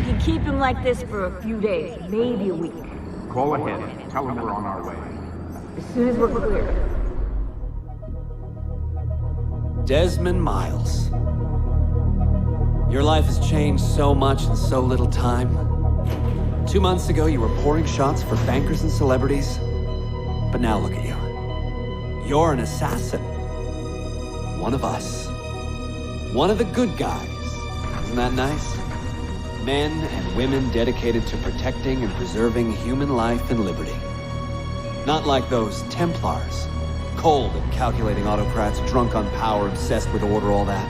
can keep him like this for a few days, maybe a week. Call ahead. Tell him we're on our way. As soon as we're clear. Desmond Miles. Your life has changed so much in so little time. 2 months ago, you were pouring shots for bankers and celebrities. But now look at you. You're an assassin. One of us. One of the good guys. Isn't that nice? Men and women dedicated to protecting and preserving human life and liberty. Not like those Templars. Cold and calculating autocrats, drunk on power, obsessed with order, all that.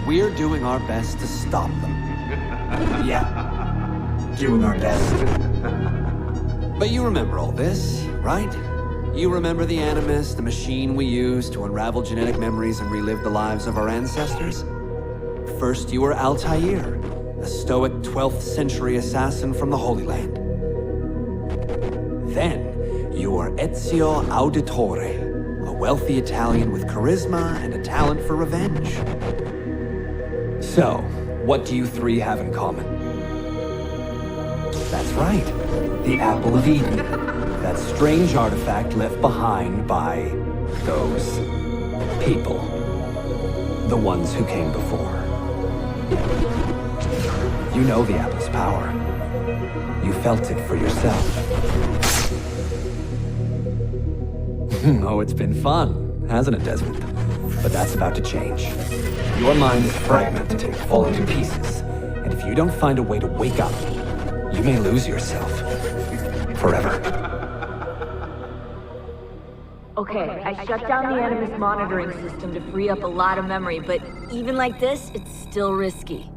We're doing our best to stop them. Yeah. Doing our best. But you remember all this, right? You remember the Animus, the machine we used to unravel genetic memories and relive the lives of our ancestors? First, you were Altair, a stoic 12th century assassin from the Holy Land. Then, you were Ezio Auditore, a wealthy Italian with charisma and a talent for revenge. So, what do you three have in common? That's right, the Apple of Eden. That strange artifact left behind by those people. The ones who came before. You know the Apple's power. You felt it for yourself. Oh, it's been fun, hasn't it, Desmond? But that's about to change. Your mind is fragmented and falling to pieces. And if you don't find a way to wake up, you may lose yourself. Forever. Okay, I shut down the Animus monitoring system to free up a lot of memory, but even like this, it's still risky.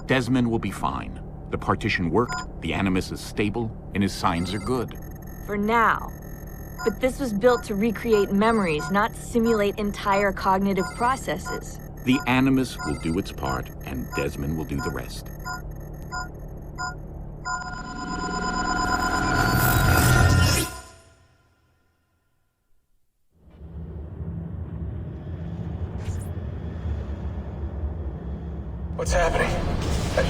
Desmond will be fine. The partition worked, the Animus is stable, and his signs are good. For now. But this was built to recreate memories, not simulate entire cognitive processes. The Animus will do its part, and Desmond will do the rest. What's happening? I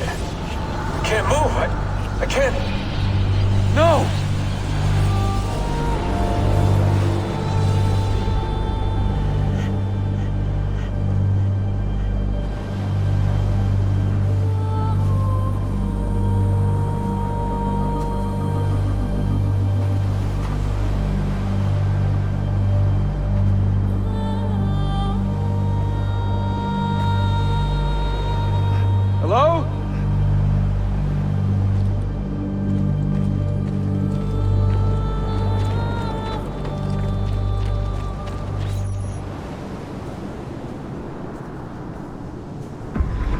can't move. I can't. No! Hello?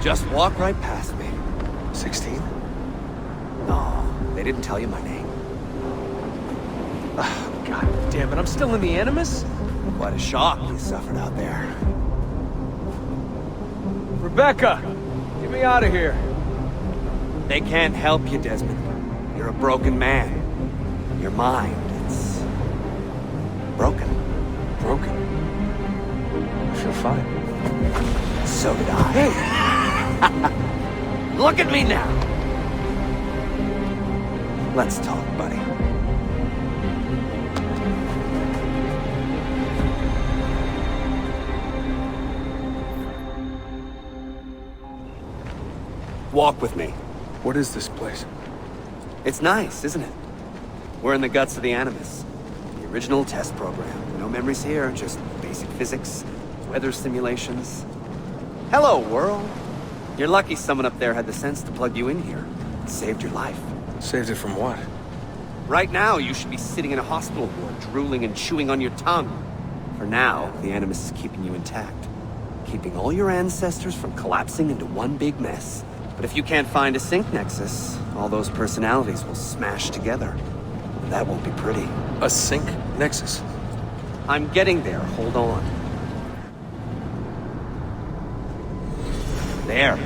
Just walk right past me. 16? No, they didn't tell you my name. Oh, God damn it, I'm still in the Animus? Quite a shock you suffered out there. Rebecca! Get me out of here. They can't help you, Desmond. You're a broken man. Your mind, it's broken. Broken? I feel fine. So did I. Hey! Look at me now! Let's talk, buddy. Walk with me. What is this place? It's nice, isn't it? We're in the guts of the Animus. The original test program. No memories here, just basic physics, weather simulations. Hello, world. You're lucky someone up there had the sense to plug you in here. It saved your life. Saved it from what? Right now, you should be sitting in a hospital ward, drooling and chewing on your tongue. For now, the Animus is keeping you intact. Keeping all your ancestors from collapsing into one big mess. But if you can't find a sync nexus, all those personalities will smash together. That won't be pretty. A sync nexus? I'm getting there, hold on. There.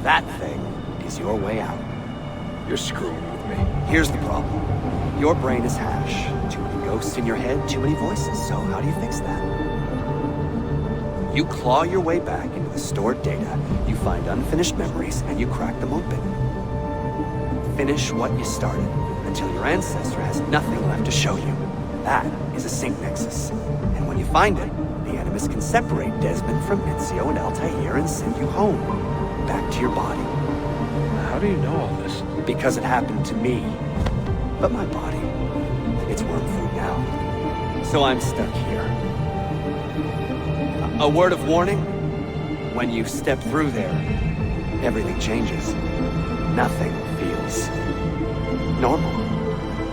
That thing is your way out. You're screwing with me. Here's the problem. Your brain is hash. Too many ghosts in your head, too many voices. So how do you fix that? You claw your way back into the stored data, you find unfinished memories, and you crack them open. Finish what you started, until your ancestor has nothing left to show you. That is a sync nexus. And when you find it, the Animus can separate Desmond from Ezio and Altair and send you home. Back to your body. How do you know all this? Because it happened to me. But my body, it's worm food now. So I'm stuck here. A word of warning? When you step through there, everything changes. Nothing feels normal.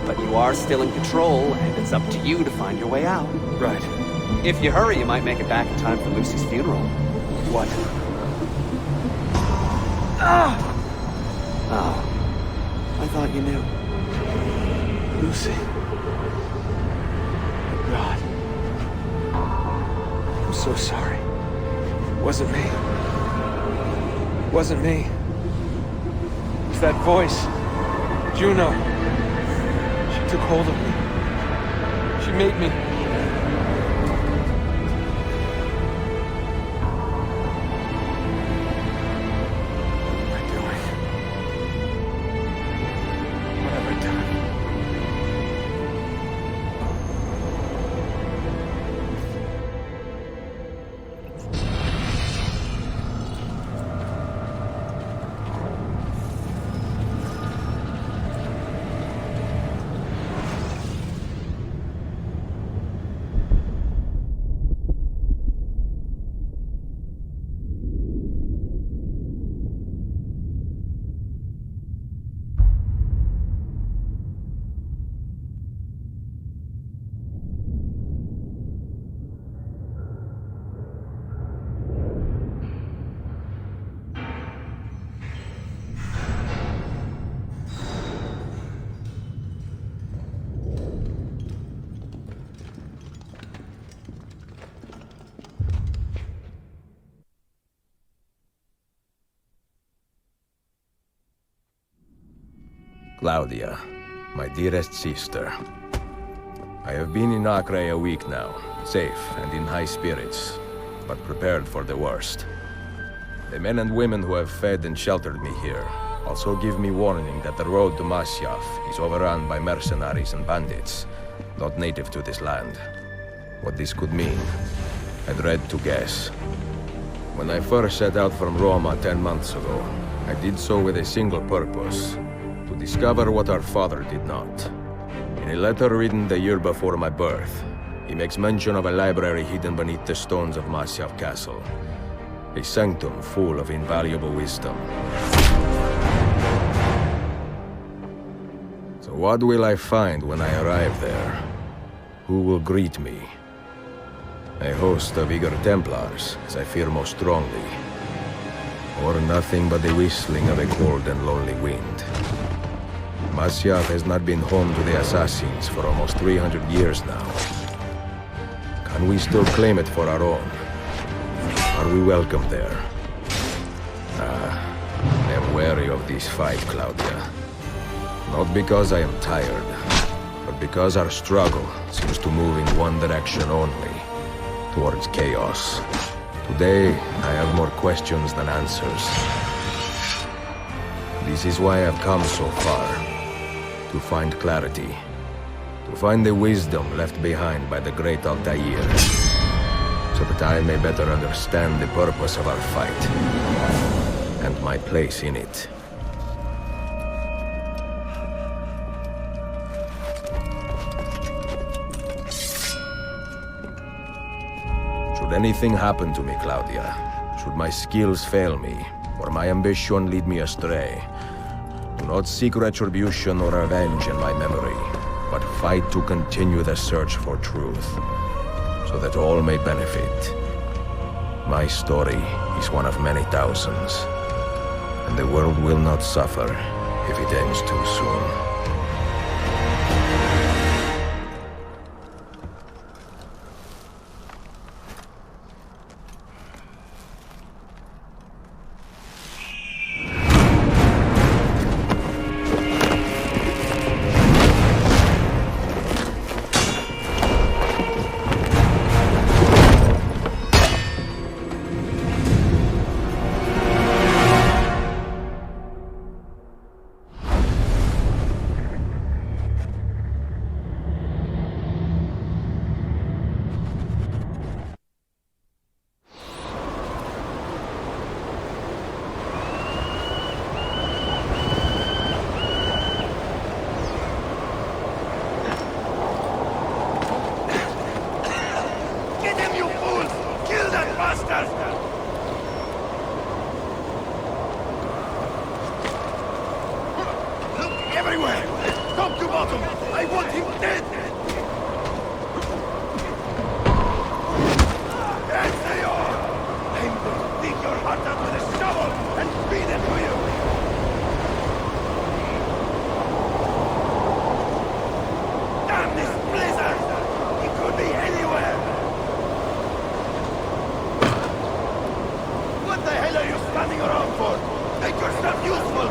But you are still in control, and it's up to you to find your way out. Right. If you hurry, you might make it back in time for Lucy's funeral. What? Oh, I thought you knew. Lucy. Oh, God. I'm so sorry. It wasn't me. It wasn't me. It was that voice. Juno. She took hold of me. She made me. Claudia, my dearest sister. I have been in Acre a week now, safe and in high spirits, but prepared for the worst. The men and women who have fed and sheltered me here also give me warning that the road to Masyaf is overrun by mercenaries and bandits, not native to this land. What this could mean, I dread to guess. When I first set out from Roma 10 months ago, I did so with a single purpose: to discover what our father did not. In a letter written the year before my birth, he makes mention of a library hidden beneath the stones of Masyaf Castle. A sanctum full of invaluable wisdom. So what will I find when I arrive there? Who will greet me? A host of eager Templars, as I fear most strongly. Or nothing but the whistling of a cold and lonely wind. Masyaf has not been home to the assassins for almost 300 years now. Can we still claim it for our own? Are we welcome there? I am wary of this fight, Claudia. Not because I am tired, but because our struggle seems to move in one direction only, towards chaos. Today, I have more questions than answers. This is why I've come so far. To find clarity. To find the wisdom left behind by the great Altair. So that I may better understand the purpose of our fight. And my place in it. Should anything happen to me, Claudia, should my skills fail me, or my ambition lead me astray, do not seek retribution or revenge in my memory, but fight to continue the search for truth, so that all may benefit. My story is one of many thousands, and the world will not suffer if it ends too soon. everywhere! Top to bottom! I want him dead! Ezio! I'm going to dig your heart out with a shovel and feed it to you! Damn this blizzard! It could be anywhere! What the hell are you standing around for? Make yourself useful!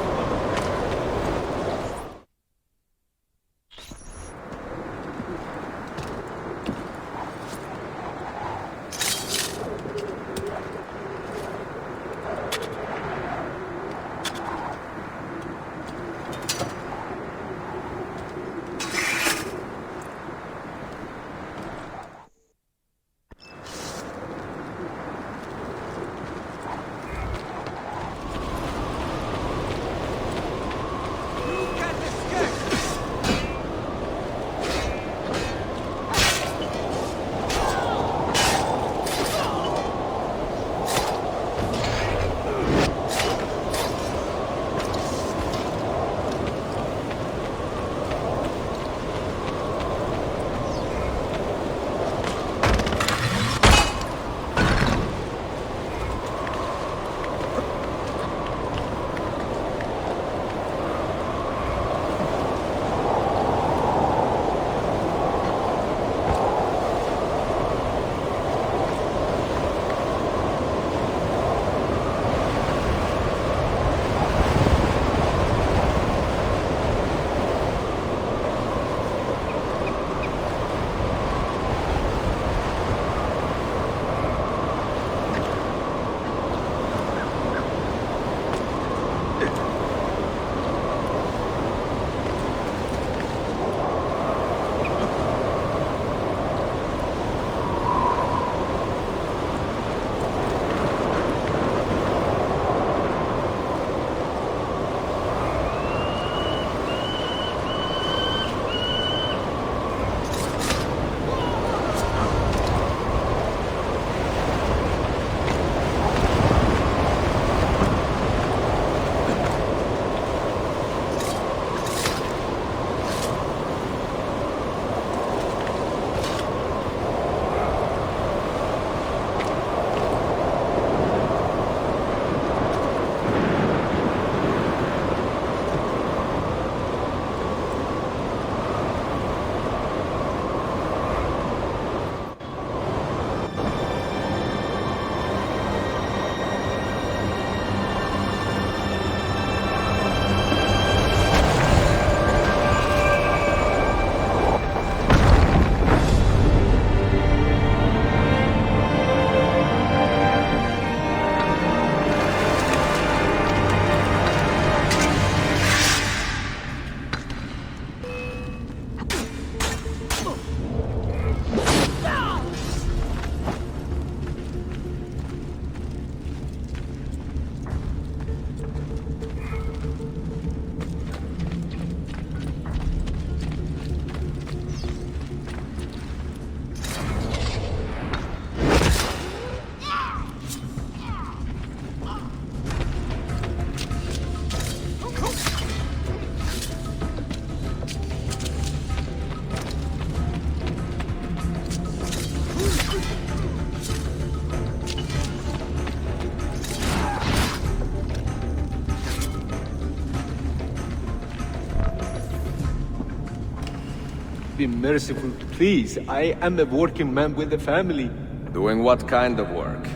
Be merciful, please. I am a working man with a family. Doing what kind of work?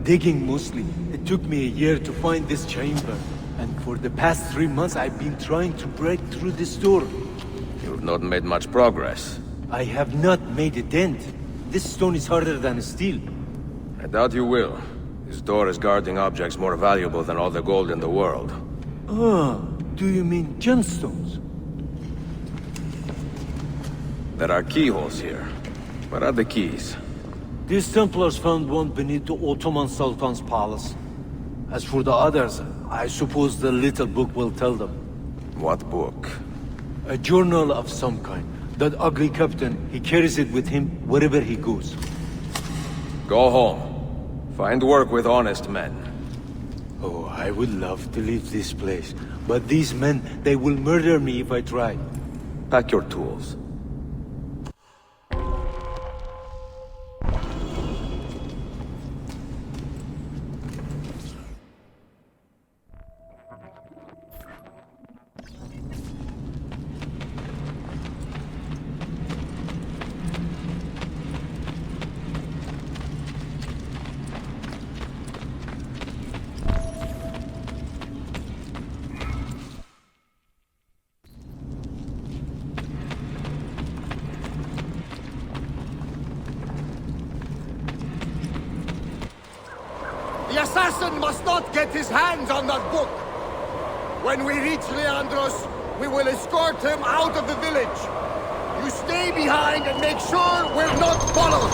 Digging mostly. It took me a year to find this chamber. And for the past 3 months I've been trying to break through this door. You've not made much progress. I have not made a dent. This stone is harder than steel. I doubt you will. This door is guarding objects more valuable than all the gold in the world. Ah, do you mean gemstones? There are keyholes here. Where are the keys? These Templars found one beneath the Ottoman Sultan's palace. As for the others, I suppose the little book will tell them. What book? A journal of some kind. That ugly captain, he carries it with him wherever he goes. Go home. Find work with honest men. Oh, I would love to leave this place. But these men, they will murder me if I try. Pack your tools. The assassin must not get his hands on that book! When we reach Leandros, we will escort him out of the village. You stay behind and make sure we're not followed!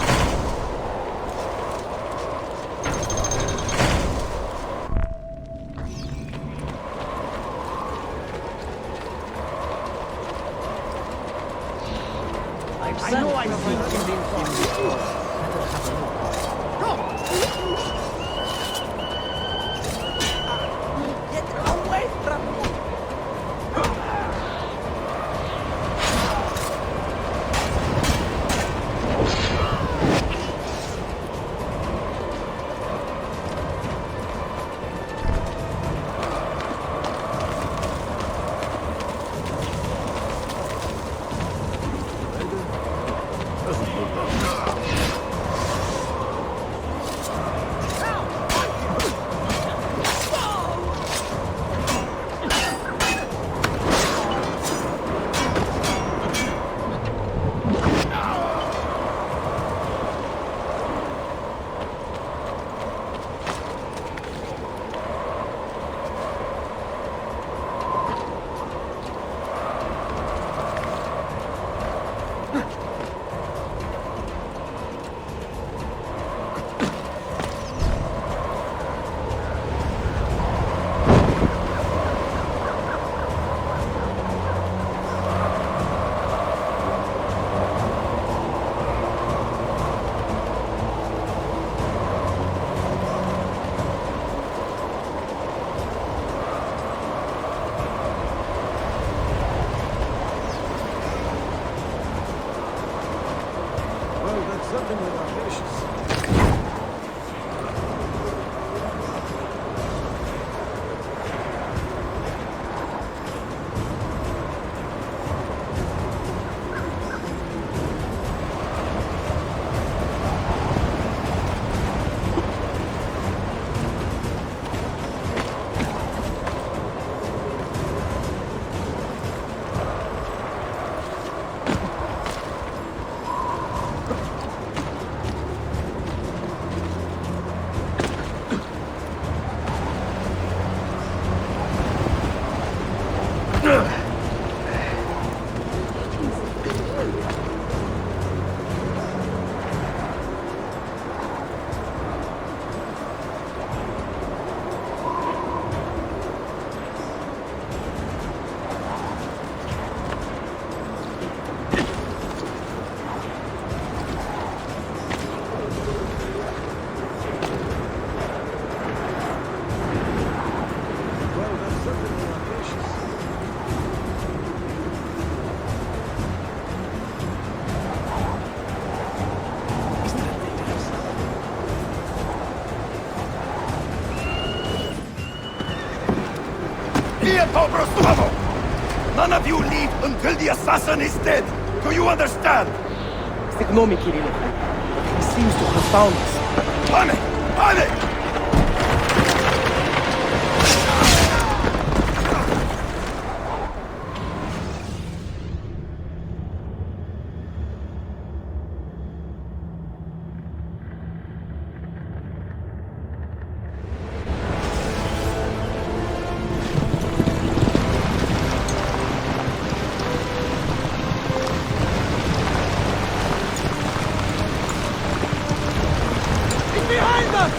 I know I've seen you before. Get away from me! None of you leave until the assassin is dead! Do you understand? Ignore me, Kirilo. He seems to have found us. Panic! Panic! Behind us!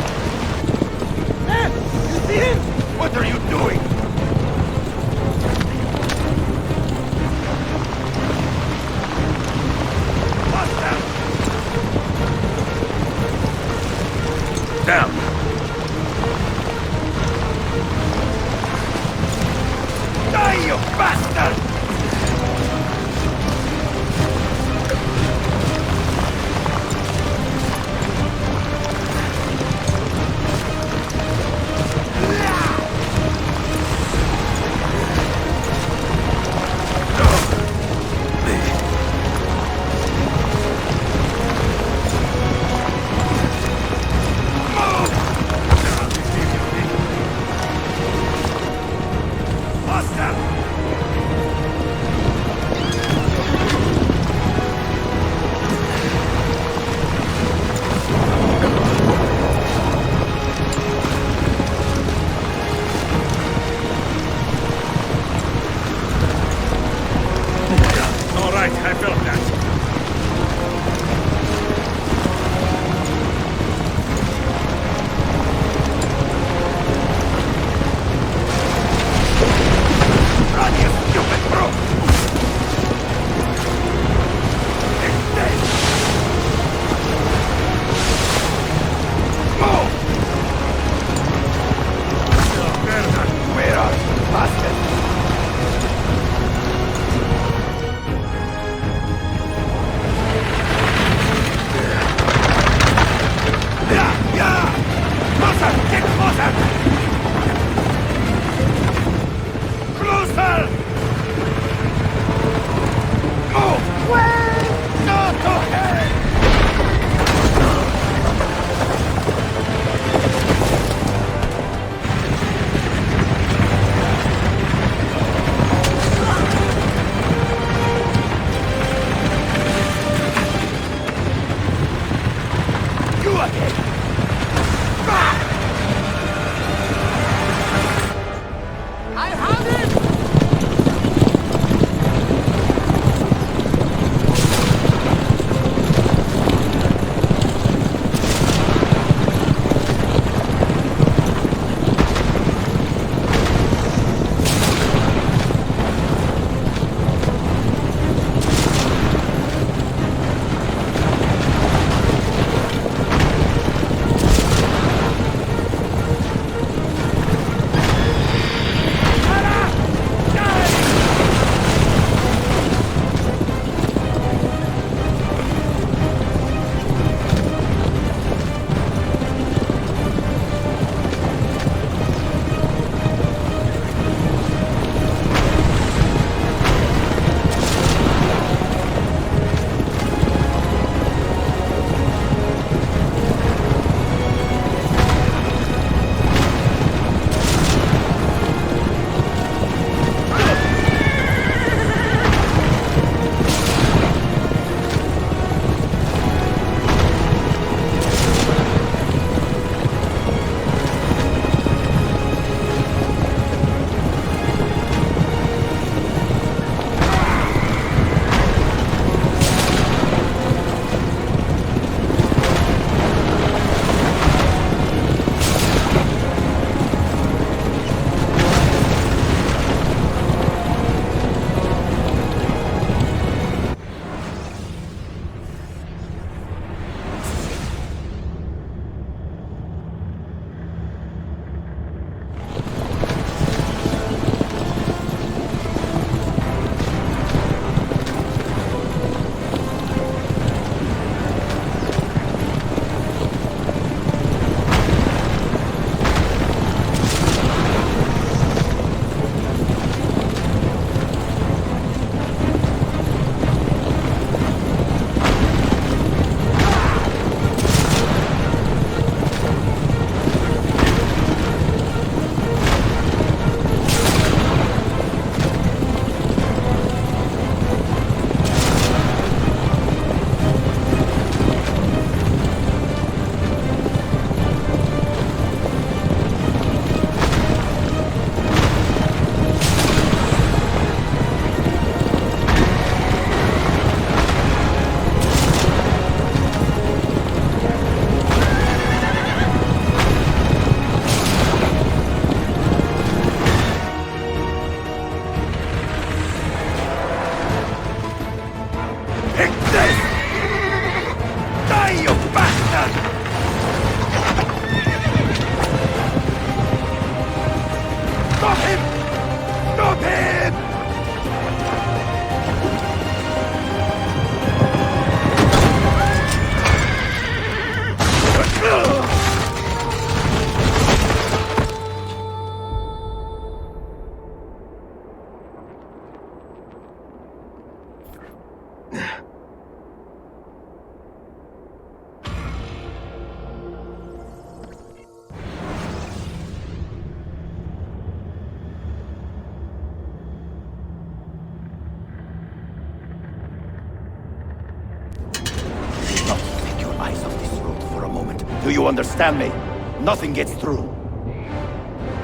Do you understand me? Nothing gets through.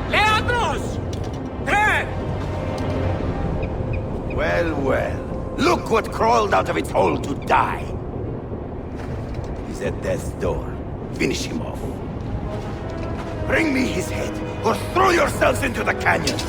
Leandros! There! Well, well. Look what crawled out of its hole to die. He's at death's door. Finish him off. Bring me his head, or throw yourselves into the canyon!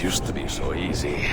Used to be so easy.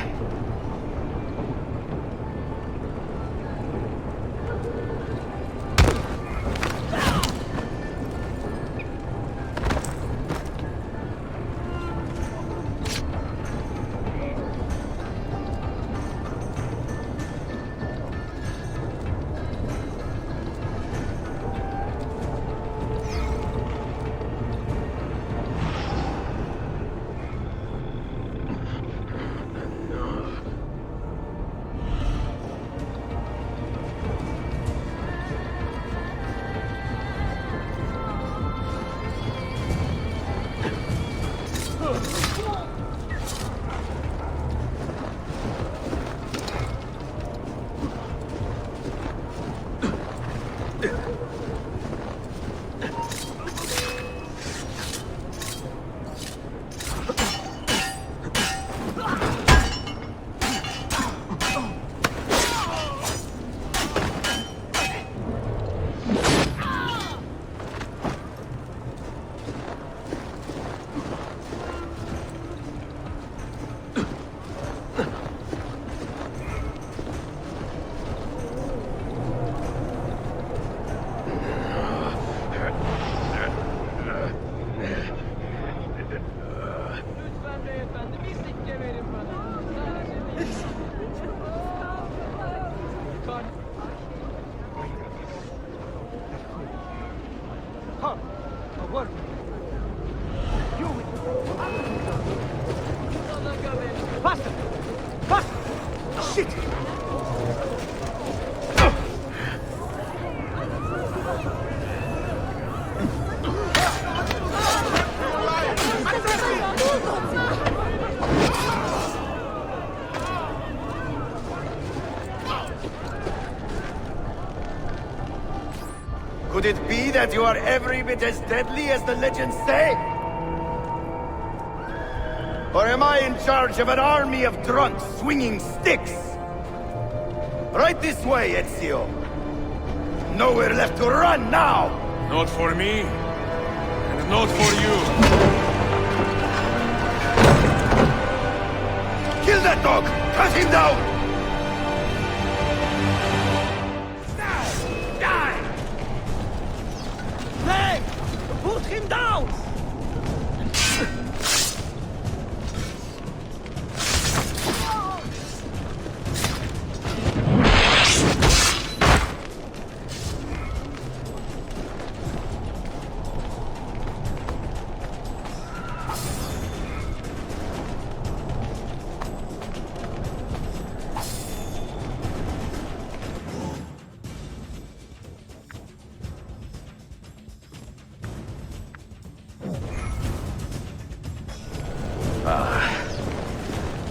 Could it be that you are every bit as deadly as the legends say? Or am I in charge of an army of drunks swinging sticks? Right this way, Ezio. Nowhere left to run now! Not for me, and not for you. Kill that dog! Cut him down! Put him down!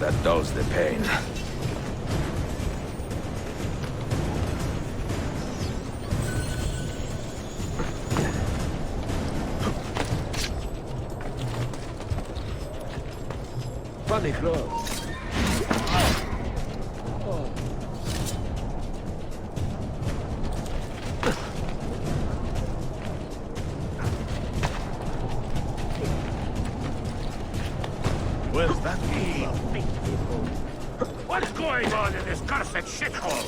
that dulls the pain. Funny girl. Where's that people? What's going on in this cursed shithole?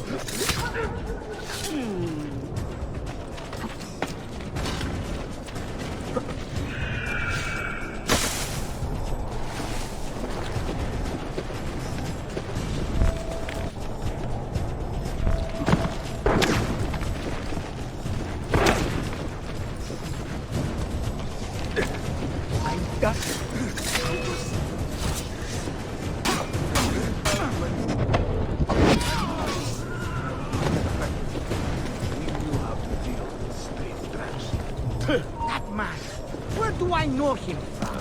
That man, where do I know him from?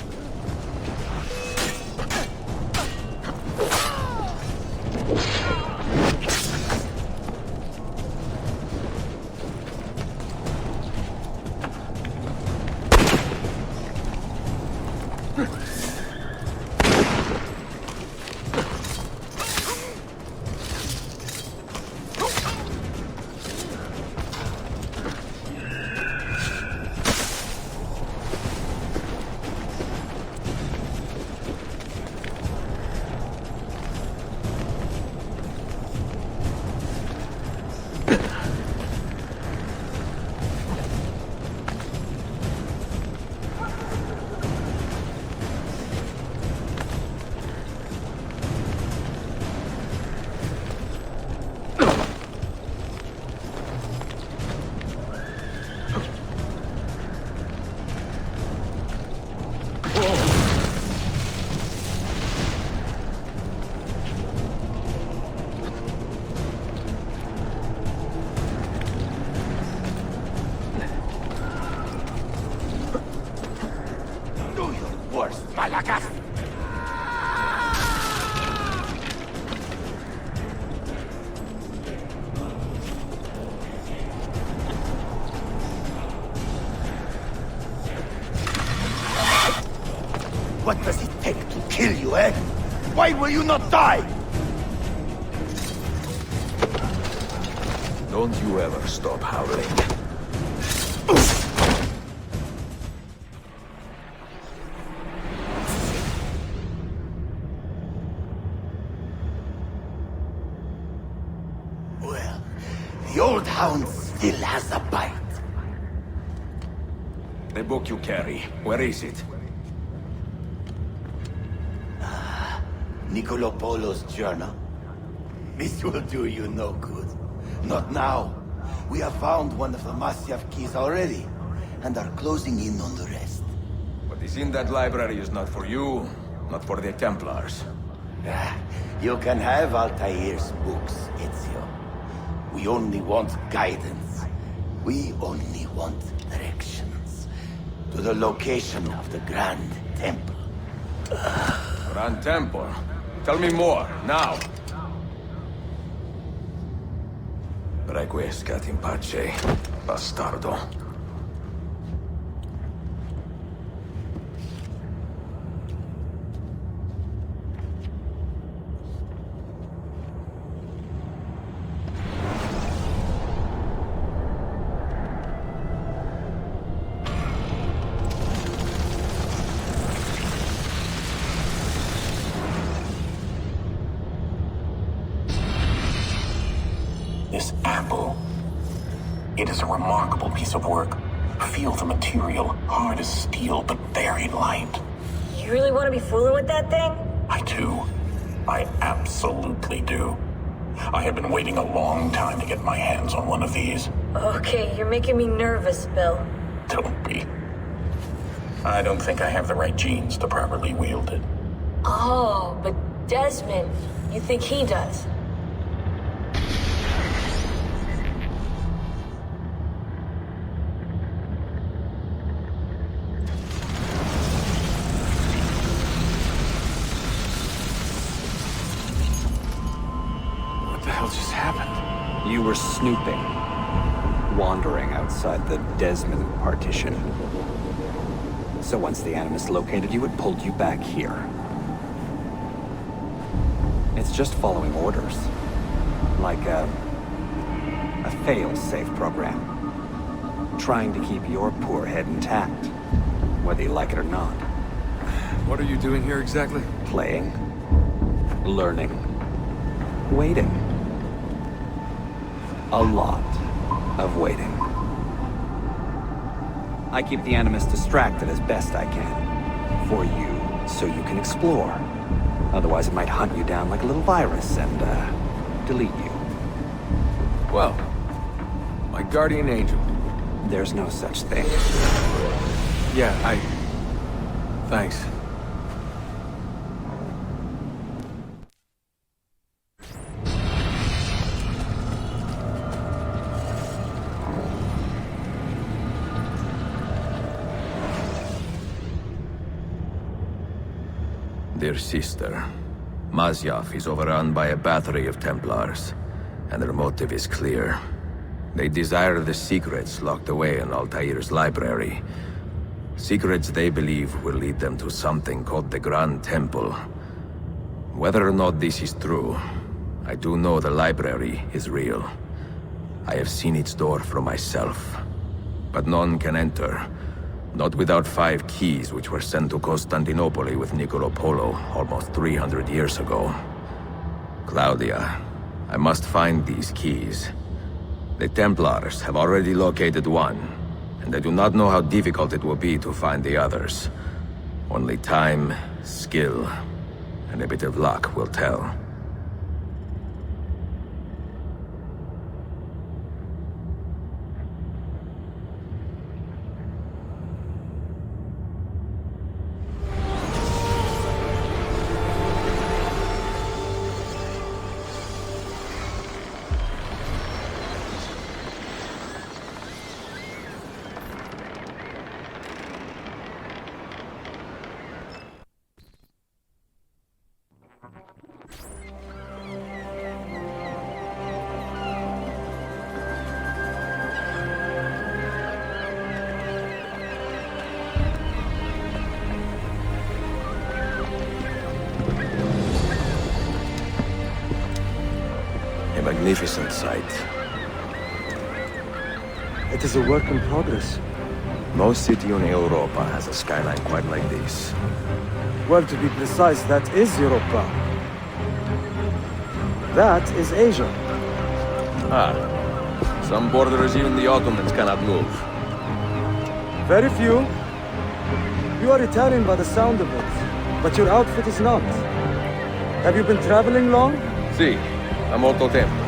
What does it take to kill you, eh? Why will you not die? Don't you ever stop howling. Well, the old hound still has a bite. The book you carry, where is it? Niccolo Polo's journal. This will do you no good. Not now. We have found one of the Masyaf keys already, and are closing in on the rest. What is in that library is not for you, not for the Templars. You can have Altair's books, Ezio. We only want guidance. We only want directions. To the location of the Grand Temple. Grand Temple? Tell me more, now! Requiescat in pace, bastardo. This apple. It is a remarkable piece of work. Feel the material, hard as steel, but very light. You really want to be fooling with that thing? I do. I absolutely do. I have been waiting a long time to get my hands on one of these. Okay, you're making me nervous, Bill. Don't be. I don't think I have the right genes to properly wield it. Oh, but Desmond, you think he does? hell just happened? You were snooping. Wandering outside the Desmond partition. So once the Animus located you, it pulled you back here. It's just following orders. Like a fail-safe program. Trying to keep your poor head intact, whether you like it or not. What are you doing here exactly? Playing. Learning. Waiting. A lot of waiting. I keep the Animus distracted as best I can. For you, so you can explore. Otherwise it might hunt you down like a little virus and, delete you. Well, my guardian angel. There's no such thing. Yeah, Thanks. Dear sister, Masyaf is overrun by a battery of Templars, and their motive is clear. They desire the secrets locked away in Altair's library. Secrets they believe will lead them to something called the Grand Temple. Whether or not this is true, I do know the library is real. I have seen its door for myself. But none can enter. Not without 5 keys which were sent to Constantinople with Niccolo Polo almost 300 years ago. Claudia, I must find these keys. The Templars have already located one, and I do not know how difficult it will be to find the others. Only time, skill, and a bit of luck will tell. Magnificent sight. It is a work in progress. No city in Europa has a skyline quite like this. Well, to be precise, that is Europa. That is Asia. Ah. Some borders even the Ottomans cannot move. Very few. You are Italian by the sound of it, but your outfit is not. Have you been traveling long? Si, a molto tempo.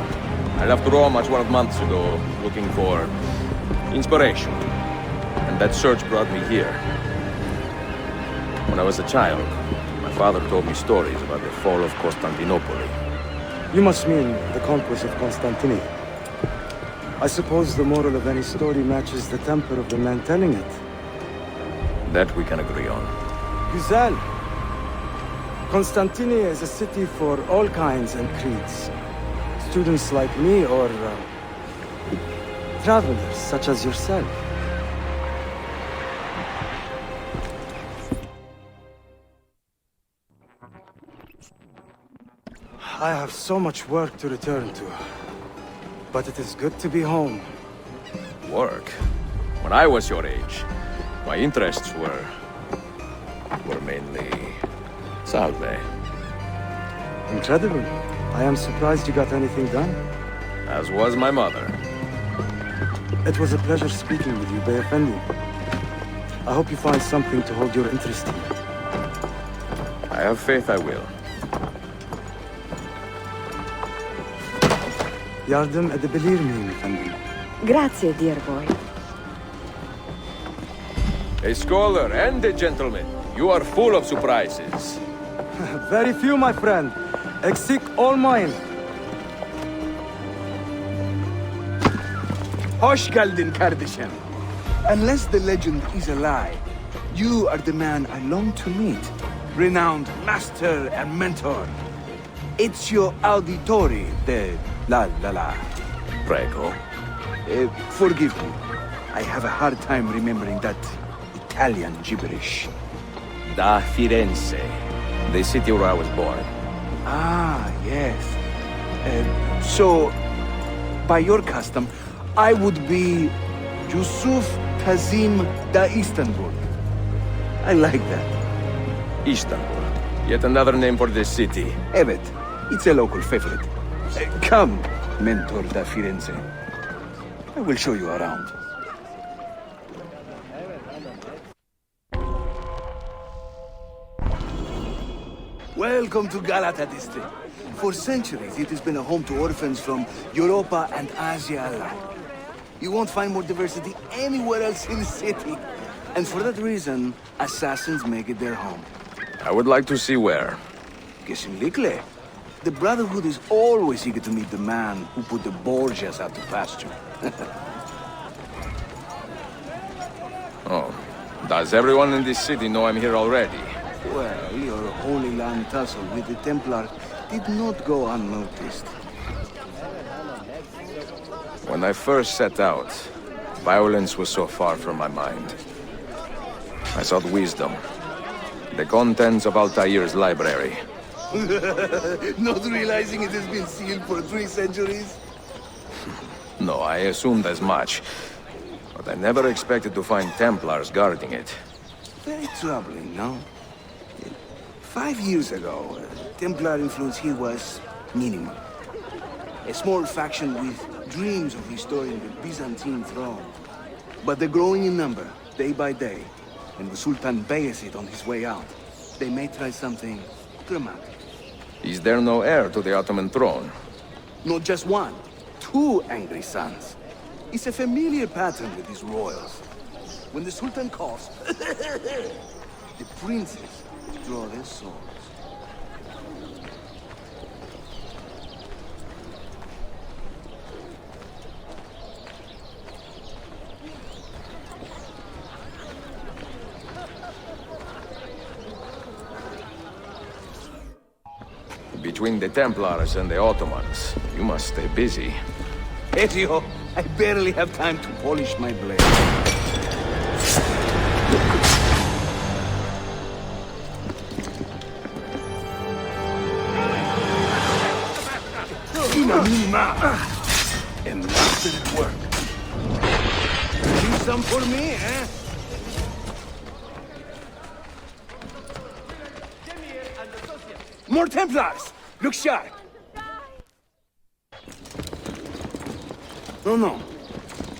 I left Rome a 12 months ago, looking for inspiration. And that search brought me here. When I was a child, my father told me stories about the fall of Constantinople. You must mean the conquest of Constantinople. I suppose the moral of any story matches the temper of the man telling it. That we can agree on. Güzel. Constantinople is a city for all kinds and creeds. Students like me or travelers such as yourself. I have so much work to return to, but it is good to be home. Work? When I was your age, my interests were mainly salve. Incredible. I am surprised you got anything done. As was my mother. It was a pleasure speaking with you, Bey Effendi. I hope you find something to hold your interest in. I have faith I will. Yardım edebilir miyim efendim? Grazie, dear boy. A scholar and a gentleman. You are full of surprises. Very few, my friend. Eksik olmayın. Hoş geldin kardeşim. Unless the legend is a lie, you are the man I long to meet. Renowned master and mentor. Ezio Auditore, the La. Prego. Forgive me. I have a hard time remembering that Italian gibberish. Da Firenze, the city where I was born. Ah, yes. So, by your custom, I would be Yusuf Kazim da Istanbul. I like that. Istanbul. Yet another name for this city. Evet, it's a local favorite. Come, Mentor da Firenze. I will show you around. Welcome to Galata district. For centuries, it has been a home to orphans from Europa and Asia alike. You won't find more diversity anywhere else in the city. And for that reason, assassins make it their home. I would like to see where. Kesinlikle. The Brotherhood is always eager to meet the man who put the Borgias out to pasture. Oh. Does everyone in this city know I'm here already? Well, your Holy Land tussle with the Templars did not go unnoticed. When I first set out, violence was so far from my mind. I sought wisdom. The contents of Altair's library. Not realizing it has been sealed for 3 centuries? No, I assumed as much. But I never expected to find Templars guarding it. Very troubling, no? 5 years ago, Templar influence here was minimal. A small faction with dreams of restoring the Byzantine throne. But they're growing in number, day by day. And the Sultan Bayezid on his way out. They may try something dramatic. Is there no heir to the Ottoman throne? Not just one, 2 angry sons. It's a familiar pattern with these royals. When the Sultan calls, the princes draw their swords. Between the Templars and the Ottomans, you must stay busy. Ezio, I barely have time to polish my blade. A master at work. Do some for me, eh? More Templars! Look sharp! No.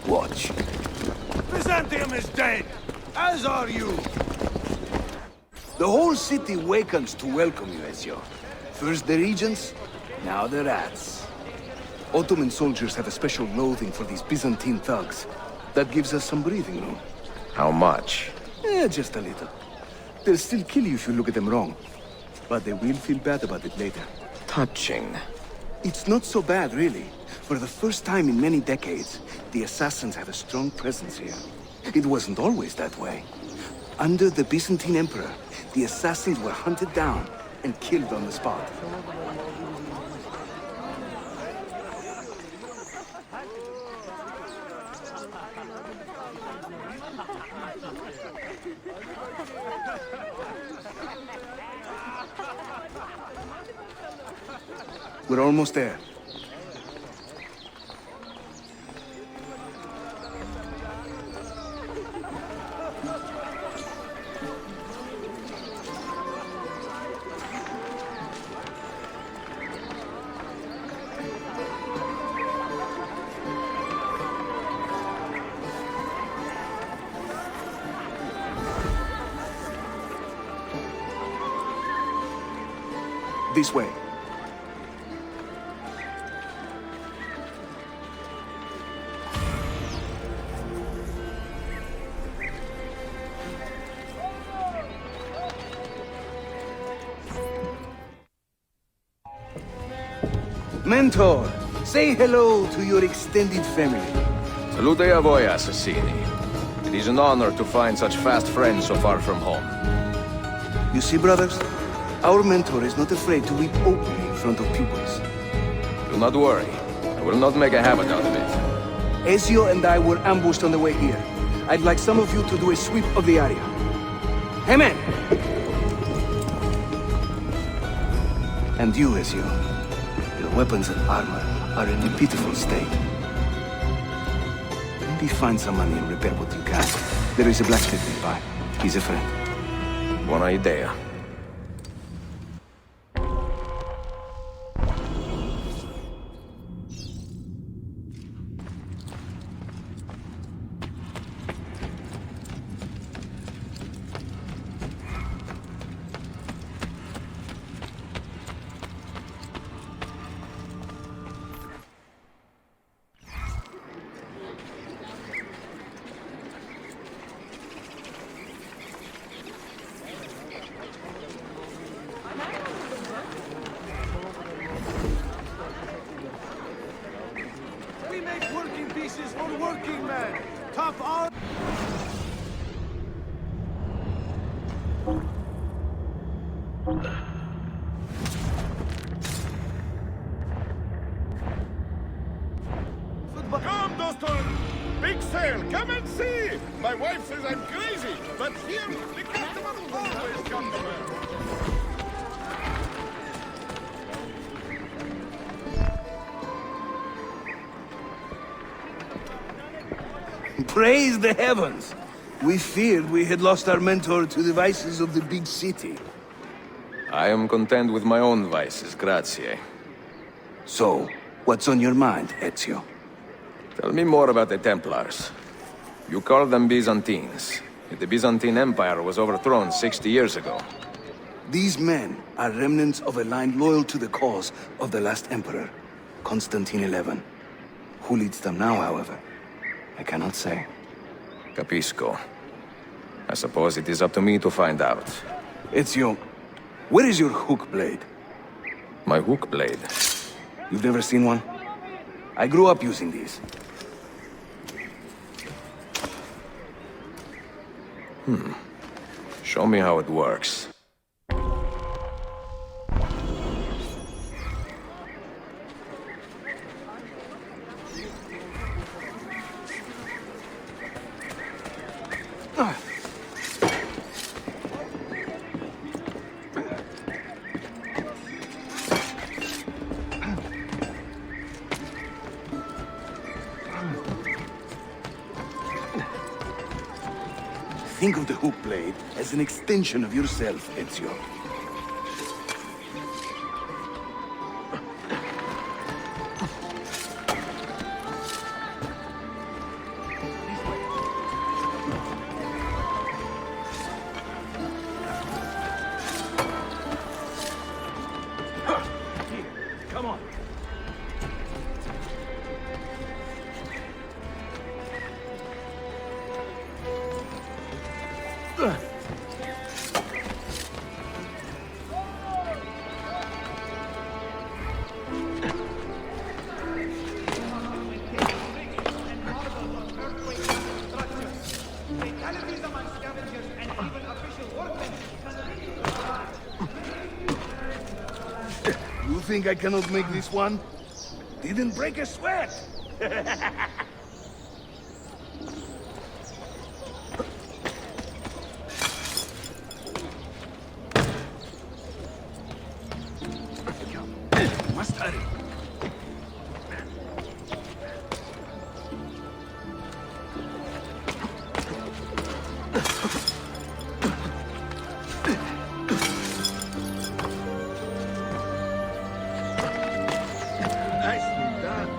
Watch. Byzantium is dead, as are you. The whole city wakens to welcome you, Ezio. First the regents, now the rats. Ottoman soldiers have a special loathing for these Byzantine thugs. That gives us some breathing room. How much? Just a little. They'll still kill you if you look at them wrong. But they will feel bad about it later. Touching. It's not so bad, really. For the first time in many decades, the assassins have a strong presence here. It wasn't always that way. Under the Byzantine Emperor, the assassins were hunted down and killed on the spot. We're almost there. This way. Mentor, say hello to your extended family. Salute a voi, assassini. It is an honor to find such fast friends so far from home. You see, brothers? Our mentor is not afraid to weep openly in front of pupils. Do not worry. I will not make a habit out of it. Ezio and I were ambushed on the way here. I'd like some of you to do a sweep of the area. Hey, man! And you, Ezio. Your weapons and armor are in a pitiful state. Maybe find some money and repair what you can. There is a blacksmith nearby. He's a friend. Buona idea. We make working pieces for working men. Tough arm. Come, Doston! Big sale, come and see! My wife says I'm crazy, but here, the customer always comes well. Praise the heavens! We feared we had lost our mentor to the vices of the big city. I am content with my own vices, grazie. So, what's on your mind, Ezio? Tell me more about the Templars. You call them Byzantines. The Byzantine Empire was overthrown 60 years ago. These men are remnants of a line loyal to the cause of the last emperor, Constantine XI. Who leads them now, however? I cannot say. Capisco. I suppose it is up to me to find out. Ezio, where is your hook blade? My hook blade? You've never seen one? I grew up using these. Show me how it works. Think of the hook blade as an extension of yourself, Ezio. Come on. You think I cannot make this one? Didn't break a sweat! Must hurry. Nicely done.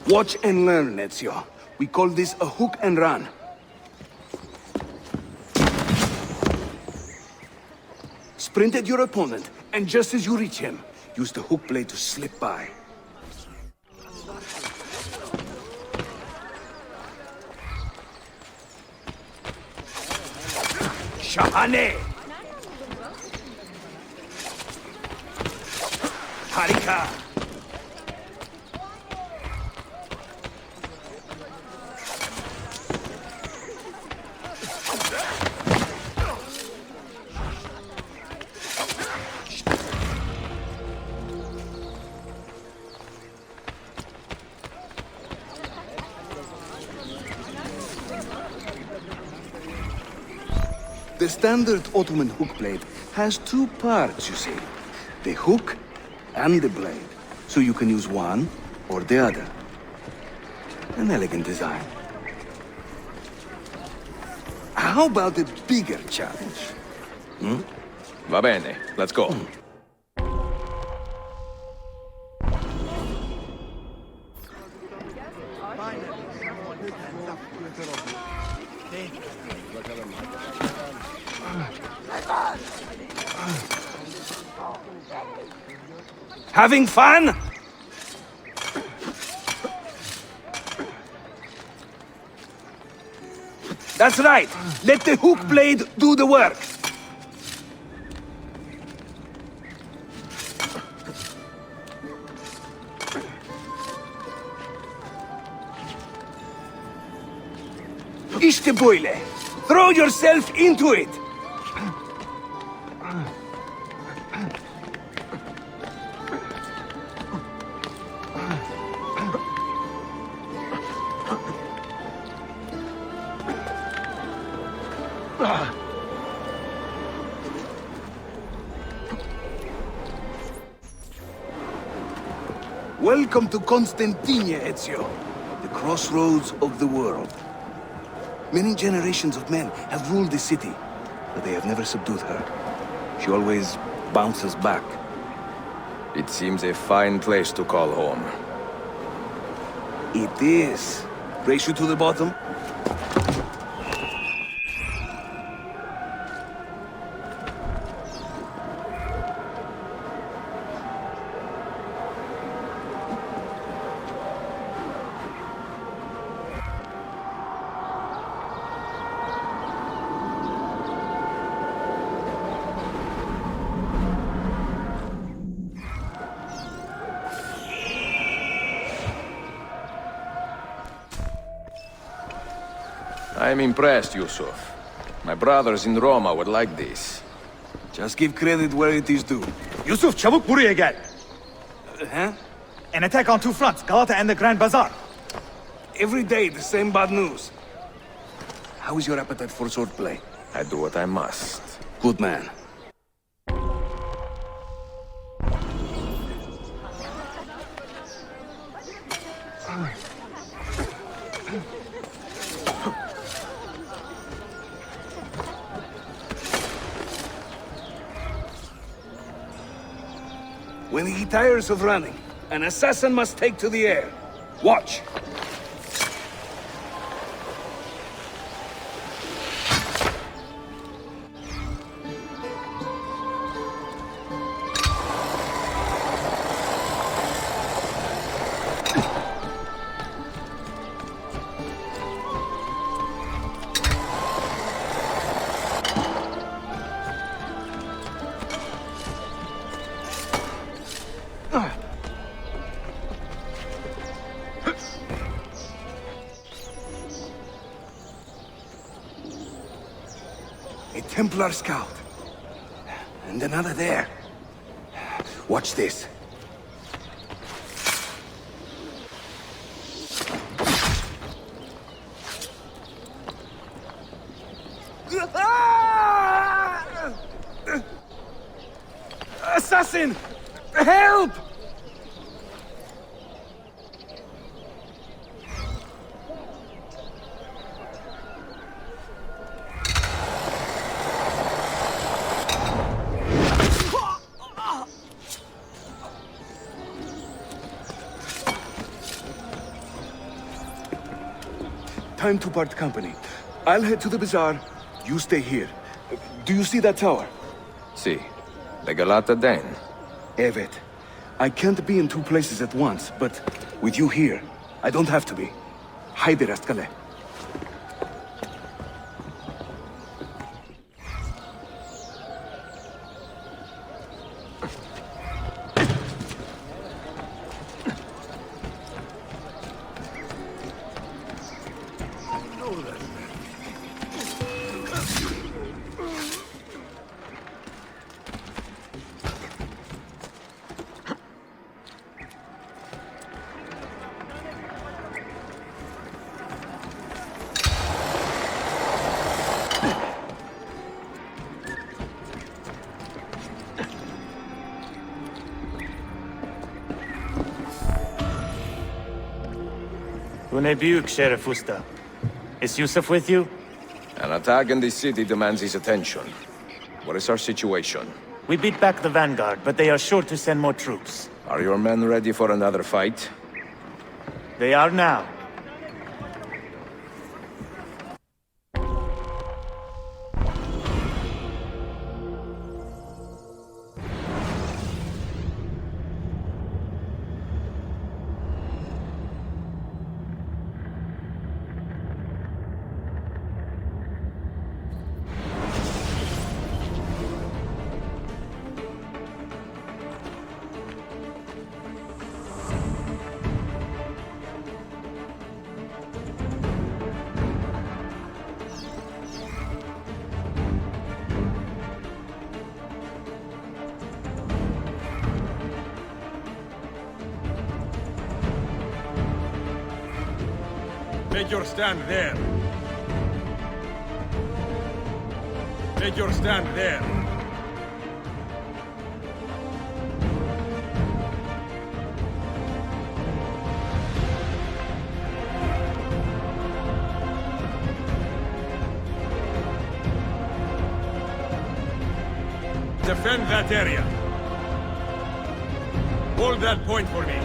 Watch and learn, Ezio. We call this a hook and run. Sprint at your opponent, and just as you reach him, use the hook blade to slip by. Shahane! Harika! The standard Ottoman hook blade has two parts, you see. The hook and the blade. So you can use one or the other. An elegant design. How about a bigger challenge? Va bene, let's go. Having fun? That's right. Let the hook blade do the work. İşte böyle. Throw yourself into it. Welcome to Constantine, Ezio, the crossroads of the world. Many generations of men have ruled the city, but they have never subdued her. She always bounces back. It seems a fine place to call home. It is. Race you to the bottom? I'm impressed, Yusuf. My brothers in Roma would like this. Just give credit where it is due. Yusuf, çabuk buraya gel. Huh? An attack on two fronts, Galata and the Grand Bazaar. Every day, the same bad news. How is your appetite for swordplay? I do what I must. Good man. When he tires of running, an assassin must take to the air. Watch! A Templar scout. And another there. Watch this. Assassin! Help! Time to part company. I'll head to the bazaar. You stay here. Do you see that tower? See, the Galata Den. Evet. I can't be in two places at once, but with you here, I don't have to be. Haydi rastgele. Büyük, Sheriff Usta. Is Yusuf with you? An attack in the city demands his attention. What is our situation? We beat back the Vanguard, but they are sure to send more troops. Are your men ready for another fight? They are now. Take your stand there. Take your stand there. Defend that area. Hold that point for me.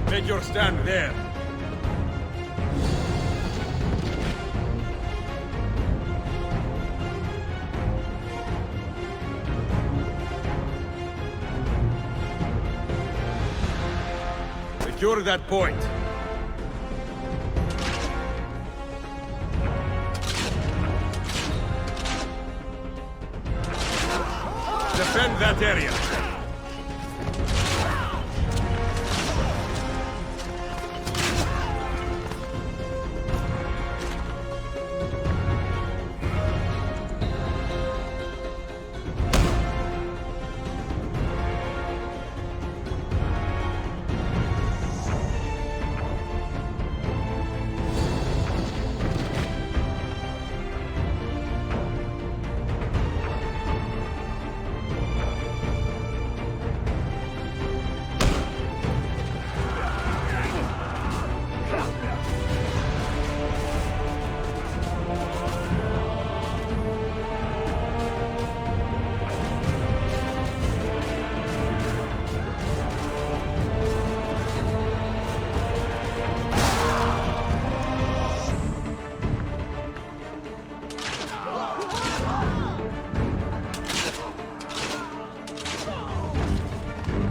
Take your stand there. Secure that point. Defend that area.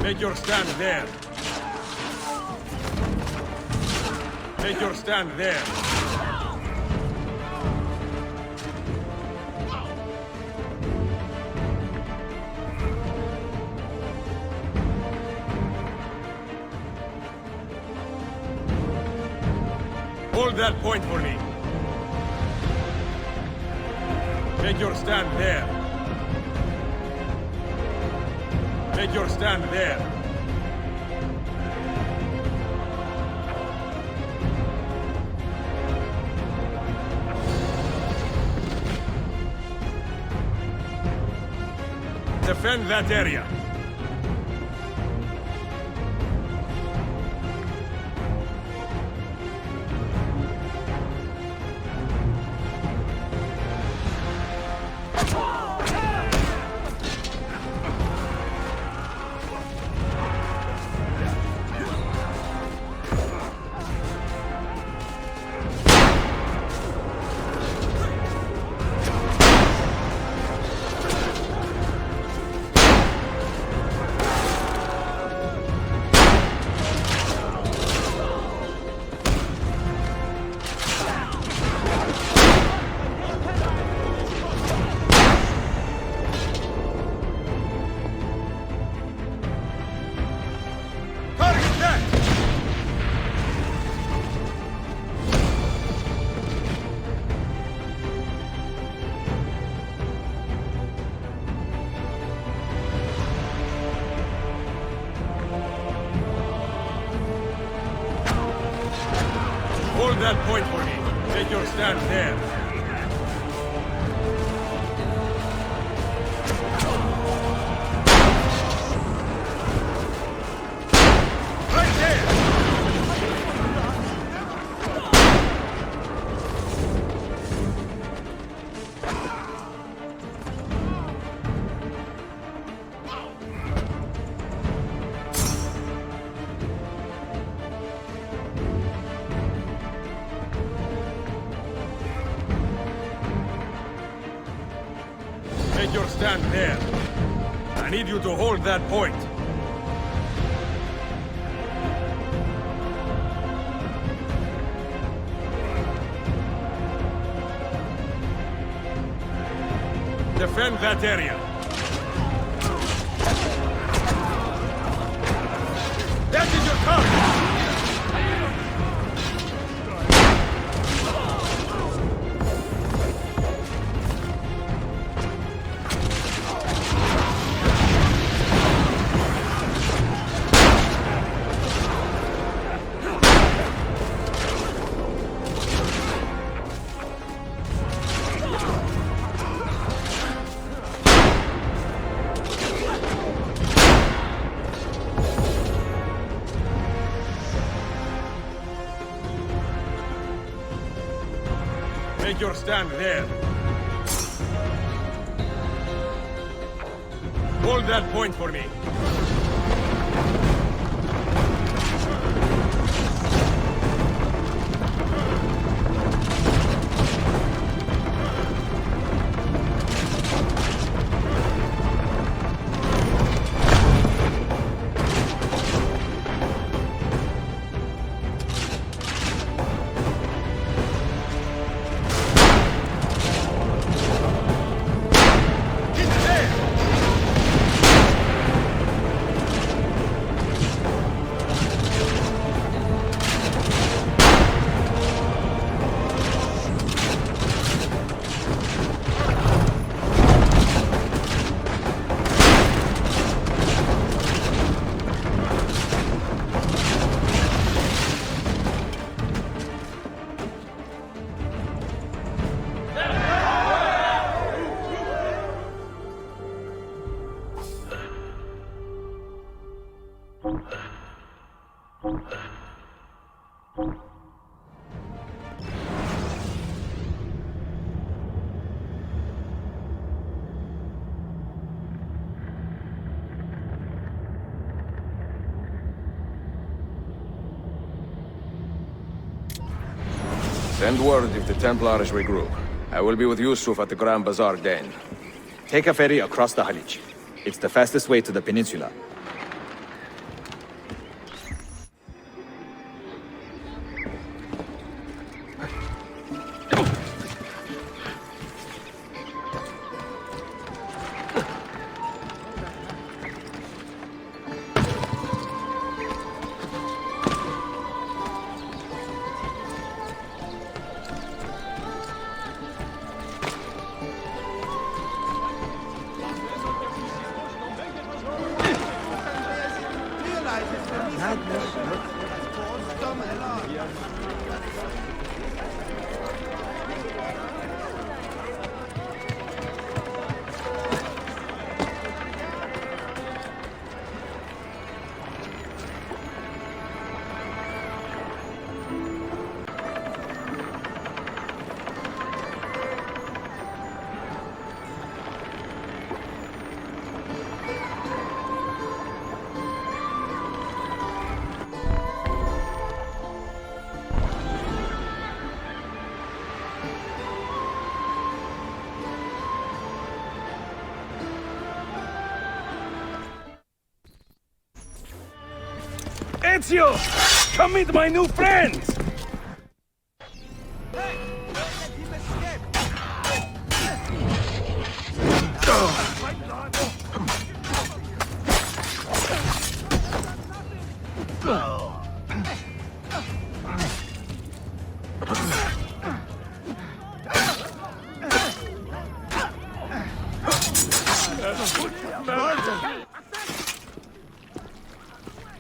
Take your stand there. Take your stand there. Hold that point for me. Take your stand there. Take your stand there. Defend that area. Hold that point for me. Take your stand there. stand there. I need you to hold that point. Defend that area. That is your target! Make your stand there. Hold that point for me. Send word if the Templars regroup. I will be with Yusuf at the Grand Bazaar Den. Take a ferry across the Halij. It's the fastest way to the peninsula. Ezio! Come meet my new friends!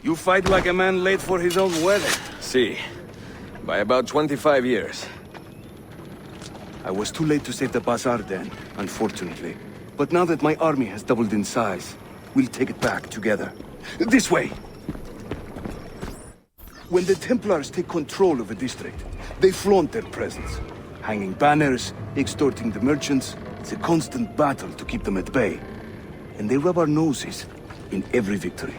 You fight like a man late for his own wedding. See, by about 25 years. I was too late to save the bazaar then, unfortunately. But now that my army has doubled in size, we'll take it back together. This way! When the Templars take control of a district, they flaunt their presence. Hanging banners, extorting the merchants. It's a constant battle to keep them at bay. And they rub our noses in every victory.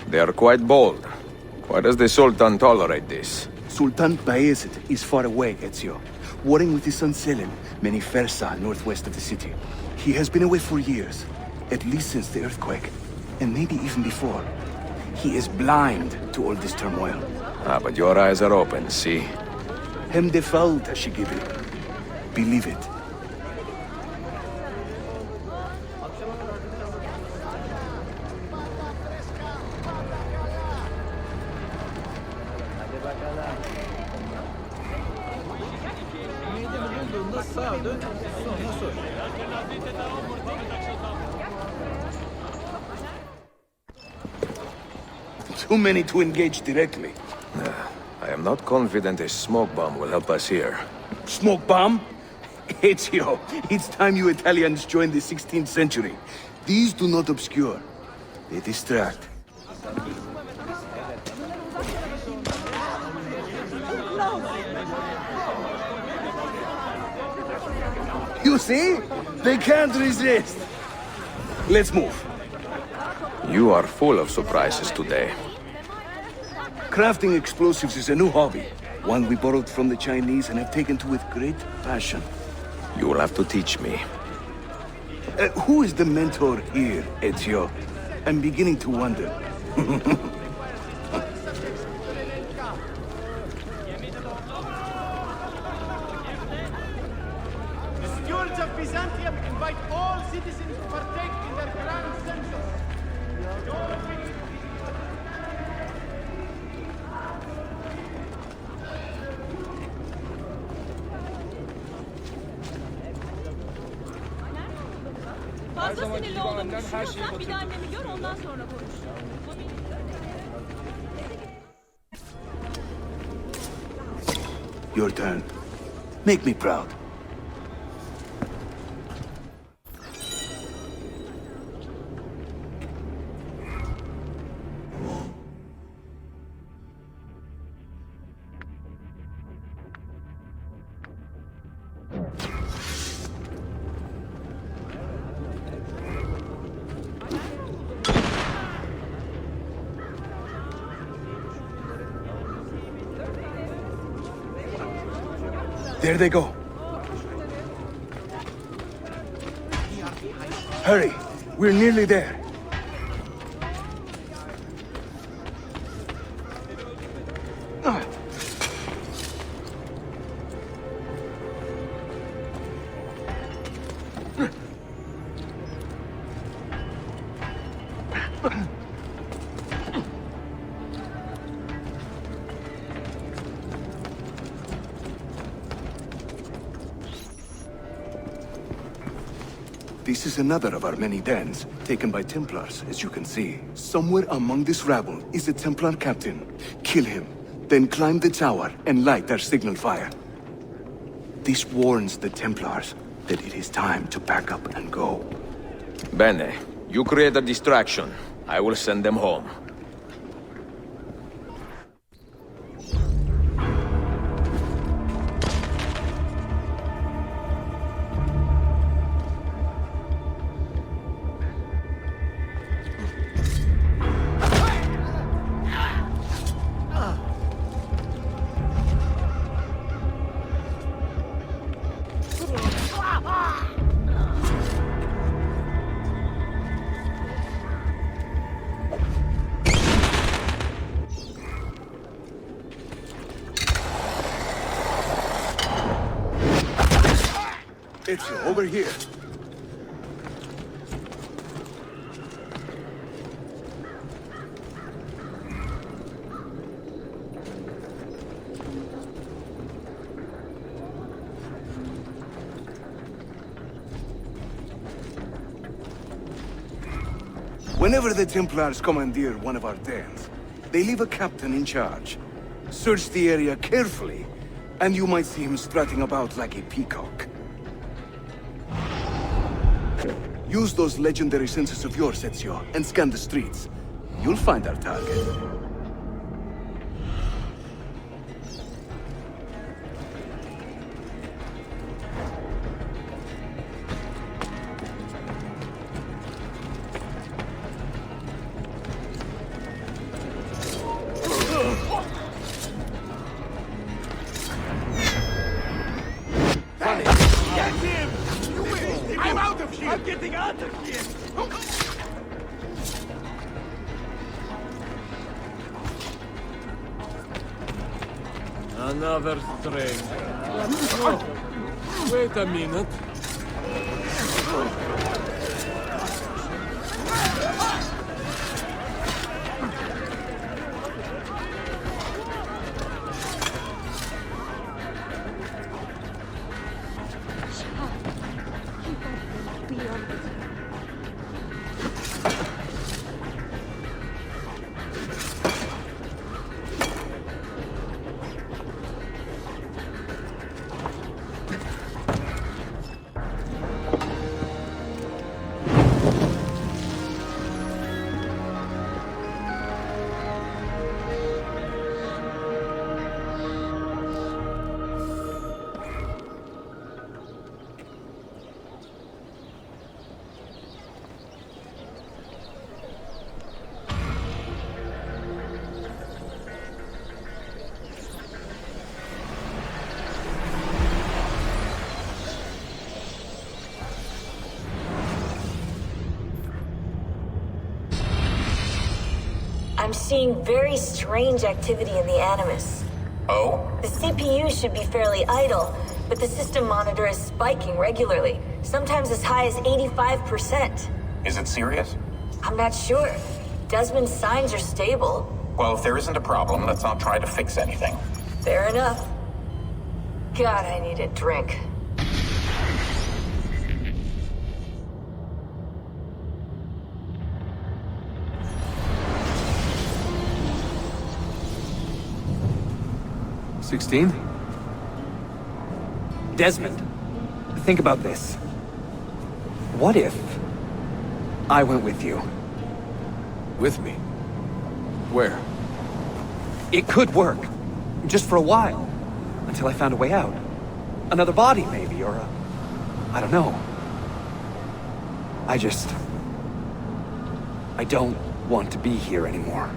They are quite bold. Why does the Sultan tolerate this? Sultan Bayezid is far away, Ezio. Warring with his son Selim, many Fersa northwest of the city. He has been away for years, at least since the earthquake, and maybe even before. He is blind to all this turmoil. Ah, but your eyes are open, see? Hem defalt, Ashigiri. Believe it. Too many to engage directly. I am not confident a smoke bomb will help us here. Smoke bomb? Ezio, it's time you Italians joined the 16th century. These do not obscure. They distract. You see? They can't resist. Let's move. You are full of surprises today. Crafting explosives is a new hobby. One we borrowed from the Chinese and have taken to with great passion. You will have to teach me. Who is the mentor here, Ezio? I'm beginning to wonder. The stewards of Byzantium invite all citizens to partake in their grand census. Fazla sinirli olduğumu düşünüyorsan bir de annemi gör ondan sonra konuş. Your turn. Make me proud. There they go. Hurry, we're nearly there. This is another of our many dens, taken by Templars, as you can see. Somewhere among this rabble is a Templar captain. Kill him, then climb the tower and light their signal fire. This warns the Templars that it is time to pack up and go. Bene, you create a distraction. I will send them home. Ezio, over here. Whenever the Templars commandeer one of our dens, they leave a captain in charge. Search the area carefully, and you might see him strutting about like a peacock. Use those legendary senses of yours, Ezio, and scan the streets. You'll find our target. I'm out of here! Another string. Wait a minute. I'm seeing very strange activity in the Animus. Oh? The CPU should be fairly idle, but the system monitor is spiking regularly, sometimes as high as 85%. Is it serious? I'm not sure. Desmond's signs are stable. Well, if there isn't a problem, let's not try to fix anything. Fair enough. God, I need a drink. Desmond, think about this. What if I went with you? With me? Where? It could work. Just for a while. Until I found a way out. Another body, maybe, or I don't know. I don't want to be here anymore.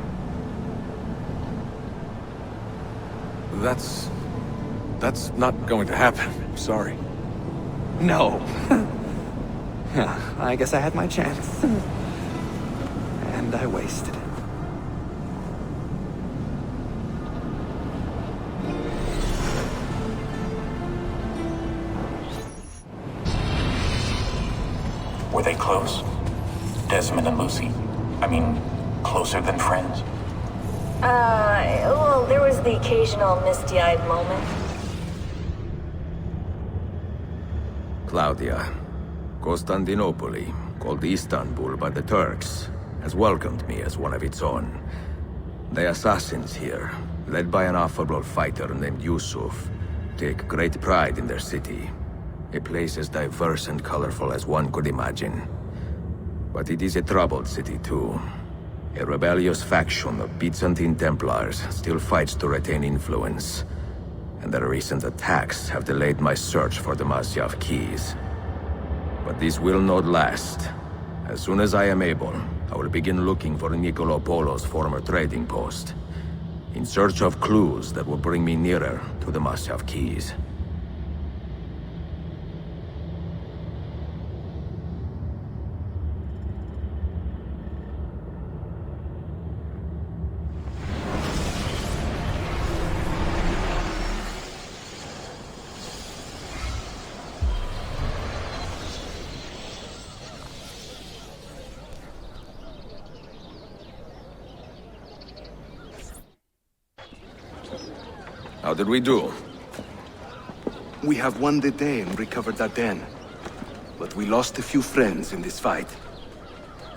That's not going to happen. Sorry. No. I guess I had my chance. And I wasted it. Were they close? Desmond and Lucy? I mean, closer than friends? Well, there was the occasional misty-eyed moment. Claudia, Constantinople, called Istanbul by the Turks, has welcomed me as one of its own. The assassins here, led by an affable fighter named Yusuf, take great pride in their city. A place as diverse and colorful as one could imagine. But it is a troubled city too. A rebellious faction of Byzantine Templars still fights to retain influence. And their recent attacks have delayed my search for the Masyaf keys. But this will not last. As soon as I am able, I will begin looking for Niccolo Polo's former trading post, in search of clues that will bring me nearer to the Masyaf keys. How did we do? We have won the day and recovered that den. But we lost a few friends in this fight.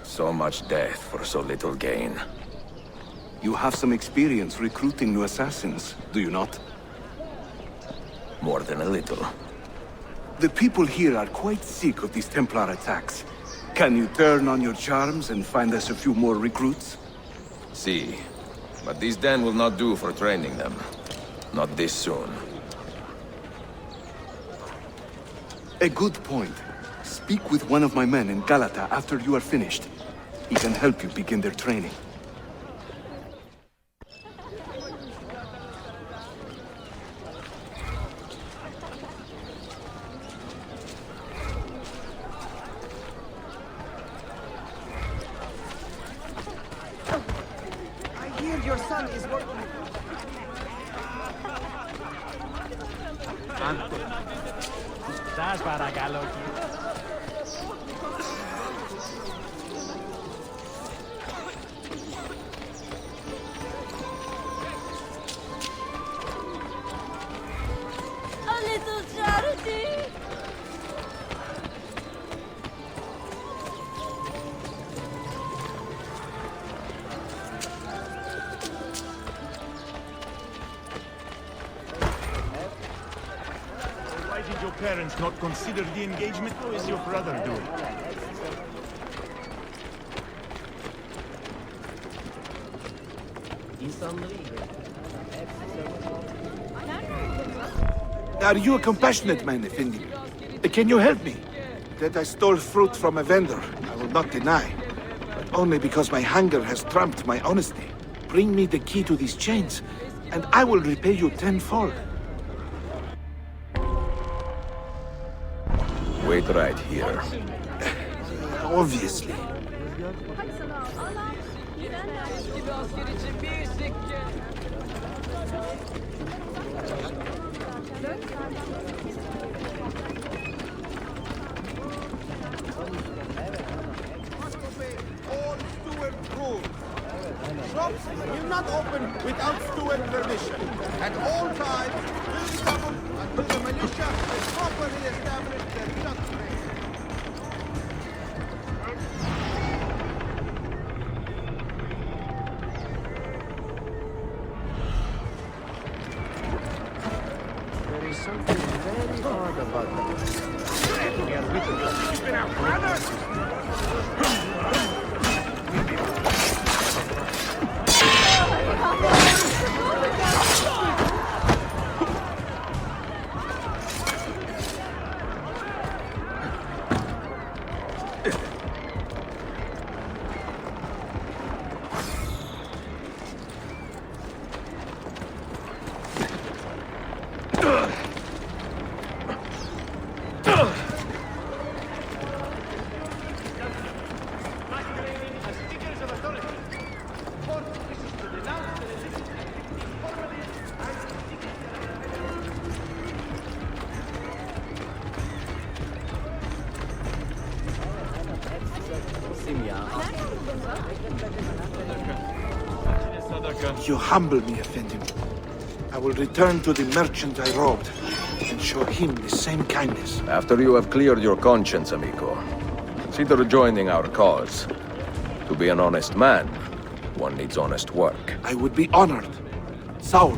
So much death for so little gain. You have some experience recruiting new assassins, do you not? More than a little. The people here are quite sick of these Templar attacks. Can you turn on your charms and find us a few more recruits? See, but this den will not do for training them. Not this soon. A good point. Speak with one of my men in Galata after you are finished. He can help you begin their training. I hear your son is working. santo. Σας παρακαλώ. A little charity. Why did your parents not consider the engagement? How is your brother doing? Are you a compassionate man, Effendi? Can you help me? That I stole fruit from a vendor, I will not deny. But only because my hunger has trumped my honesty. Bring me the key to these chains, and I will repay you tenfold. Wait right here. Obviously. All steward rules. Shops will not open without steward permission. At all times, will be doubled until the militia has properly established their just trade. There is something very odd about them. Keep it out, brother! You humble me, Effendi. I will return to the merchant I robbed and show him the same kindness. After you have cleared your conscience, amico, consider joining our cause. To be an honest man, one needs honest work. I would be honored. Saul.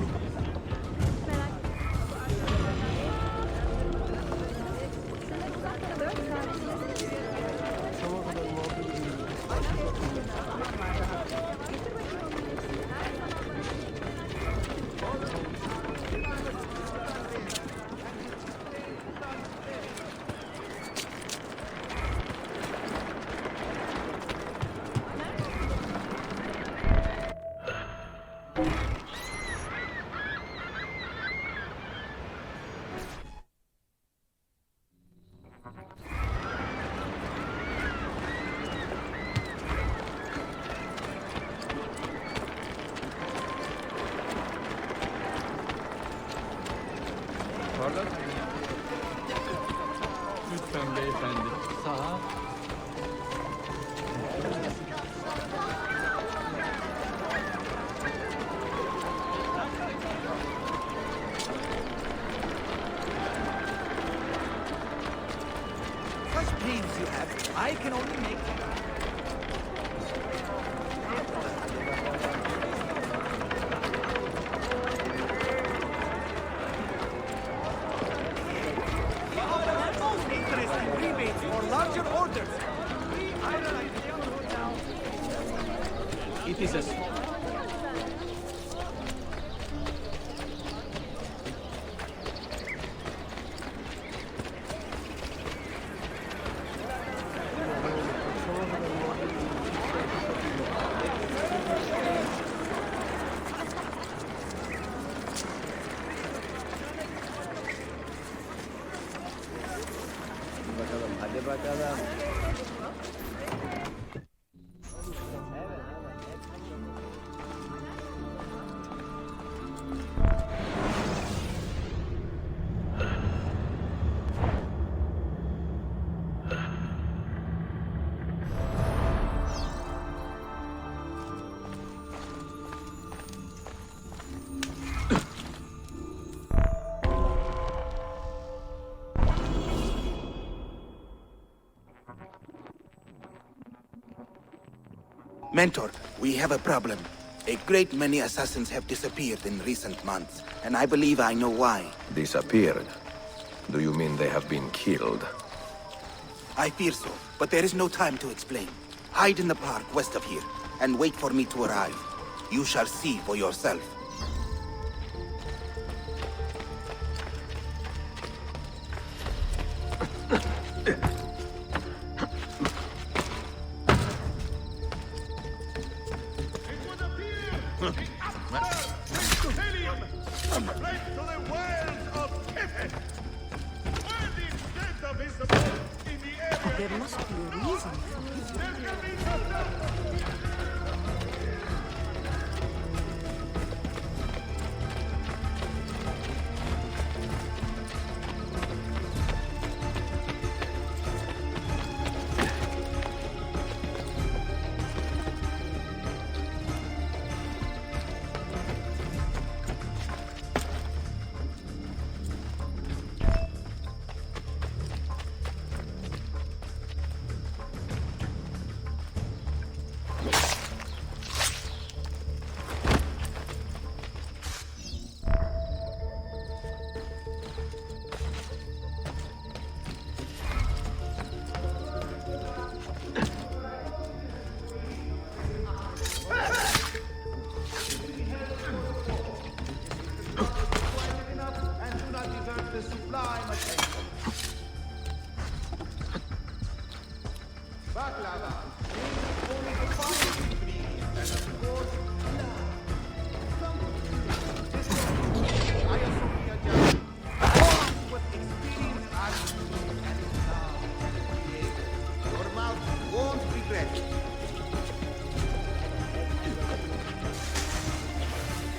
Lütfen beyefendi. Sağa. Such dreams you have, I can only make them. Larger orders. It is a... Hadi bakalım. Mentor, we have a problem. A great many assassins have disappeared in recent months, and I believe I know why. Disappeared? Do you mean they have been killed? I fear so, but there is no time to explain. Hide in the park west of here, and wait for me to arrive. You shall see for yourself. There must be a reason for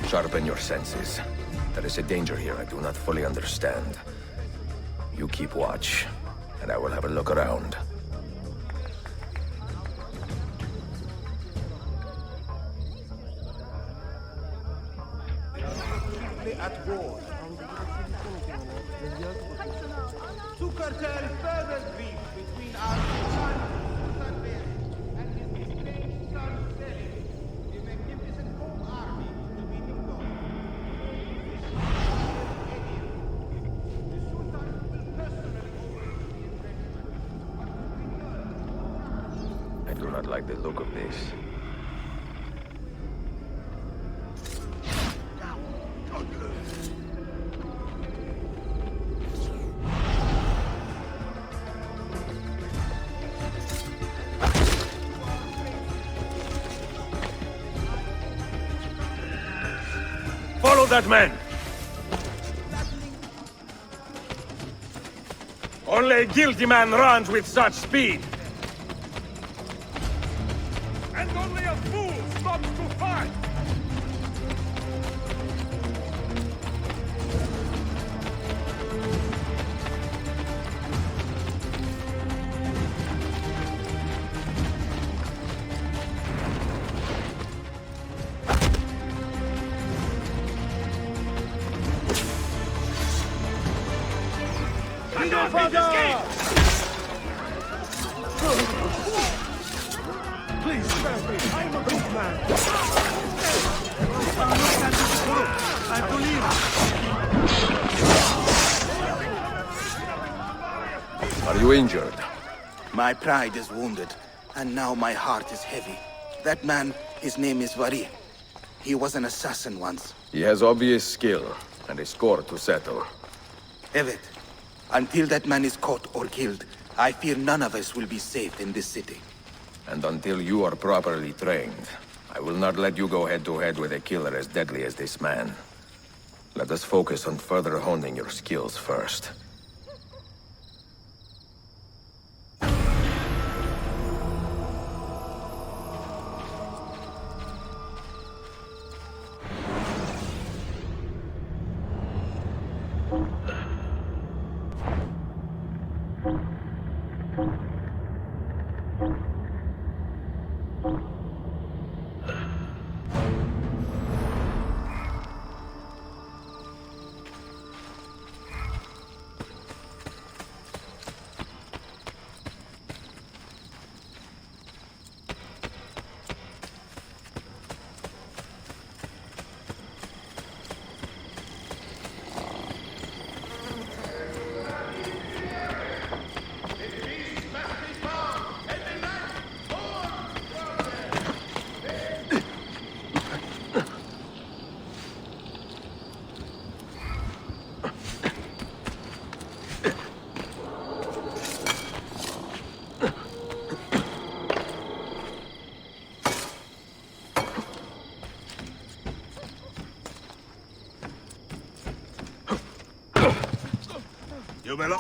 Sharpen your senses. There is a danger here I do not fully understand. You keep watch, and I will have a look around. At war. To curtail further grief between our son, and his estranged son, Selim, the magnificent home army to be deployed. The Sultan will personally oversee the I do not like the look of this. Follow that man! Only a guilty man runs with such speed! And only a fool stops to fight! Please, spare me. I'm a good man. I believe. Are you injured? My pride is wounded, and now my heart is heavy. That man, his name is Vari. He was an assassin once. He has obvious skill, and a score to settle. Evet, until that man is caught or killed, I fear none of us will be safe in this city. And until you are properly trained, I will not let you go head-to-head with a killer as deadly as this man. Let us focus on further honing your skills first. Dámelo.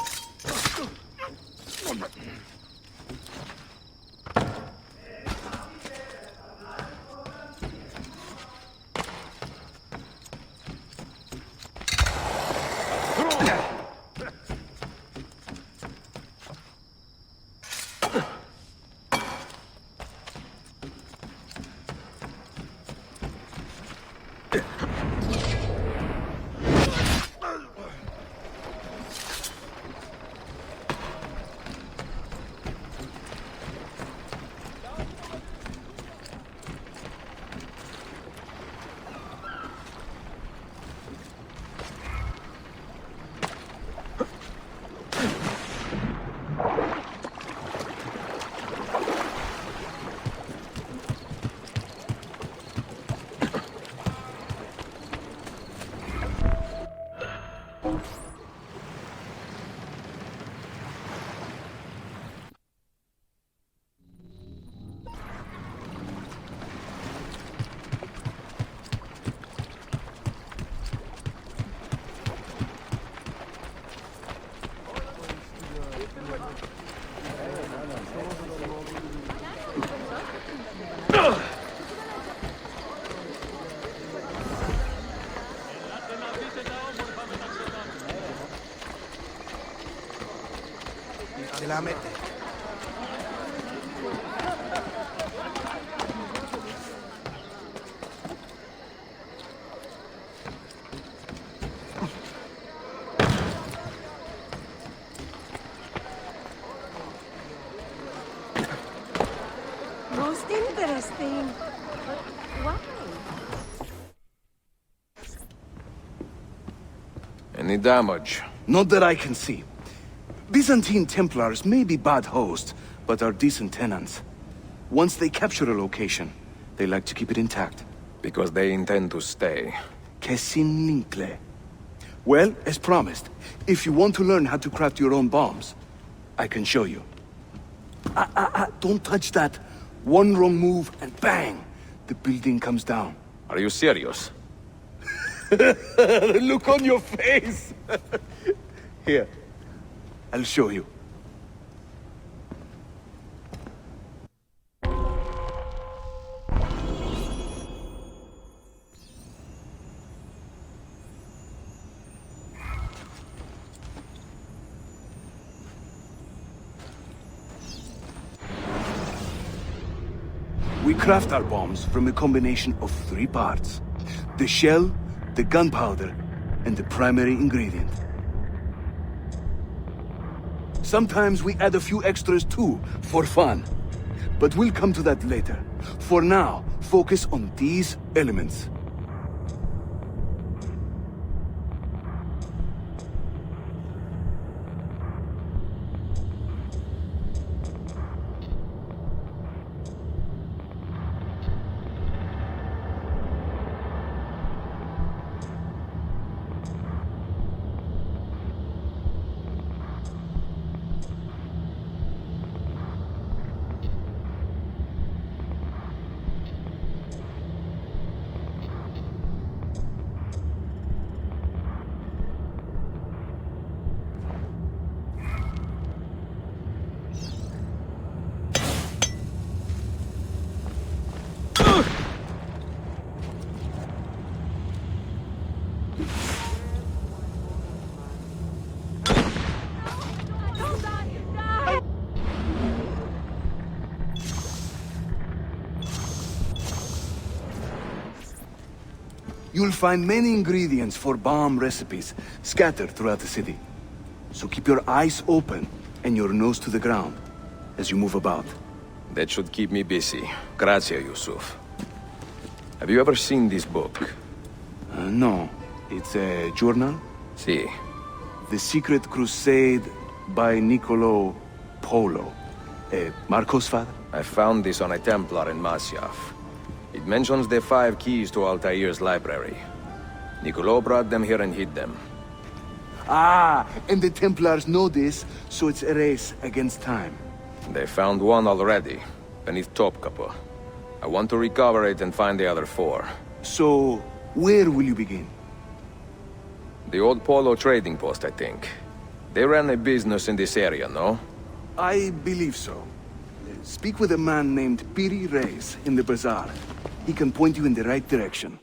Sinceramente. Most interesting. But why? Any damage? Not that I can see. Byzantine Templars may be bad hosts, but are decent tenants. Once they capture a location, they like to keep it intact. Because they intend to stay. Kessin Linkle. Well, as promised, if you want to learn how to craft your own bombs, I can show you. Don't touch that. One wrong move and bang! The building comes down. Are you serious? The look on your face! Here, I'll show you. We craft our bombs from a combination of 3 parts. The shell, the gunpowder, and the primary ingredient. Sometimes we add a few extras too, for fun. But we'll come to that later. For now, focus on these elements. You'll find many ingredients for bomb recipes scattered throughout the city. So keep your eyes open and your nose to the ground as you move about. That should keep me busy. Grazie, Yusuf. Have you ever seen this book? No. It's a journal? Si. The Secret Crusade by Niccolo Polo. Marco's father? I found this on a Templar in Masyaf. It mentions the 5 keys to Altair's library. Niccolo brought them here and hid them. Ah, and the Templars know this, so it's a race against time. They found one already, beneath Topkapi. I want to recover it and find the other 4. So, where will you begin? The old Polo trading post, I think. They ran a business in this area, no? I believe so. Speak with a man named Piri Reyes in the bazaar. He can point you in the right direction.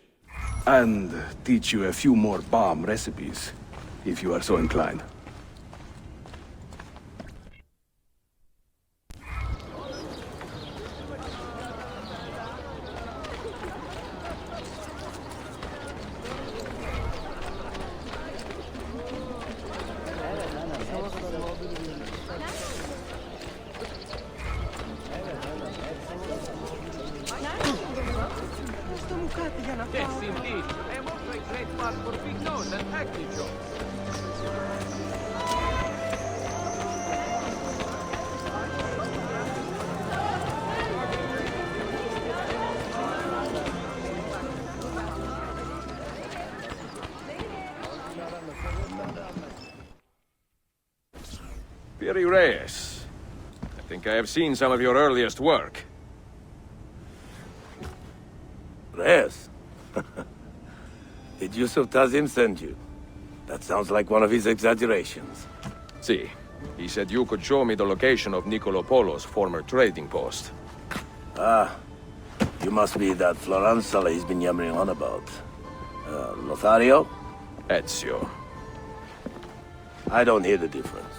And teach you a few more bomb recipes, if you are so inclined. Yes, indeed. I am also a great fan for big nose and acne jokes. Piri Reyes. I think I have seen some of your earliest work. Reyes? Did Yusuf Tazim send you? That sounds like one of his exaggerations. See, he said you could show me the location of Nicolo Polo's former trading post. Ah, you must be that Floranzala he's been yammering on about. Lothario? Ezio. I don't hear the difference.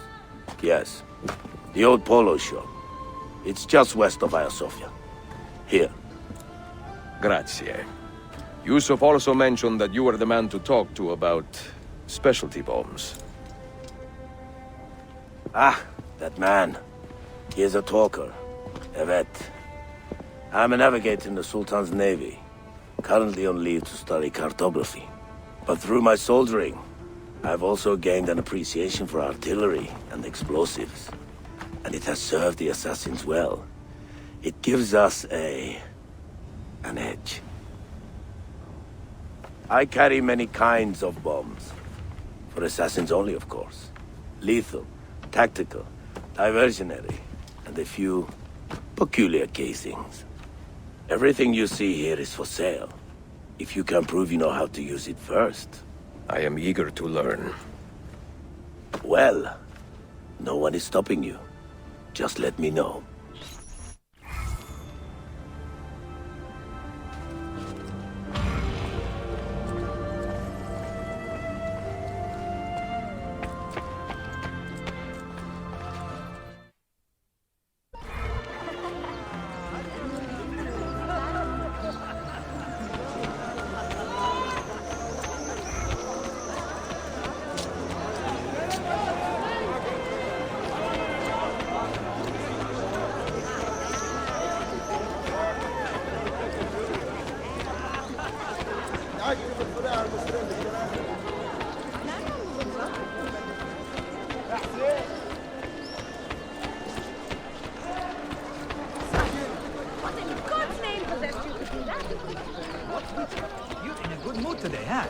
Yes, the old polo shop. It's just west of Hagia Sophia. Here. Grazie. Yusuf also mentioned that you were the man to talk to about specialty bombs. Ah, that man. He is a talker. A vet. I'm a navigator in the Sultan's Navy. Currently on leave to study cartography. But through my soldiering, I've also gained an appreciation for artillery and explosives. And it has served the assassins well. It gives us an edge. I carry many kinds of bombs. For assassins only, of course. Lethal, tactical, diversionary, and a few peculiar casings. Everything you see here is for sale. If you can prove you know how to use it first. I am eager to learn. Well, no one is stopping you. Just let me know. You're in a good mood today, huh?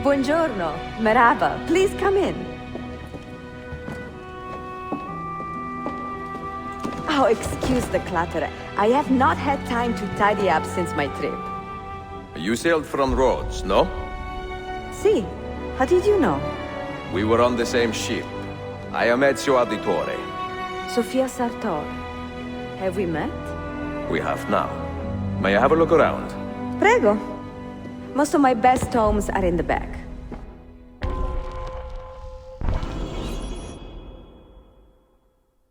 Buongiorno, merhaba. Please come in. Oh, excuse the clutter. I have not had time to tidy up since my trip. You sailed from Rhodes, no? See, how did you know? We were on the same ship. I am Ezio Auditore. Sofia Sartor. Have we met? We have now. May I have a look around? Prego. Most of my best tomes are in the back.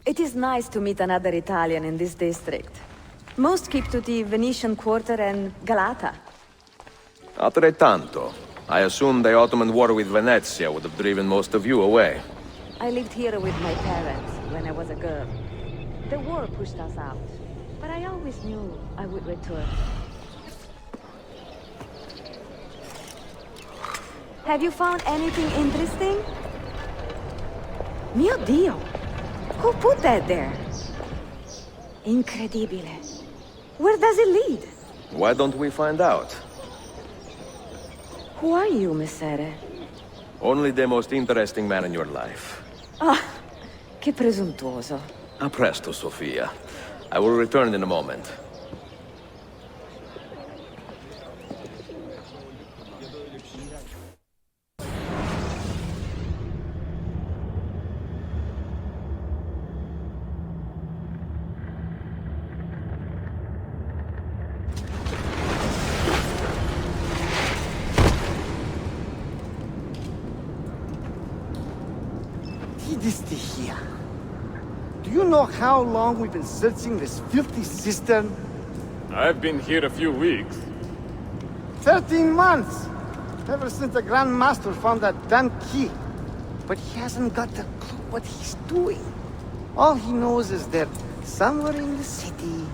It is nice to meet another Italian in this district. Most keep to the Venetian Quarter and Galata. Altrettanto. I assume the Ottoman war with Venezia would have driven most of you away. I lived here with my parents when I was a girl. The war pushed us out, but I always knew I would return. Have you found anything interesting? Mio Dio! Who put that there? Incredibile. Where does it lead? Why don't we find out? Who are you, Messere? Only the most interesting man in your life. Ah, che presuntuoso. A presto, Sofia. I will return in a moment. Here. Do you know how long we've been searching this filthy cistern? I've been here a few weeks. 13 months! Ever since the Grand Master found that damn key. But he hasn't got a clue what he's doing. All he knows is that somewhere in the city...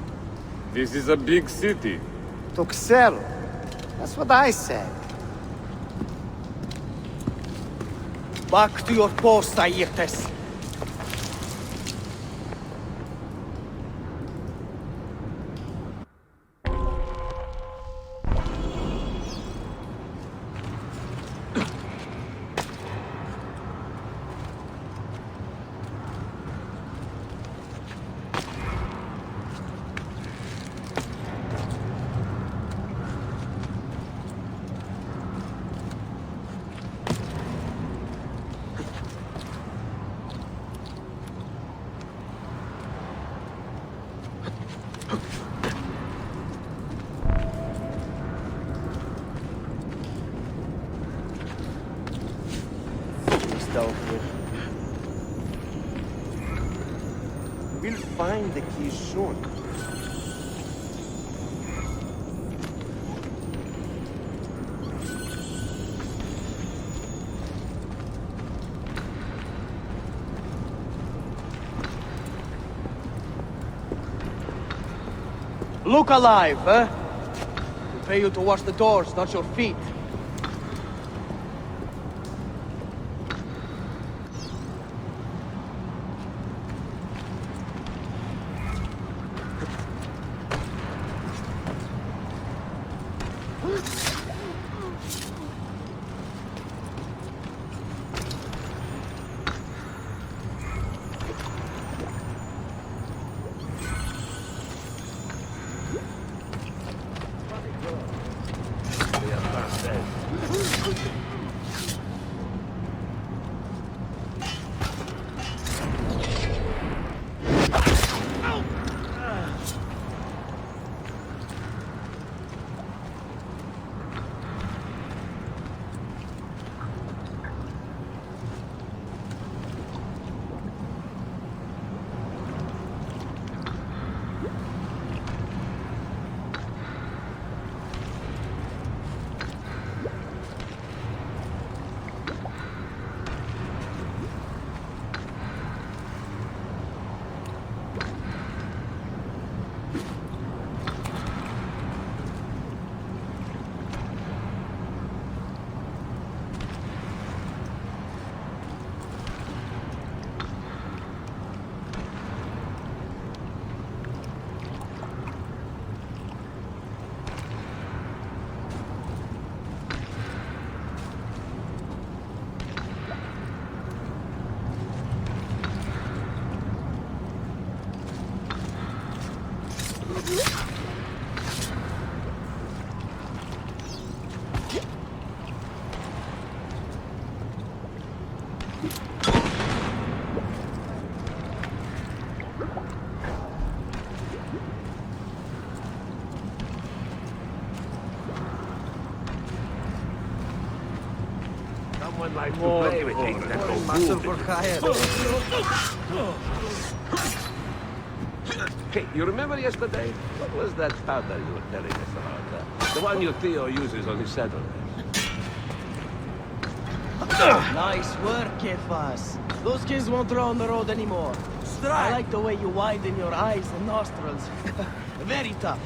This is a big city. Tuxero. That's what I said. Back to your post, Ayrtes. We'll find the key soon. Look alive, huh? We pay you to watch the doors, not your feet. Someone like to play with things that go Hey, you remember yesterday? What was that powder you were telling us about? The one your Theo uses on his saddle. Nice work, Kefas. Those kids won't throw on the road anymore. I like the way you widen your eyes and nostrils. Very tough.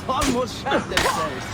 Almost shot themselves.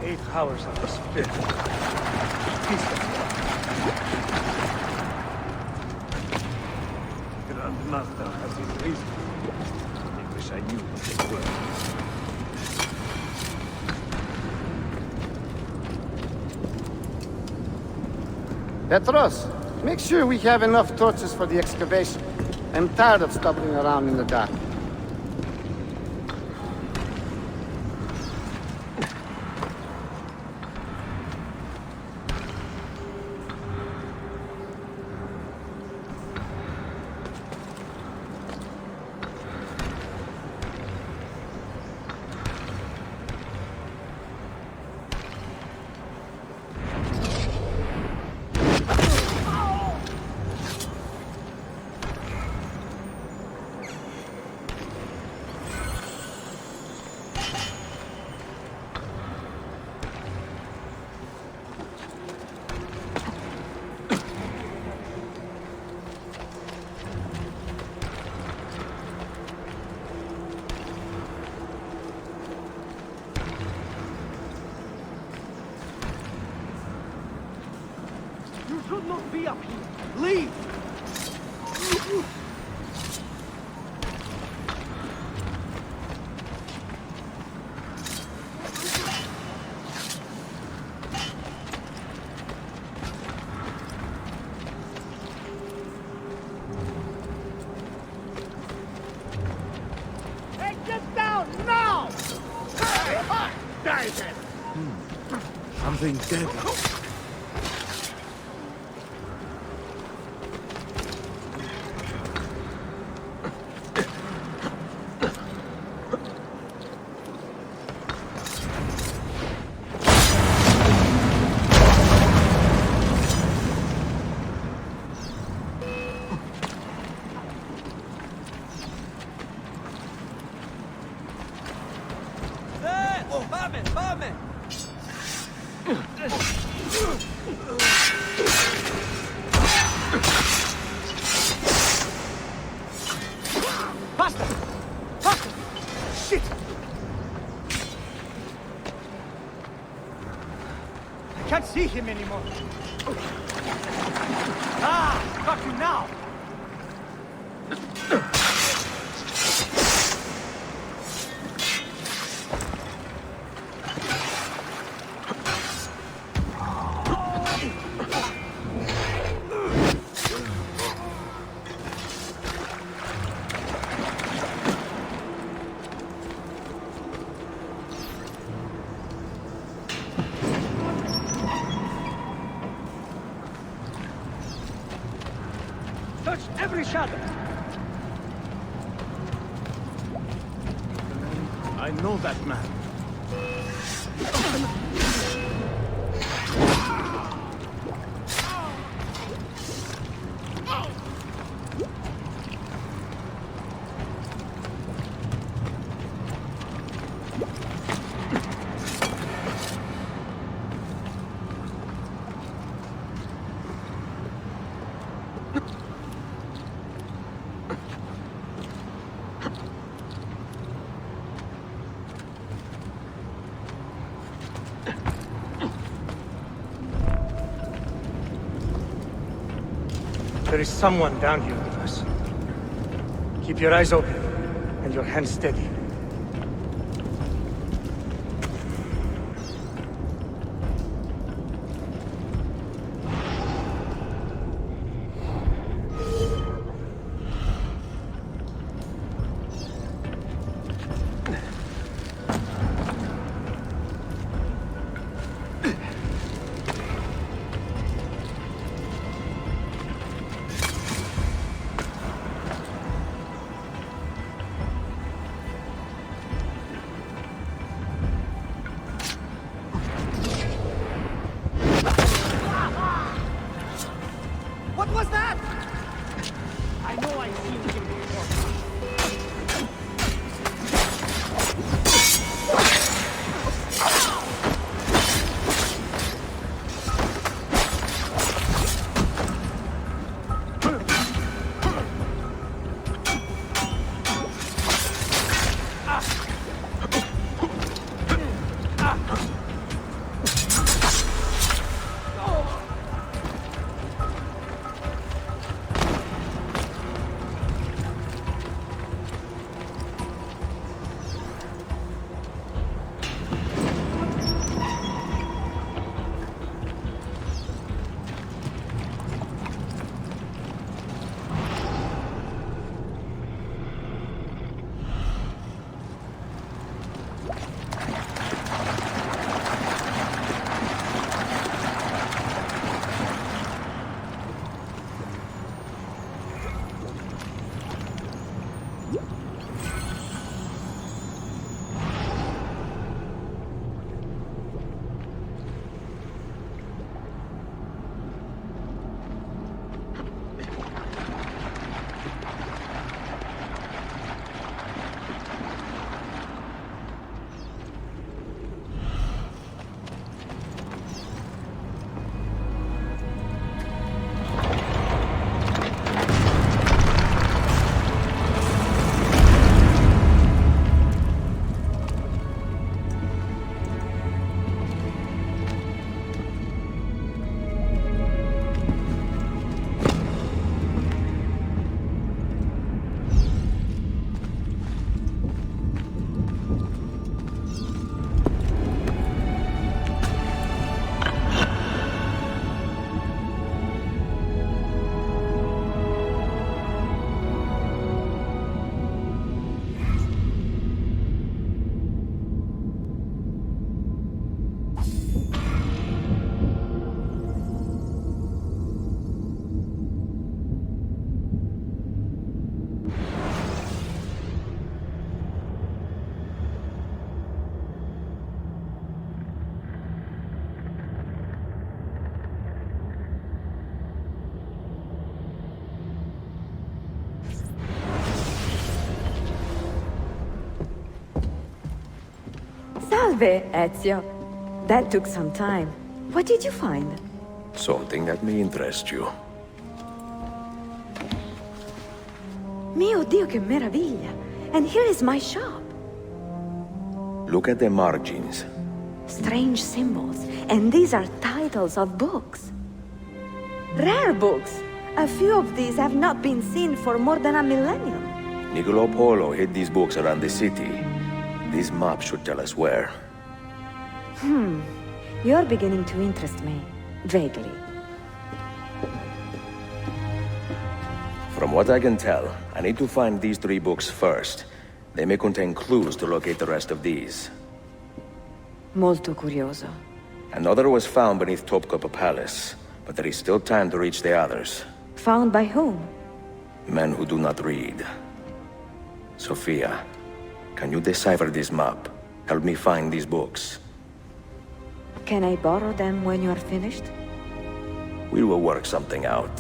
8 hours of despair. Grandmaster has his reason. I wish I knew what they were. Petros, make sure we have enough torches for the excavation. I'm tired of stumbling around in the dark. You should not be up here. Leave! Hey, get down now! Hey! Die then! Something deadly. Faster! Faster! Shit! I can't see him anymore. Ah! Got you now! Search every shadow! I know that man. There is someone down here with us. Keep your eyes open and your hands steady. What was that? I know I've seen him before. Salve, Ezio. That took some time. What did you find? Something that may interest you. Mio Dio, che meraviglia! And here is my shop. Look at the margins. Strange symbols, and these are titles of books. Rare books. A few of these have not been seen for more than a millennium. Niccolo Polo hid these books around the city. This map should tell us where. You're beginning to interest me. Vaguely. From what I can tell, I need to find these 3 books first. They may contain clues to locate the rest of these. Molto curioso. Another was found beneath Topkapi Palace, but there is still time to reach the others. Found by whom? Men who do not read. Sophia, can you decipher this map? Help me find these books. Can I borrow them when you are finished? We will work something out.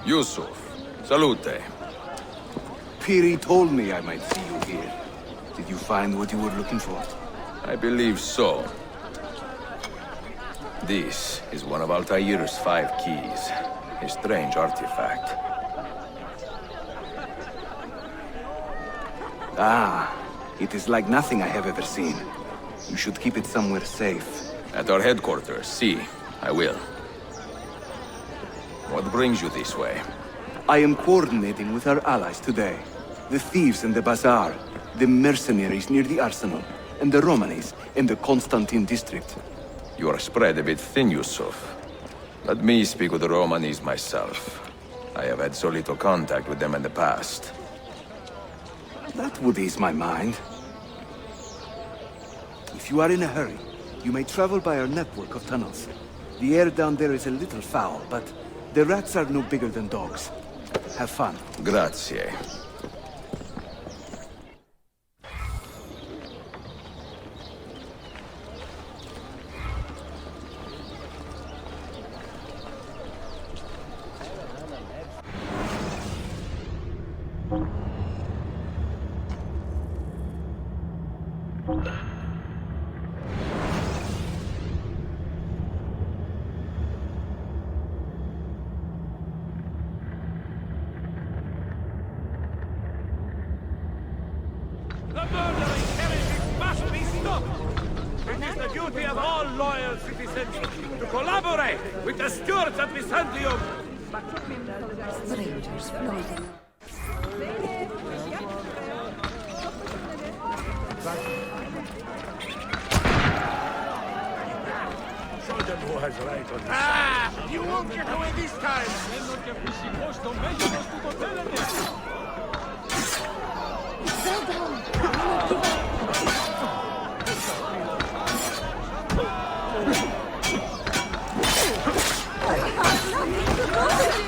Yusuf, salute. Piri told me I might see you here. Did you find what you were looking for? I believe so. This is one of Altair's 5 keys. A strange artifact. Ah, it is like nothing I have ever seen. You should keep it somewhere safe. At our headquarters, see. I will. What brings you this way? I am coordinating with our allies today. The thieves in the bazaar, the mercenaries near the arsenal, and the Romanis in the Constantine district. You are spread a bit thin, Yusuf. Let me speak with the Romanis myself. I have had so little contact with them in the past. That would ease my mind. If you are in a hurry, you may travel by our network of tunnels. The air down there is a little foul, but the rats are no bigger than dogs. Have fun. Grazie. The murdering heretic must be stopped! It is the duty of all loyal citizens to collaborate with the stewards of Byzantium! Strangers floating. Show them who has right on this. Ah! You won't get away this time!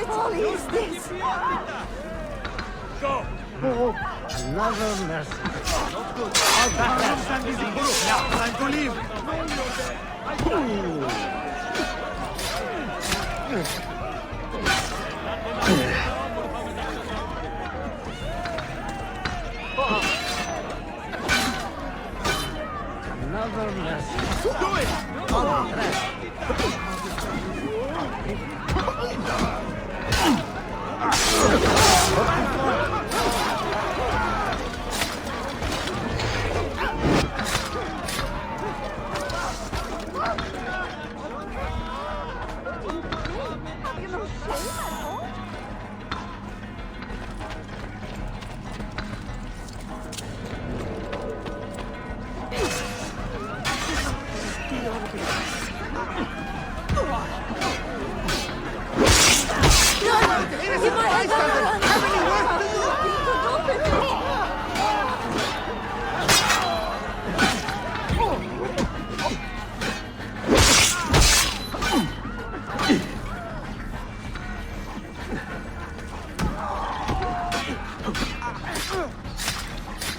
What is this? Go! Another mercy. Not good. All that is in group now. Time to leave. Another mercy. Do it!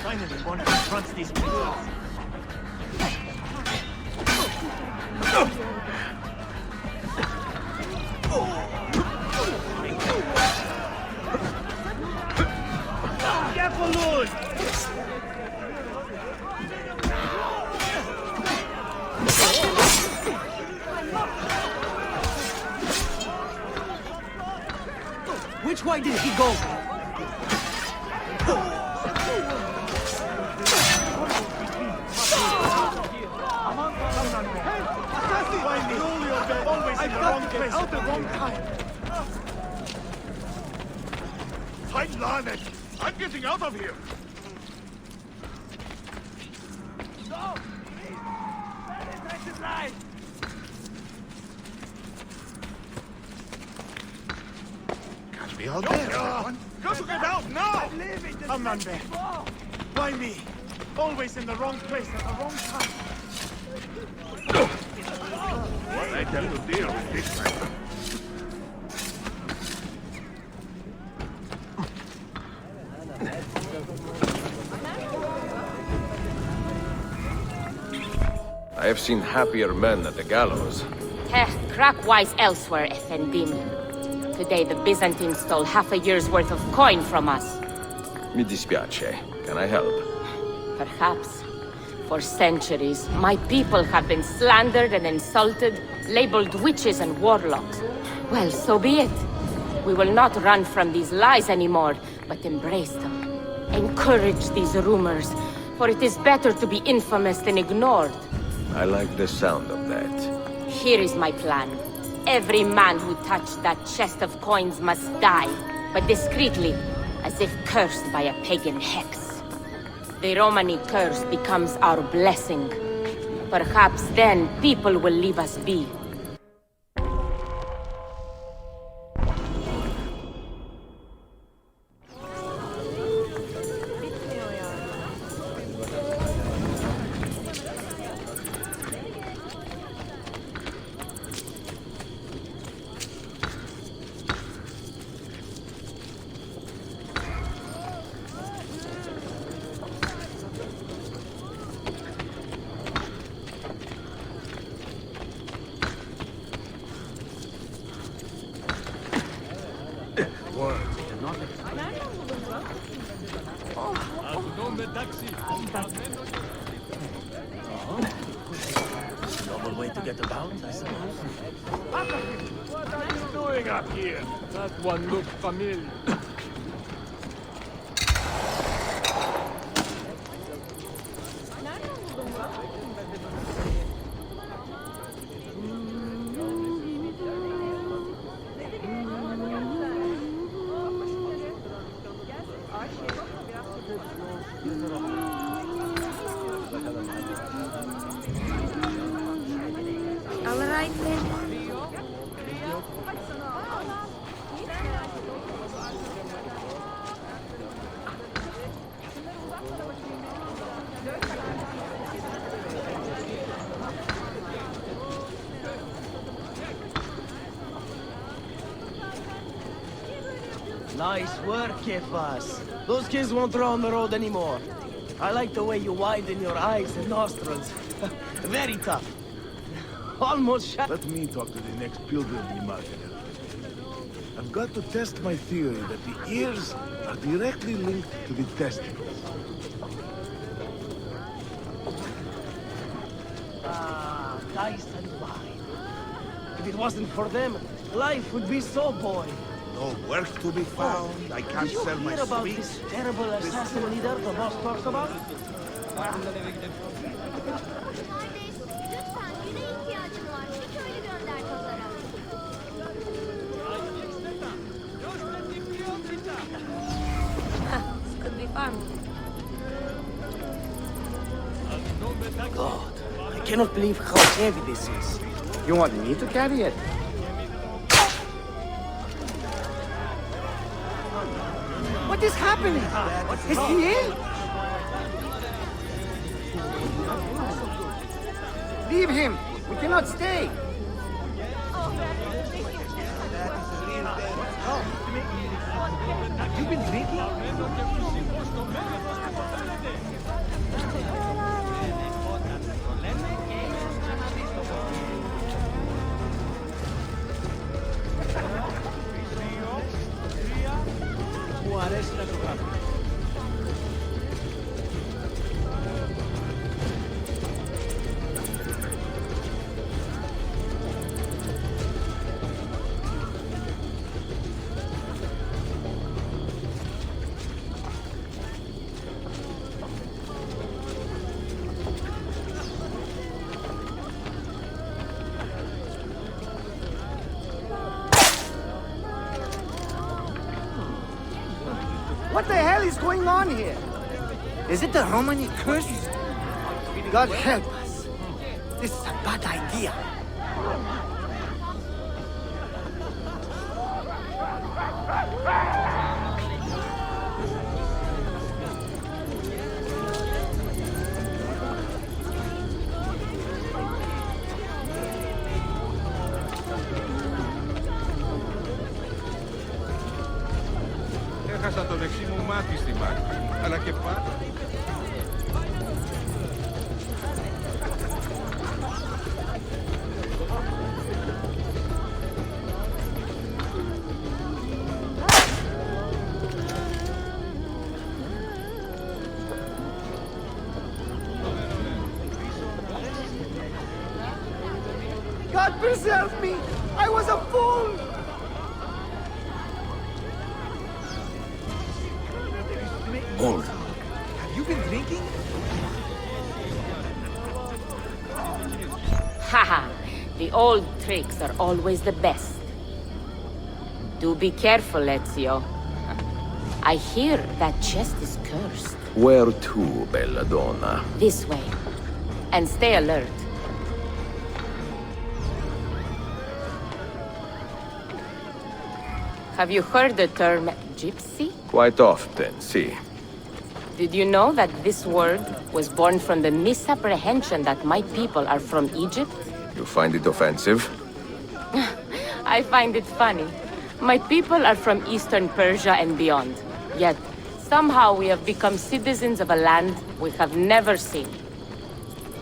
Finally, one of them. confronts these creatures. Careful, Lord! Which way did he go? I've got the place out the wrong time. Time it! I'm getting out of here! No! Please! That is right! Catch me out there, everyone! Got to get out now! Come on, Ben. Why me? Always in the wrong place at the wrong time. What I tell you to deal with this man? I have seen happier men at the gallows. Crack-wise elsewhere, Effendim. Today the Byzantines stole half a year's worth of coin from us. Mi dispiace. Can I help? Perhaps. For centuries, my people have been slandered and insulted, labeled witches and warlocks. Well, so be it. We will not run from these lies anymore, but embrace them. Encourage these rumors, for it is better to be infamous than ignored. I like the sound of that. Here is my plan. Every man who touched that chest of coins must die, but discreetly, as if cursed by a pagan hex. The Romani curse becomes our blessing. Perhaps then people will leave us be. Noble way to get about, I suppose. What are you doing up here? That one looked familiar. All right then. Nice work, Kefas. Those kids won't throw on the road anymore. I like the way you widen your eyes and nostrils. Very tough. Almost shot. Let me talk to the next pilgrim we market. I've got to test my theory that the ears are directly linked to the testicles. Ah, nice and wide. If it wasn't for them, life would be so boring. No work to be found. I can't Did you sell my hear about sweets. this terrible assassin leader the boss talks about? Could be fun. God, I cannot believe how heavy this is. You want me to carry it? What is happening? Is he ill? Leave him. We cannot stay. You've been drinking? What the hell is going on here? Is it the Romani curse? God help us. This is a bad idea. Έχασα το δεξί μου μάτι στη μάχη, αλλά και πάλι. God preserve me! I was a fool! Old. Have you been drinking? Haha, the old tricks are always the best. Do be careful, Ezio. I hear that chest is cursed. Where to, Belladonna? This way. And stay alert. Have you heard the term gypsy? Quite often, see. Did you know that this word was born from the misapprehension that my people are from Egypt? You find it offensive? I find it funny. My people are from Eastern Persia and beyond. Yet, somehow we have become citizens of a land we have never seen.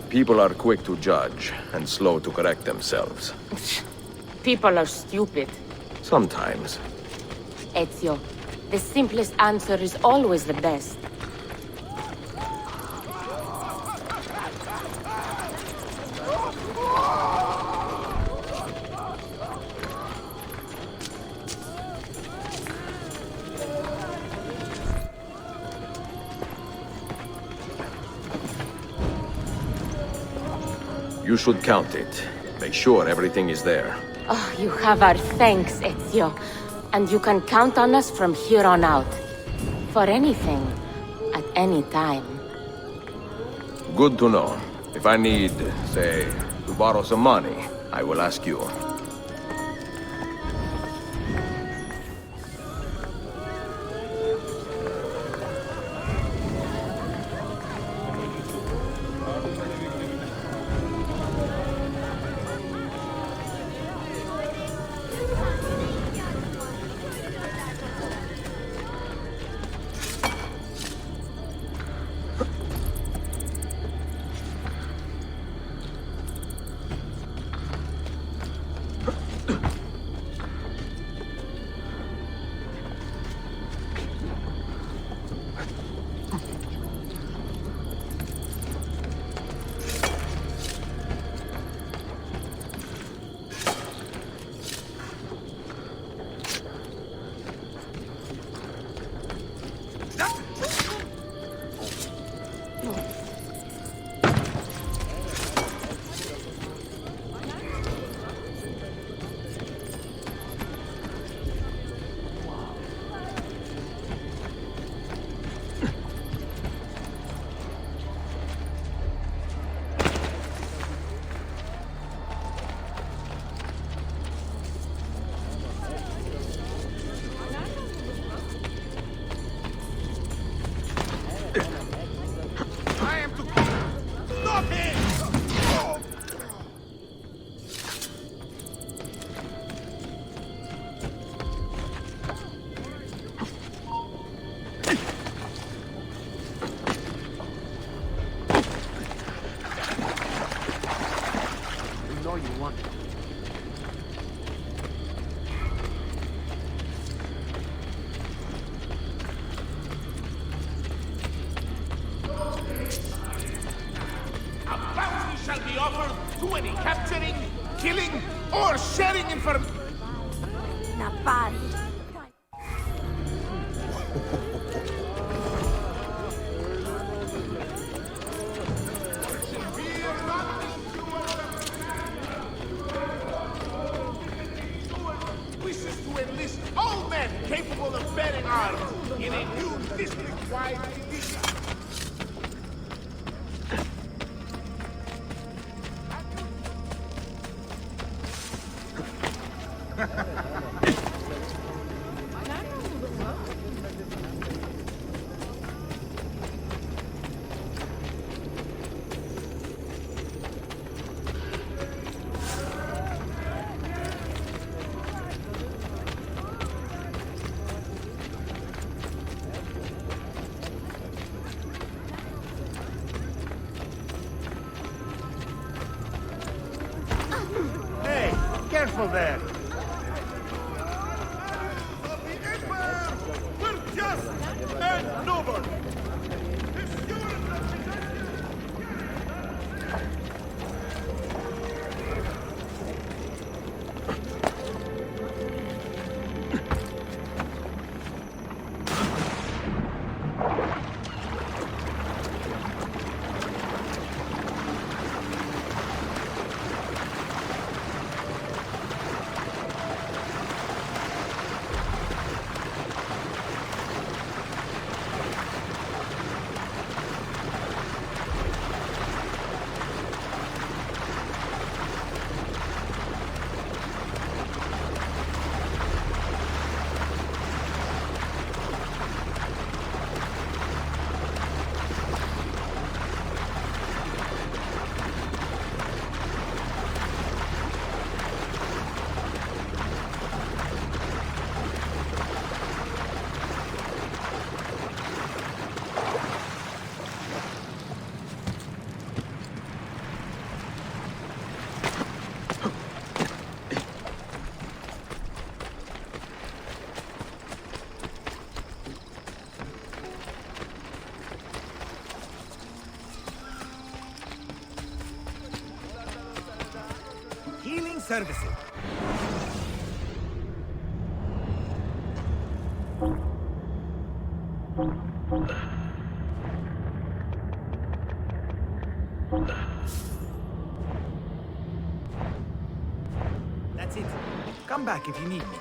People are quick to judge and slow to correct themselves. People are stupid. Sometimes. Ezio, the simplest answer is always the best. You should count it. Make sure everything is there. Oh, you have our thanks, Ezio. And you can count on us from here on out. For anything. At any time. Good to know. If I need, say, to borrow some money, I will ask you. To any capturing, killing, or sharing information. Wishes to enlist all men capable of bearing arms in a new Hey, careful there. We're just and noble. Healing services. That's it. Come back if you need me.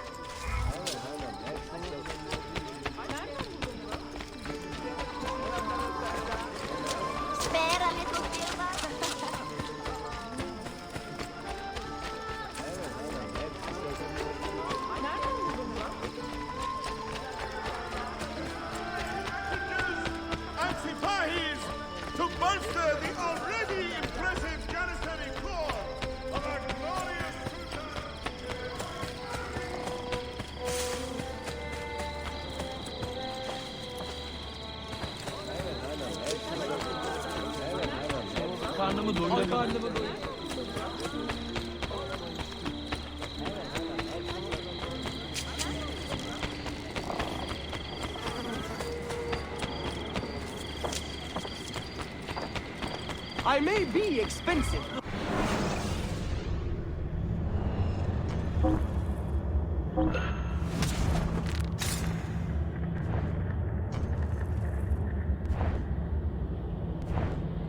Antipahis to bolster the already impressive Janissary corps of our glorious Karnımı doyuramadım. I may be expensive.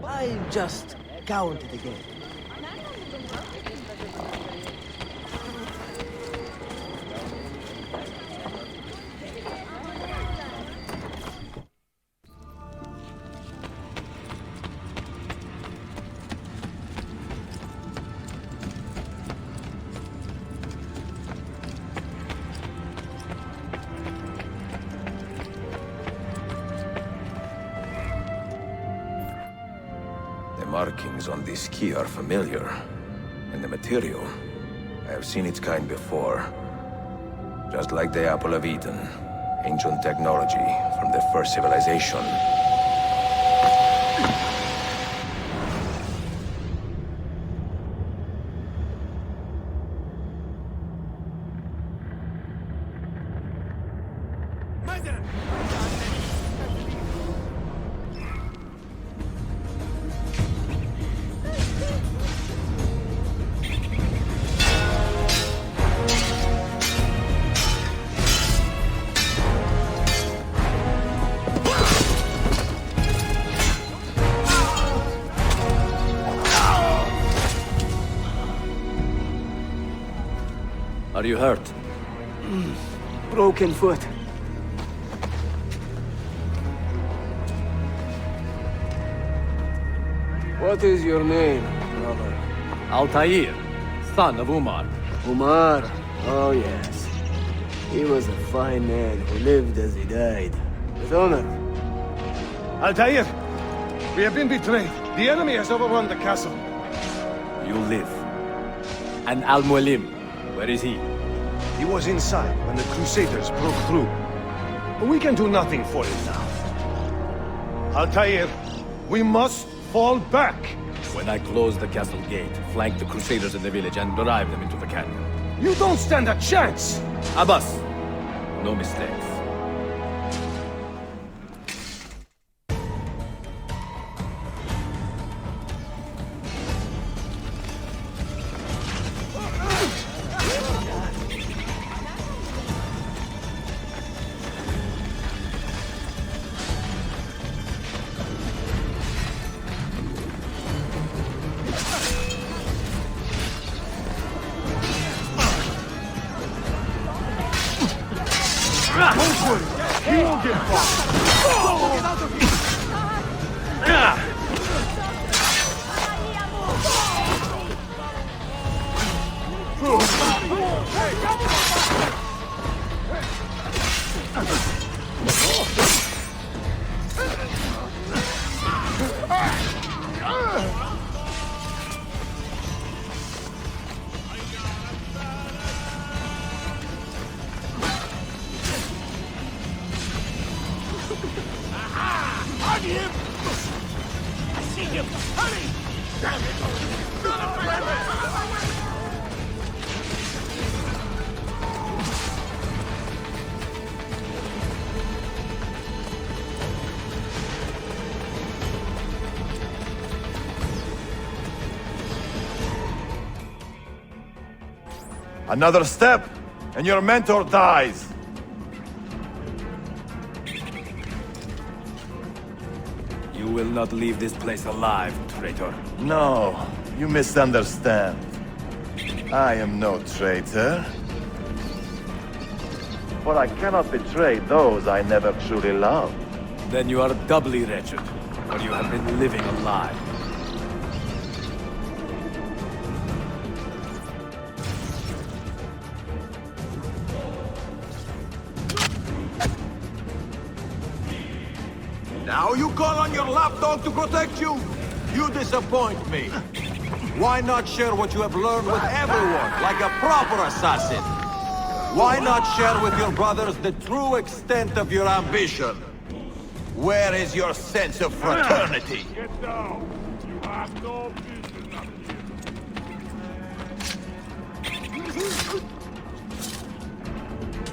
I just counted again. The markings on this key are familiar. And the material, I have seen its kind before. Just like the Apple of Eden, ancient technology from the first civilization. Are you hurt? Broken foot. What is your name, brother? Altair, son of Umar. Umar. Oh, yes. He was a fine man who lived as he died. With honor. Altair! We have been betrayed. The enemy has overrun the castle. You live. And Al-Mualim, where is he? He was inside when the Crusaders broke through. We can do nothing for him now. Altair, we must fall back. When I close the castle gate, flank the Crusaders in the village and drive them into the canyon. You don't stand a chance! Abbas, no mistakes. He won't get far. Get out of here! Another step, and your mentor dies. You will not leave this place alive, traitor. No, you misunderstand. I am no traitor. For I cannot betray those I never truly loved. Then you are doubly wretched, for you have been living a lie. Now you call on your lapdog to protect you? You disappoint me. Why not share what you have learned with everyone, like a proper assassin? Why not share with your brothers the true extent of your ambition? Where is your sense of fraternity? Get down! You have no business up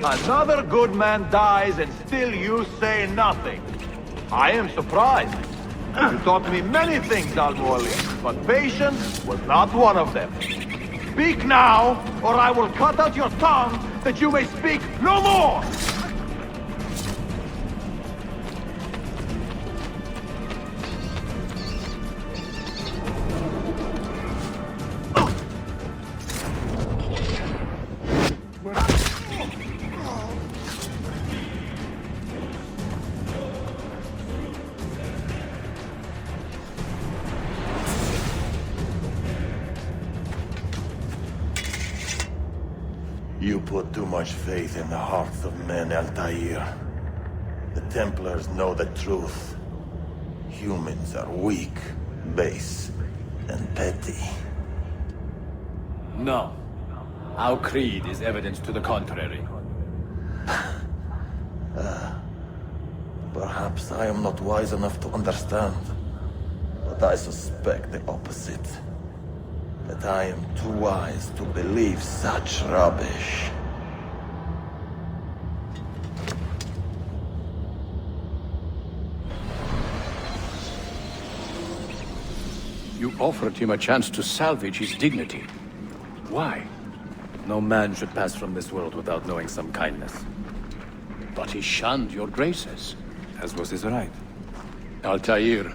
here. Another good man dies and still you say nothing. I am surprised. You taught me many things, Al-Mualim, but patience was not one of them. Speak now, or I will cut out your tongue that you may speak no more! You put too much faith in the hearts of men, Altair. The Templars know the truth. Humans are weak, base, and petty. No. Our creed is evidence to the contrary. Perhaps I am not wise enough to understand, but I suspect the opposite. That I am too wise to believe such rubbish. You offered him a chance to salvage his dignity. Why? No man should pass from this world without knowing some kindness. But he shunned your graces. As was his right. Altair,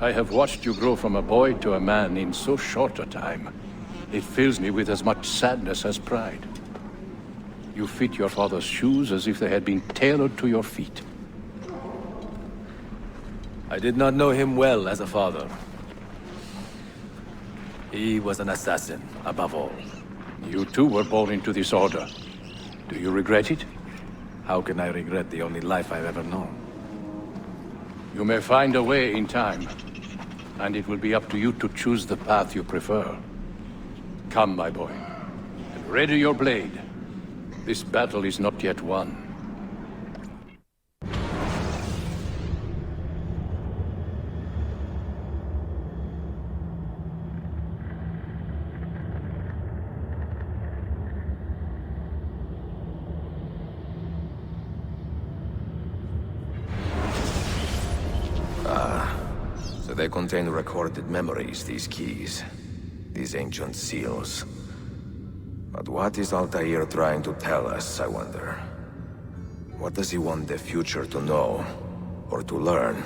I have watched you grow from a boy to a man in so short a time. It fills me with as much sadness as pride. You fit your father's shoes as if they had been tailored to your feet. I did not know him well as a father. He was an assassin, above all. You too were born into this order. Do you regret it? How can I regret the only life I've ever known? You may find a way in time, and it will be up to you to choose the path you prefer. Come, my boy, and ready your blade. This battle is not yet won. So they contain recorded memories, these keys. These ancient seals. But what is Altair trying to tell us, I wonder? What does he want the future to know? Or to learn?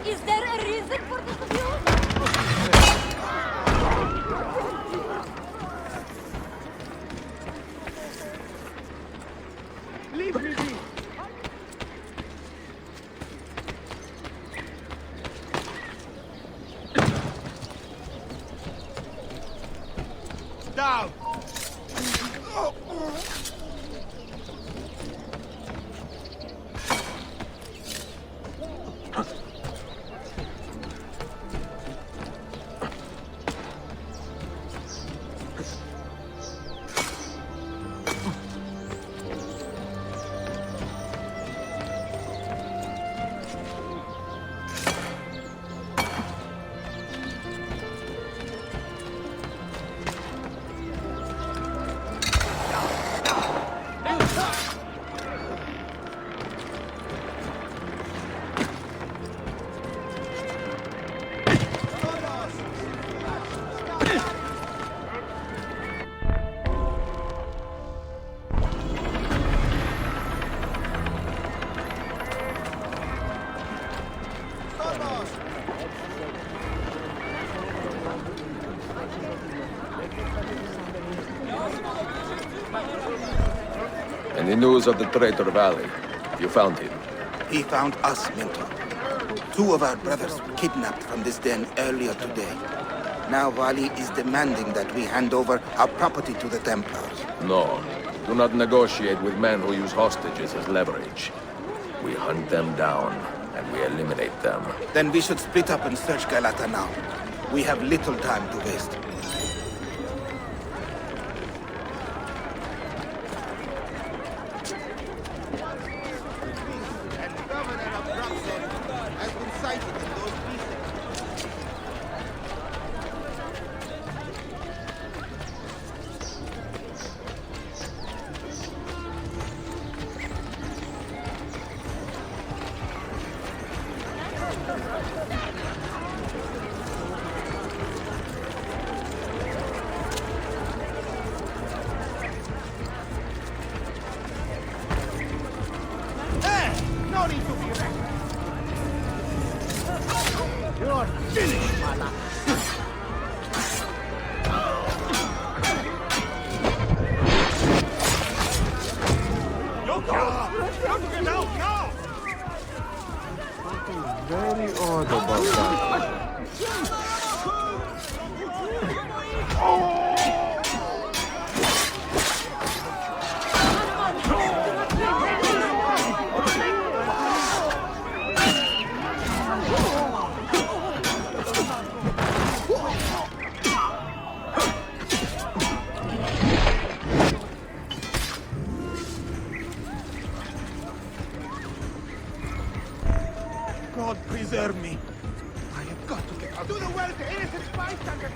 Is there a reason for this abuse? Leave me be! Down! Any news of the Traitor Valley? You found him? He found us, Mentor. 2 of our brothers were kidnapped from this den earlier today. Now Vali is demanding that we hand over our property to the Templars. No. Do not negotiate with men who use hostages as leverage. We hunt them down, and we eliminate them. Then we should split up and search Galata now. We have little time to waste. You're finished, Mala. Very odd about that. God preserve me. I have got to get out. Do the well to innocent bystanders.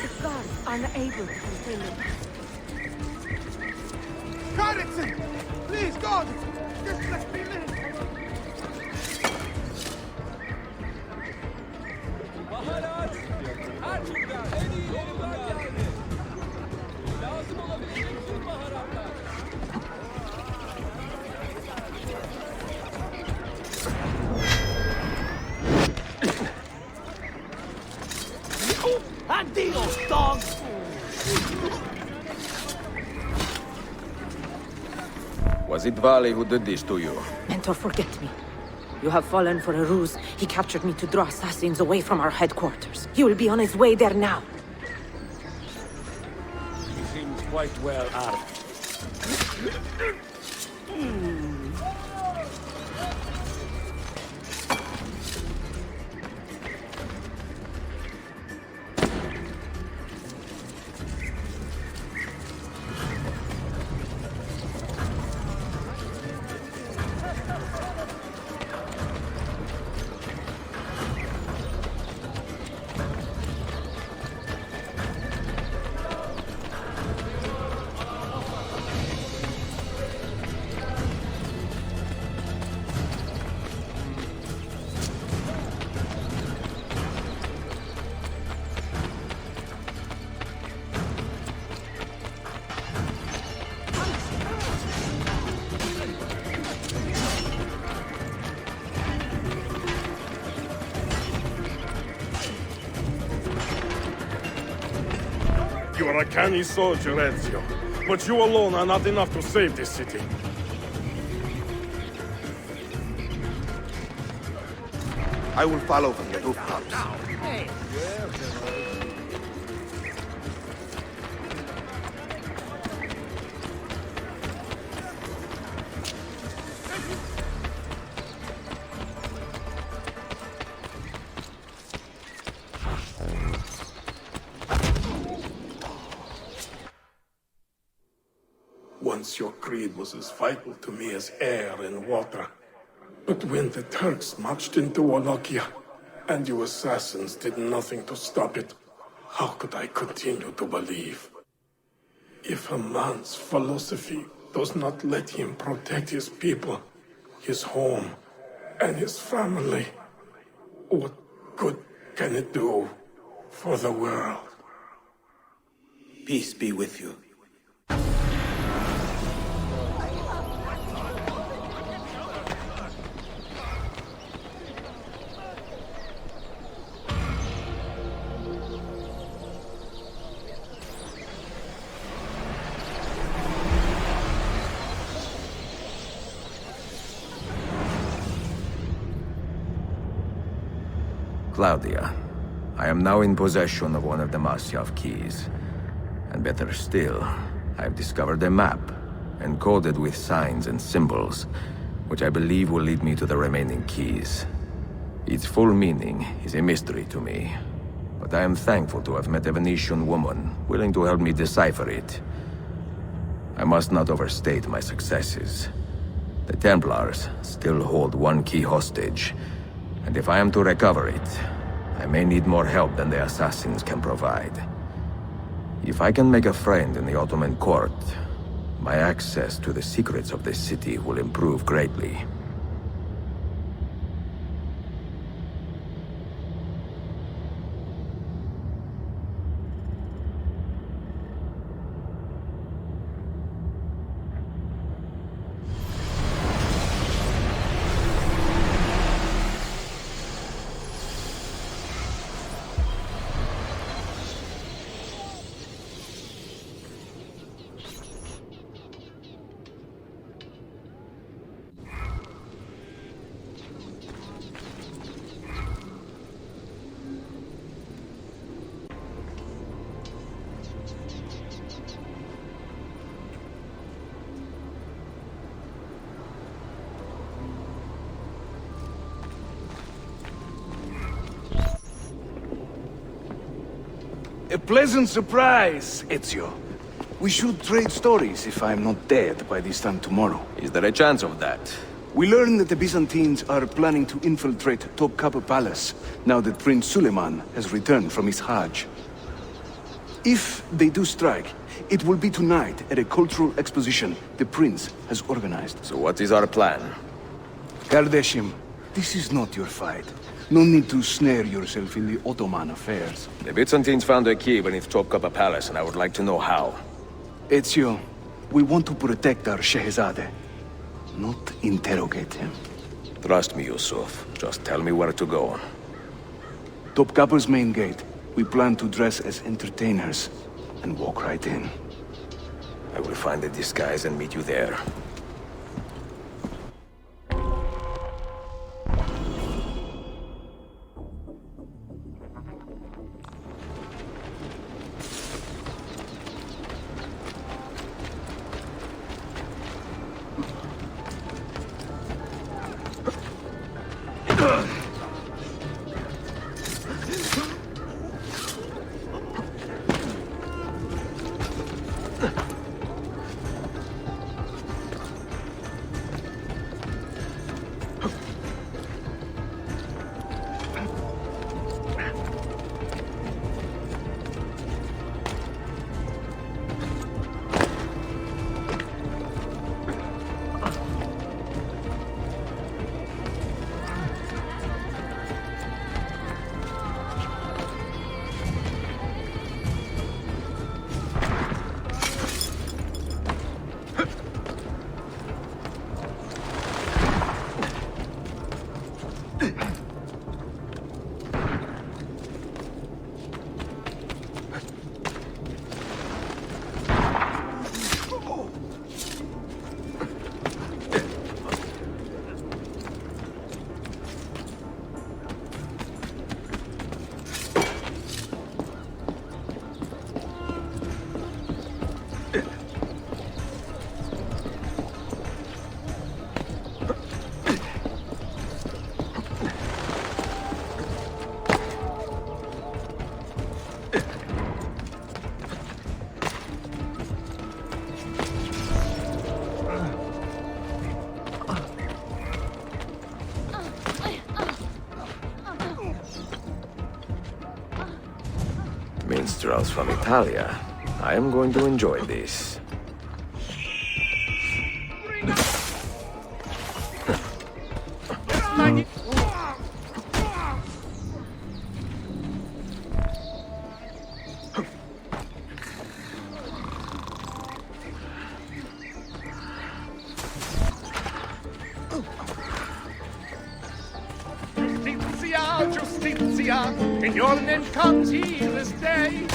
The guards unable to contain them. Carrington! Please, God! Just let me live! Adios, dogs! Was it Vali who did this to you? Mentor, forget me. You have fallen for a ruse. He captured me to draw assassins away from our headquarters. He will be on his way there now. He seems quite well armed. You are a canny soldier, Ezio, but you alone are not enough to save this city. I will follow from the rooftops. Once your creed was as vital to me as air and water. But when the Turks marched into Wallachia, and you assassins did nothing to stop it, how could I continue to believe? If a man's philosophy does not let him protect his people, his home, and his family, what good can it do for the world? Peace be with you. Claudia, I am now in possession of one of the Masyav keys. And better still, I have discovered a map, encoded with signs and symbols, which I believe will lead me to the remaining keys. Its full meaning is a mystery to me, but I am thankful to have met a Venetian woman willing to help me decipher it. I must not overstate my successes. The Templars still hold one key hostage, and if I am to recover it, I may need more help than the assassins can provide. If I can make a friend in the Ottoman court, my access to the secrets of this city will improve greatly. A pleasant surprise, Ezio. We should trade stories if I'm not dead by this time tomorrow. Is there a chance of that? We learn that the Byzantines are planning to infiltrate Topkapi Palace, now that Prince Suleiman has returned from his Hajj. If they do strike, it will be tonight at a cultural exposition the prince has organized. So what is our plan? Kardashim, this is not your fight. No need to snare yourself in the Ottoman affairs. The Byzantines found a key beneath Topkapi Palace, and I would like to know how. Ezio, we want to protect our Shehzade, not interrogate him. Trust me, Yusuf. Just tell me where to go. Topkapi's main gate. We plan to dress as entertainers and walk right in. I will find a disguise and meet you there. Minstrels from Italia. I am going to enjoy this. Justitia, in your name comes he this day.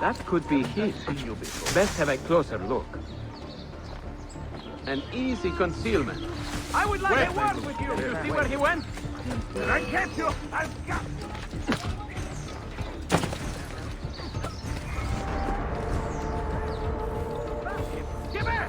That could be his. Best have a closer look. An easy concealment. I would like a word with you. You see where he went? I get you. I've got. Give it.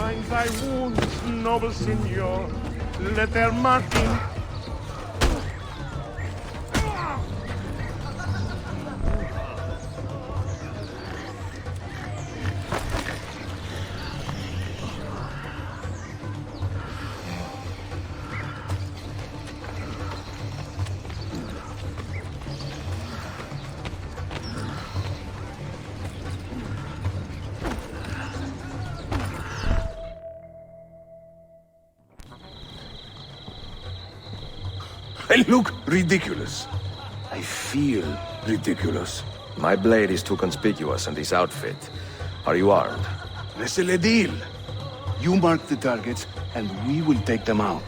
bind thy wounds, noble signor. Let their marking I look ridiculous. I feel ridiculous. My blade is too conspicuous in this outfit. Are you armed? C'est le deal. You mark the targets, and we will take them out.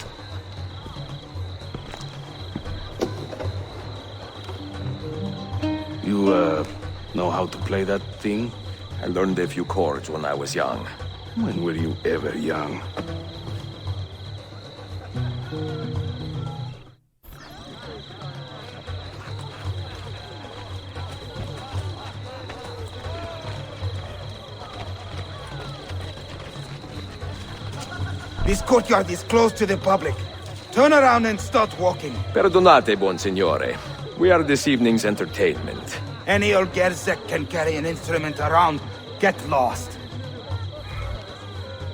You, know how to play that thing? I learned a few chords when I was young. When were you ever young? This courtyard is closed to the public. Turn around and start walking. Perdonate, buon signore. We are this evening's entertainment. Any old gerzek can carry an instrument around. Get lost.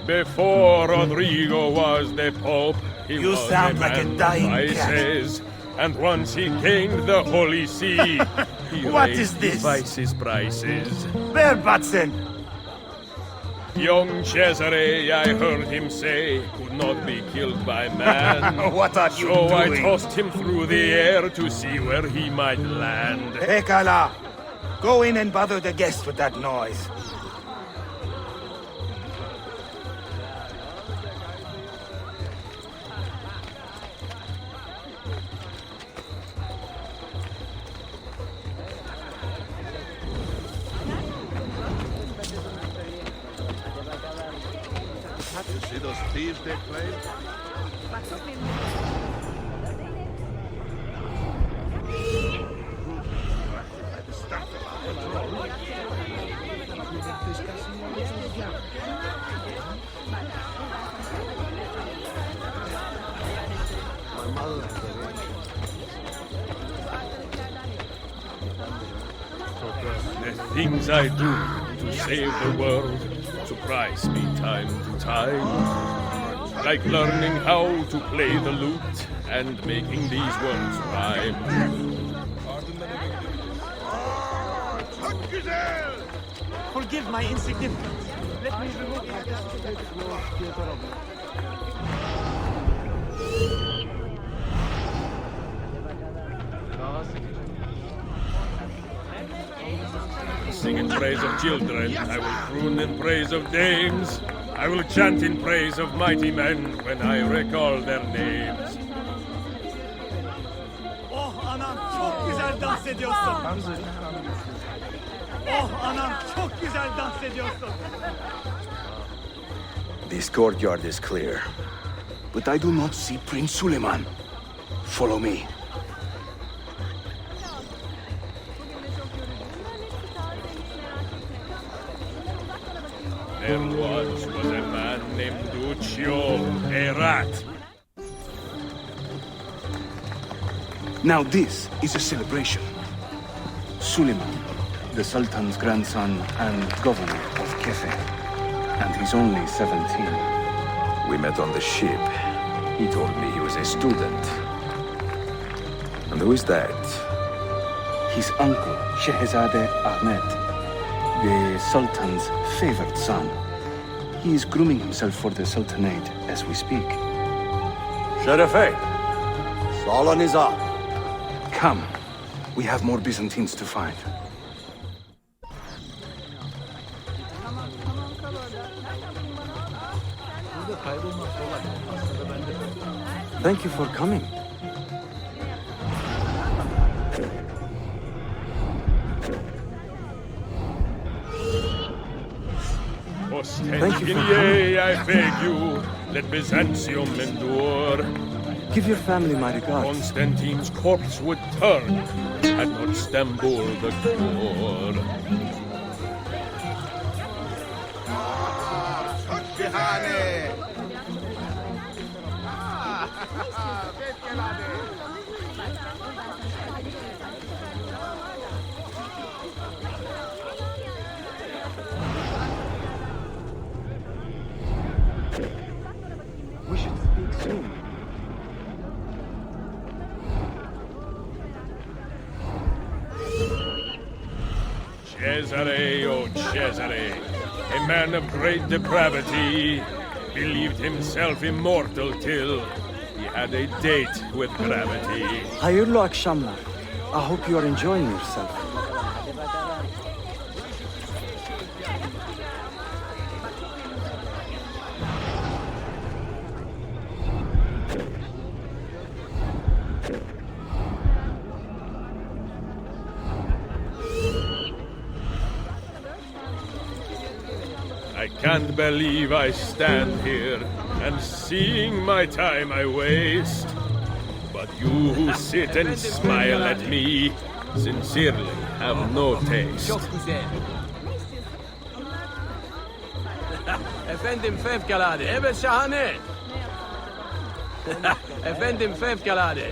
Before Rodrigo was the Pope, he You was sound like a man dying of cat. vices. And once he gained the Holy See, he What raised is this? his vices prices. Bear Batson! Young Cesare, I heard him say, could not be killed by man. What are you So I doing? tossed him through the air to see where he might land. Pekala! Go in and bother the guests with that noise. You see those thieves they played? The things I do to save the world surprise me time to time. Like learning how to play the lute and making these words rhyme. forgive my insignificance. Let me remove Sing in praise of children, I will croon in praise of dames. I will chant in praise of mighty men when I recall their names. Oh anam çok güzel dans ediyorsun. Oh anam çok güzel dans ediyorsun. This courtyard is clear. But I do not see Prince Suleiman. Follow me. There once was a man named Duccio, a rat. Now this is a celebration. Suleiman, the Sultan's grandson and governor of Kefe. And he's only 17. We met on the ship. He told me he was a student. And who is that? His uncle, Shehzade Ahmed, the Sultan's favored son. He is grooming himself for the Sultanate as we speak. Sherife, Solon is up. Come. We have more Byzantines to find. Thank you for coming. Thank you for coming. I beg you, let Byzantium endure. Give your family my regards. Constantine's corpse would turn, had not Stambul the cure. Shihane! We should speak soon. Cesare, oh Cesare, a man of great depravity, believed himself immortal till he had a date with gravity. Hayırlı akşamlar. I hope you are enjoying yourself. I can't believe I stand here and seeing my time I waste. But you who sit and smile at me sincerely have no taste. Çok güzel. Efendim fevkalade, evet şahane. Efendim fevkalade.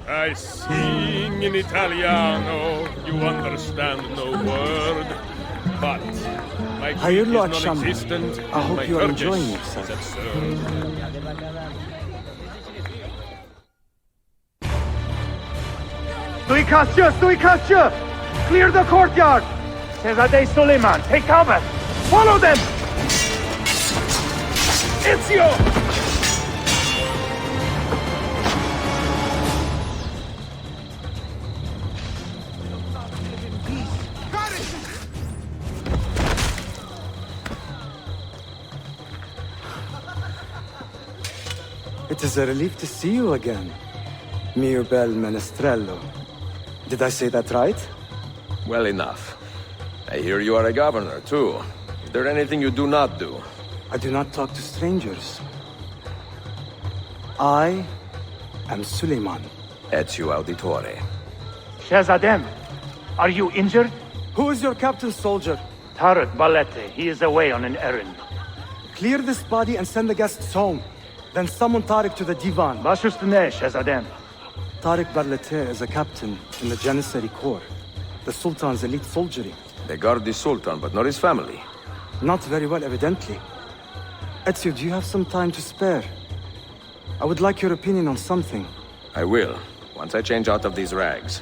I sing in Italiano, you understand no word, but my Greek Hayırlı is akşamlar. non-existent, I and hope my you are Turkish enjoying is yourself. absurd. Suikastçı! Suikastçı! Clear the courtyard! Şehzade Suleiman, take cover! Follow them! Ezio! It is a relief to see you again, mio bel menestrello. Did I say that right? Well enough. I hear you are a governor, too. Is there anything you do not do? I do not talk to strangers. I am Suleiman. Ezio Auditore. Shehzadem, are you injured? Who is your captain, soldier? Tarek Balete. He is away on an errand. Clear this body and send the guests home. Then summon Tarek to the divan. Baş üstüne, Shehzadem. Tarek Barlete is a captain in the Janissary Corps, the Sultan's elite soldiery. They guard the Sultan, but not his family. Not very well, evidently. Ezio, do you have some time to spare? I would like your opinion on something. I will, once I change out of these rags.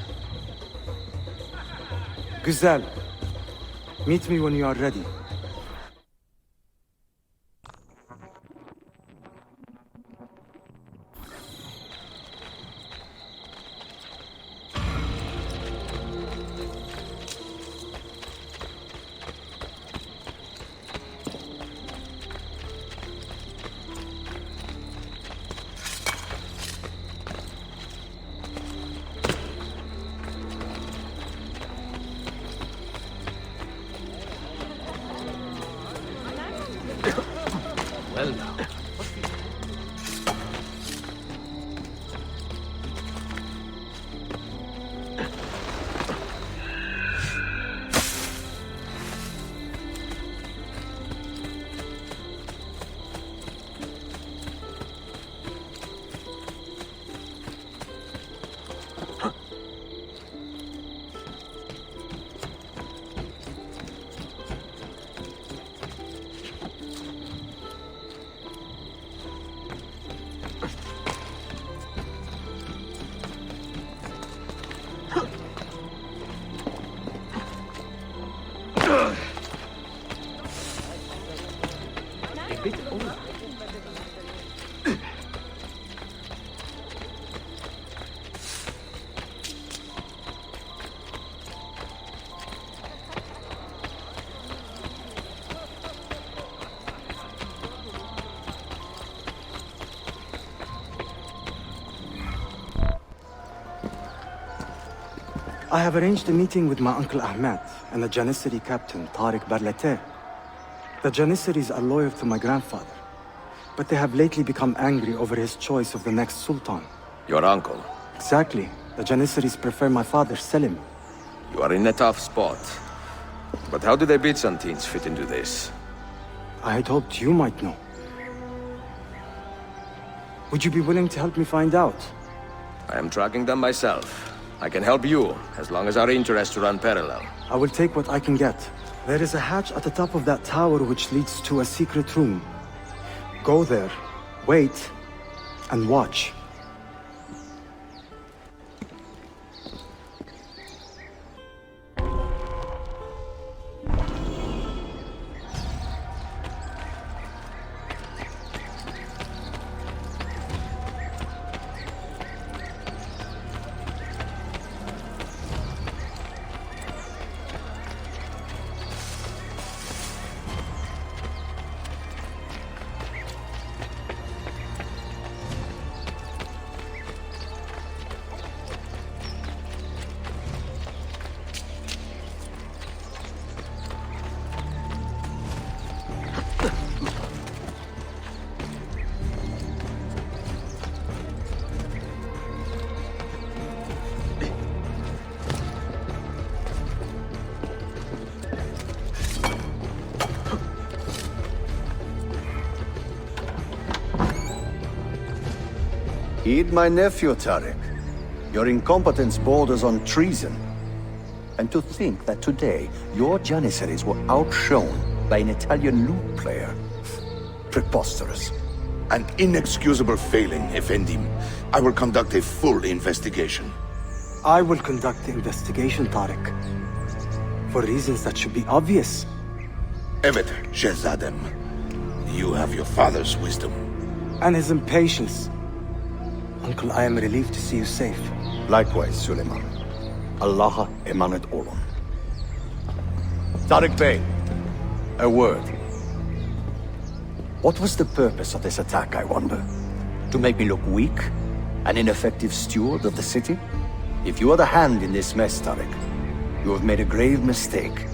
Güzel. Meet me when you are ready. Well now. I have arranged a meeting with my uncle Ahmed and the Janissary captain, Tariq Barlete. The Janissaries are loyal to my grandfather, but they have lately become angry over his choice of the next sultan. Your uncle? Exactly. The Janissaries prefer my father, Selim. You are in a tough spot. But how do the Byzantines fit into this? I had hoped you might know. Would you be willing to help me find out? I am tracking them myself. I can help you, as long as our interests run parallel. I will take what I can get. There is a hatch at the top of that tower which leads to a secret room. Go there, wait, and watch. Heed my nephew, Tariq. Your incompetence borders on treason. And to think that today, your Janissaries were outshone by an Italian lute player. Preposterous. An inexcusable failing, Effendim. I will conduct a full investigation. I will conduct the investigation, Tariq. For reasons that should be obvious. Evet, Shehzadem. You have your father's wisdom. And his impatience. Uncle, I am relieved to see you safe. Likewise, Suleiman. Allah emanet olun. Tariq Bey, a word. What was the purpose of this attack, I wonder? To make me look weak? An ineffective steward of the city? If you are the hand in this mess, Tariq, you have made a grave mistake.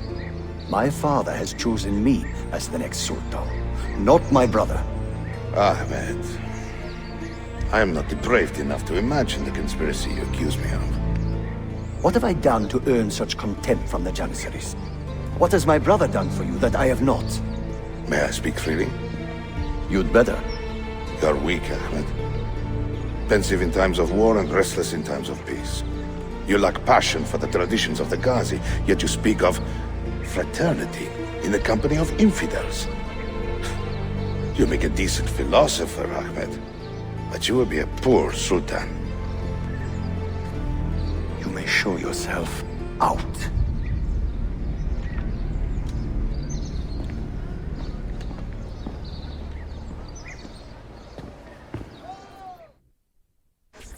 My father has chosen me as the next sultan, not my brother. Ahmed. I am not depraved enough to imagine the conspiracy you accuse me of. What have I done to earn such contempt from the Janissaries? What has my brother done for you that I have not? May I speak freely? You'd better. You're weak, Ahmed. Pensive in times of war and restless in times of peace. You lack passion for the traditions of the Ghazi, yet you speak of fraternity in the company of infidels. You make a decent philosopher, Ahmed. But you will be a poor sultan. You may show yourself out.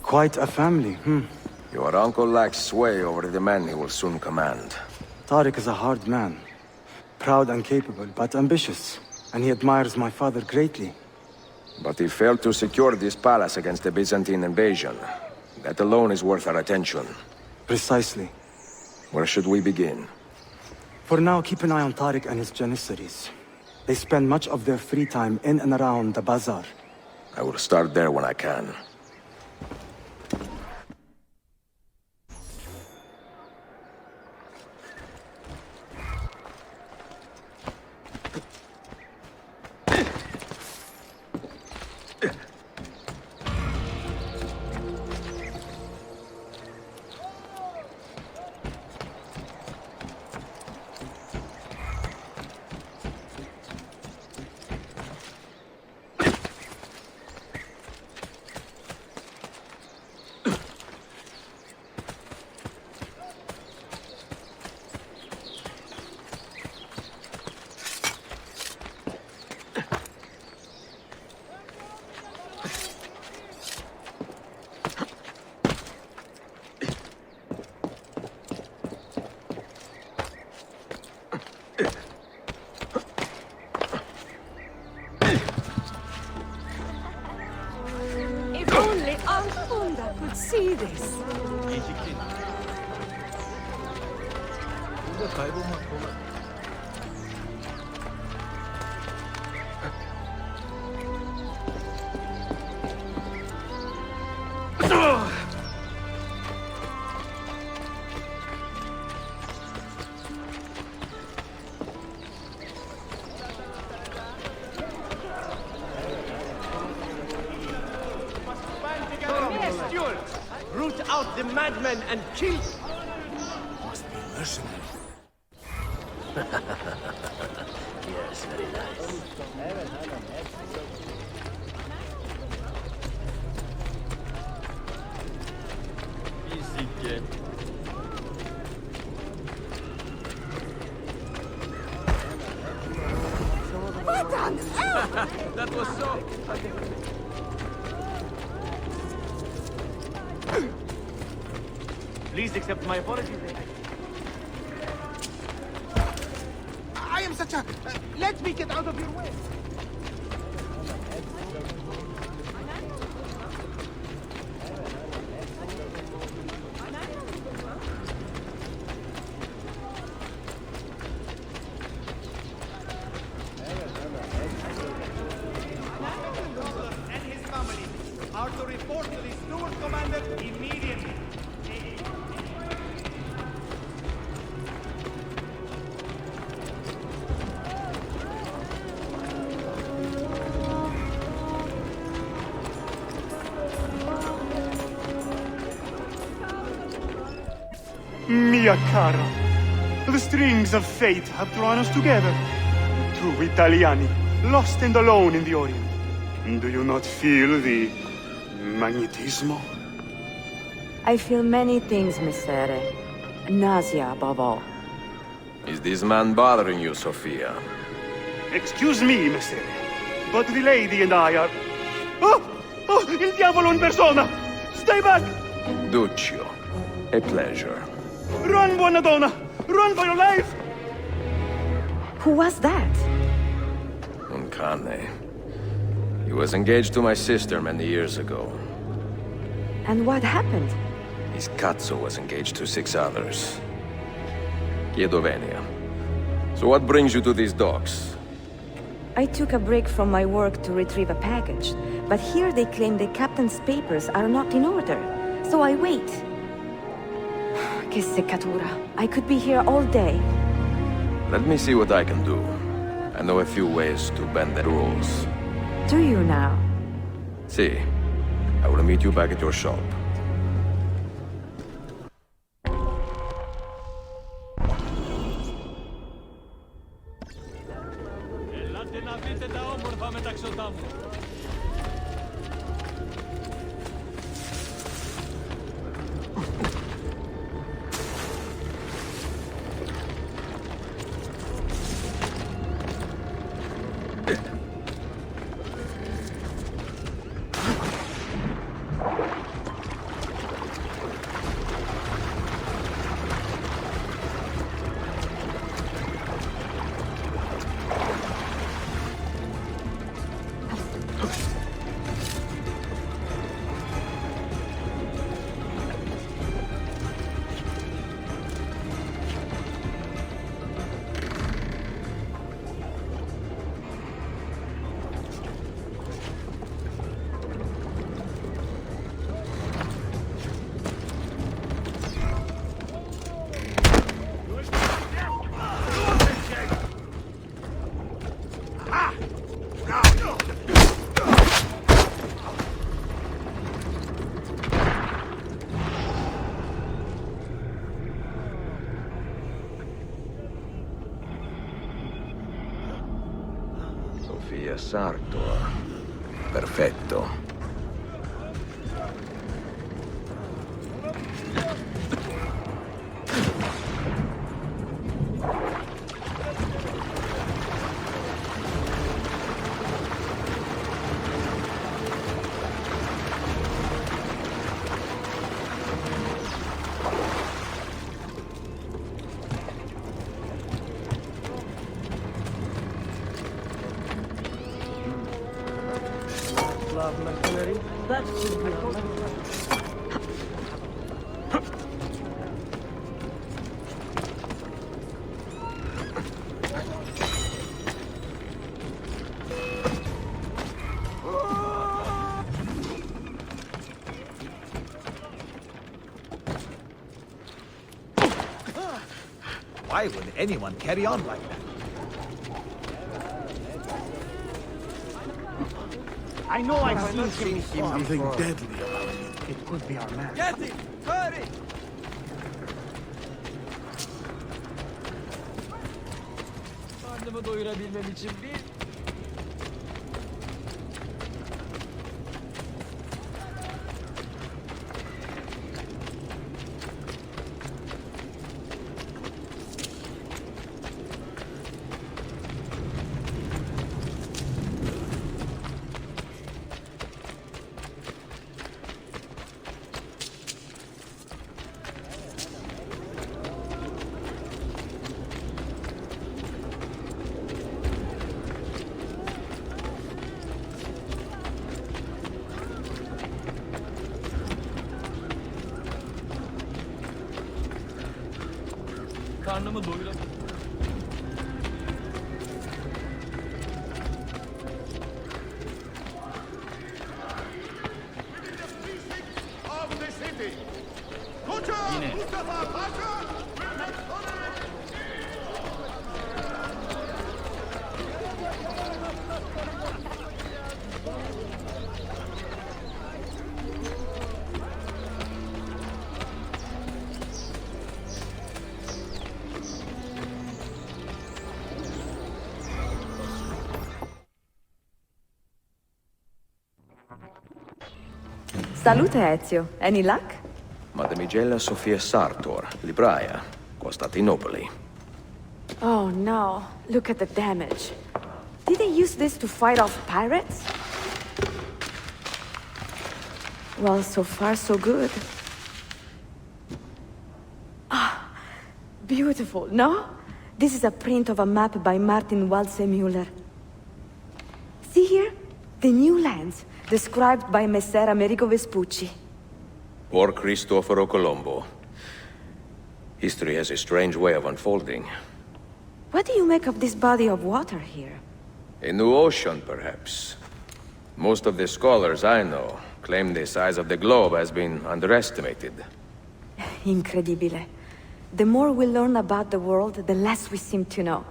Quite a family, Your uncle lacks sway over the men he will soon command. Tariq is a hard man. Proud and capable, but ambitious. And he admires my father greatly. But he failed to secure this palace against the Byzantine invasion. That alone is worth our attention. Precisely. Where should we begin? For now, keep an eye on Tariq and his Janissaries. They spend much of their free time in and around the bazaar. I will start there when I can. If only Al-Funda could see this. Burada kaybolmak kolay. Root out the madmen and kill. Must be mercenary. Yes, very nice. Easy kid. What on earth? That was so... Please accept my apologies. I am such a... let me get out of your way. And his family are to report to the steward commander immediately. Mia cara, the strings of fate have drawn us together. Two Italiani, lost and alone in the Orient. Do you not feel the magnetismo? I feel many things, Messere. Nausea above all. Is this man bothering you, Sophia? Excuse me, Messere, but the lady and I are... Oh! Oh, il diavolo in persona! Stay back! Duccio, a pleasure. Run, buona donna! Run for your life! Who was that? Un cane. He was engaged to my sister many years ago. And what happened? His cazzo was engaged to 6 others. Chiedo venia. So what brings you to these docks? I took a break from my work to retrieve a package, but here they claim the captain's papers are not in order, so I wait. Che seccatura. I could be here all day. Let me see what I can do. I know a few ways to bend the rules. Do you now? See, I will meet you back at your shop. Sofia Sartor. Perfetto. That should be all. Why would anyone carry on like that? I know I've seen him Something before. deadly about him. It could be our man. Get him! Hurry! Karnımı doyurabilmem için bir... Karnımı doyurabilmem. Of the city. Koca Mustafa Pasha will not tolerate. Salute, Ezio. Any luck? Mademoiselle Sofia Sartor, Libraia, Costantinopoli. Oh no, look at the damage. Did they use this to fight off pirates? Well, so far so good. Ah, beautiful, no? This is a print of a map by Martin Waldseemüller. See here? The new lands, described by Messer Amerigo Vespucci. Or Cristoforo Colombo. History has a strange way of unfolding. What do you make of this body of water here? A new ocean, perhaps. Most of the scholars I know claim the size of the globe has been underestimated. Incredibile. The more we learn about the world, the less we seem to know.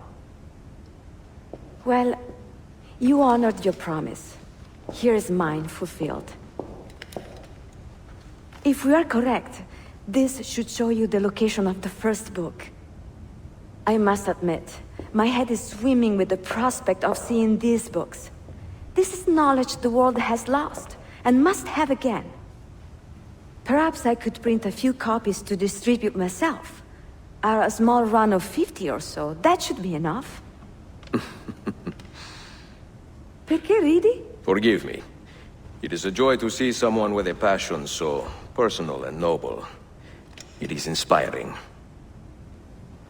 Well, you honored your promise. Here is mine fulfilled. If we are correct, this should show you the location of the first book. I must admit, my head is swimming with the prospect of seeing these books. This is knowledge the world has lost, and must have again. Perhaps I could print a few copies to distribute myself. A small run of 50 or so, that should be enough. Perché ridi? Forgive me. It is a joy to see someone with a passion so personal and noble. It is inspiring.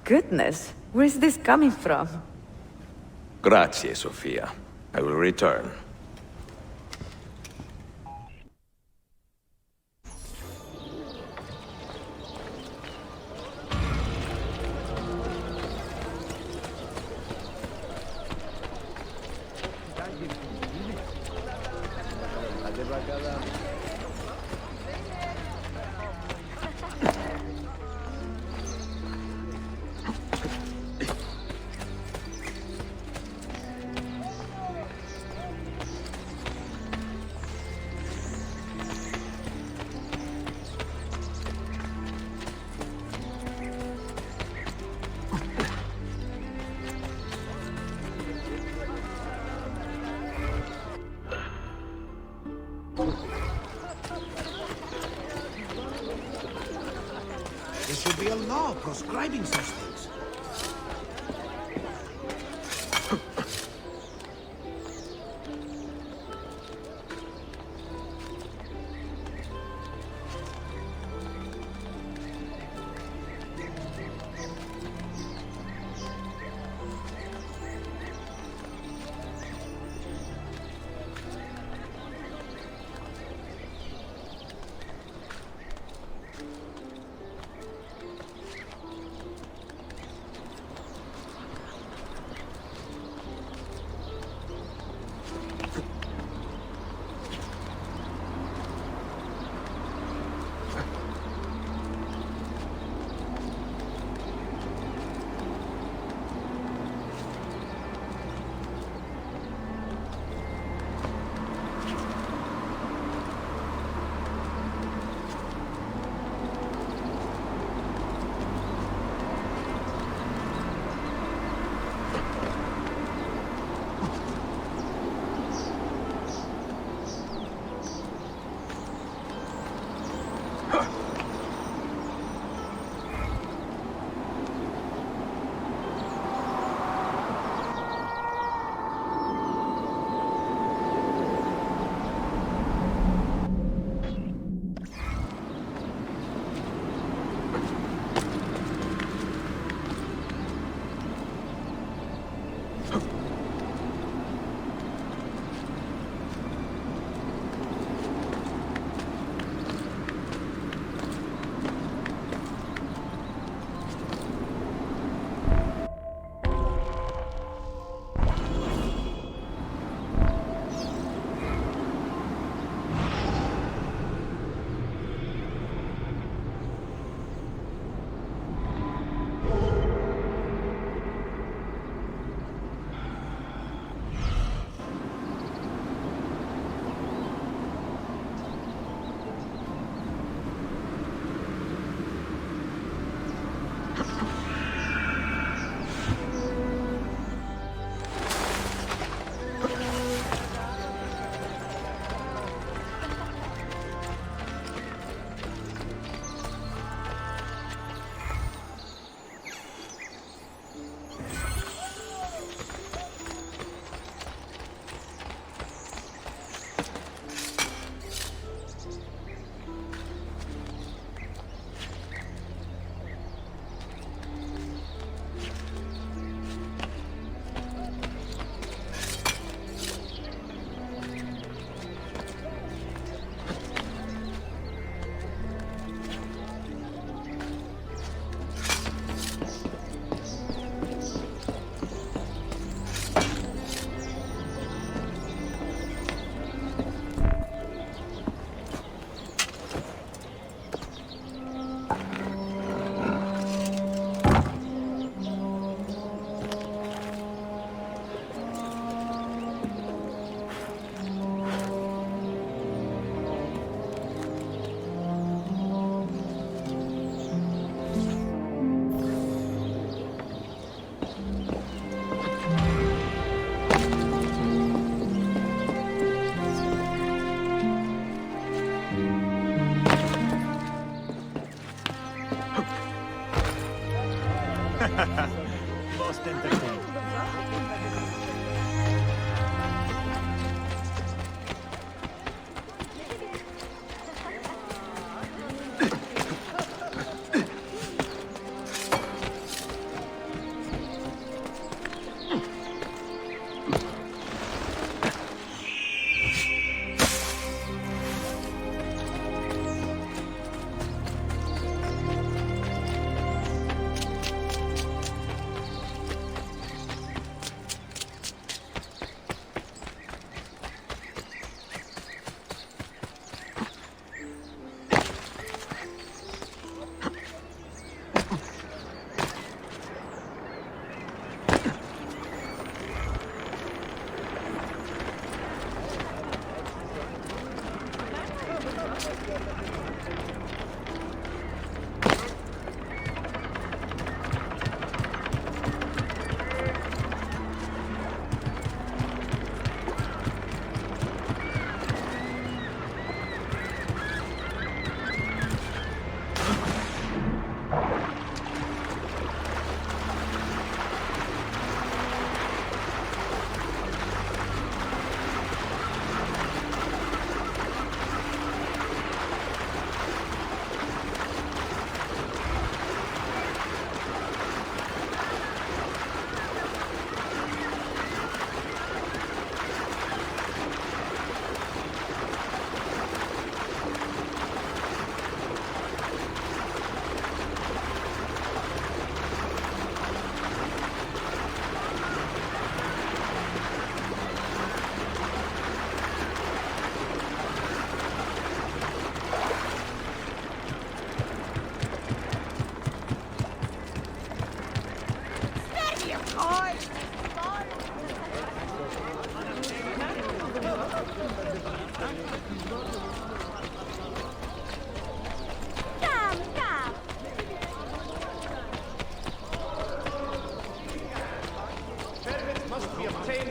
Goodness, where is this coming from? Grazie, Sofia. I will return. There should be a law proscribing such things.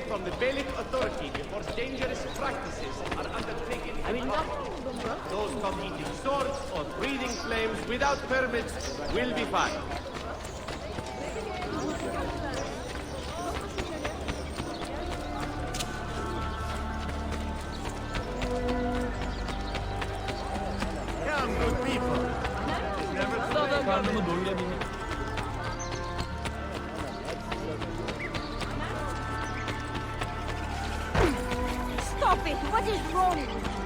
From the Bellic authority before dangerous practices are undertaken. Those caught eating swords or breathing flames without permits will be fined. Come, good people. Stop it! What is wrong?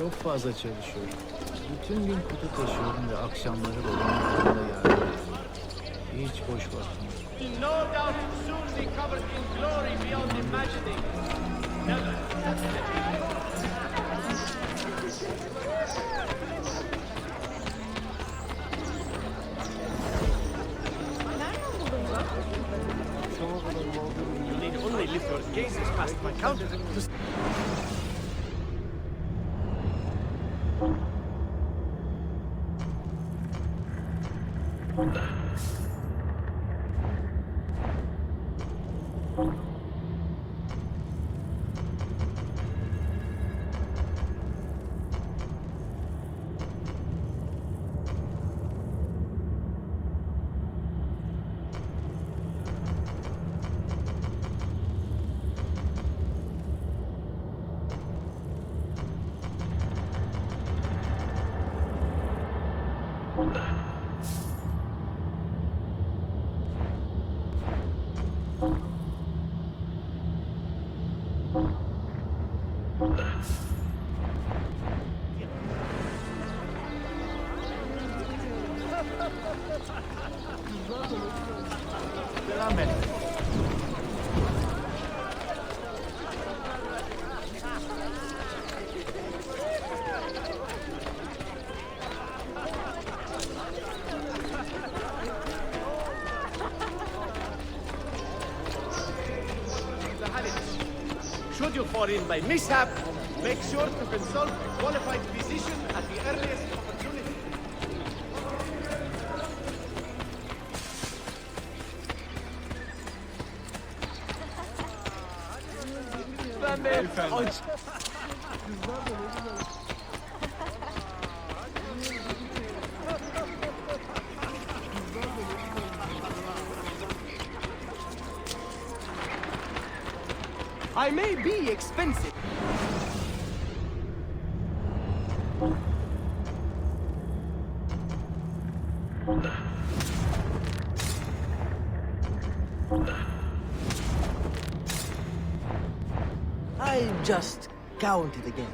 Çok fazla çalışıyorum. Bütün gün kutu taşıyorum ve akşamları babamın fırında yardım ediyorum. Hiç boş vaktim yok. No doubt soon be covered in glory beyond imagining. Never. You need only lift your gazes past my counter. Should you fall in by mishap, make sure to consult a qualified physician at the earliest opportunity. I may be expensive. I just counted again.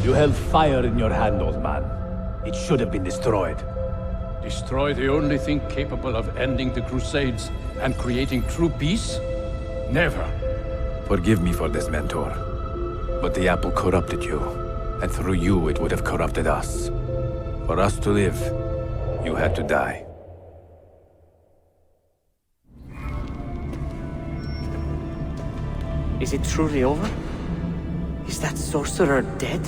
You held fire in your hand, old man. It should have been destroyed. Destroy the only thing capable of ending the Crusades and creating true peace? Never. Forgive me for this, Mentor. But the apple corrupted you, and through you it would have corrupted us. For us to live, you had to die. Is it truly over? Is that sorcerer dead?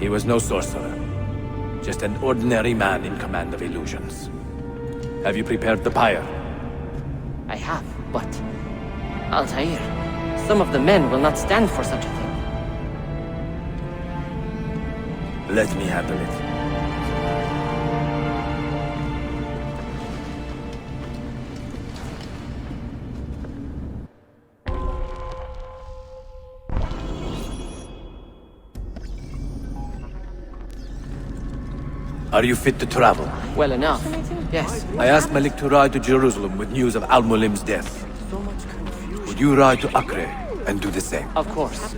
He was no sorcerer. Just an ordinary man in command of illusions. Have you prepared the pyre? I have, but... Altair, some of the men will not stand for such a thing. Let me handle it. Are you fit to travel? Well enough, yes. I asked Malik to ride to Jerusalem with news of Al-Mulim's death. So much confusion. Would you ride to Acre and do the same? Of course.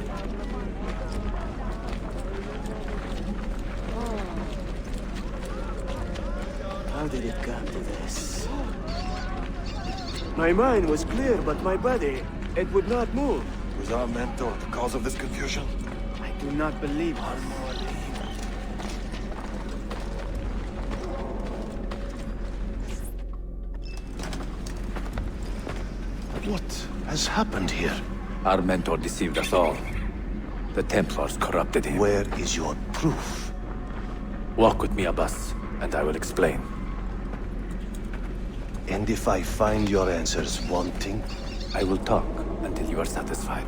How did it come to this? My mind was clear, but my body, it would not move. Was our mentor the cause of this confusion? I do not believe her. What has happened here? Our mentor deceived us all. The Templars corrupted him. Where is your proof? Walk with me, Abbas, and I will explain. And if I find your answers wanting? I will talk until you are satisfied.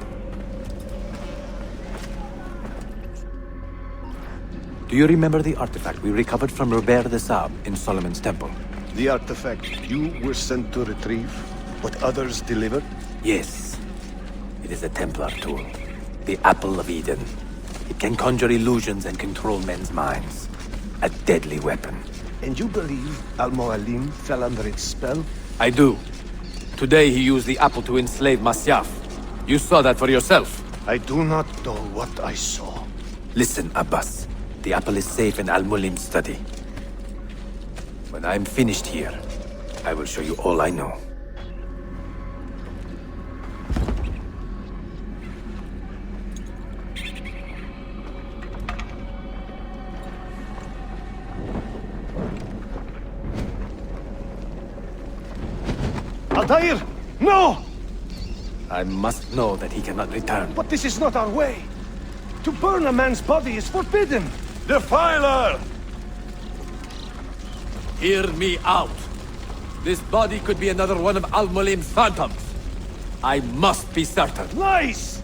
Do you remember the artifact we recovered from Robert de Sab in Solomon's temple? The artifact you were sent to retrieve, but others delivered? Yes. It is a Templar tool. The Apple of Eden. It can conjure illusions and control men's minds. A deadly weapon. And you believe Al-Mualim fell under its spell? I do. Today he used the apple to enslave Masyaf. You saw that for yourself. I do not know what I saw. Listen, Abbas. The apple is safe in Al-Mulim's study. When I'm finished here, I will show you all I know. Altair! No! I must know that he cannot return. But this is not our way. To burn a man's body is forbidden. Defiler! Hear me out. This body could be another one of Al-Mulim's phantoms. I must be certain. Lies!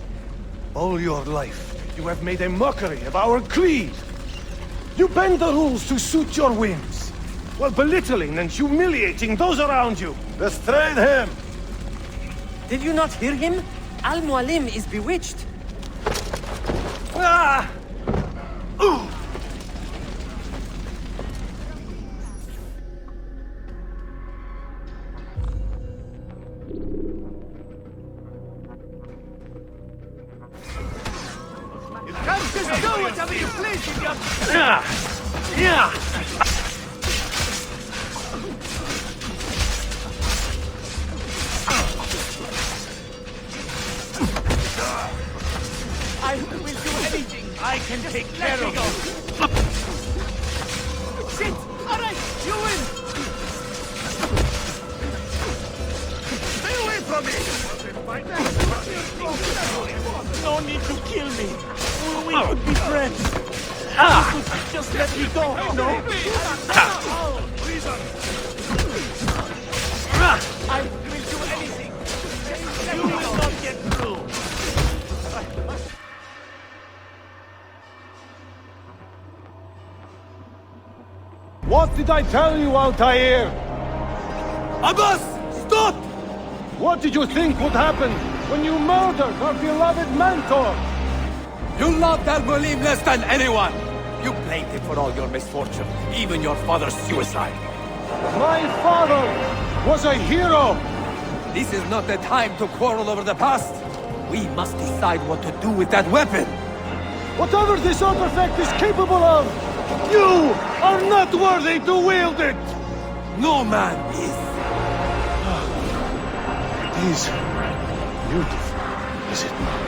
All your life, you have made a mockery of our creed. You bend the rules to suit your whims, while belittling and humiliating those around you. Restrain him! Did you not hear him? Al-Mualim is bewitched. Ah! Ooh! You can't just do whatever you please with your... Yeah! I will do anything. I can take care of you. Sit! Alright, you win! Stay away from me! No need to kill me. We could be friends. You could just let me go, no? I will do anything. You will not get through. What did I tell you, Altair? Abbas! Stop! What did you think would happen when you murdered our beloved mentor? You loved Al-Mulim less than anyone! You blamed him for all your misfortune, even your father's suicide. My father was a hero! This is not the time to quarrel over the past. We must decide what to do with that weapon. Whatever this artifact is capable of, you are not worthy to wield it! No man is. It is beautiful, is it not?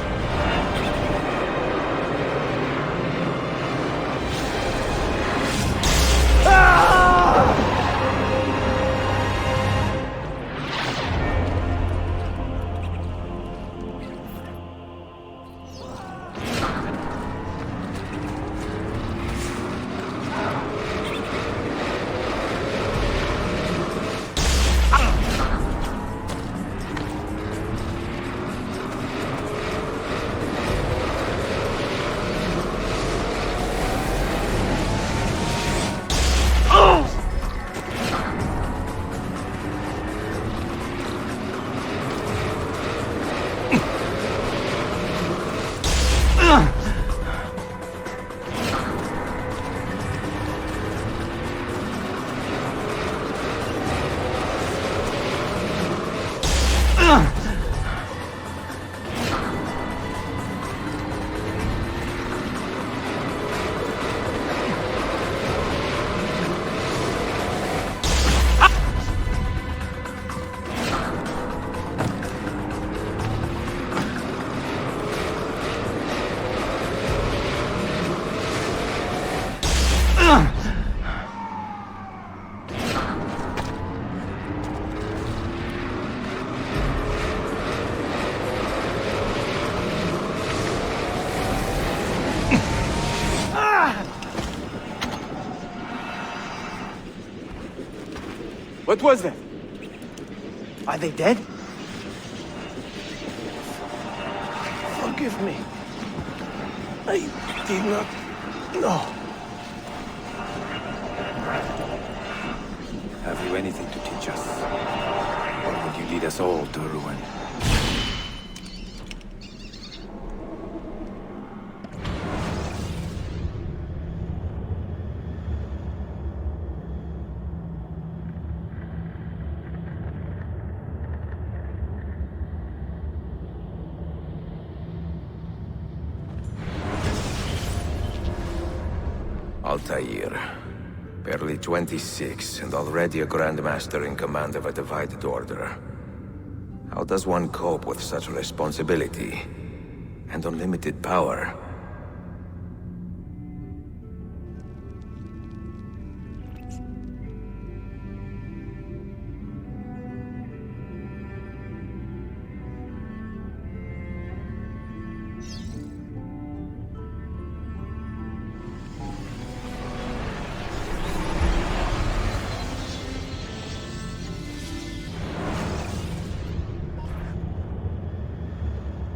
What was that? Are they dead? Forgive me. I did not know. Have you anything to teach us? Or would you lead us all to ruin? Altair. Barely 26, and already a Grandmaster in command of a divided order. How does one cope with such responsibility and unlimited power?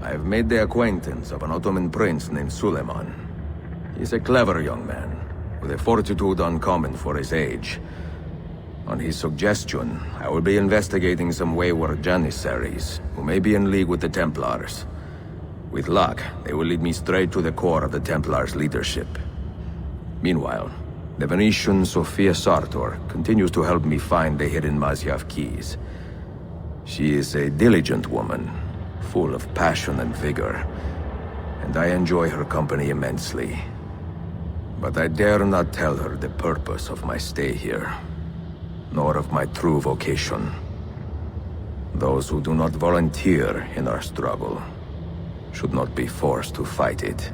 I've made the acquaintance of an Ottoman prince named Suleiman. He's a clever young man, with a fortitude uncommon for his age. On his suggestion, I will be investigating some wayward Janissaries, who may be in league with the Templars. With luck, they will lead me straight to the core of the Templars' leadership. Meanwhile, the Venetian Sofia Sartor continues to help me find the hidden Mazyav keys. She is a diligent woman, full of passion and vigor, and I enjoy her company immensely. But I dare not tell her the purpose of my stay here, nor of my true vocation. Those who do not volunteer in our struggle should not be forced to fight it.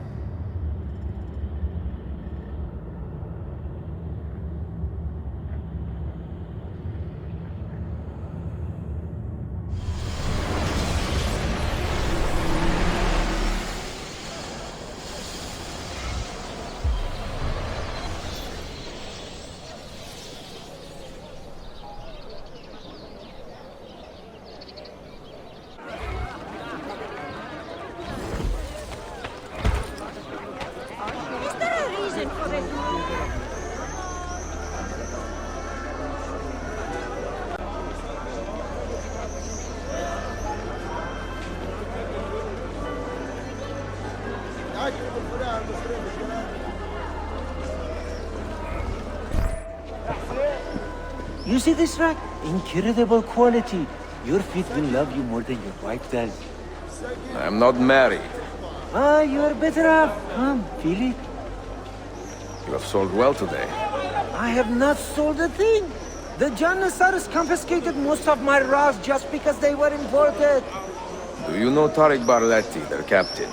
You see this rack? Incredible quality. Your feet will love you more than your wife does. I'm not married. Ah, you're better off. Come, feel it. You have sold well today. I have not sold a thing. The Janissaries confiscated most of my raws just because they were imported. Do you know Tariq Barletti, their captain?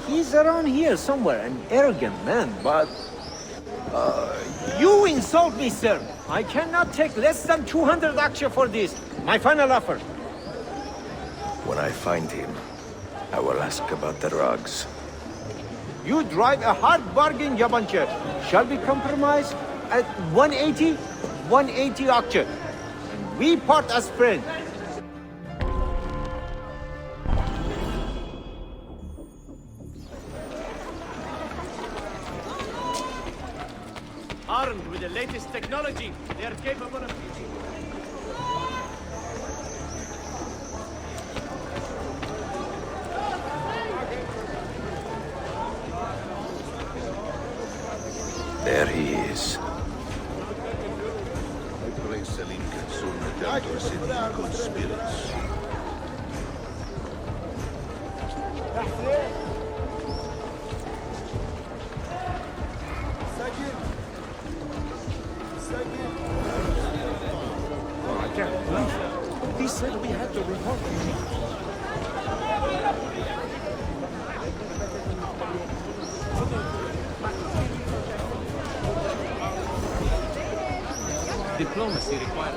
He's around here somewhere, an arrogant man, but... you insult me, sir. I cannot take less than 200 aksha for this. My final offer. When I find him, I will ask about the rugs. You drive a hard bargain, Yabancher. Shall we compromise at 180? 180 aksha. And we part as friends. Armed with the latest technology, they are capable of... There he is. I pray Selim can soon return to us in good spirits. I can't believe it. He said we had to report him. Diplomacy required.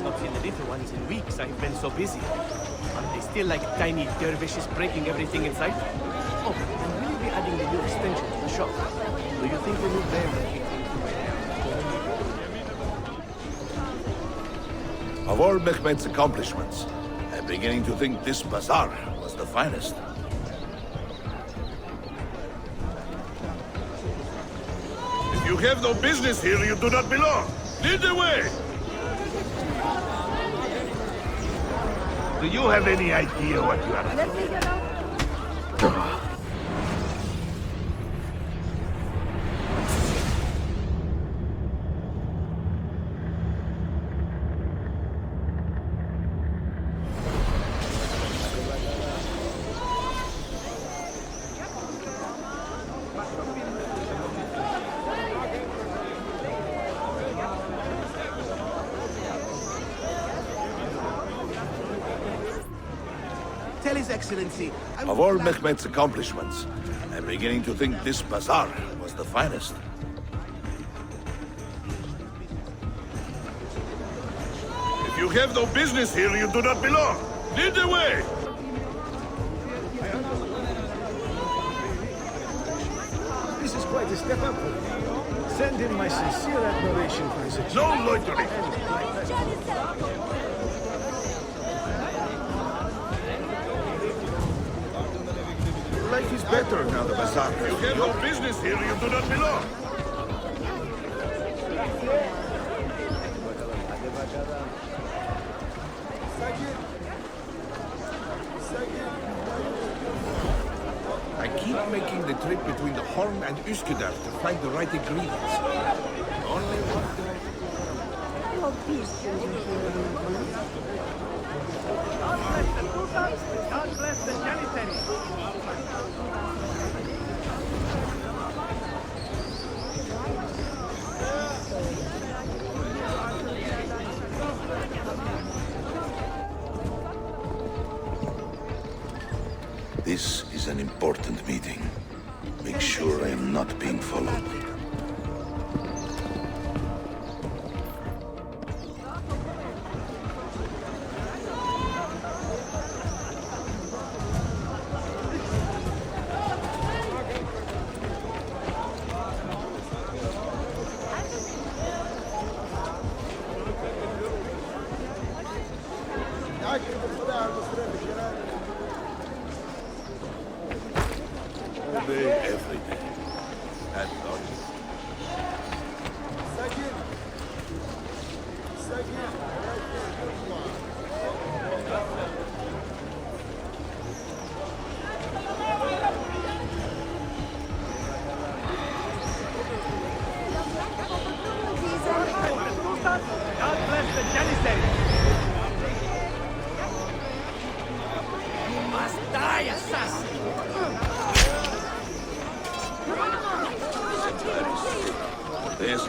Not seen the little ones in weeks. I've been so busy. Are they still like tiny dervishes breaking everything in sight? Oh, and will you be adding the new extension to the shop? Do you think the new bear will keep things the way they are? Of all Mehmet's accomplishments, I'm beginning to think this bazaar was the finest. If you have no business here, you do not belong. Lead the way! Do you have any idea what you are doing? Tell His Excellency. Of all Mehmet's accomplishments, I'm beginning to think this bazaar was the finest. If you have no business here, you do not belong. Lead the way! This is quite a step up. Send in my sincere admiration for his achievement. No loitering! Life is better now the bazaar. You have no business here, you do not belong. I keep making the trip between the Horn and Üsküdar to find the right ingredients. Only one thing. God bless the Janissary. This is an important meeting. Make sure I am not being followed. Obey every day. And not God bless the Janissary. You must die, assassin. this.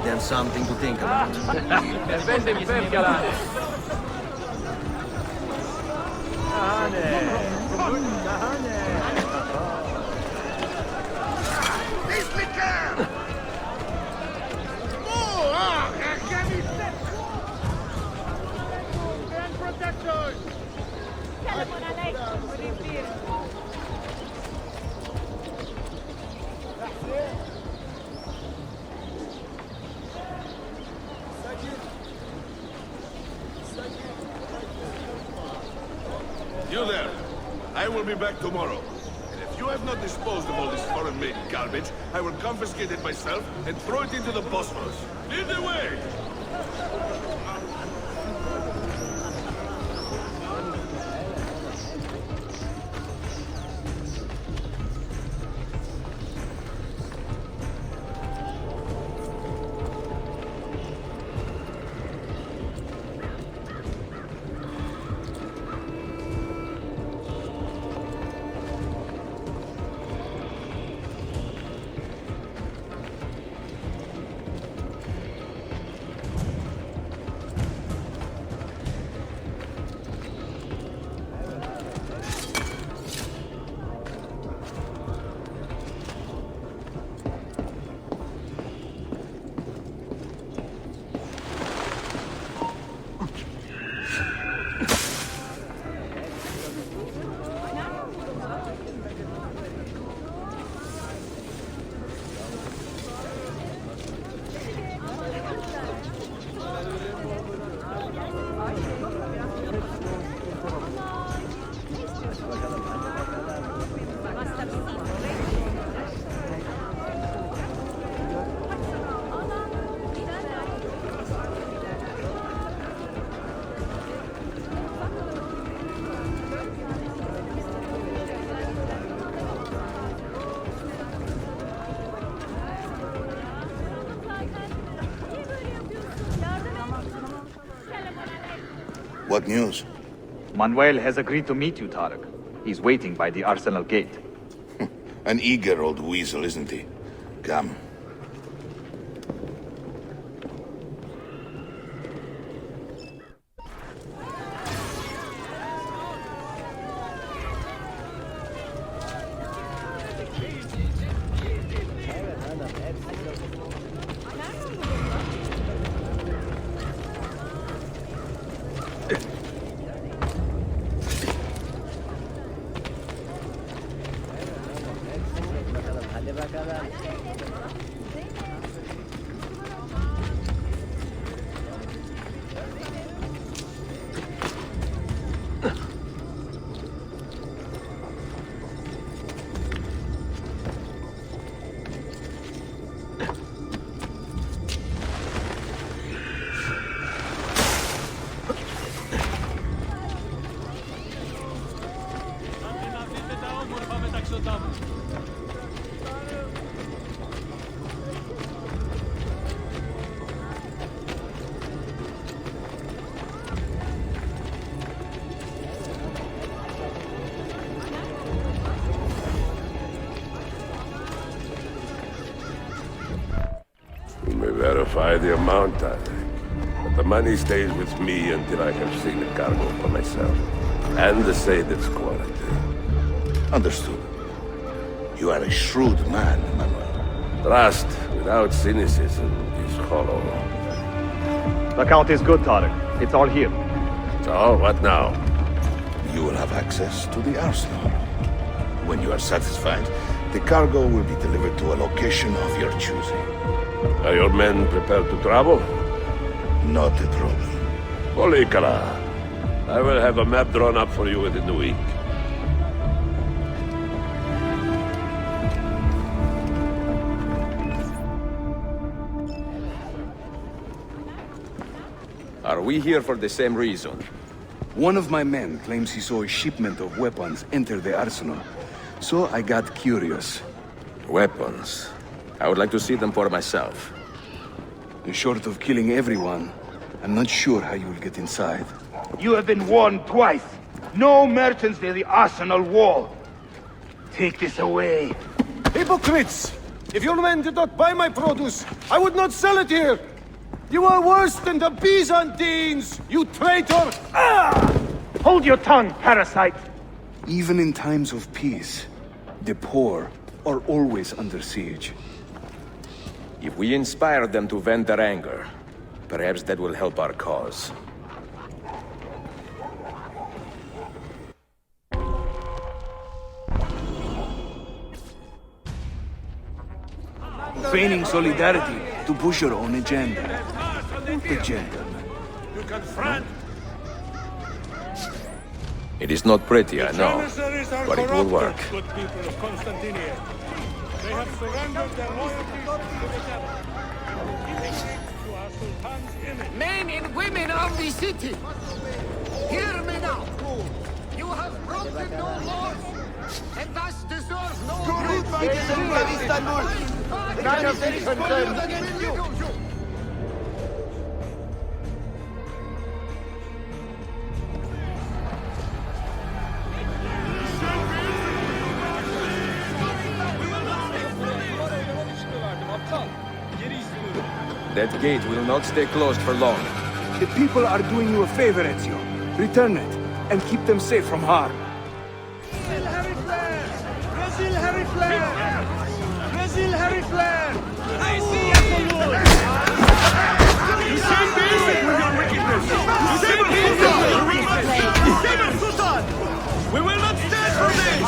Give them something to think about. You there. I will be back tomorrow. And if you I've not disposed of all this foreign-made garbage, I will confiscate it myself and throw it into the Bosphorus. Lead the way! What news? Manuel has agreed to meet you, Tarek. He's waiting by the arsenal gate. An eager old weasel, isn't he? Come. You may verify the amount, I think. But the money stays with me until I have seen the cargo for myself. And the said its quality. Understood. You are a shrewd man, Manuel. Trust without cynicism is hollow. The count is good, Tarek. It's all here. So, what now? You will have access to the arsenal. When you are satisfied, the cargo will be delivered to a location of your choosing. Are your men prepared to travel? Not a problem. Polikara, I will have a map drawn up for you within the week. Are we here for the same reason? One of my men claims he saw a shipment of weapons enter the arsenal. So I got curious. Weapons? I would like to see them for myself. Short of killing everyone, I'm not sure how you will get inside. You have been warned twice. No merchants near the arsenal wall. Take this away. Hypocrites! If your men did not buy my produce, I would not sell it here! You are worse than the Byzantines, you traitor! Hold your tongue, parasite! Even in times of peace, the poor are always under siege. If we inspire them to vent their anger, perhaps that will help our cause. Feigning solidarity to push your own agenda. The gentleman. You confront? It is not pretty, I know, but it will work. Good people of Constantinople. They have surrendered their loyalty to the devil. To our sultan's image. Men and women of the city, hear me now. You have broken no laws, and thus deserve no None of this concerns against you. That gate will not stay closed for long. The people are doing you a favor, Ezio. Return it, and keep them safe from harm. Brazil Harry Flair! Brazil Harry Flair! I see you say basic with your wickedness! You say basic with your wickedness! You say the Sultan! We will not stand for this!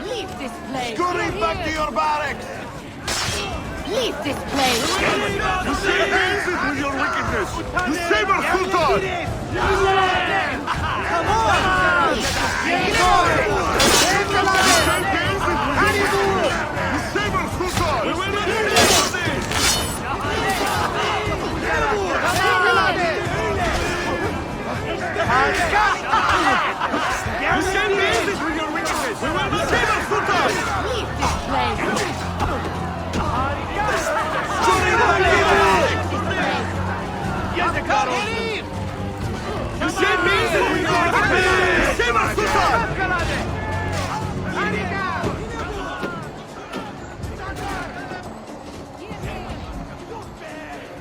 Leave this place! Scurry back to your barracks! Leave this place! You say basic with your wickedness! You saber Sultan! Come on! You saber Sultan! We will not stand for this! You say basic with your wickedness! We will not saber Sultan! Leave this place! You say basic with your wickedness! You saber Sultan!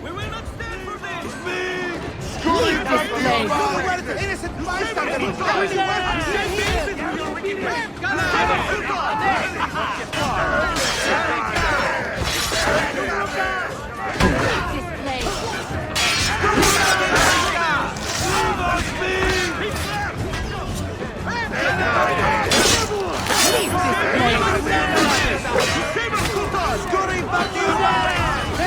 We will not stand for this! Leave this place! Where the innocent bystanders are going. Leave this place! Leave this place! Scurry back to your barracks!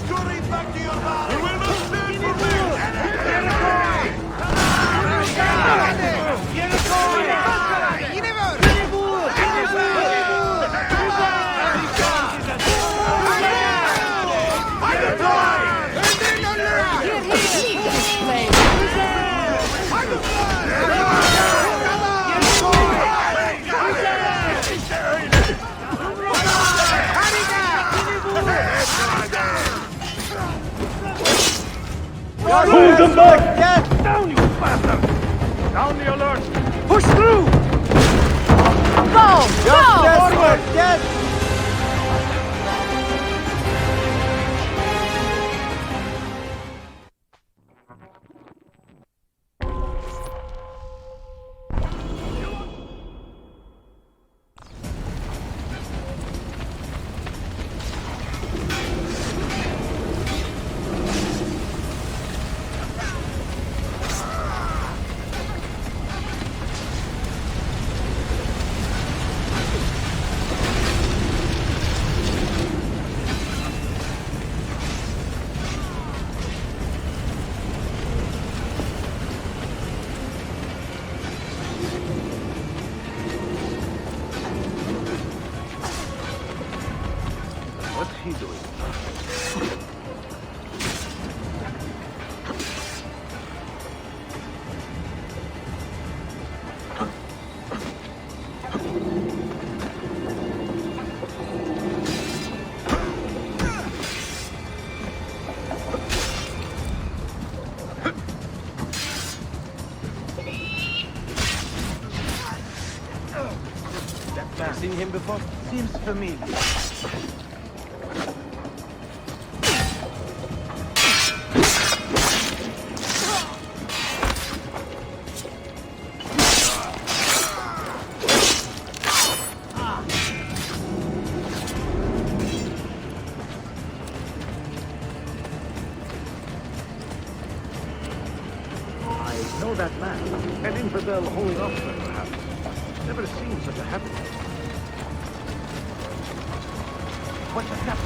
Scurry back to your barracks! We will not stand for Move them back! Get down, you bastard! Down the alert! Push through! Go! Go! Forward! Get! What's he doing? That man, seen him before? Seems familiar. Know that man? An infidel holy officer, perhaps. Never seen such a habit. What the hell?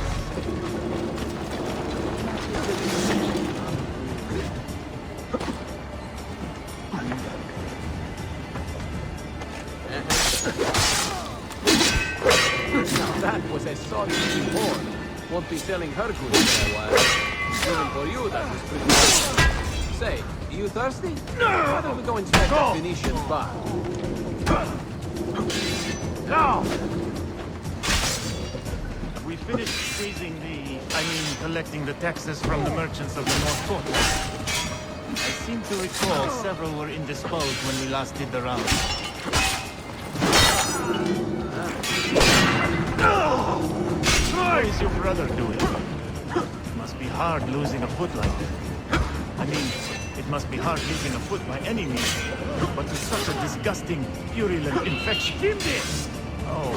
Now that was a solid horn. Won't be selling her goods for a while. Even for you, that was pretty good. Say, you thirsty? Why don't we go inspect the Phoenician bar? Now! We finished seizing collecting the taxes from the merchants of the North Coast. I seem to recall several were indisposed when we last did the round. How is your brother doing? It must be hard losing a foot like that. I mean, it must be hard losing a foot by any means, but to such a disgusting, purulent infection. Give this! Oh.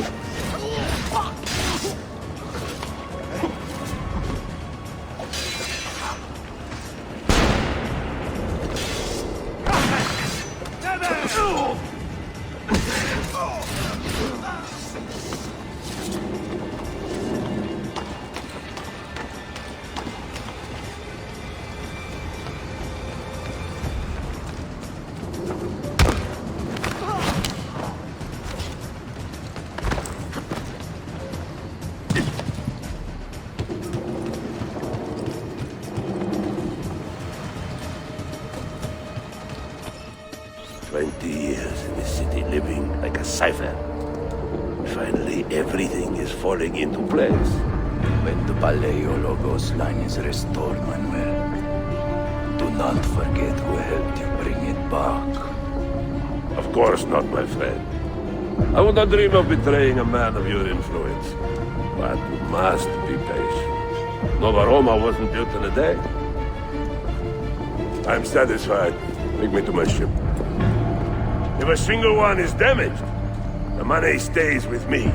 Cipher. Finally, everything is falling into place. When the Paleologos line is restored, Manuel, do not forget who helped you bring it back. Of course not, my friend. I would not dream of betraying a man of your influence. But you must be patient. Nova Roma wasn't built in a day. I'm satisfied. Take me to my ship. If a single one is damaged, the money stays with me.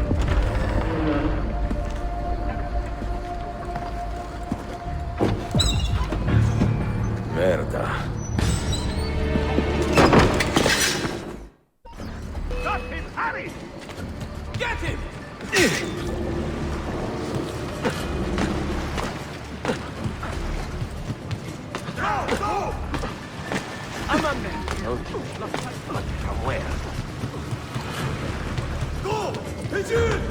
Merda. Got him, Harry! Get him! Go! I'm on there. From where? Go! Pigeon!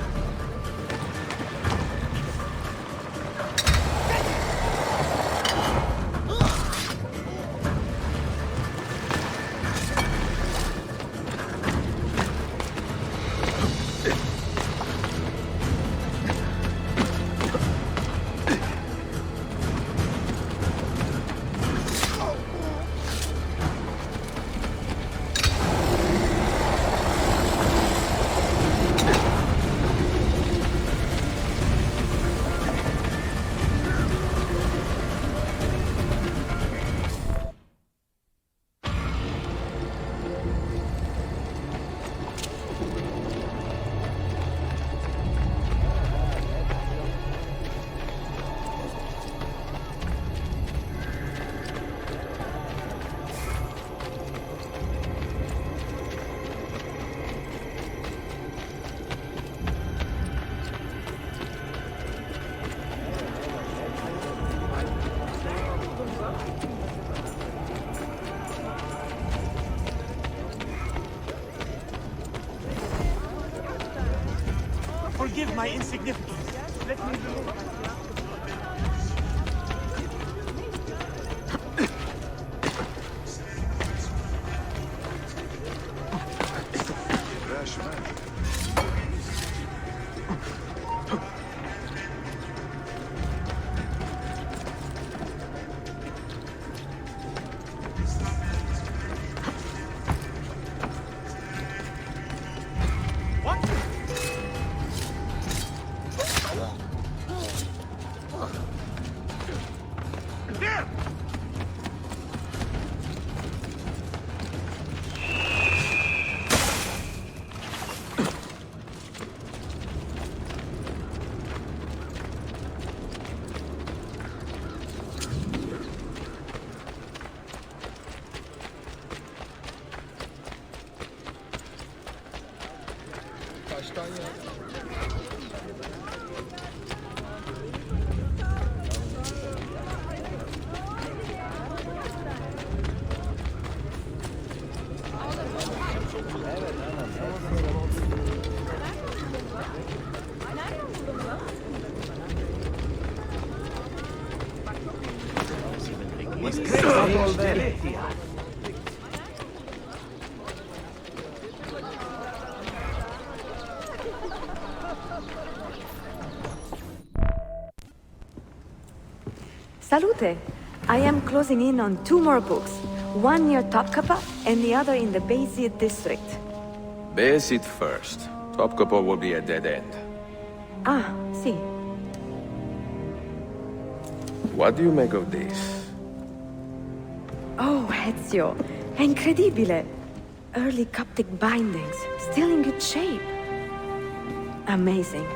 Forgive my insignificance. Let me go. Salute! I am closing in on 2 more books. One near Topkapı and the other in the Bayezid district. Bayezid first. Topkapı will be a dead end. Ah, see. What do you make of this? Oh, Ezio. Incredibile. Early Coptic bindings, still in good shape. Amazing.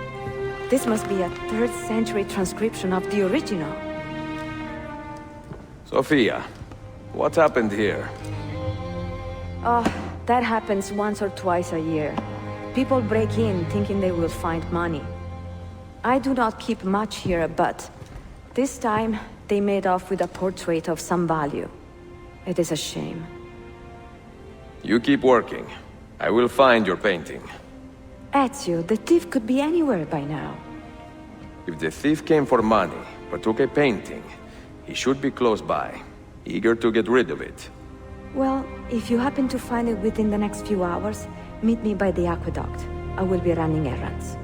This must be a 3rd century transcription of the original. Sophia, what happened here? Oh, that happens once or twice a year. People break in thinking they will find money. I do not keep much here, but this time they made off with a portrait of some value. It is a shame. You keep working. I will find your painting. Ezio, the thief could be anywhere by now. If the thief came for money, but took a painting, he should be close by, eager to get rid of it. Well, if you happen to find it within the next few hours, meet me by the aqueduct. I will be running errands.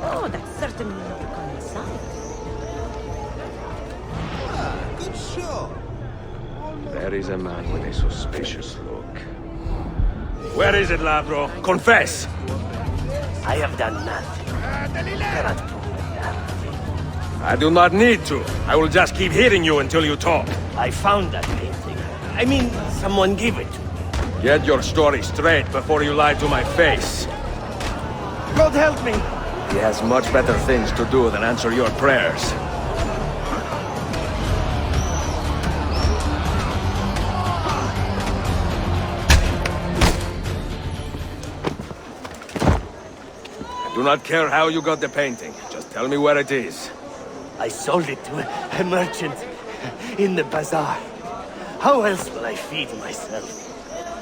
Oh, that's certainly not a common sight. Good show. There is a man with a suspicious look. Where is it, Ladro? Confess! I have done nothing. Cannot prove it. I do not need to. I will just keep hitting you until you talk. I found that painting. I mean, someone gave it to me. Get your story straight before you lie to my face. God help me! He has much better things to do than answer your prayers. I do not care how you got the painting. Just tell me where it is. I sold it to a merchant in the bazaar. How else will I feed myself?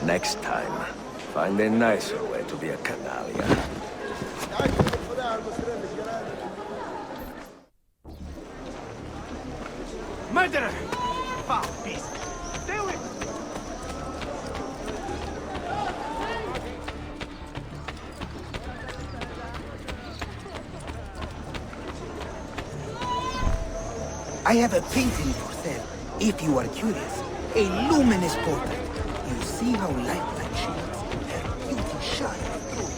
Next time, find a nicer way to be a canallia. Murderer! Foul beast! Stay away! I have a painting for sale, if you are curious. A luminous portrait. You see how lifelike she looks? Her beauty shines through.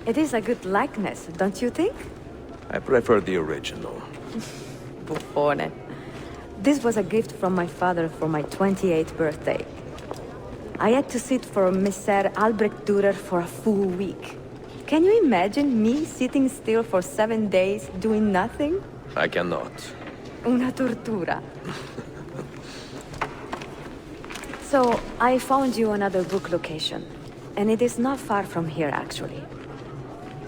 It is a good likeness, don't you think? I prefer the original. Buffone. This was a gift from my father for my 28th birthday. I had to sit for Messer Albrecht Dürer for a full week. Can you imagine me sitting still for 7 days doing nothing? I cannot. Una tortura. So, I found you another book location. And it is not far from here, actually.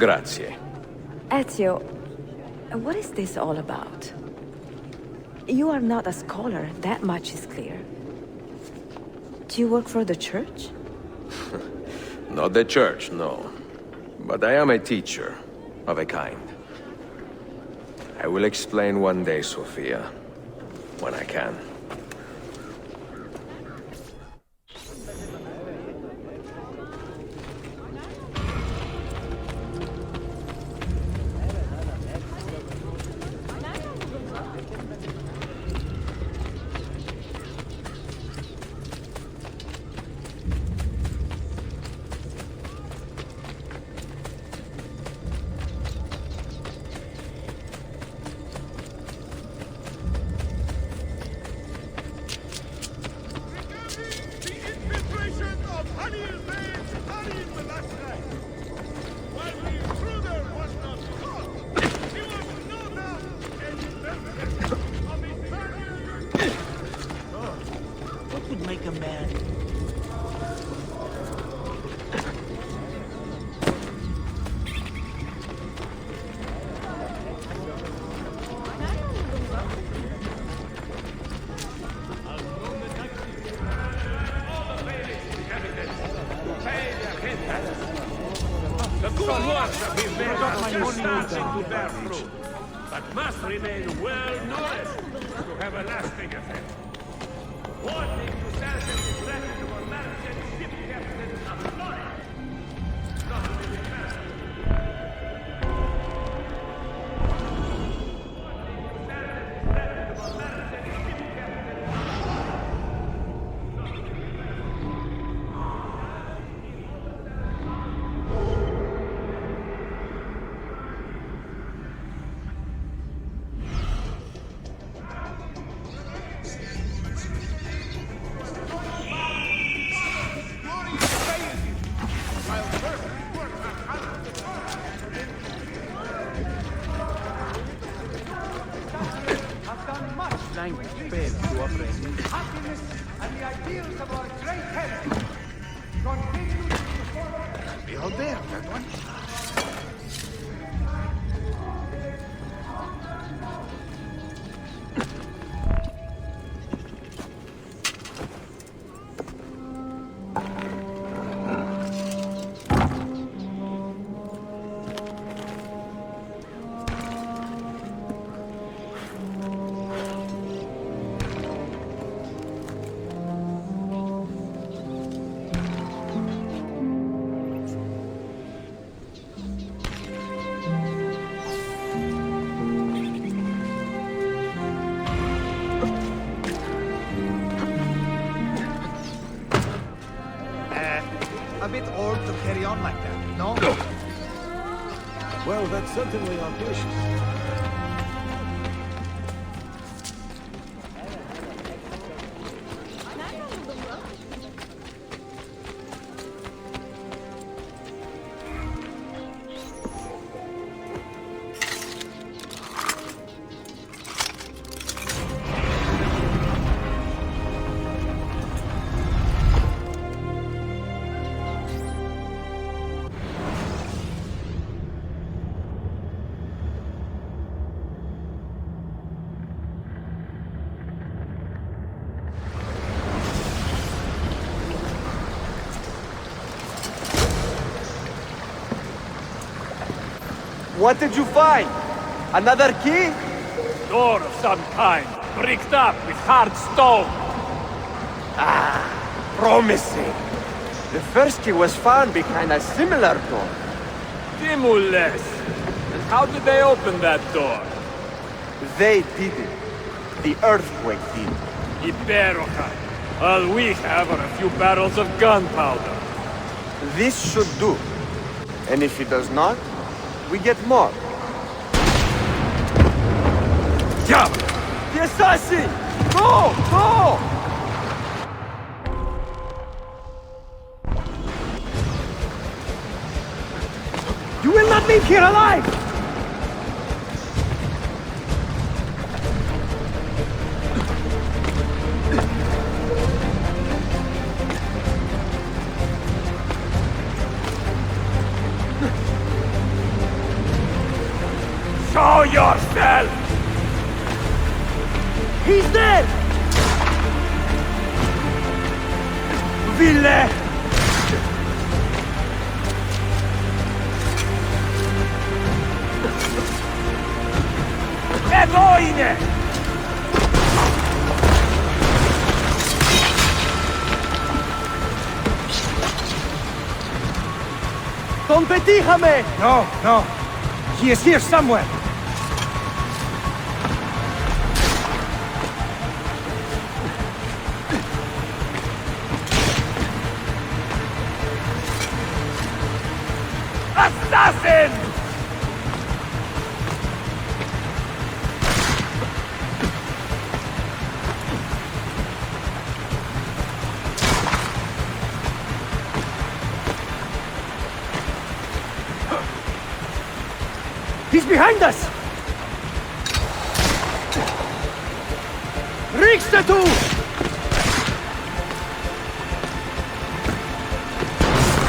Grazie. Ezio, what is this all about? You are not a scholar, that much is clear. Do you work for the church? Not the church, no. But I am a teacher, of a kind. I will explain one day, Sophia. When I can. The good works have been made are starting to bear fruit, but must remain well nourished to have a lasting effect. Warning to Sergeant is ready to a merchant ship captain of Florida. Not to be fair. Happiness and the ideals of our great heritage continue to support. Behold there, that one. A bit old to carry on like that, no? Well, that's certainly ambitious. What did you find? Another key? Door of some kind, bricked up with hard stone. Ah, promising. The first key was found behind a similar door. Timules. And how did they open that door? They did it. The earthquake did. Iberoja. All we have are a few barrels of gunpowder. This should do. And if it does not, we get more. Jump! The assassin! Go! Go! You will not leave here alive! yourself! He's dead! Ville! Egoine! Don Petijame! No, no. He is here somewhere. Assassin! He's behind us! Riksdatu!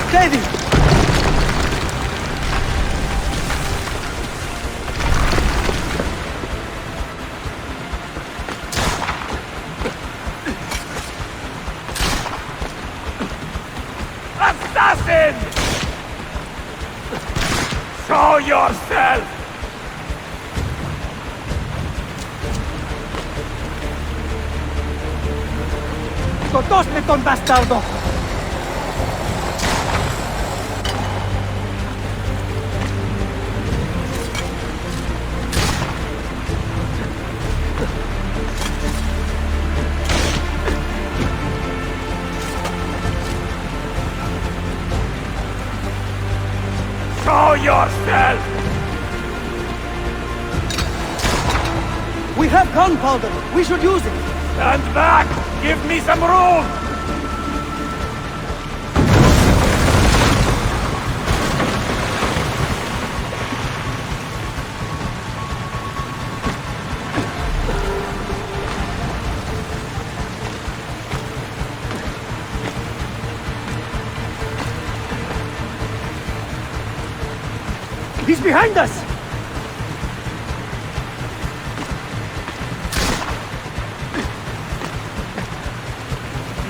Steady! Assassin! Show yourself! Scotosne ton bastardo! Show yourself! We have gunpowder! We should use it! Stand back! Give me some room! He's behind us!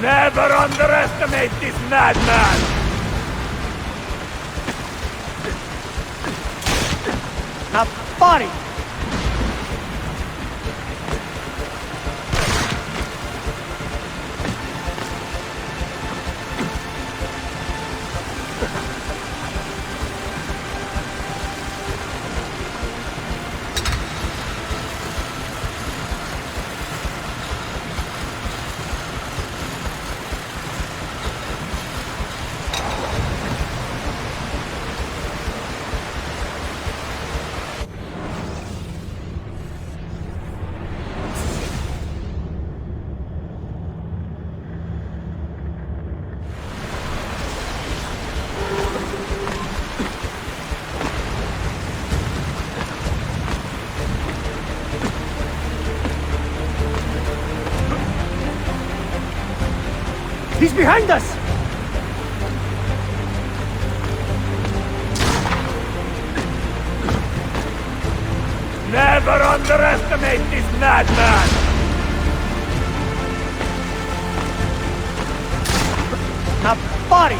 Never underestimate this madman! Now, body! He's behind us! Never underestimate this madman! Now, body!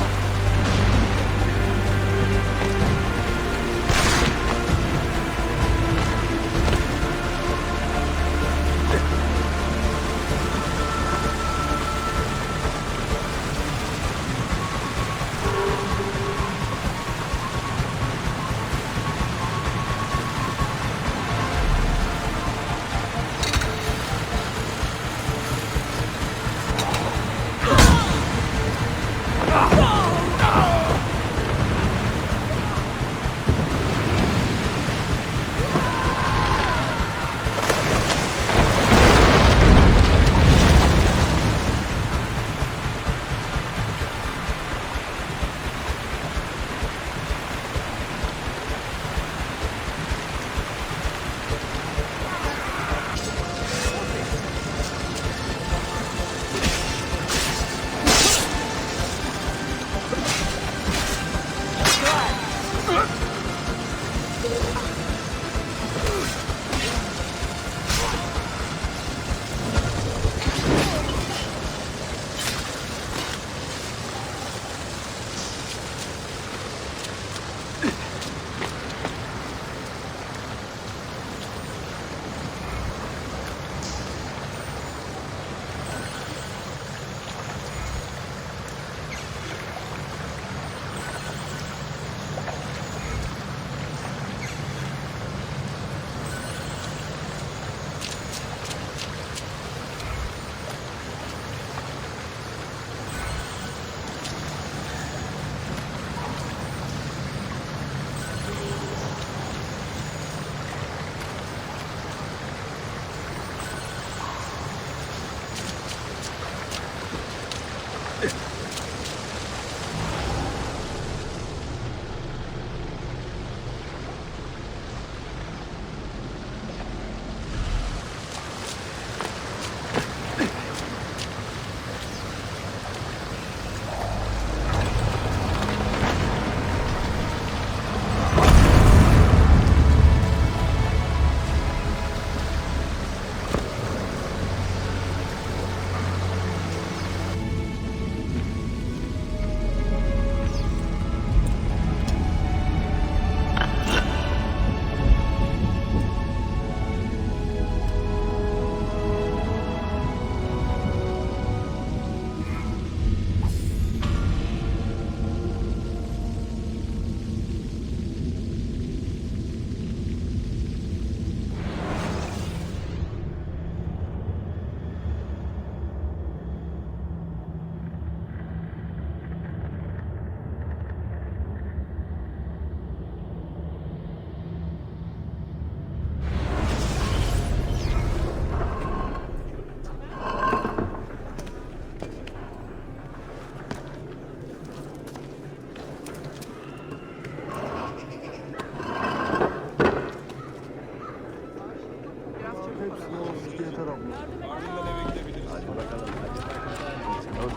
Give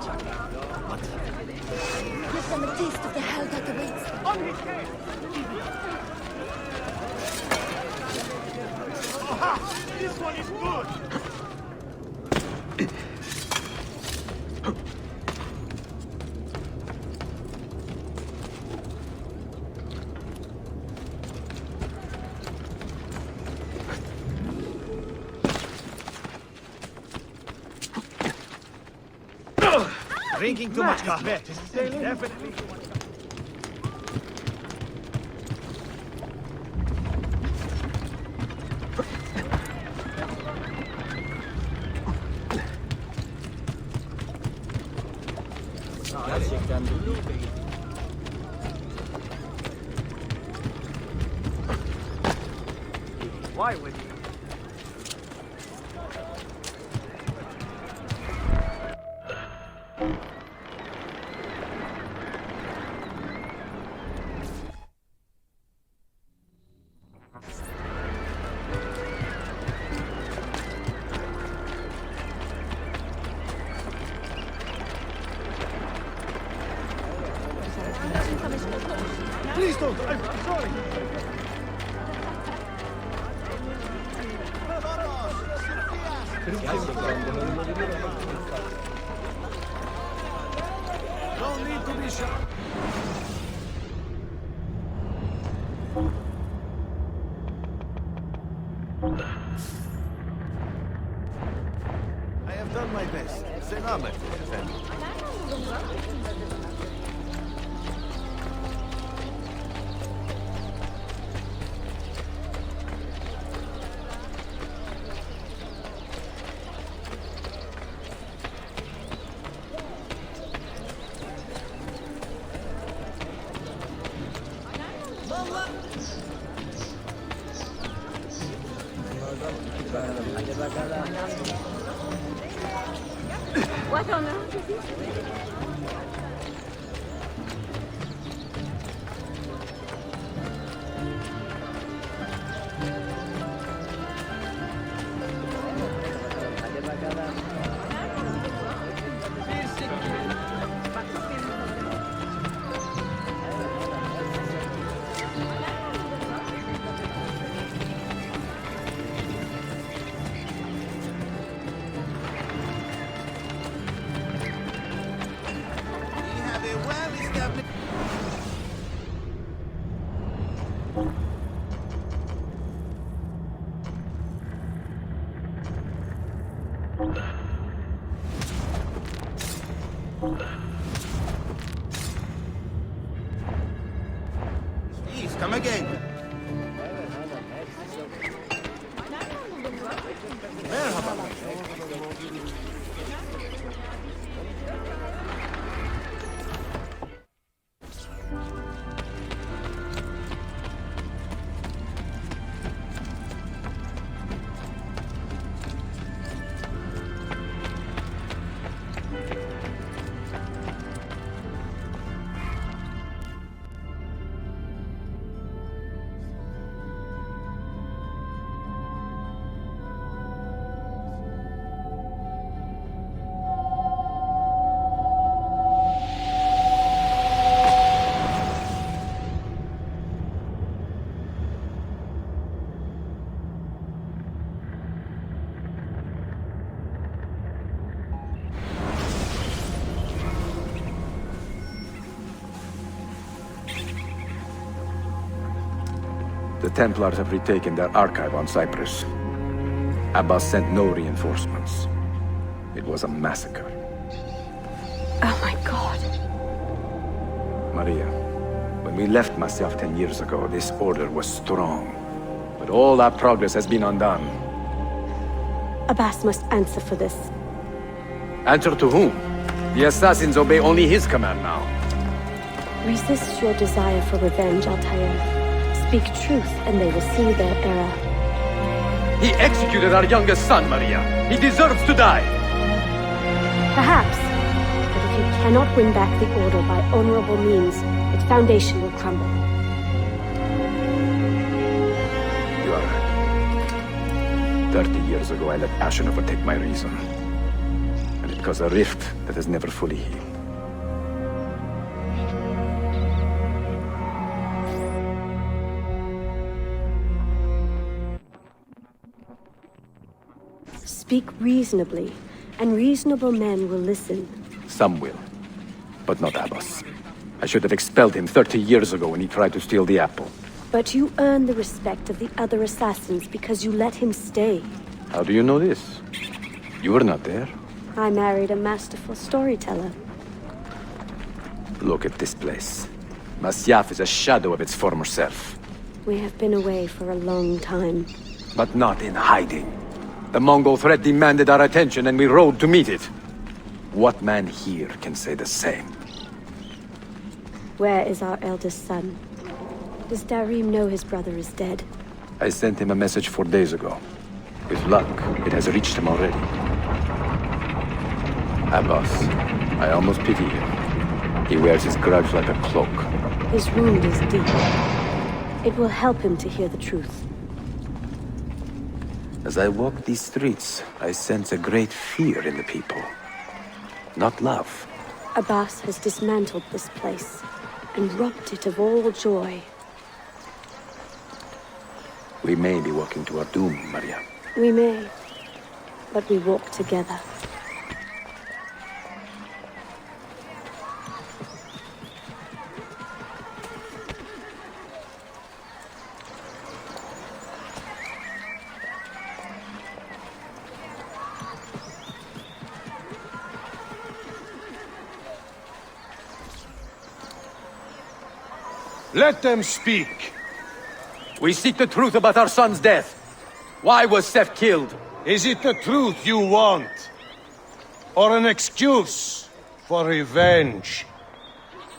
them a taste of the hell that awaits them. On his head! Aha! This one is good! Drinking too much coffee. Definitely too much coffee. Gerçekten de. Why would you? Please don't! I'm sorry! No need to be shy. I have done my best. Selam efendim. What on earth is this? Please, come again. The Templars have retaken their archive on Cyprus. Abbas sent no reinforcements. It was a massacre. Oh my god. Maria, when we left Masyaf 10 years ago, this order was strong. But all our progress has been undone. Abbas must answer for this. Answer to whom? The assassins obey only his command now. Resist your desire for revenge, Altair. Speak truth, and they will see their error. He executed our youngest son, Maria. He deserves to die. Perhaps. But if you cannot win back the Order by honorable means, its foundation will crumble. You are right. 30 years ago, I let passion overtake my reason. And it cause a rift that is never fully healed. Speak reasonably, and reasonable men will listen. Some will, but not Abbas. I should have expelled him 30 years ago when he tried to steal the apple. But you earn the respect of the other assassins because you let him stay. How do you know this? You were not there. I married a masterful storyteller. Look at this place. Masyaf is a shadow of its former self. We have been away for a long time. But not in hiding. The Mongol threat demanded our attention and we rode to meet it. What man here can say the same? Where is our eldest son? Does Darim know his brother is dead? I sent him a message 4 days ago. With luck, it has reached him already. Abbas, I almost pity him. He wears his grudge like a cloak. His wound is deep. It will help him to hear the truth. As I walk these streets, I sense a great fear in the people. Not love. Abbas has dismantled this place and robbed it of all joy. We may be walking to our doom, Maria. We may, but we walk together. Let them speak. We seek the truth about our son's death. Why was Seth killed? Is it the truth you want? Or an excuse for revenge?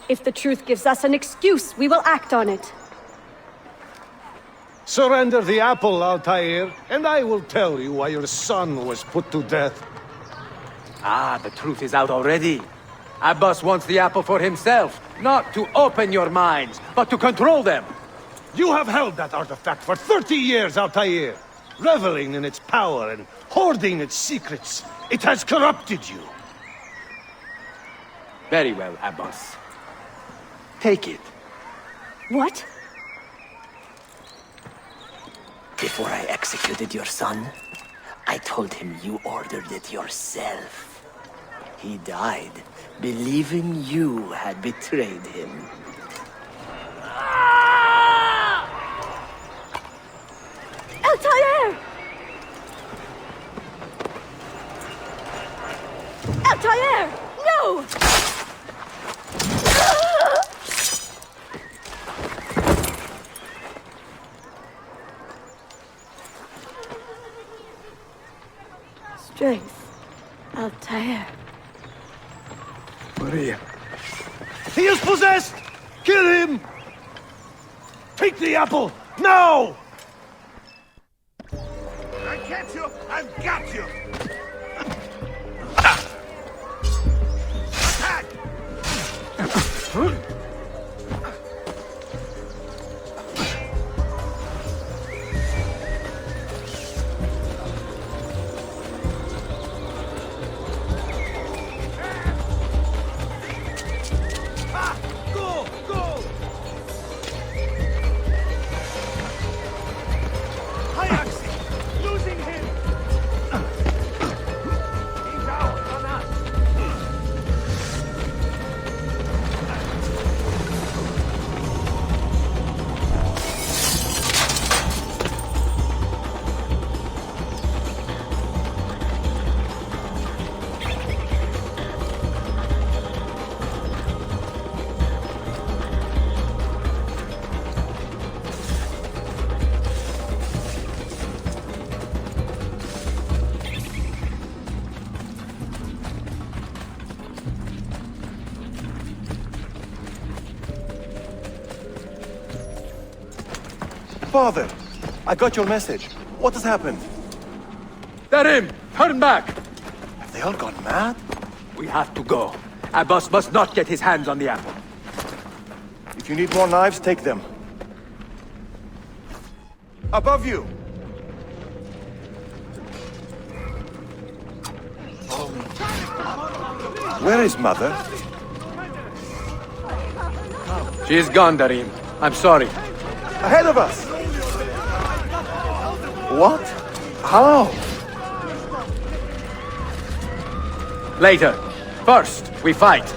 If the truth gives us an excuse, we will act on it. Surrender the apple, Altair, and I will tell you why your son was put to death. Ah, the truth is out already. Abbas wants the apple for himself, not to open your minds, but to control them. You have held that artifact for 30 years, Altair, reveling in its power and hoarding its secrets. It has corrupted you. Very well, Abbas. Take it. What? Before I executed your son, I told him you ordered it yourself. He died, believing you had betrayed him. Altair! Altair! No! Strength. Altair. Maria. He is possessed! Kill him! Take the apple, now! I get you! I've got you! Attack! Father, I got your message. What has happened? Darim, turn back! Have they all gone mad? We have to go. Abbas must not get his hands on the apple. If you need more knives, take them. Above you! Where is Mother? She's gone, Darim. I'm sorry. Ahead of us! What? How? Later. First, we fight.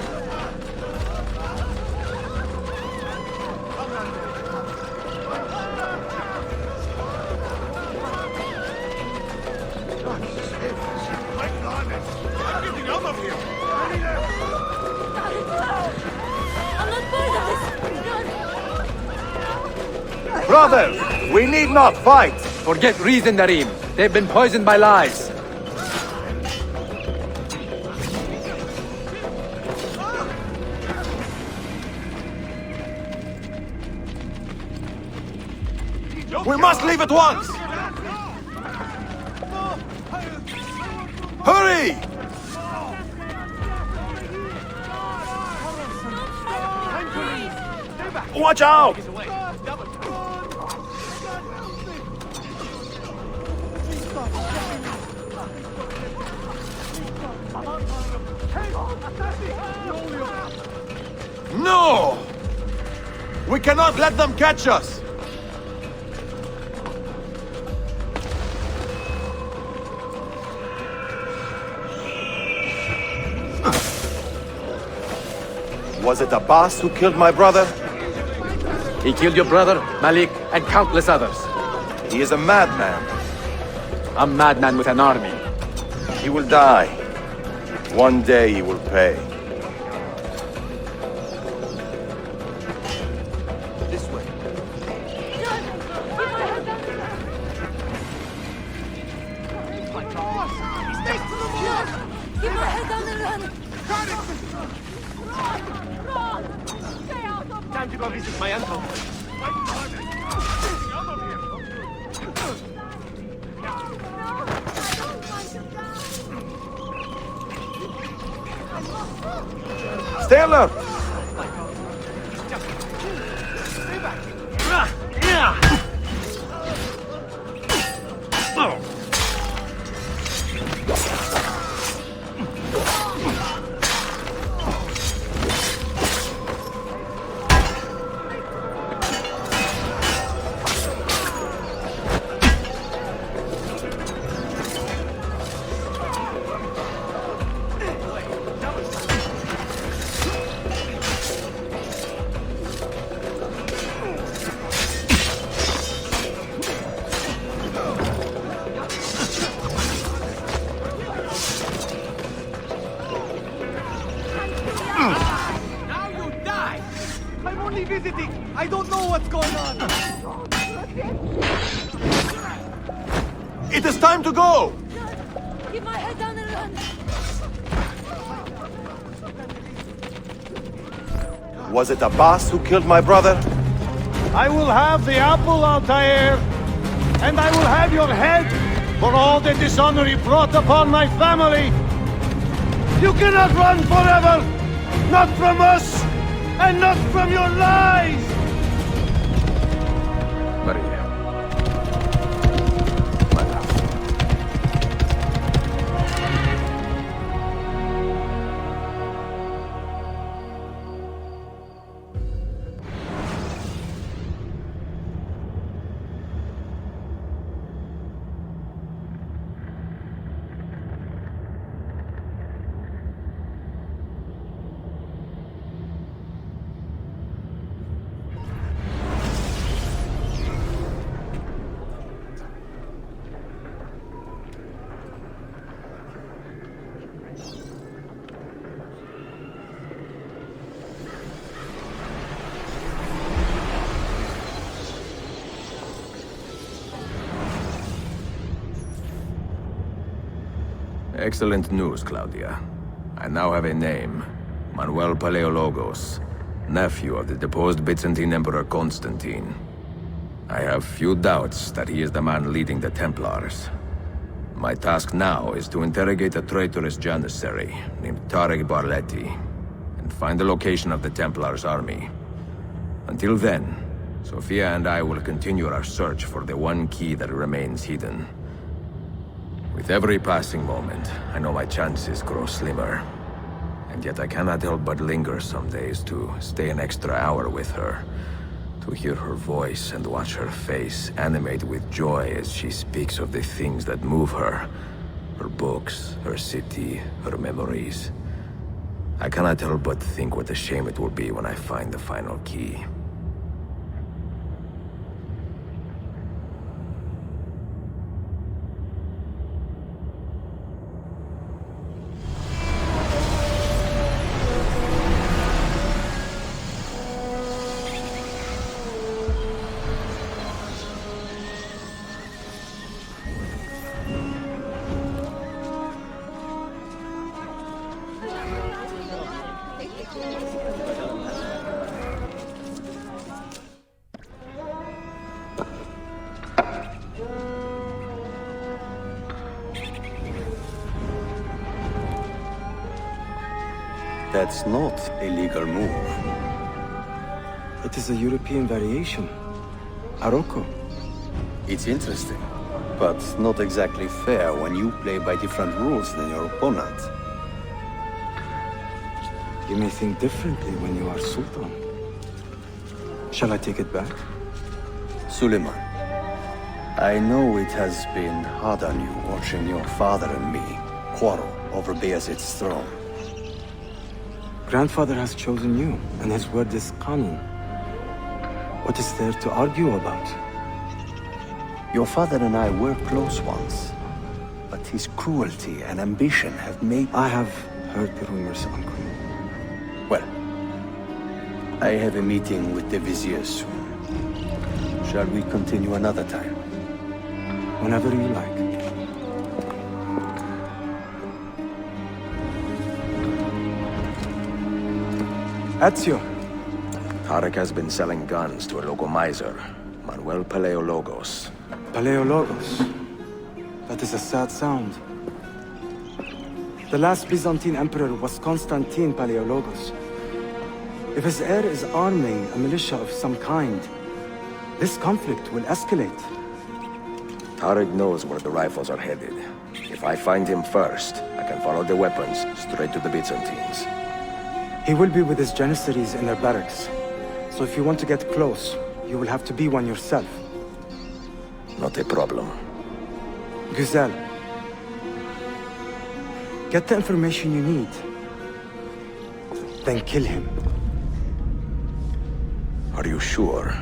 Brothers, we need not fight! Forget reason, Darim. They've been poisoned by lies. We must leave at once! Hurry! Watch out! No! We cannot let them catch us! Was it Abbas who killed my brother? He killed your brother, Malik, and countless others. He is a madman. A madman with an army. He will die. One day he will pay. This way. Keep my head down and run! Time to go visit my uncle. Stay alert! Now you die! I'm only visiting! I don't know what's going on! It is time to go! Keep my head down and run! Was it Abbas who killed my brother? I will have the apple, Altair, and I will have your head for all the dishonor you brought upon my family. You cannot run forever! Not from us, and not from your lies! Maria. My love. Excellent news, Claudia. I now have a name. Manuel Paleologos, nephew of the deposed Byzantine Emperor Constantine. I have few doubts that he is the man leading the Templars. My task now is to interrogate a traitorous janissary named Tarek Barletti, and find the location of the Templars' army. Until then, Sophia and I will continue our search for the one key that remains hidden. With every passing moment, I know my chances grow slimmer. I And yet I cannot help but linger some days to stay an extra hour with her. To hear her voice and watch her face animate with joy as she speaks of the things that move her. Her books, her city, her memories. I cannot help but think what a shame it will be when I find the final key. That's not a legal move. It is a European variation. Aroko. It's interesting, but not exactly fair when you play by different rules than your opponent. You may think differently when you are Sultan. Shall I take it back? Suleiman, I know it has been hard on you watching your father and me quarrel over Bayezid's throne. Grandfather has chosen you, and his word is Qanun. What is there to argue about? Your father and I were close once, but his cruelty and ambition have made... I have heard the rumors, Uncle. Well, I have a meeting with the Vizier soon. Shall we continue another time? Whenever you like. Ezio. Tarek has been selling guns to a local miser, Manuel Paleologos. Paleologos? That is a sad sound. The last Byzantine emperor was Constantine Paleologos. If his heir is arming a militia of some kind, this conflict will escalate. Tarek knows where the rifles are headed. If I find him first, I can follow the weapons straight to the Byzantines. He will be with his Janissaries in their barracks. So if you want to get close, you will have to be one yourself. Not a problem. Güzel. Get the information you need. Then kill him. Are you sure?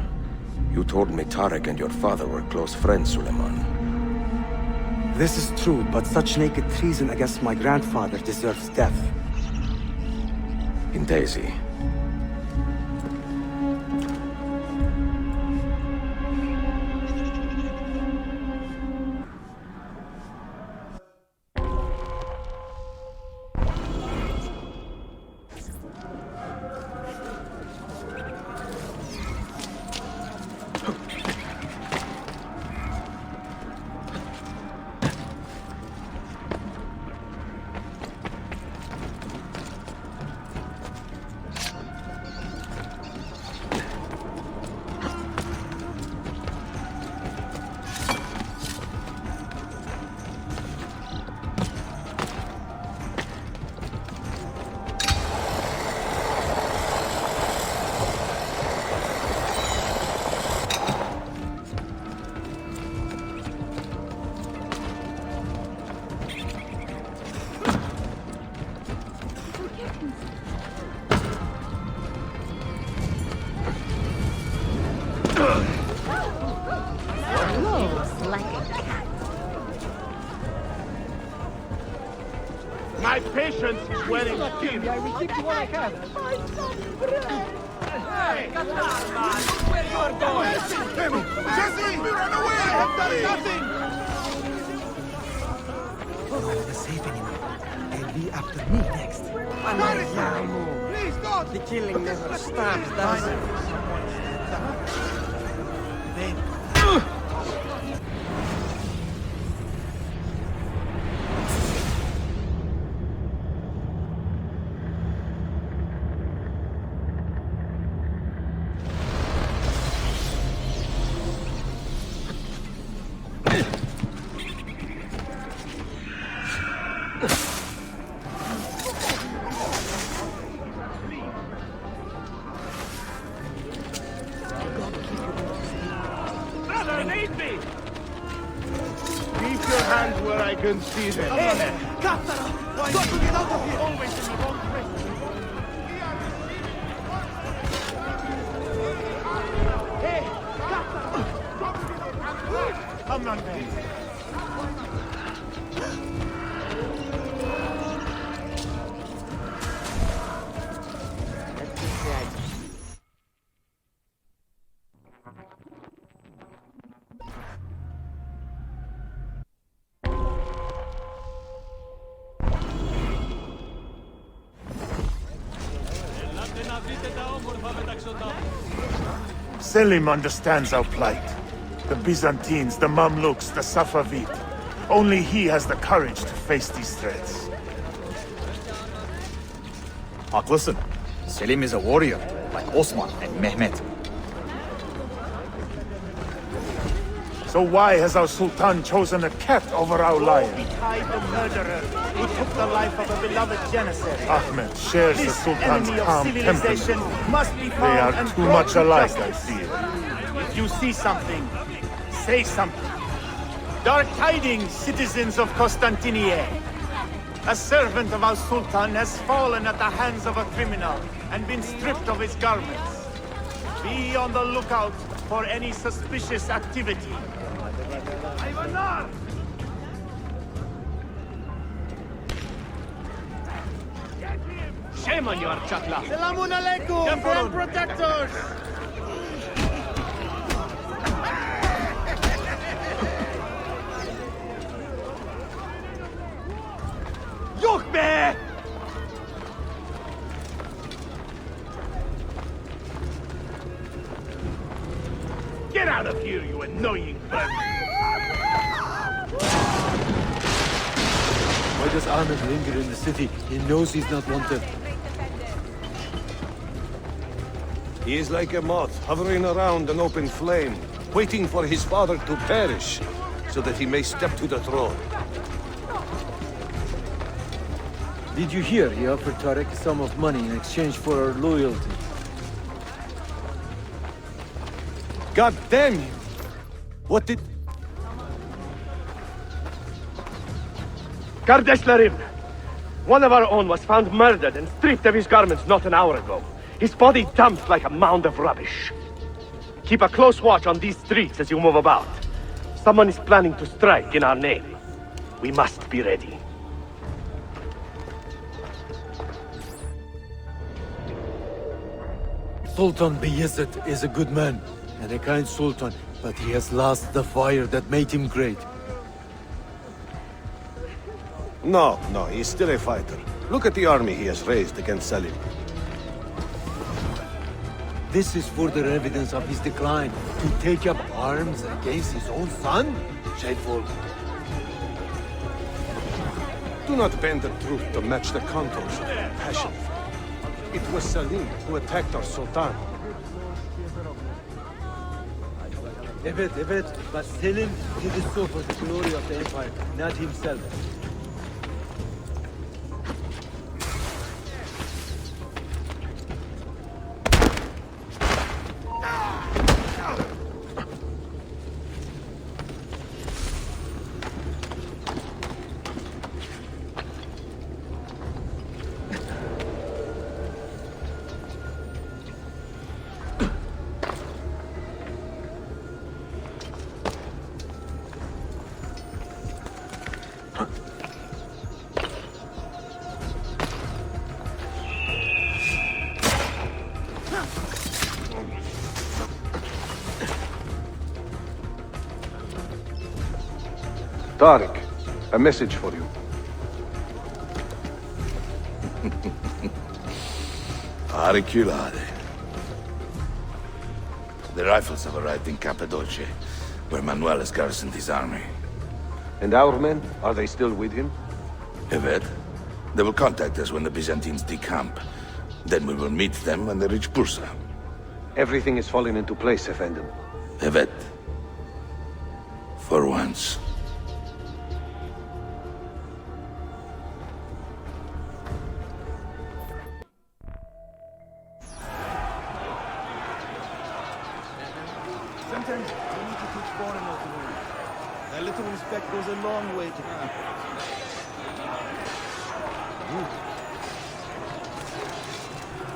You told me Tarek and your father were close friends, Suleiman. This is true, but such naked treason against my grandfather deserves death. In Daisy. My patience is wearing thin. I will keep you what I can. Hey, where you are going? Jesse, run away! I have done nothing! Not safe anymore. They'll be after me next. Please don't! The killing never stops, does it? can see them. Hey, Captain! Got to get out of here! Always in the wrong place. Hey, Captain! Come on, man. Selim understands our plight. The Byzantines, the Mamluks, the Safavid. Only he has the courage to face these threats. Haklısın. Selim is a warrior, like Osman and Mehmet. So why has our Sultan chosen a cat over our lion? We tied the murderer who took the life of a beloved janissary. Ahmed shares the Sultan's enemy of calm civilization temperament. must be found They are and too brought much to alike, I justice. fear. If you see something, say something. Dark tidings, citizens of Constantinople. A servant of our Sultan has fallen at the hands of a criminal and been stripped of his garments. Be on the lookout for any suspicious activity. Shame on you, Archakla. Salamun alaikum, grand protectors! Yokbe! Get out of here, you annoying bird! Why does Ahmed linger in the city? He knows he's not wanted. He is like a moth, hovering around an open flame, waiting for his father to perish, so that he may step to the throne. Did you hear he offered Tarek a sum of money in exchange for our loyalty? God damn you! What did... Kardeşlerim! One of our own was found murdered and stripped of his garments not an hour ago. His body dumped like a mound of rubbish. Keep a close watch on these streets as you move about. Someone is planning to strike in our name. We must be ready. Sultan Bayezid is a good man and a kind sultan, but he has lost the fire that made him great. No, he's still a fighter. Look at the army he has raised against Selim. This is further evidence of his decline. To take up arms against his own son? Shameful. Do not bend the truth to match the contours of your passion. It was Selim who attacked our Sultan. Evet, but Selim did it so for the glory of the Empire, not himself. Tariq, a message for you. Auriculade. The rifles have arrived in Cappadocia, where Manuel has garrisoned his army. And our men, are they still with him? Evet. They will contact us when the Byzantines decamp. Then we will meet them when they reach Bursa. Everything is falling into place, Effendim. Evet. For once. Sometimes you need to teach foreigners the rules. A little respect goes a long way to...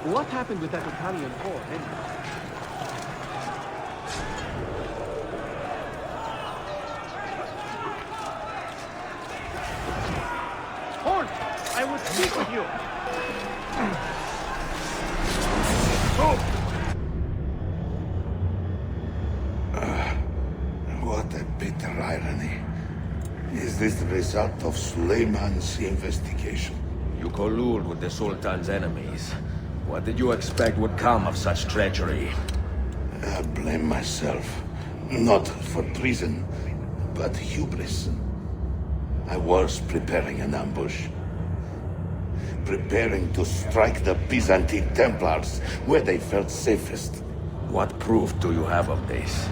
What happened with that Italian whore, anyway? Horn! I will speak with you! What a bitter irony. Is this the result of Suleiman's investigation? You collude with the Sultan's enemies. What did you expect would come of such treachery? I blame myself. Not for treason, but hubris. I was preparing an ambush. Preparing to strike the Byzantine Templars where they felt safest. What proof do you have of this?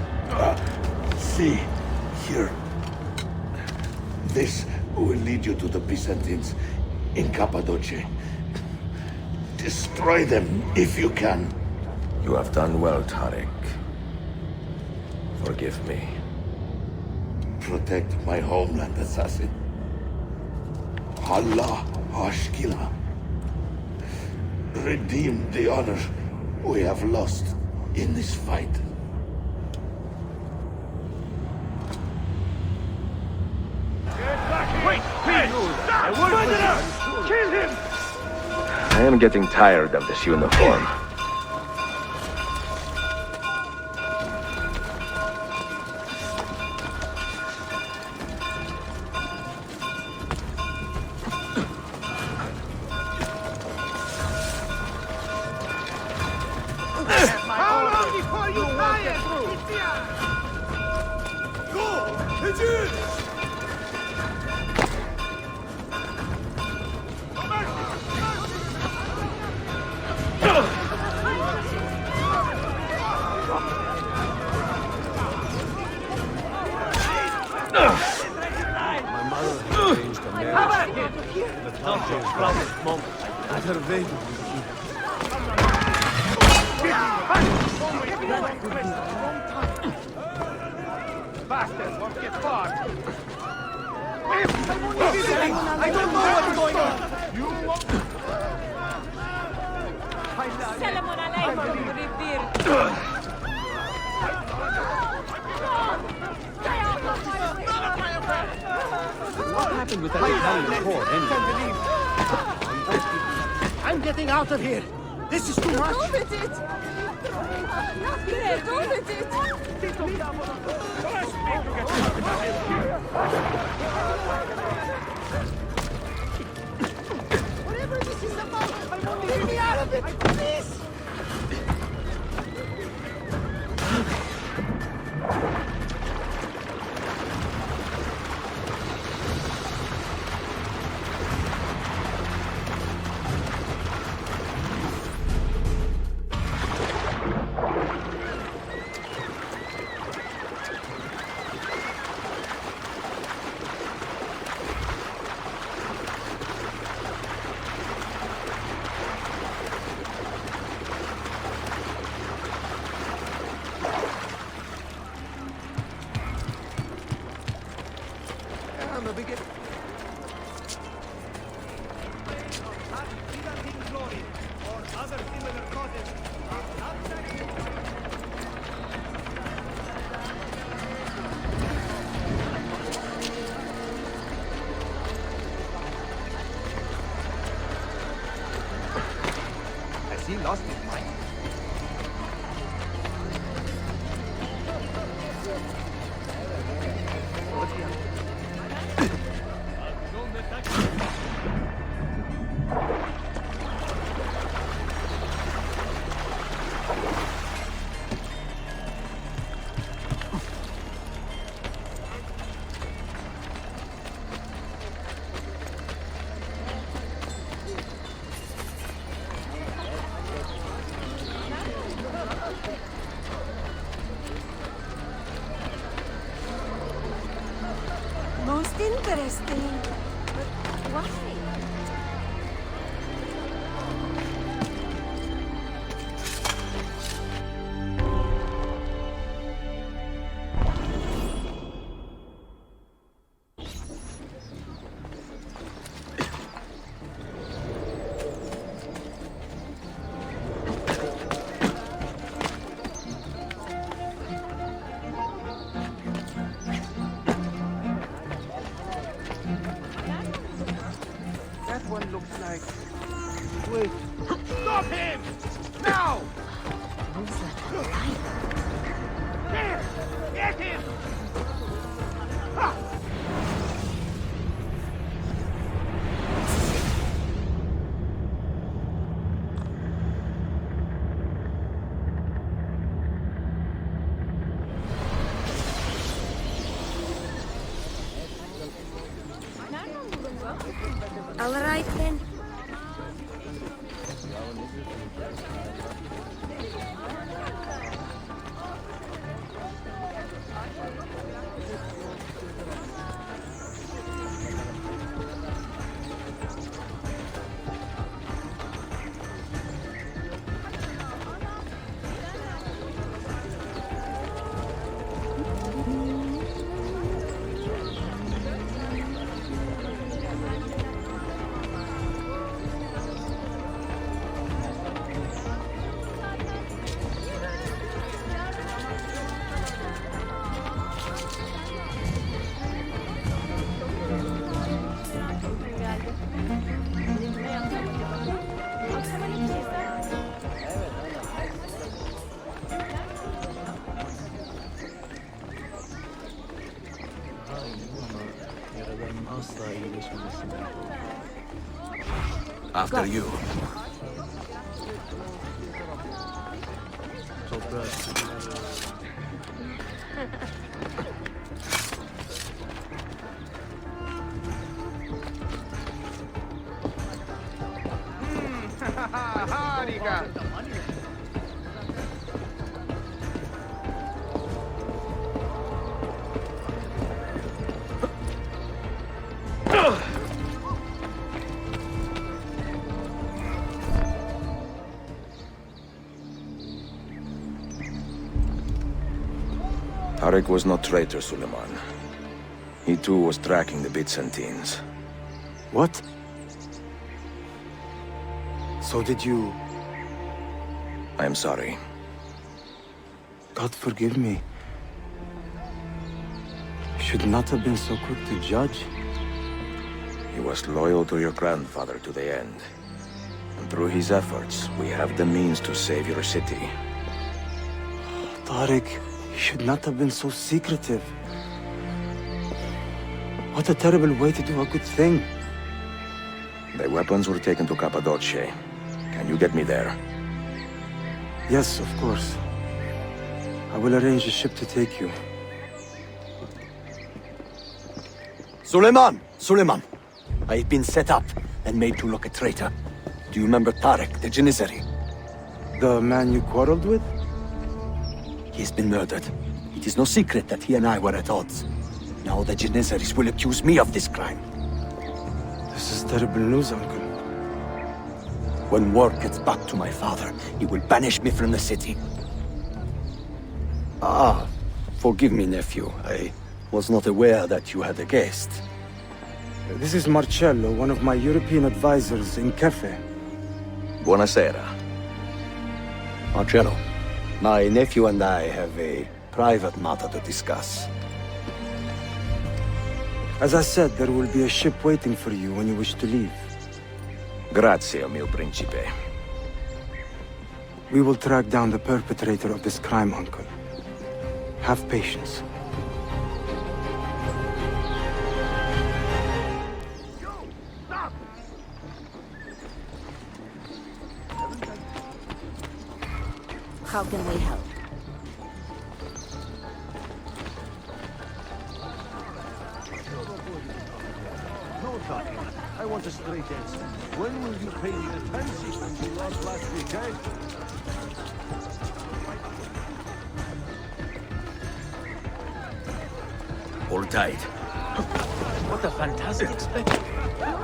See, here. This will lead you to the Byzantines in Cappadocia. Destroy them if you can. You have done well, Tariq. Forgive me. Protect my homeland, assassin. Allah Ashkila. Redeem the honor we have lost in this fight. Wait! Please! Stop! Find it out! Kill him! I am getting tired of this uniform. How long before you tire? Go! Legit! My mother had arranged a marriage to the Altair's proudest moment. At her wedding. Bastard won't get far! I don't know what's going on! You What happened with that Italian whore, anyway? I'm getting out of here! This is too much! Don't hit it! Don't hit it! Whatever this is about, get me out of it, please! He lost his mind. Most interesting. But why? After you. Tarek was no traitor, Suleiman. He too was tracking the Byzantines. What? So did you... I am sorry. God forgive me. Should not have been so quick to judge. He was loyal to your grandfather to the end. And through his efforts, we have the means to save your city. Tariq, you should not have been so secretive. What a terrible way to do a good thing. The weapons were taken to Cappadocia. Can you get me there? Yes, of course. I will arrange a ship to take you. Suleiman! Suleiman! I've been set up and made to look a traitor. Do you remember Tarek, the Janissary? The man you quarreled with? He's been murdered. It is no secret that he and I were at odds. Now the Janissaries will accuse me of this crime. This is terrible news, Uncle. When word gets back to my father, he will banish me from the city. Ah, forgive me, nephew. I was not aware that you had a guest. This is Marcello, one of my European advisors in Cafe. Buonasera. Marcello, my nephew and I have a private matter to discuss. As I said, there will be a ship waiting for you when you wish to leave. Grazie, mio principe. We will track down the perpetrator of this crime, Uncle. Have patience. How can we help? No talking. I want a straight answer. When will you pay me the time sequence you lost last week, eh? Hold tight. What a fantastic spectacle.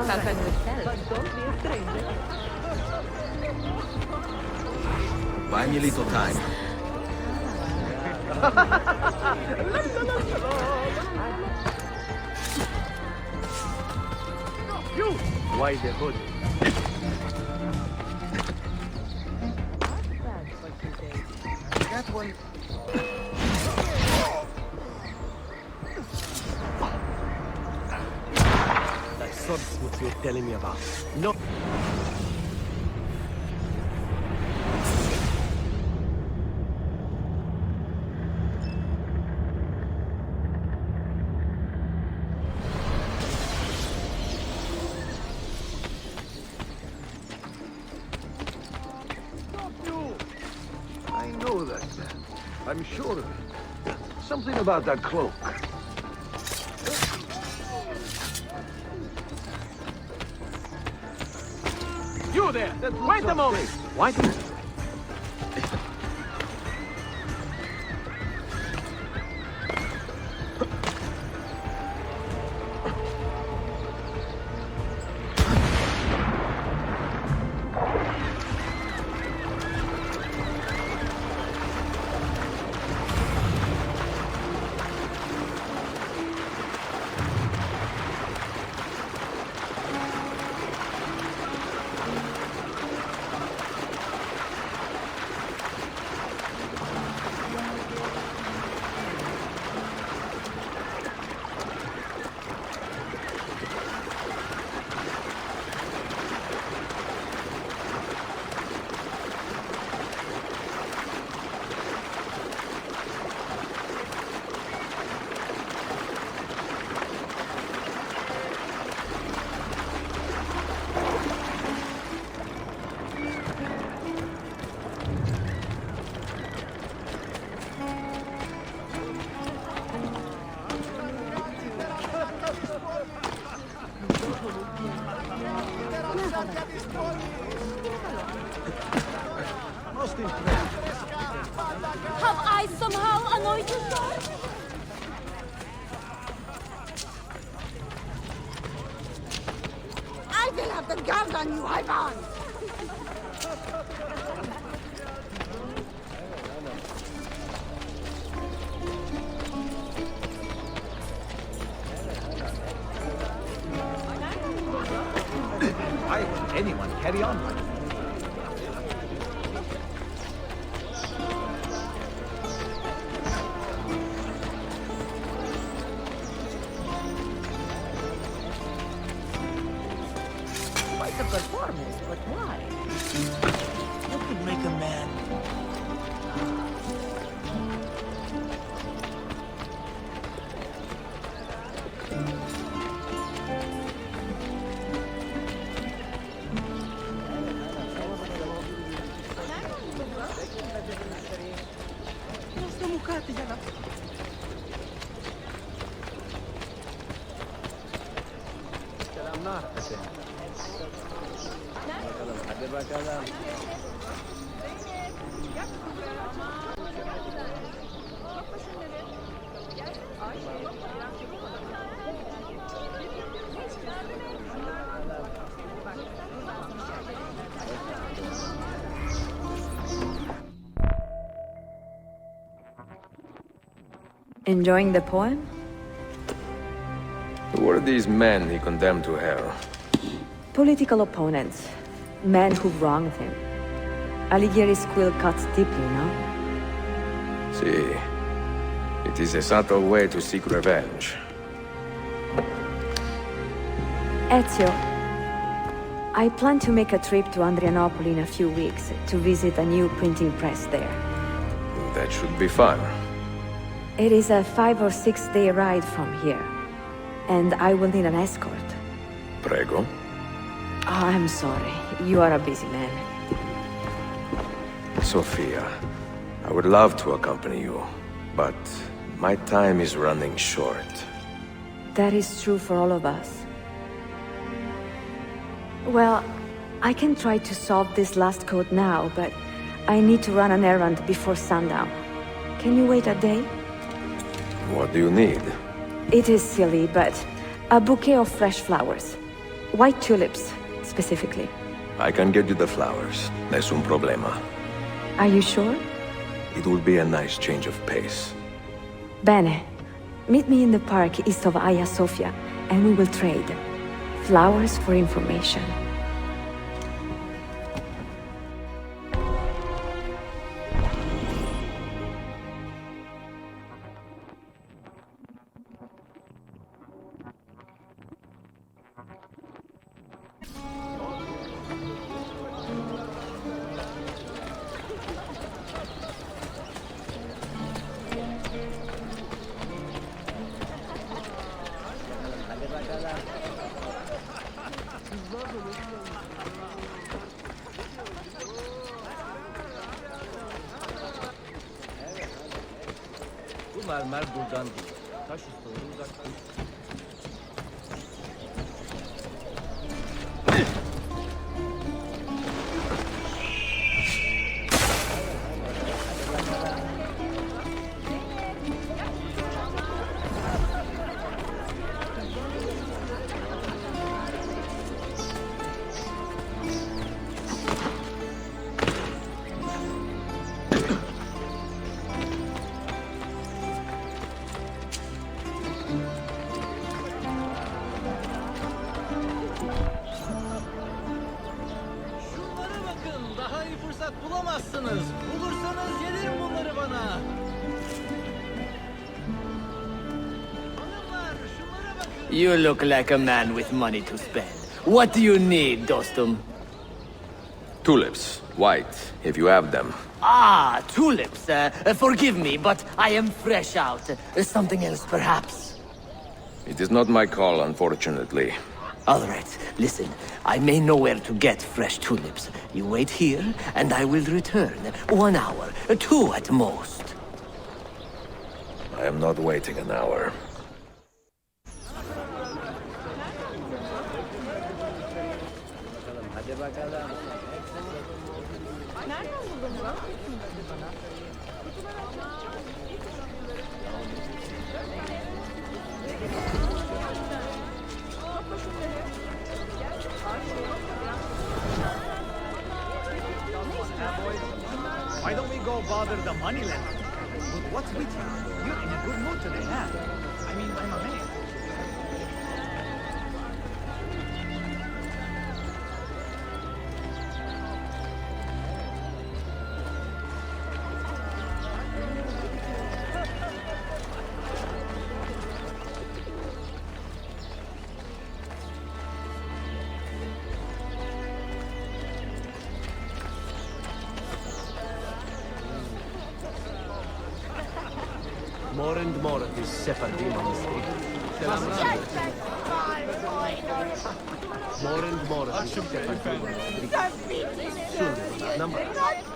Something would tell. But don't be a stranger. Buy me a little time. You! Why the hood? That one... That source what you're telling me about. No. I know that man. I'm sure of it. Something about that cloak. You there! Wait a moment! Why do you... Have I somehow annoyed you, sir? I will have the guard on you, Ivan! Why would anyone carry on like that? Quite a performance, but why? You could make a man. Hadi bakalım. Enjoying the poem? Who were these men he condemned to hell? Political opponents. Men who wronged him. Alighieri's quill cuts deeply, no? See, it is a subtle way to seek revenge. Ezio, I plan to make a trip to Andrianople in a few weeks to visit a new printing press there. That should be fun. It is a 5 or 6 day ride from here, and I will need an escort. Prego. Oh, I'm sorry. You are a busy man. Sophia, I would love to accompany you, but my time is running short. That is true for all of us. Well, I can try to solve this last code now, but I need to run an errand before sundown. Can you wait a day? What do you need? It is silly, but a bouquet of fresh flowers. White tulips, specifically. I can get you the flowers. Nessun problema. Are you sure? It will be a nice change of pace. Bene. Meet me in the park east of Hagia Sophia, and we will trade. Flowers for information. Bu mermer buradan değil. Taş ustaları uzak değil. Bulamazsınız. Bulursanız gelirin bunları bana. You look like a man with money to spend. What do you need, dostum? Tulips. White, if you have them. Ah, tulips. Forgive me, but I am fresh out. Something else, perhaps? It is not my call, unfortunately. All right, listen. I may know where to get fresh tulips. You wait here, and I will return. 1 hour, 2 at most. I am not waiting an hour. Hadi bakalım. Nereden buldun bunu? Why don't we go bother the moneylender? But what's with you? You're in a good mood today, huh? I mean, I'm a man. More and more of these Sephardim on the street. More and more of these Sephardim on the street. Soon they will outnumber us.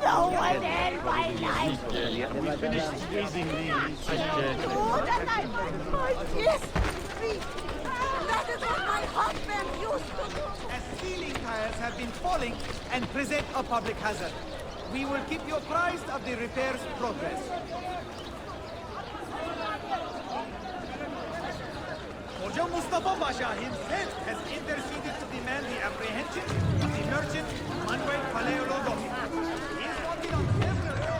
No one else my life. We finished squeezing these. Yes, that is what my husband used to do. As ceiling tires have been falling and present a public hazard, we will keep you apprised of the repair's progress. Hoca Mustafa Pasha himself has interceded to demand the apprehension of the merchant Manuel Paleologos. He is working on several...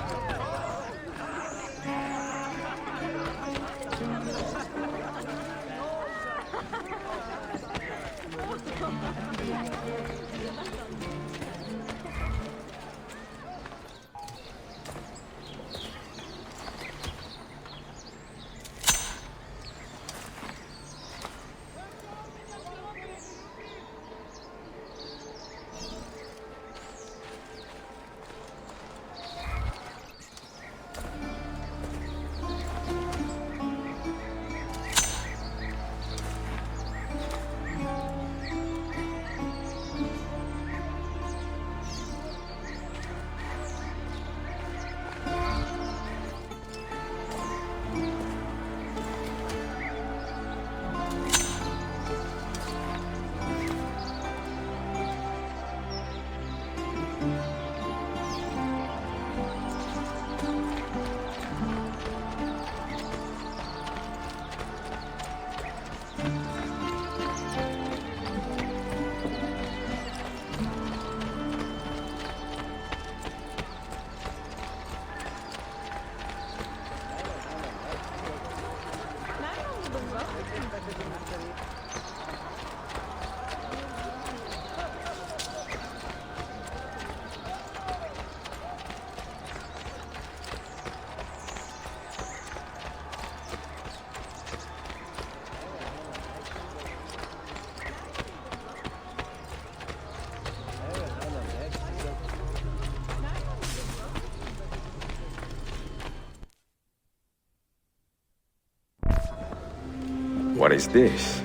What is this?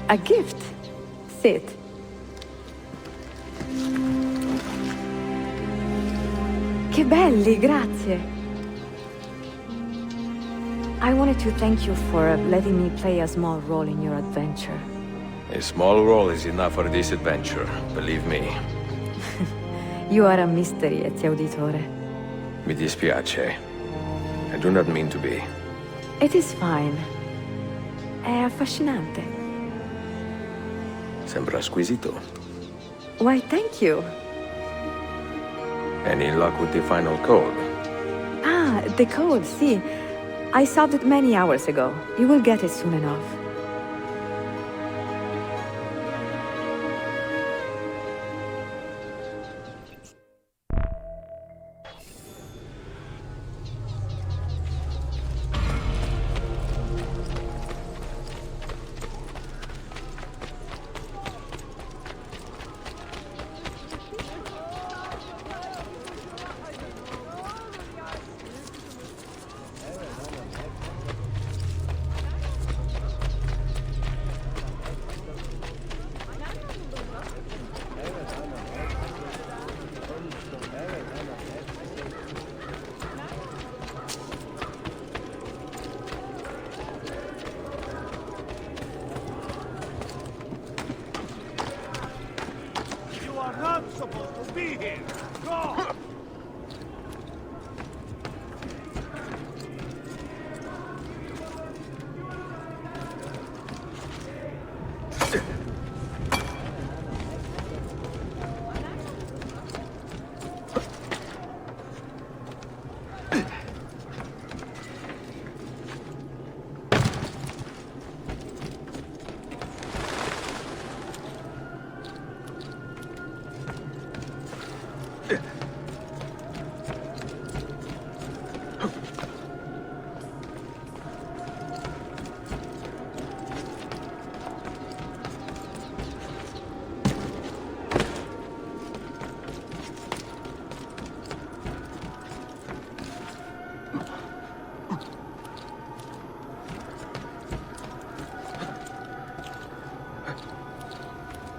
A gift. Sit. Che belli, grazie. I wanted to thank you for letting me play a small role in your adventure. A small role is enough for this adventure, believe me. You are a mystery, Ezio Auditore. Mi dispiace. I do not mean to be. It is fine. È affascinante. Sembra squisito. Why, thank you. Any luck with the final code? Ah, the code, see. I solved it many hours ago. You will get it soon enough.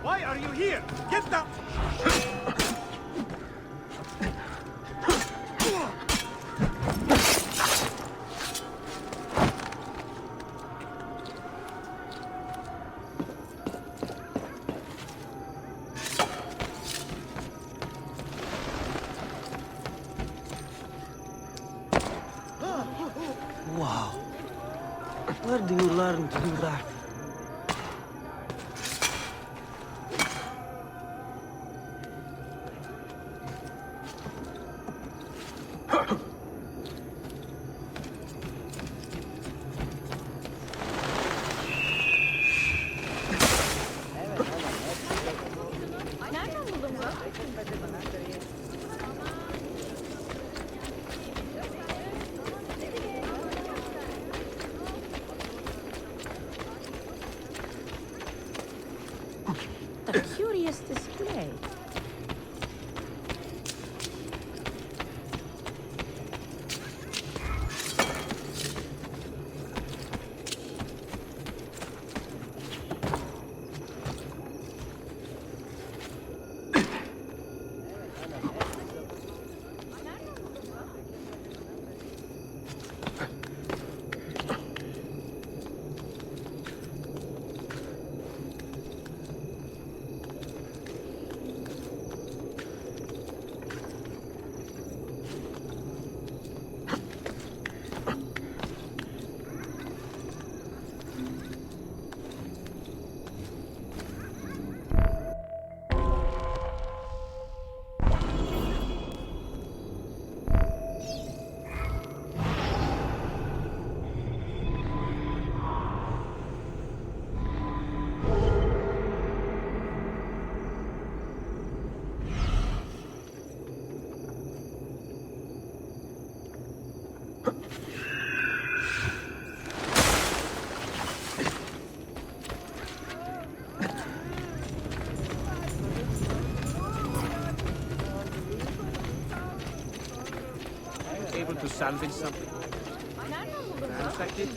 Why are you here? Get down! Wow. Where do you learn to do that? Nereden buldun bunu? A curious display. Able to salvage something? Transacted?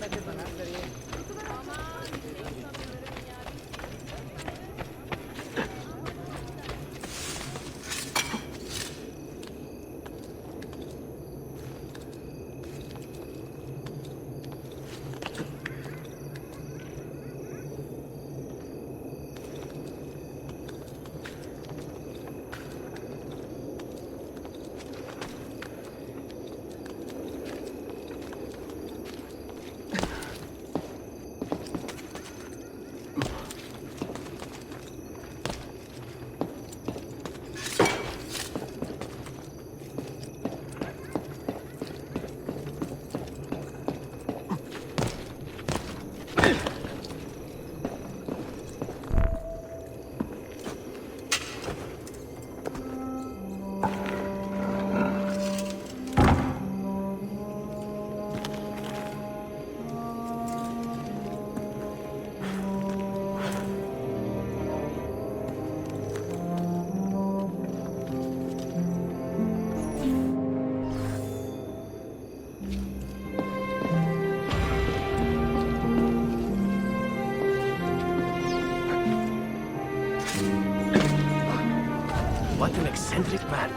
What an eccentric man.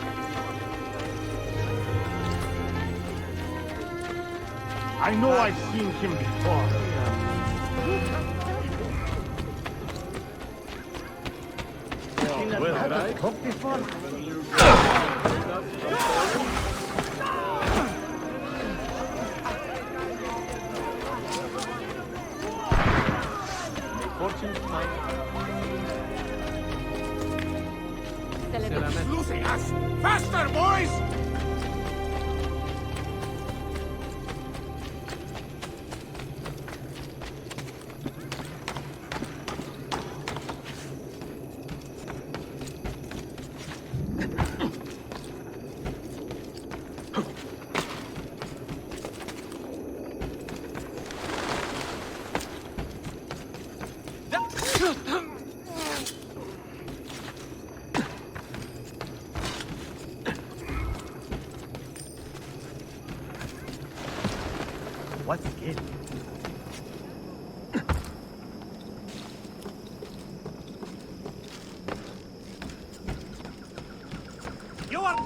I know I've seen him before. Well, had I talked before? Losing us! Faster, boys! What's again? You are...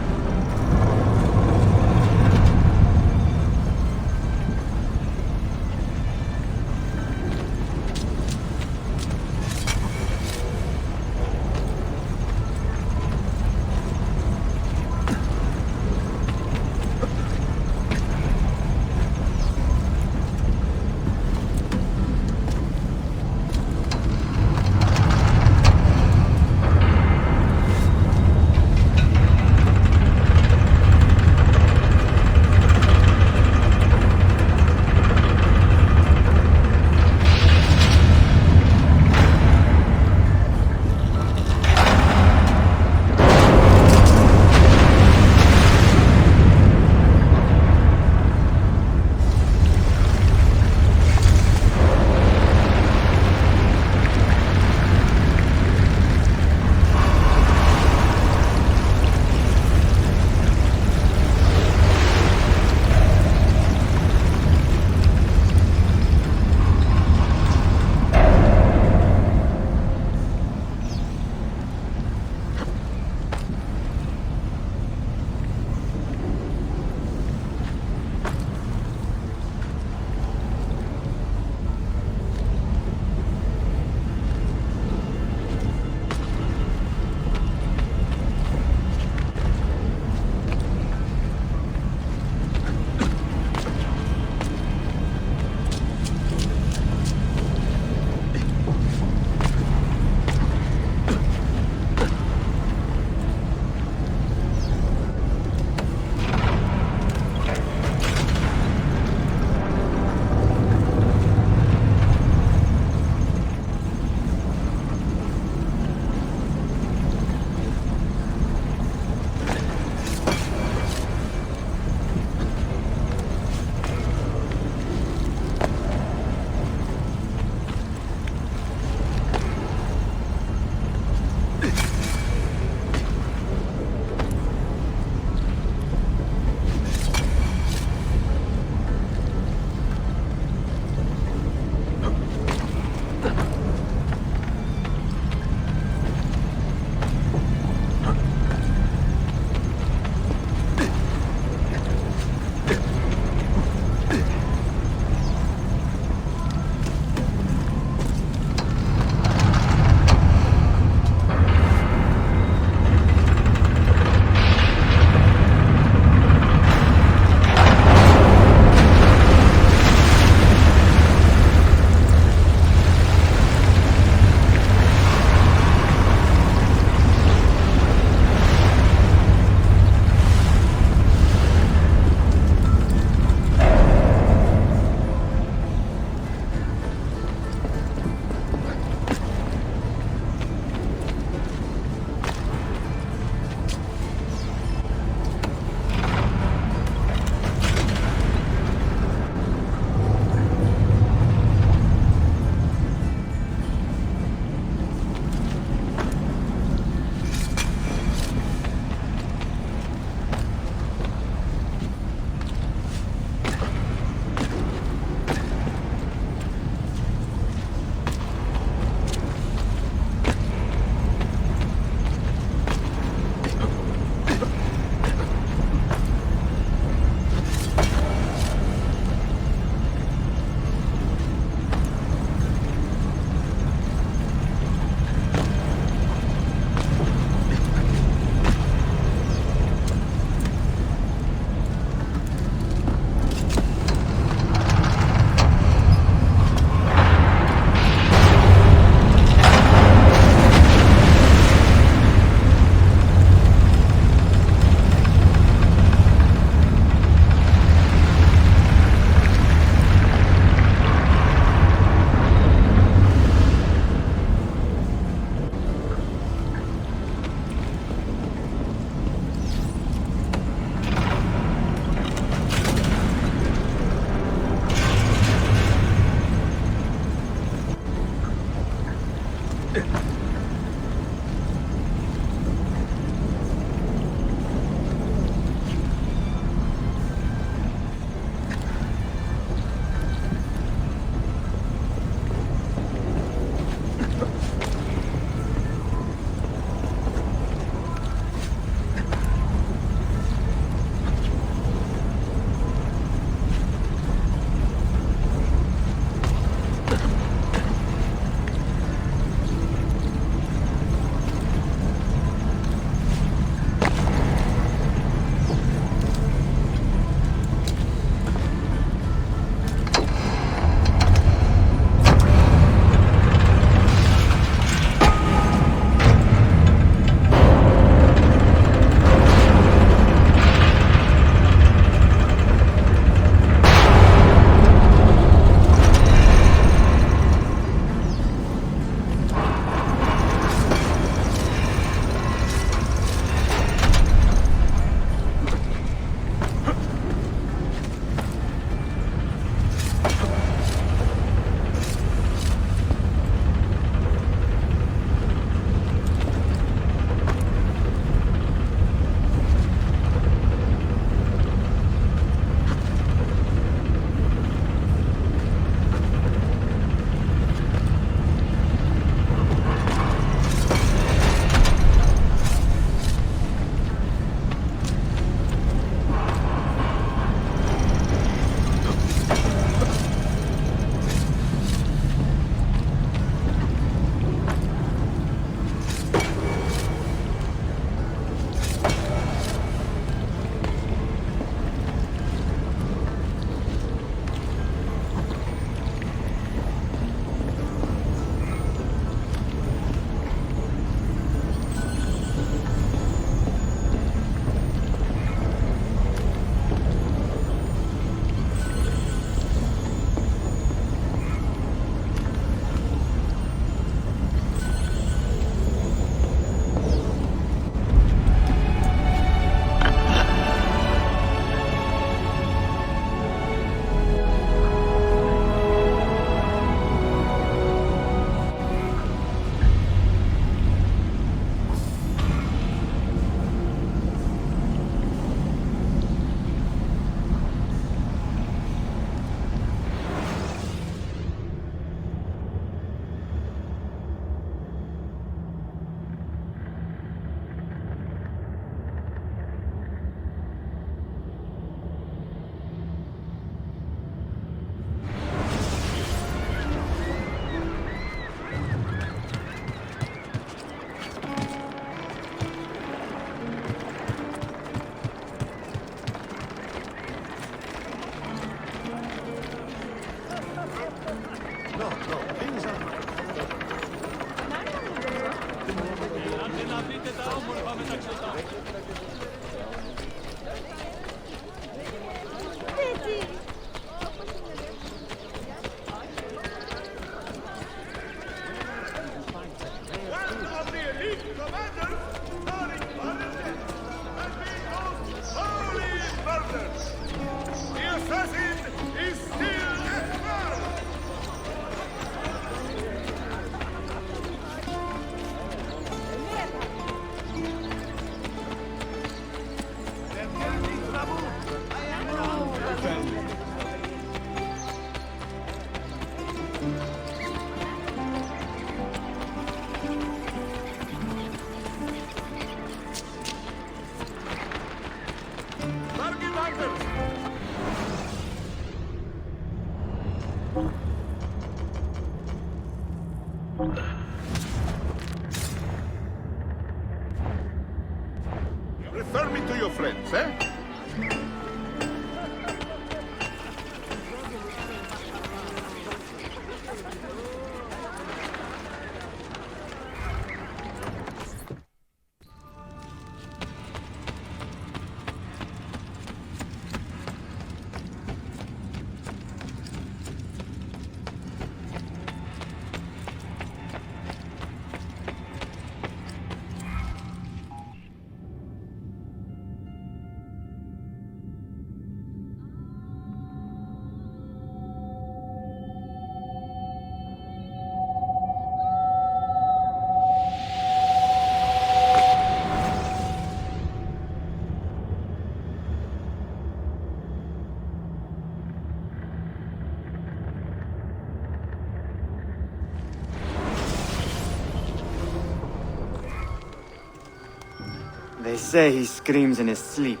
They say he screams in his sleep,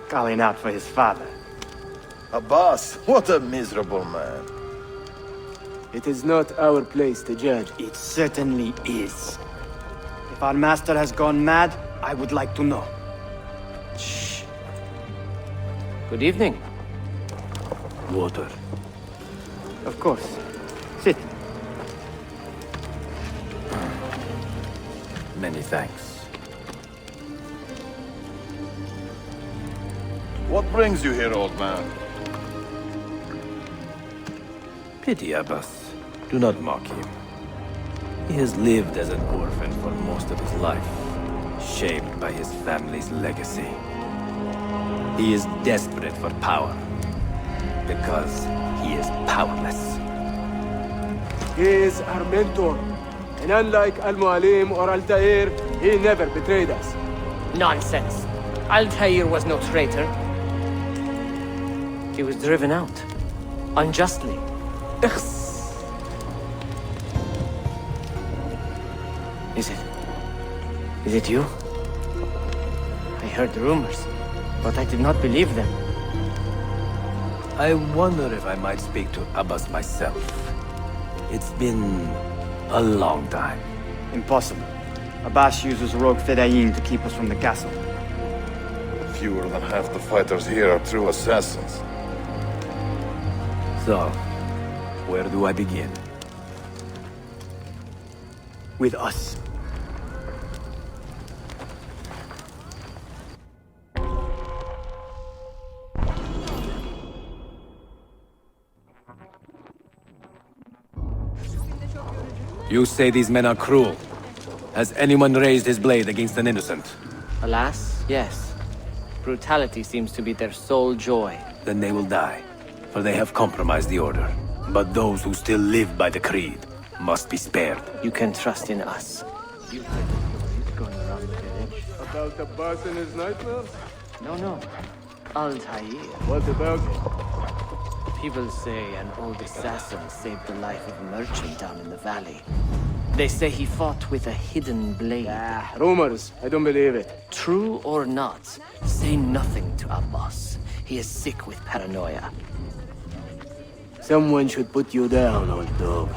calling out for his father. Abbas, what a miserable man. It is not our place to judge. It certainly is. If our master has gone mad, I would like to know. Shh. Good evening. Water. Of course. Sit. Many thanks. What brings you here, old man? Pity Abbas. Do not mock him. He has lived as an orphan for most of his life, shaped by his family's legacy. He is desperate for power, because he is powerless. He is our mentor. And unlike Al-Mualim or Altair, he never betrayed us. Nonsense. Altair was no traitor. He was driven out. Unjustly. Is it you? I heard rumors, but I did not believe them. I wonder if I might speak to Abbas myself. It's been a long time. Impossible. Abbas uses rogue Fedayeen to keep us from the castle. Fewer than half the fighters here are true assassins. So, where do I begin? With us. You say these men are cruel. Has anyone raised his blade against an innocent? Alas, yes. Brutality seems to be their sole joy. Then they will die, for they have compromised the order. But those who still live by the creed must be spared. You can trust in us. About Abbas and his nightmares? No. Altair. What about it? People say an old assassin saved the life of a merchant down in the valley. They say he fought with a hidden blade. Rumors. I don't believe it. True or not, say nothing to Abbas. He is sick with paranoia. Someone should put you down, old dog.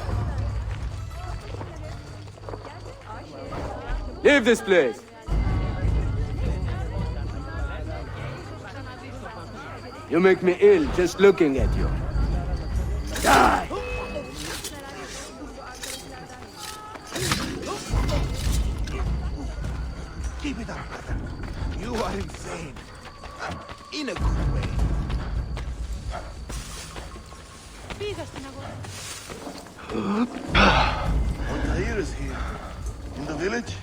Leave this place! You make me ill just looking at you. Die! Keep it up, brother. You are insane. In a good way. Altair is here. In the village?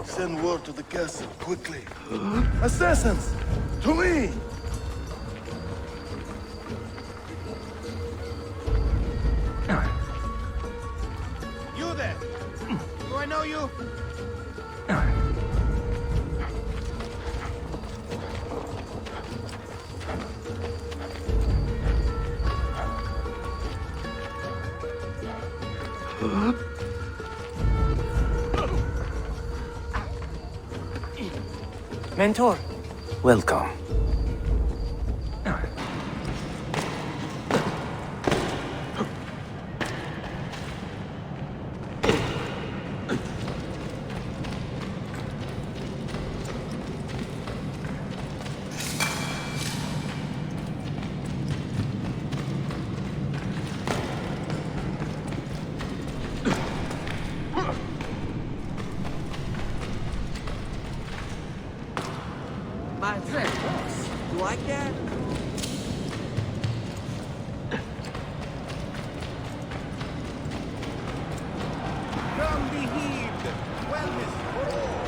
Send word to the castle, quickly. Assassins! To me! You there? Do I know you? Mentor. Welcome. My friend, boss. Do I care? From the heat. Wellness for all.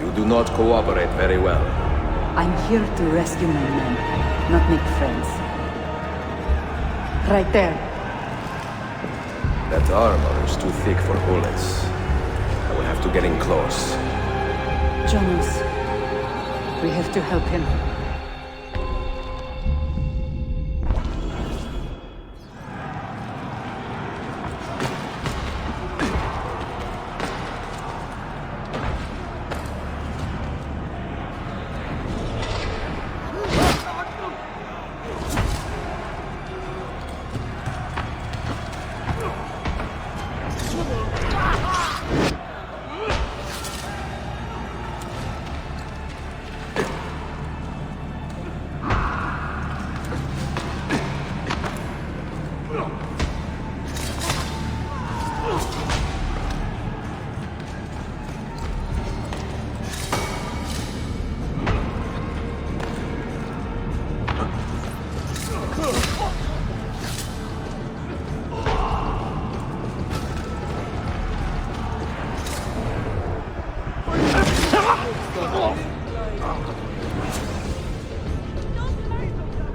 You do not cooperate very well. I'm here to rescue my men, not make friends. Right there. That armor is too thick for bullets. I will have to get in close. Jonas, We have to help him.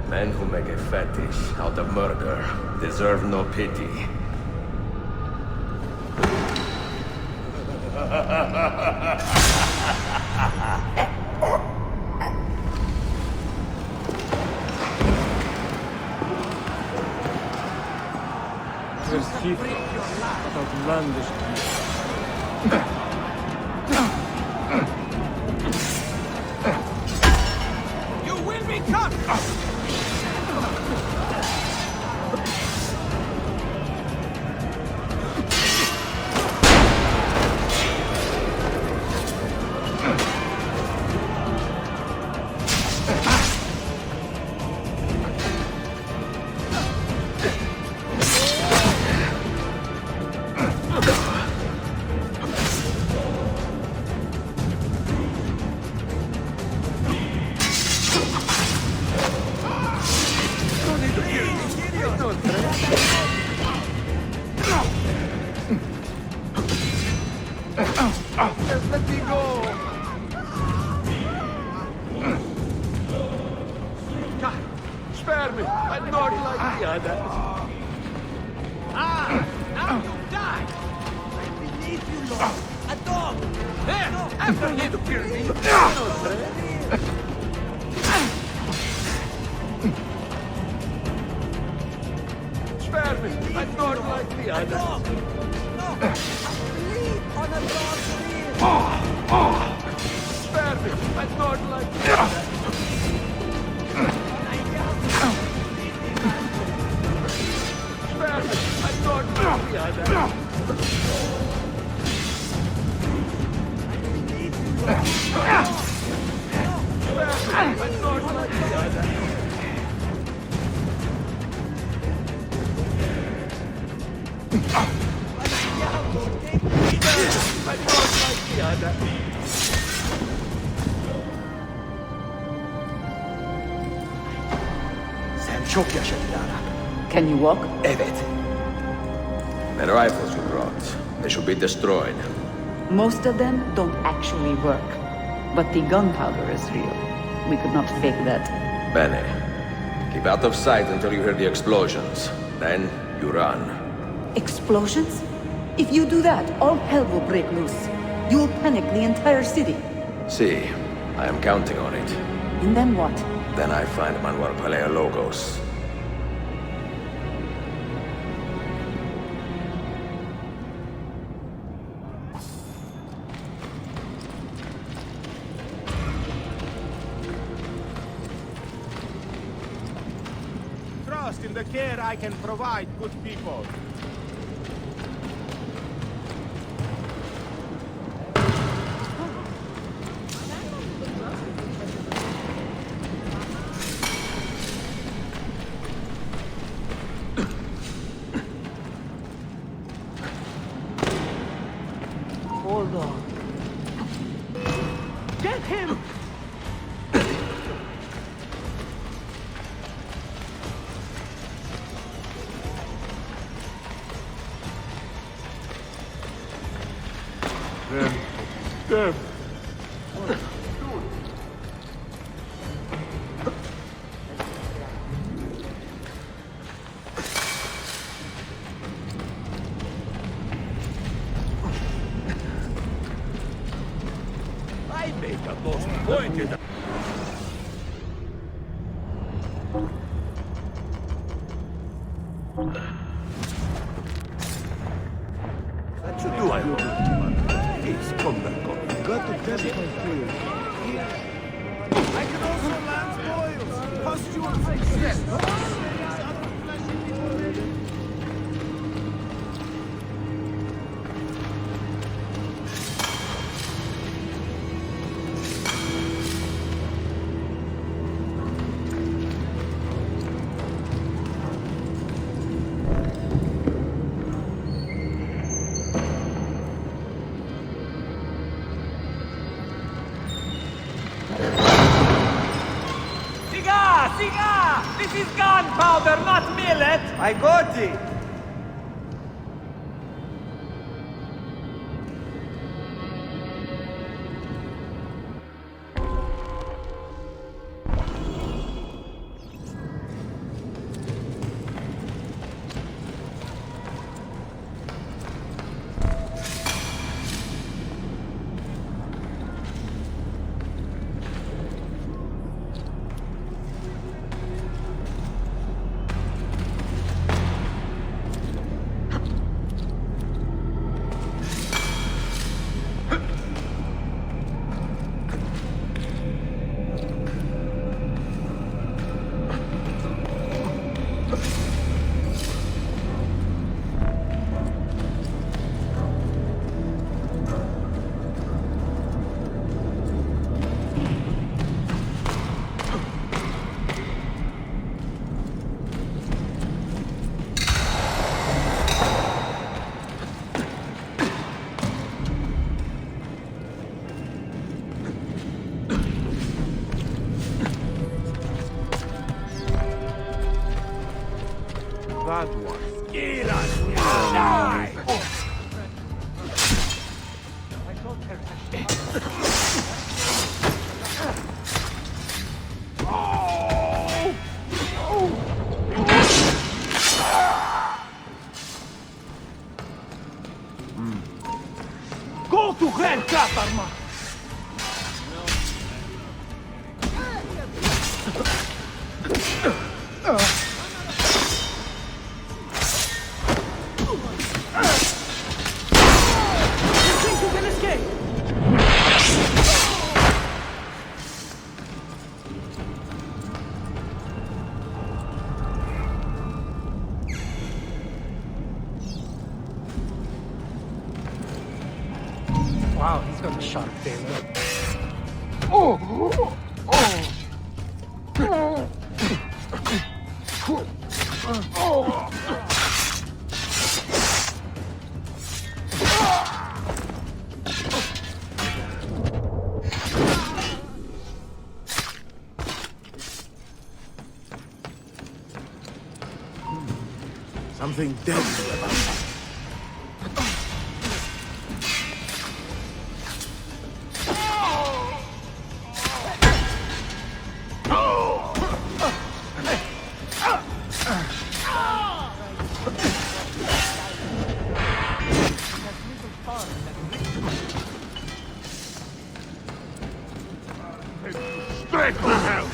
Men who make a fetish out of murder deserve no pity. There's people of outlandish You will be cut! Just let me go! God, spare me! I'm not like the others. Now you die! I beneath you, Lord! A dog! There! After him to kill me! Spare me! I'm not like the others. Bleed on a dog's wheel! Spare me! I'm not like the others. Spare me! I'm not like the others. Spare me! I'm not like the others. I'm not like the others. Sen çok yaşadı Lara. Can you walk? Evet. The rifles you brought, they should be destroyed. Most of them don't actually work. But the gunpowder is real. We could not fake that. Bene. Keep out of sight until you hear the explosions. Then you run. Explosions? If you do that, all hell will break loose. You will panic the entire city. See, I am counting on it. And then what? Then I find Manuel Paleologos. Trust in the care I can provide, good people. Hold on. Get him! Them. I made the most pointed. This is gunpowder, not millet! I got it! That one. Kill us! Die! Go to Grand Catarma! Wow, he's got a sharp tail. Something deadly about that. Straight for hell!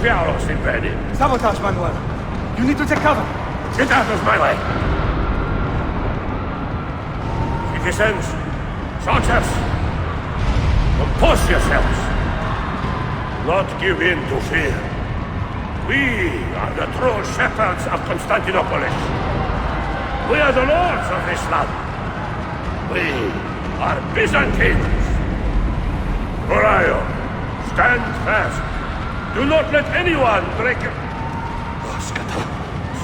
Diavolo invaded. Sabotage, Manuel. You need to take cover. Get out of my way. Citizens, soldiers, compose yourselves. Not give in to fear. We are the true shepherds of Constantinople. We are the lords of this land. We are Byzantines. Orion, stand fast. Do not let anyone break it.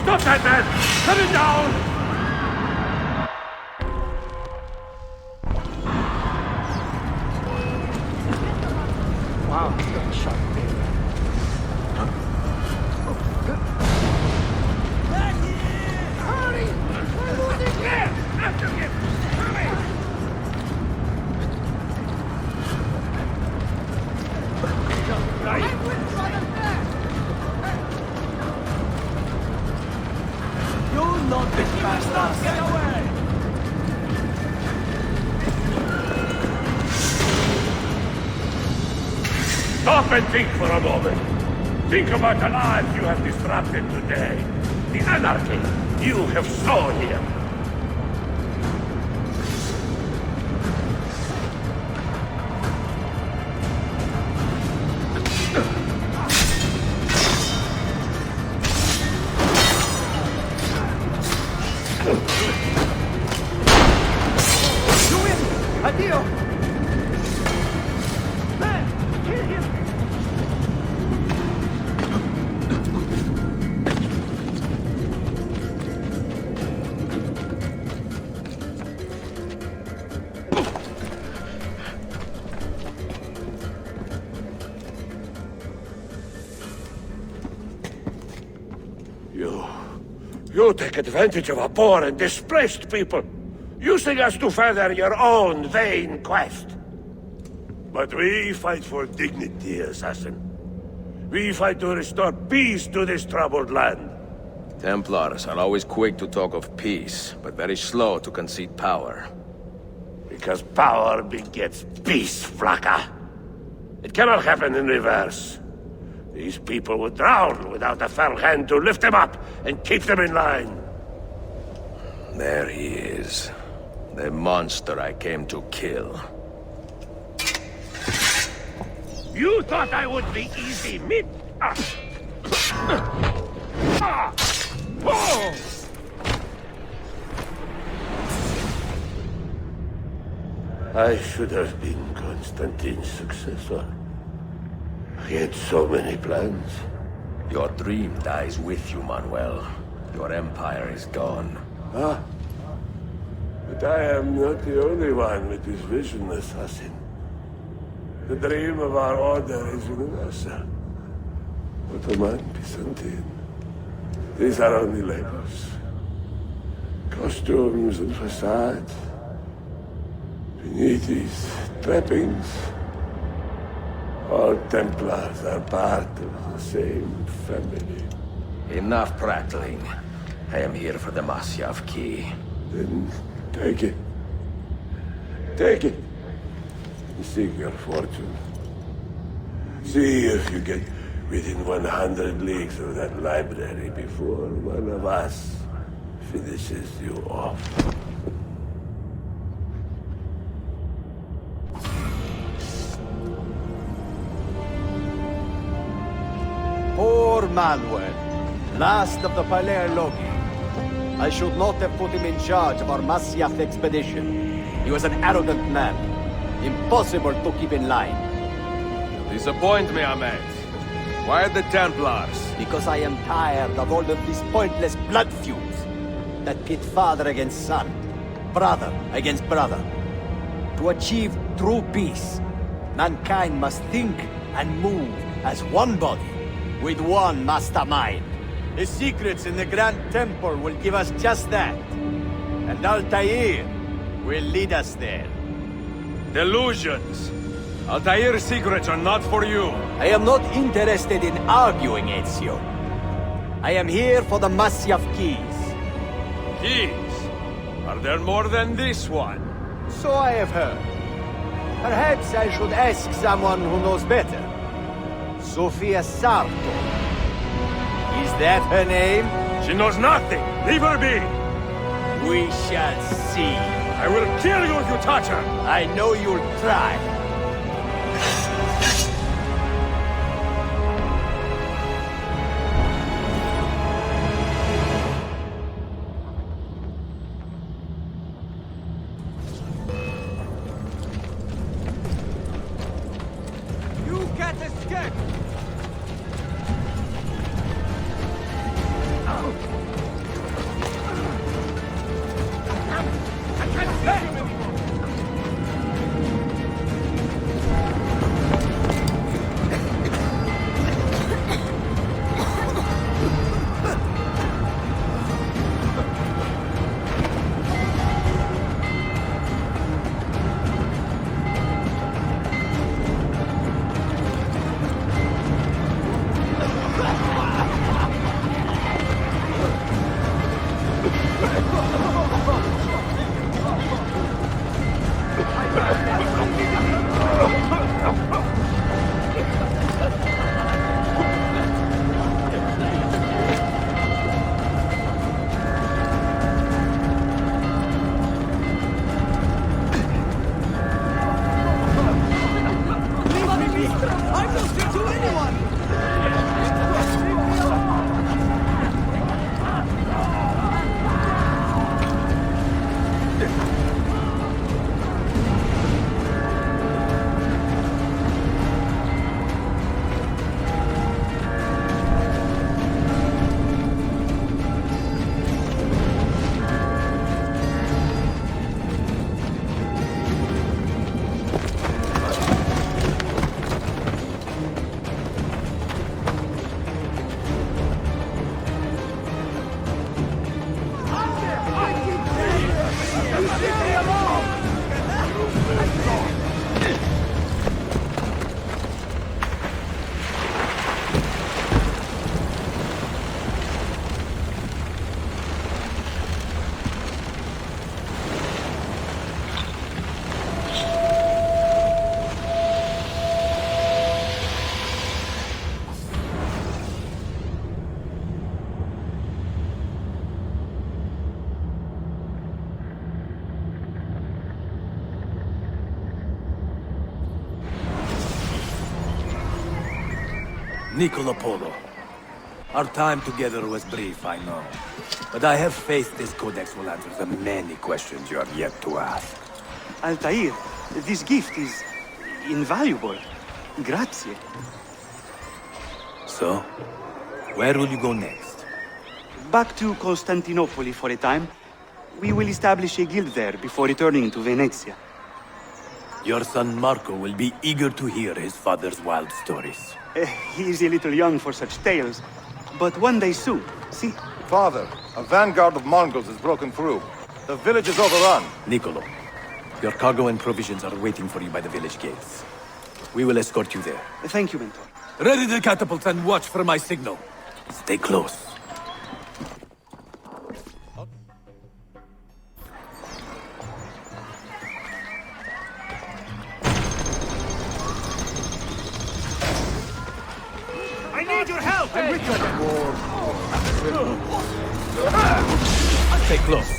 Stop that man! Cut it down! Wow, he's got a sharp tail. Hurry! We're losing men! After him! Hurry! You'll not be fast. Get away! Stop and think for a moment. Think about the lives you have disrupted today. The anarchy, you have sown here. Addio! Man, kill him! You take advantage of a poor and displaced people, using us to further your own vain quest. But we fight for dignity, Assassin. We fight to restore peace to this troubled land. Templars are always quick to talk of peace, but very slow to concede power. Because power begets peace, Flaka. It cannot happen in reverse. These people would drown without a firm hand to lift them up and keep them in line. There he is. The monster I came to kill. You thought I would be easy meat? I should have been Constantine's successor. He had so many plans. Your dream dies with you, Manuel. Your empire is gone. Ah. But I am not the only one with this vision, Assassin. The dream of our order is universal. Ottoman, Byzantine. These are only labels. Costumes and facades. Beneath these trappings, all Templars are part of the same family. Enough prattling. I am here for the Masyav key. Then take it. Take it. And seek your fortune. See if you get within 100 leagues of that library before one of us finishes you off. Poor Manuel, last of the Paleologi. I should not have put him in charge of our Masyath expedition. He was an arrogant man. Impossible to keep in line. You disappoint me, Ahmed. Why the Templars? Because I am tired of all of these pointless blood feuds that pit father against son, brother against brother. To achieve true peace, mankind must think and move as one body, with one mastermind. The secrets in the Grand Temple will give us just that. And Altair will lead us there. Delusions! Altair's secrets are not for you. I am not interested in arguing, Ezio. I am here for the Masyav keys. Keys? Are there more than this one? So I have heard. Perhaps I should ask someone who knows better. Sofia Sarto. Is that her name? She knows nothing! Leave her be! We shall see. I will kill you if you touch her! I know you'll try. You can't escape! Niccolo Polo. Our time together was brief, I know. But I have faith this codex will answer the many questions you have yet to ask. Altair, this gift is invaluable. Grazie. So, where will you go next? Back to Constantinople for a time. We will establish a guild there before returning to Venezia. Your son Marco will be eager to hear his father's wild stories. He is a little young for such tales, but one day soon, see? Father, a vanguard of Mongols has broken through. The village is overrun. Niccolo, your cargo and provisions are waiting for you by the village gates. We will escort you there. Thank you, Mentor. Ready the catapults and watch for my signal. Stay close. I need your help! I'm with you. Stay close.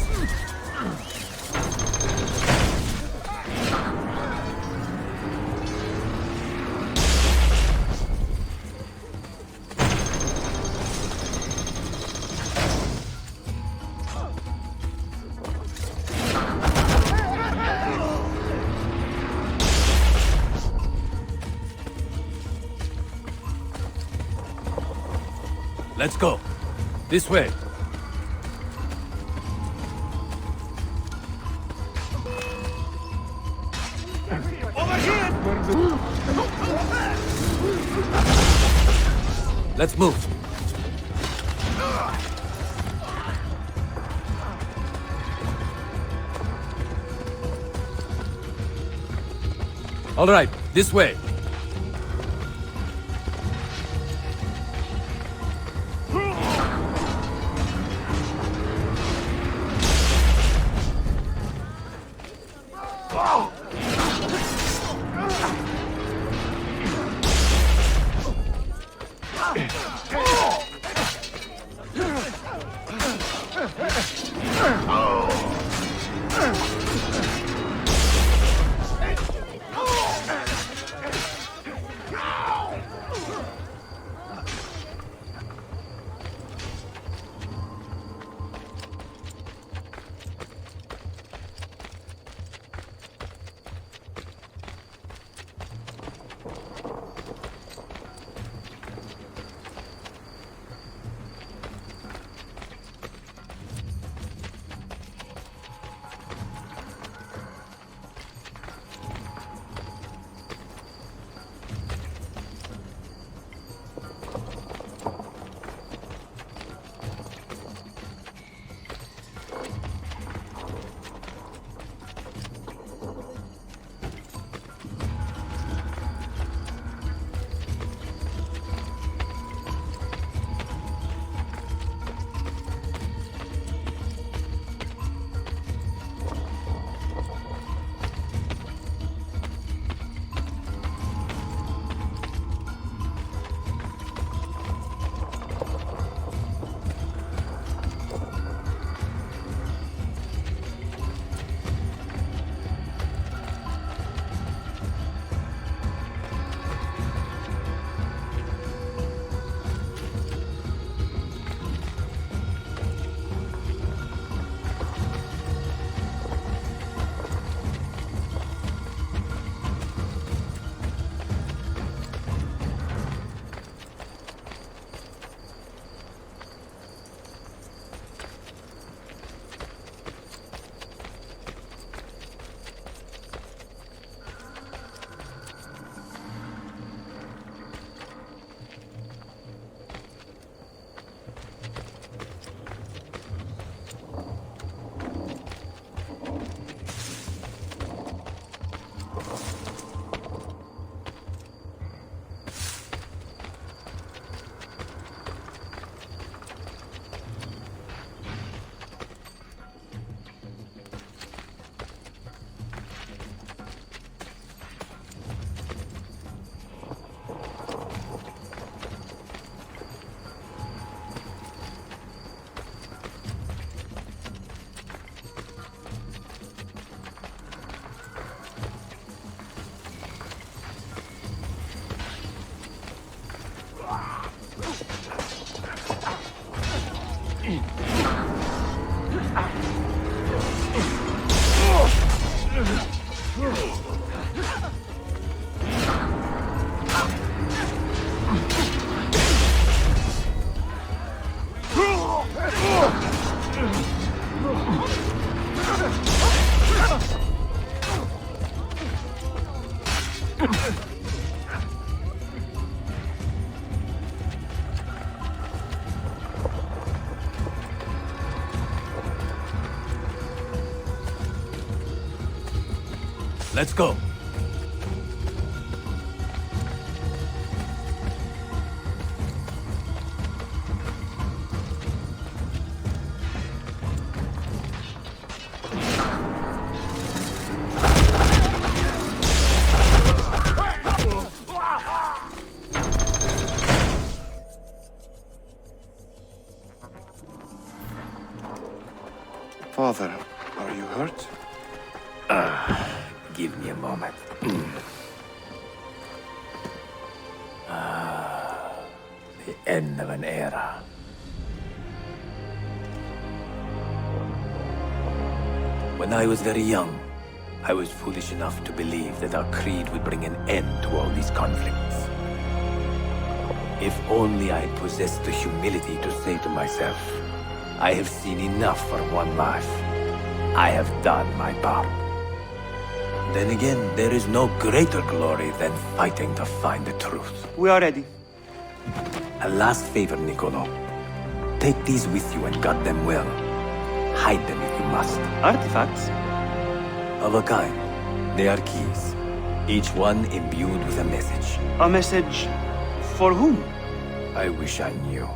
Let's go. This way. Over here! Let's move. All right, this way. Let's go. Father, are you hurt? Give me a moment. The end of an era. When I was very young, I was foolish enough to believe that our creed would bring an end to all these conflicts. If only I had possessed the humility to say to myself, I have seen enough for one life. I have done my part. Then again, there is no greater glory than fighting to find the truth. We are ready. A last favor, Niccolo. Take these with you and guard them well. Hide them if you must. Artifacts? Of a kind. They are keys. Each one imbued with a message. A message for whom? I wish I knew.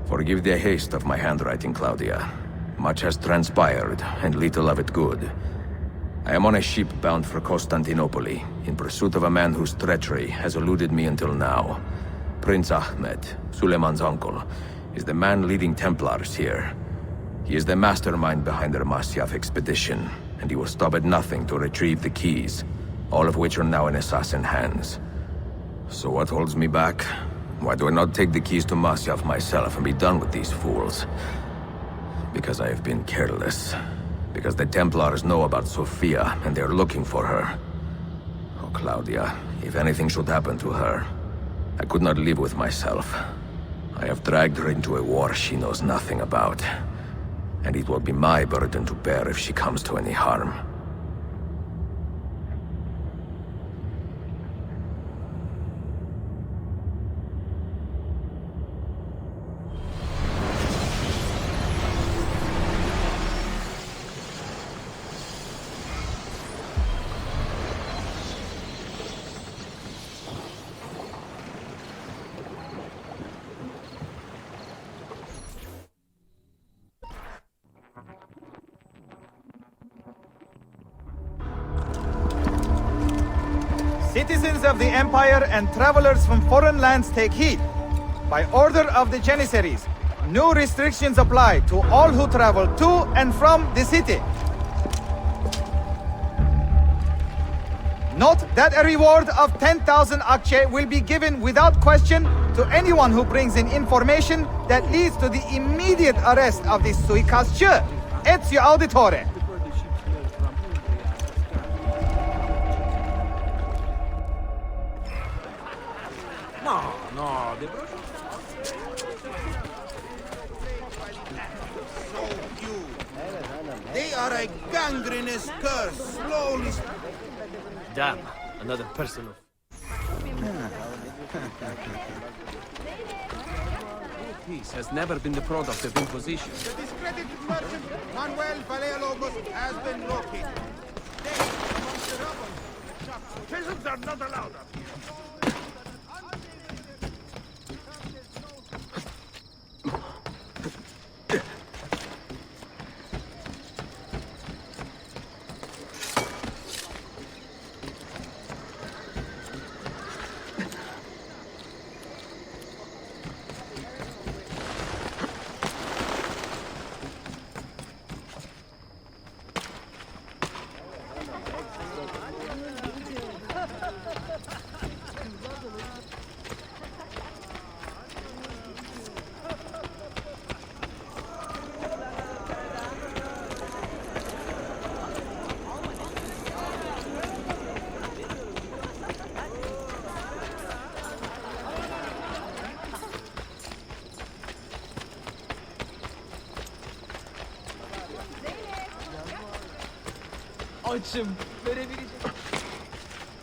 Forgive the haste of my handwriting, Claudia. Much has transpired, and little of it good. I am on a ship bound for Constantinople, in pursuit of a man whose treachery has eluded me until now. Prince Ahmed, Suleiman's uncle, is the man leading Templars here. He is the mastermind behind the Masyaf expedition, and he will stop at nothing to retrieve the keys, all of which are now in assassin hands. So what holds me back? Why do I not take the keys to Masyaf myself and be done with these fools? Because I have been careless. Because the Templars know about Sophia, and they are looking for her. Oh, Claudia, if anything should happen to her, I could not live with myself. I have dragged her into a war she knows nothing about. And it will be my burden to bear if she comes to any harm. Citizens of the Empire and travelers from foreign lands take heed. By order of the Janissaries, new restrictions apply to all who travel to and from the city. Note that a reward of 10,000 akçe will be given without question to anyone who brings in information that leads to the immediate arrest of the suikastçı, Ezio Auditore. No, the They are a gangrenous curse, slowly. Damn, another person of... Peace has never been the product of imposition. The discredited merchant Manuel Paleologos has been located. Dead amongst the rubble. Peasants are not allowed up here.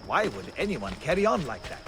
Why would anyone carry on like that?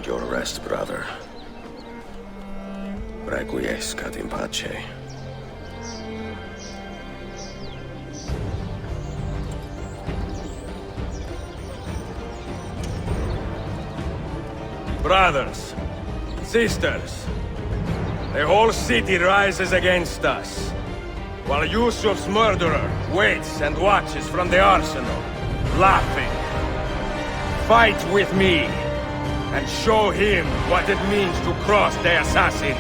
Your rest, brother. Requiescat in pace. Brothers, sisters, the whole city rises against us, while Yusuf's murderer waits and watches from the arsenal, laughing. Fight with me, and show him what it means to cross the assassins.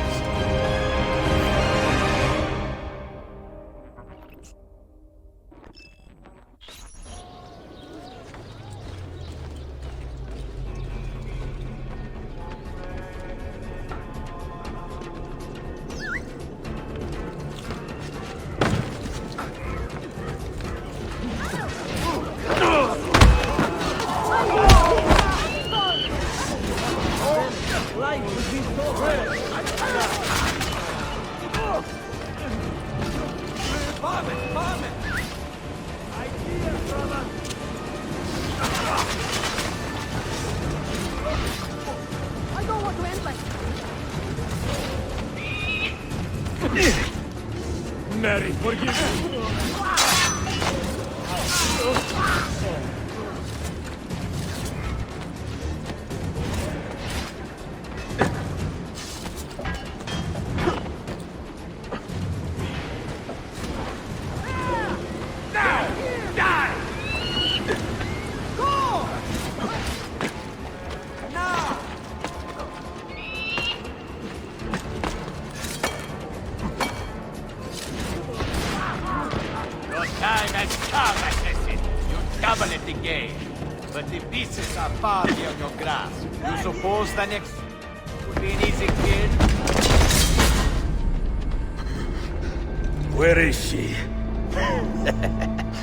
Mary, forgive me. Time has come, Assassin. You double at the game. But the pieces are far beyond your grasp. You suppose the next would be an easy kill? Where is she?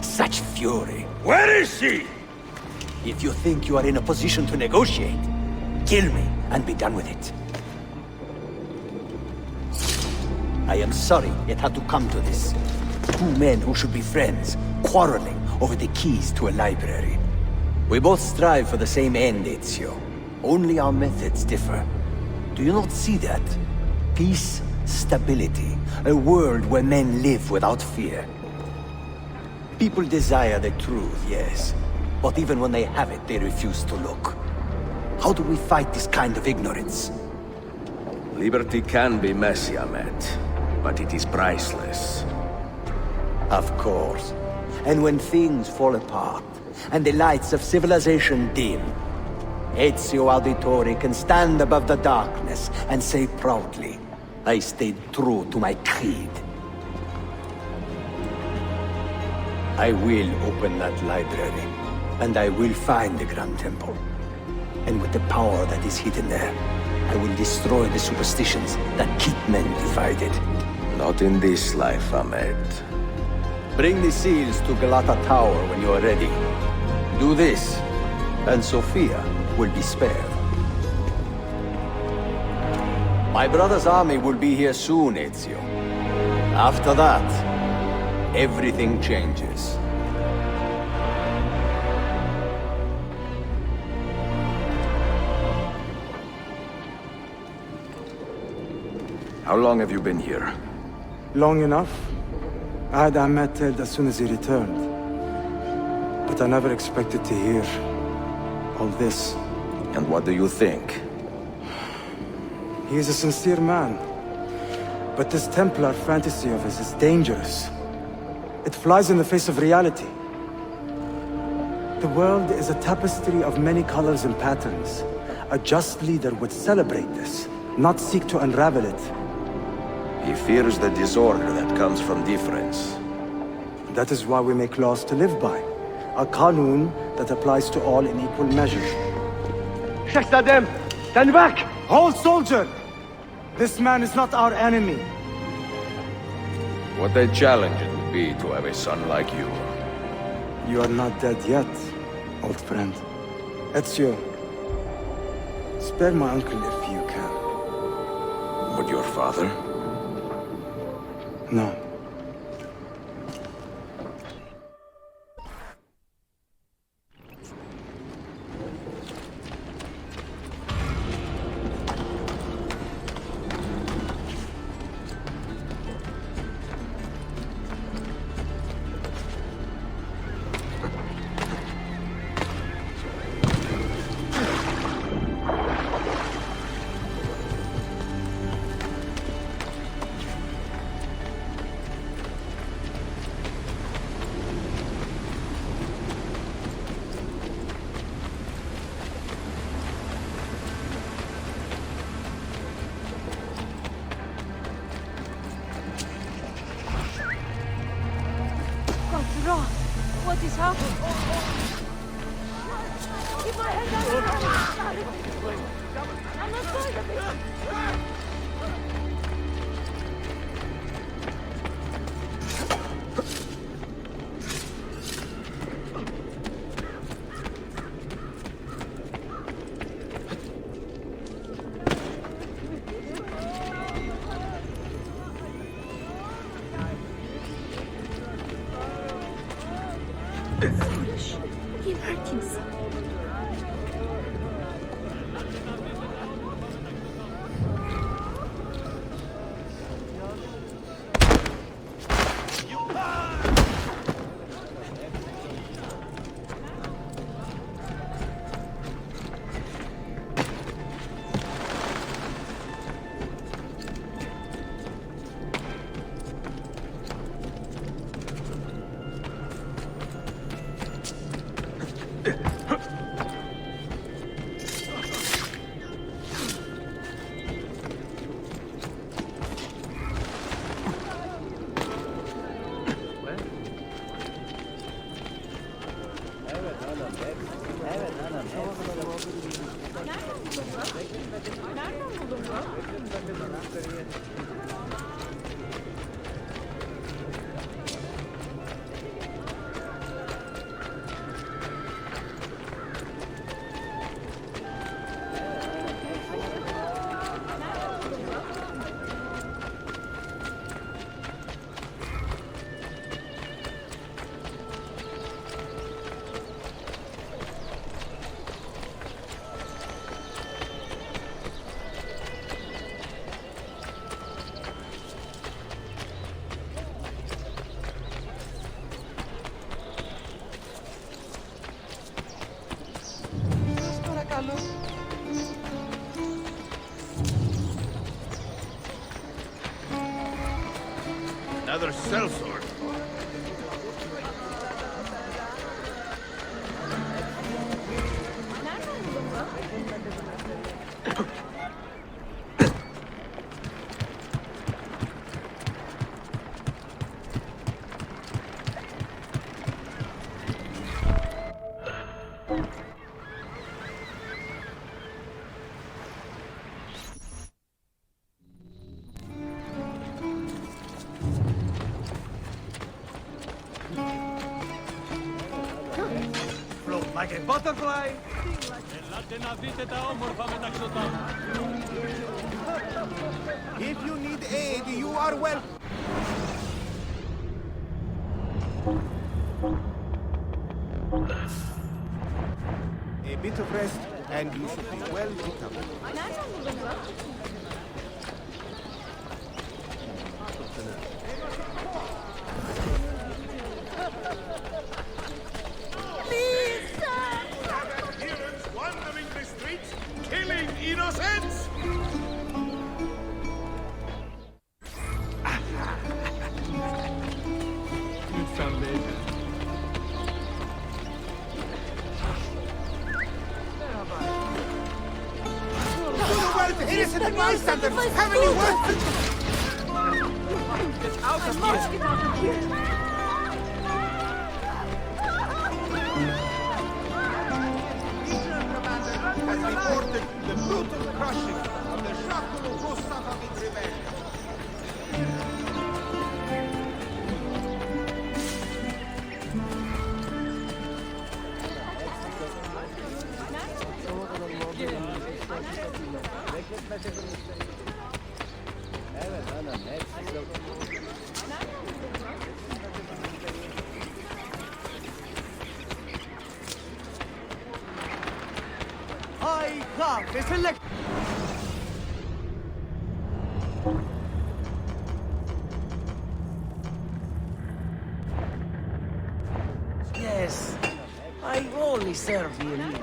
Such fury. Where is she? If you think you are in a position to negotiate, kill me and be done with it. I am sorry it had to come to this. Two men who should be friends, quarreling over the keys to a library. We both strive for the same end, Ezio. Only our methods differ. Do you not see that? Peace, stability, a world where men live without fear. People desire the truth, yes. But even when they have it, they refuse to look. How do we fight this kind of ignorance? Liberty can be messy, Ahmed, but it is priceless. Of course. And when things fall apart, and the lights of civilization dim, Ezio Auditore can stand above the darkness and say proudly, I stayed true to my creed. I will open that library, and I will find the Grand Temple. And with the power that is hidden there, I will destroy the superstitions that keep men divided. Not in this life, Ahmed. Bring the seals to Galata Tower when you are ready. Do this, and Sophia will be spared. My brother's army will be here soon, Ezio. After that, everything changes. How long have you been here? Long enough. I had Ahmed killed as soon as he returned. But I never expected to hear all this. And what do you think? He is a sincere man. But this Templar fantasy of his is dangerous. It flies in the face of reality. The world is a tapestry of many colors and patterns. A just leader would celebrate this, not seek to unravel it. He fears the disorder that comes from difference. That is why we make laws to live by. A qanun that applies to all in equal measure. Shahzadem, stand back! Hold, soldier! This man is not our enemy. What a challenge it would be to have a son like you. You are not dead yet, old friend. Ezio, spare my uncle if you can. But your father? No. What is happening? Keep my head down. I'm not going to be. Foolish. He hurt himself. Another sellsword. Like a butterfly. If you need aid, you are welcome. A bit of rest, and you should be well recovered. innocents! Innocent bystanders! Heavily worth! Get out of here! Has reported the brutal crushing of the Shakulu Mustafa rebellion. I have a select. Yes, I only serve the elite.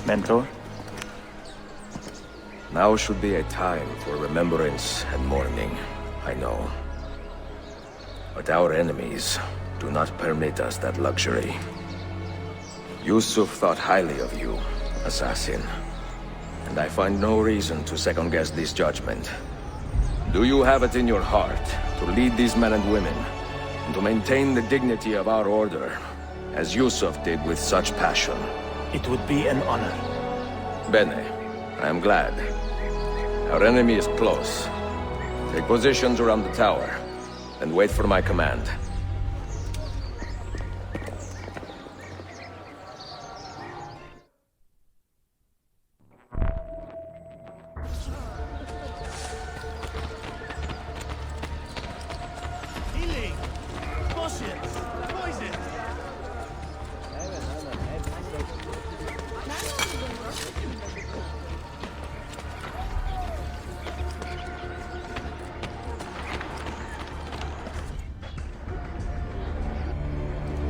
Mentor? Now should be a time for remembrance and mourning, I know. But our enemies do not permit us that luxury. Yusuf thought highly of you, Assassin. And I find no reason to second-guess this judgment. Do you have it in your heart to lead these men and women, and to maintain the dignity of our order, as Yusuf did with such passion? It would be an honor. Bene, I am glad. Our enemy is close. Take positions around the tower, and wait for my command. Healing! Potions! Poison!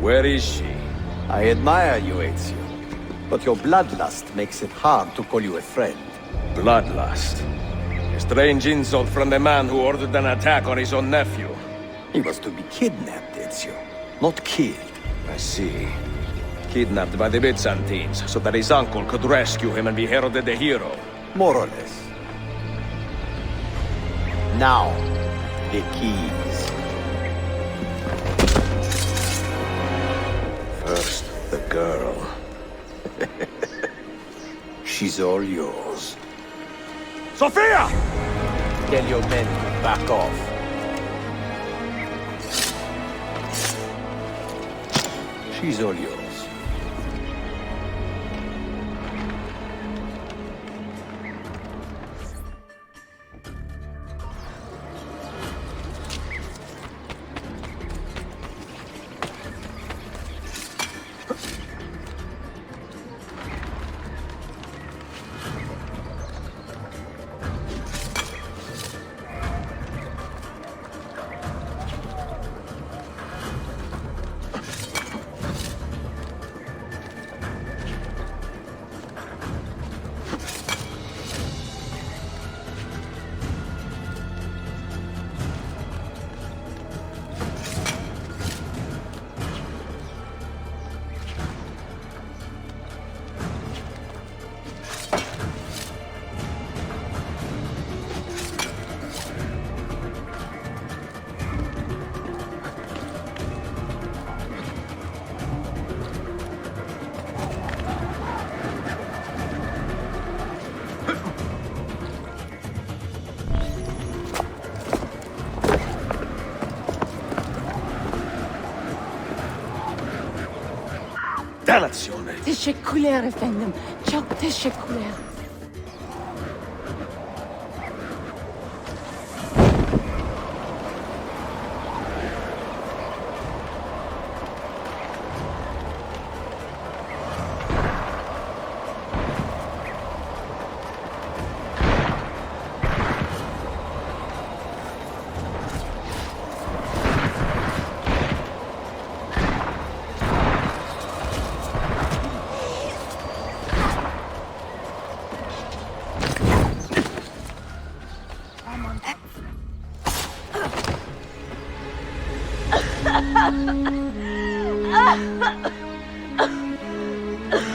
Where is she? I admire you, Ezio. But your bloodlust makes it hard to call you a friend. Bloodlust? A strange insult from the man who ordered an attack on his own nephew. He was to be kidnapped, Ezio, not killed. I see. Kidnapped by the Byzantines, so that his uncle could rescue him and be heralded a hero. More or less. Now, the keys. First, the girl. She's all yours. Sophia! Tell your men to back off. She's all yours. Delazione. teşekkürler efendim. Çok teşekkürler.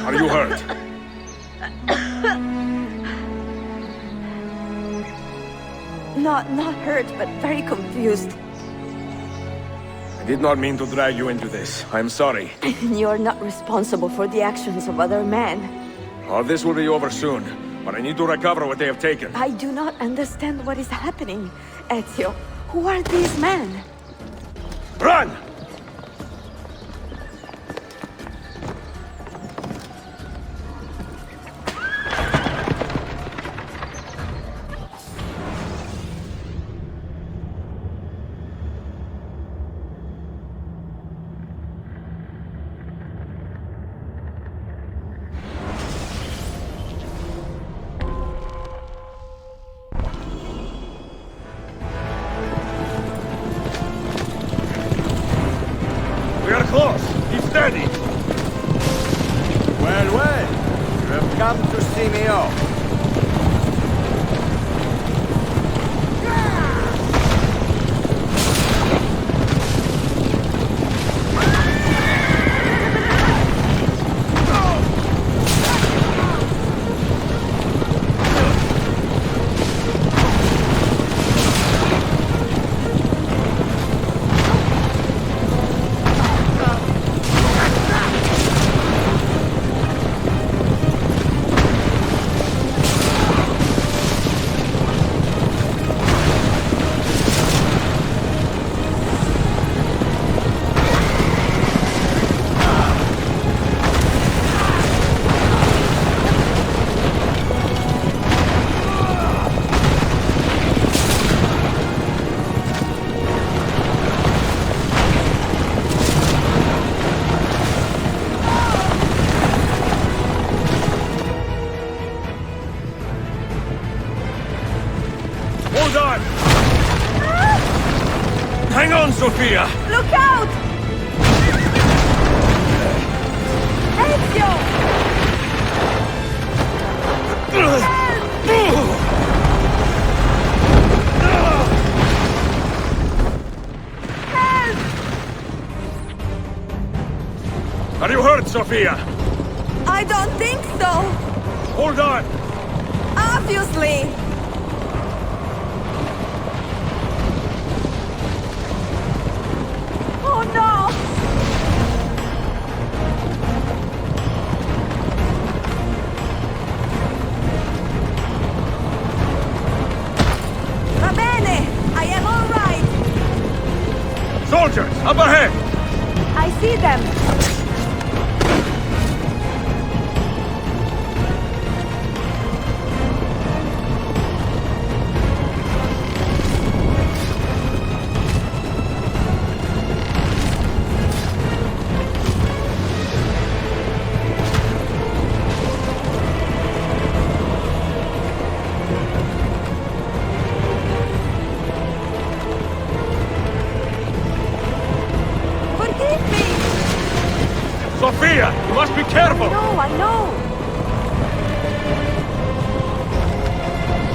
Are you hurt? Not hurt, but very confused. I did not mean to drag you into this. I'm sorry. You're not responsible for the actions of other men. All this will be over soon, but I need to recover what they have taken. I do not understand what is happening. Ezio, who are these men? Run! We are close. Keep steady. Well, well. You have come to see me off. Hold on! Hang on, Sophia! Look out! Ezio! Are you hurt, Sophia? I don't think so. Hold on! Obviously. Oh no! Va bene! I am all right! Soldiers, up ahead! I see them! Sophia, you must be careful! No, I know!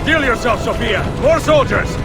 Steel yourself, Sophia! More soldiers!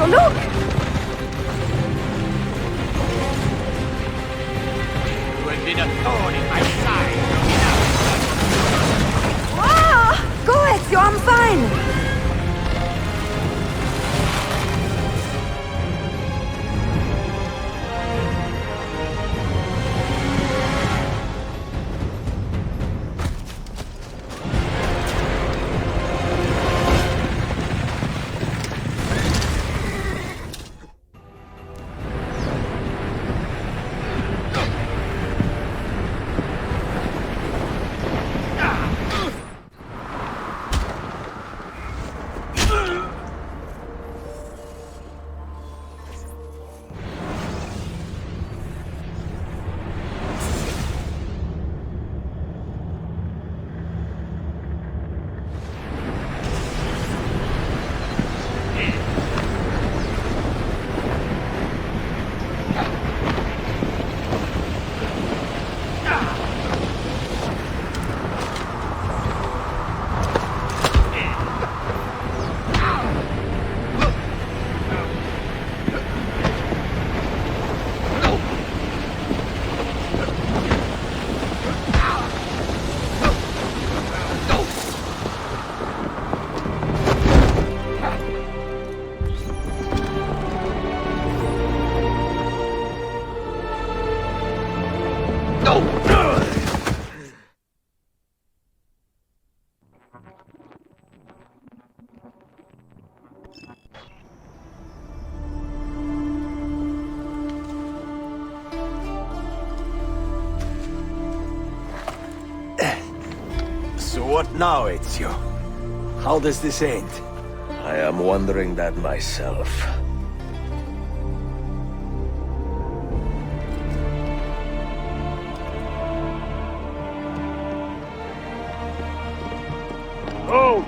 Ezio, look! You have been a thorn in my side. Ah! Go, Ezio, I'm fine! So what now, Ezio? How does this end? I am wondering that myself. Oh!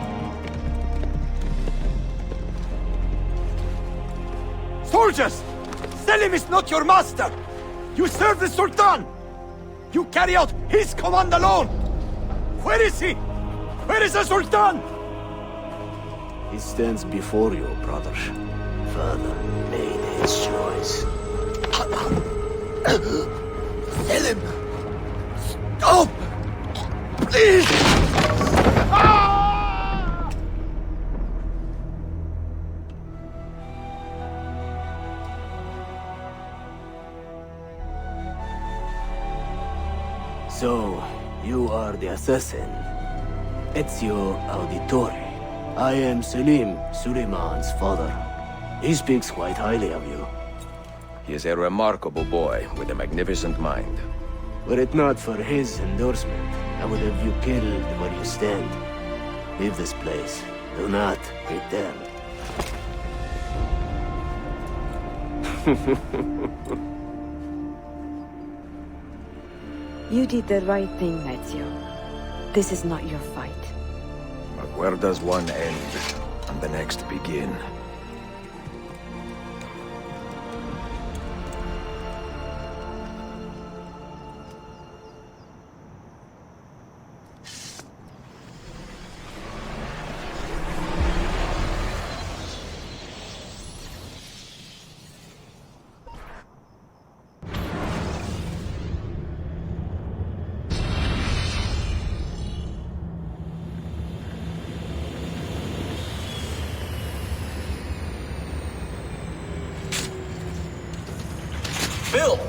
Soldiers! Selim is not your master! You serve the Sultan! You carry out his command alone! Where is he? Where is the Sultan? He stands before you, brother. Father made his choice. Selim! Stop! Please! So, you are the assassin. Ezio Auditore. I am Selim, Suleiman's father. He speaks quite highly of you. He is a remarkable boy with a magnificent mind. Were it not for his endorsement, I would have you killed where you stand. Leave this place. Do not return. You did the right thing, Ezio. This is not your fight. But where does one end and the next begin? Bill,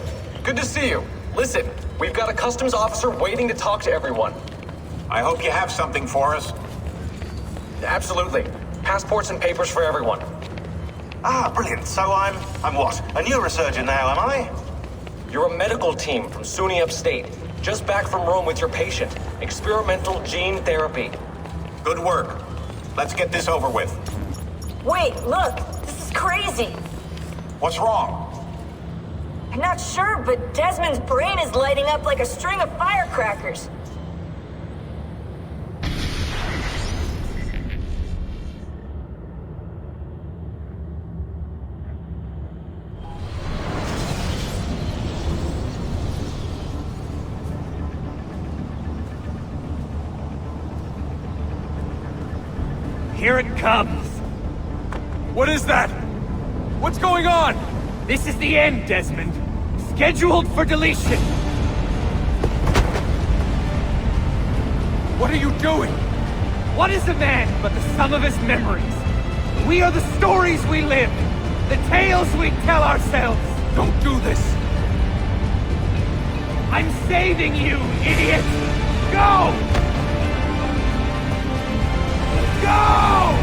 good to see you. Listen, we've got a customs officer waiting to talk to everyone. I hope you have something for us. Absolutely. Passports and papers for everyone. Ah, brilliant. So I'm what? A neurosurgeon now, am I? You're a medical team from SUNY Upstate. Just back from Rome with your patient. Experimental gene therapy. Good work. Let's get this over with. Wait, look! This is crazy! What's wrong? I'm not sure, but Desmond's brain is lighting up like a string of firecrackers. Here it comes! What is that? What's going on? This is the end, Desmond. Scheduled for deletion. What are you doing? What is a man but the sum of his memories? We are the stories we live, the tales we tell ourselves. Don't do this! I'm saving you, idiot! Go! Go!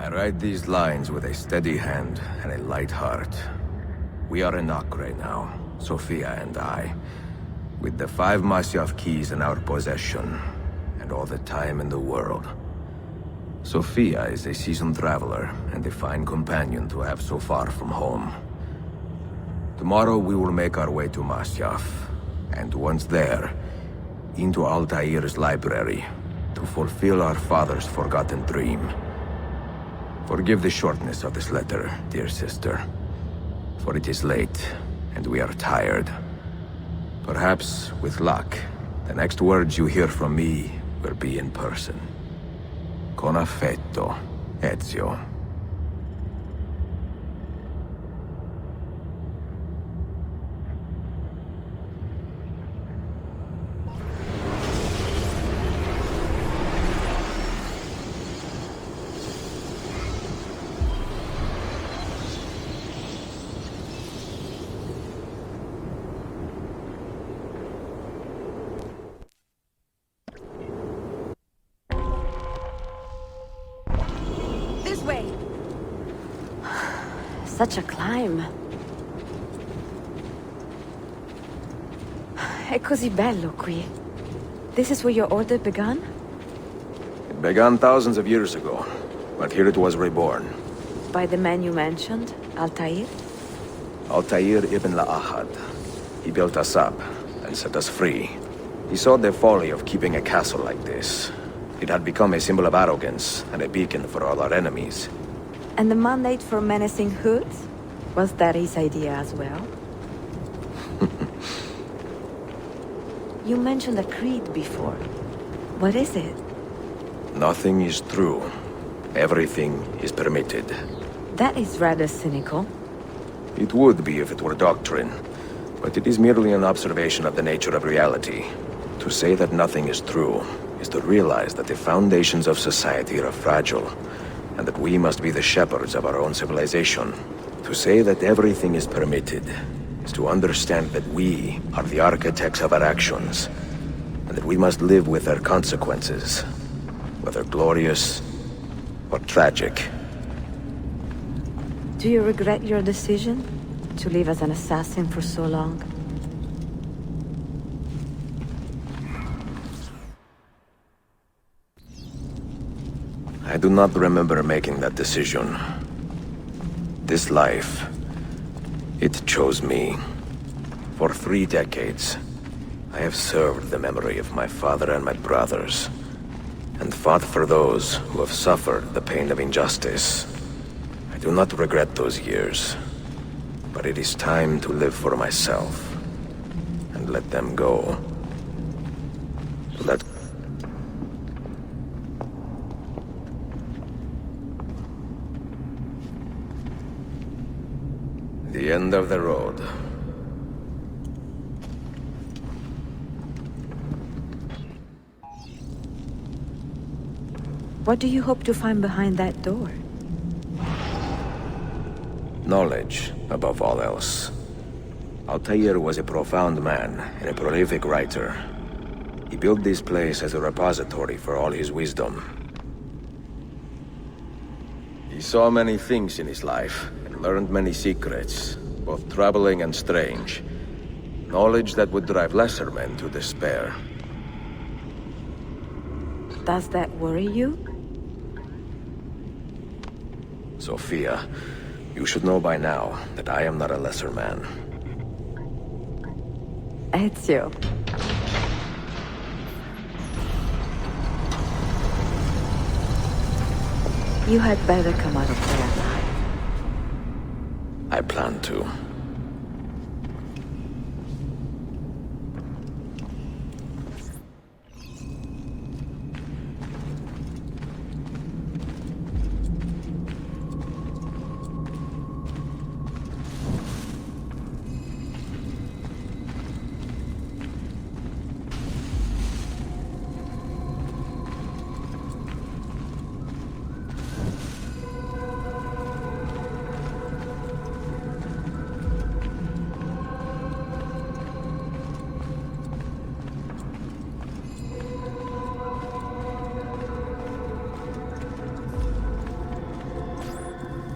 I write these lines with a steady hand and a light heart. We are in Acre now, Sophia and I, with the 5 Masyaf keys in our possession, and all the time in the world. Sophia is a seasoned traveler, and a fine companion to have so far from home. Tomorrow we will make our way to Masyaf, and once there, into Altair's library, to fulfill our father's forgotten dream. Forgive the shortness of this letter, dear sister. For it is late, and we are tired. Perhaps, with luck, the next words you hear from me will be in person. Con affetto, Ezio. Such a climb. È così bello qui. This is where your order began? It began thousands of years ago, but here it was reborn. By the man you mentioned, Altair? Altair ibn La'ahad. He built us up and set us free. He saw the folly of keeping a castle like this. It had become a symbol of arrogance and a beacon for all our enemies. And the mandate for menacing hoods? Was that his idea as well? You mentioned a creed before. What is it? Nothing is true. Everything is permitted. That is rather cynical. It would be if it were doctrine, but it is merely an observation of the nature of reality. To say that nothing is true is to realize that the foundations of society are fragile, and that we must be the shepherds of our own civilization. To say that everything is permitted is to understand that we are the architects of our actions, and that we must live with their consequences, whether glorious or tragic. Do you regret your decision to live as an assassin for so long? I do not remember making that decision. This life, it chose me. For 3 decades, I have served the memory of my father and my brothers, and fought for those who have suffered the pain of injustice. I do not regret those years, but it is time to live for myself, and let them go. Let the end of the road. What do you hope to find behind that door? Knowledge, above all else. Altair was a profound man and a prolific writer. He built this place as a repository for all his wisdom. He saw many things in his life, and learned many secrets, both troubling and strange. Knowledge that would drive lesser men to despair. Does that worry you? Sophia, you should know by now that I am not a lesser man. Ezio. You had better come out of there alive. I plan to.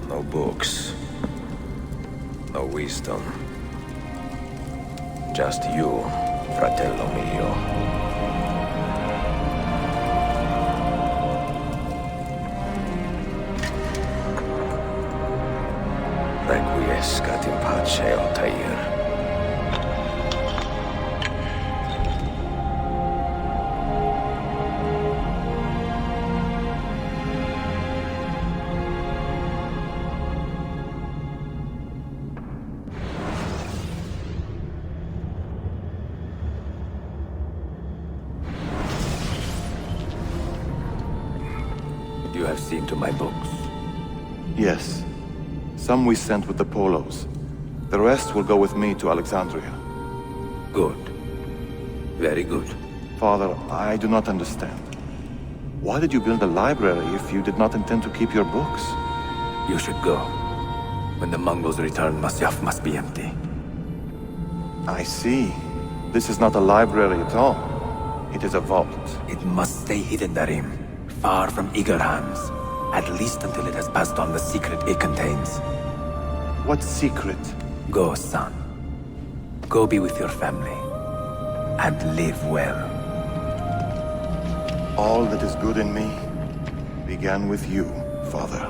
No books. No wisdom. Just you, fratello mio. Requiescat in pace, Altair. You have seen to my books. Yes. Some we sent with the Polos. The rest will go with me to Alexandria. Good. Very good. Father, I do not understand. Why did you build a library if you did not intend to keep your books? You should go. When the Mongols return, Masyaf must be empty. I see. This is not a library at all. It is a vault. It must stay hidden, Darim. Far from eager hands. At least until it has passed on the secret it contains. What secret? Go, son. Go be with your family. And live well. All that is good in me began with you, Father.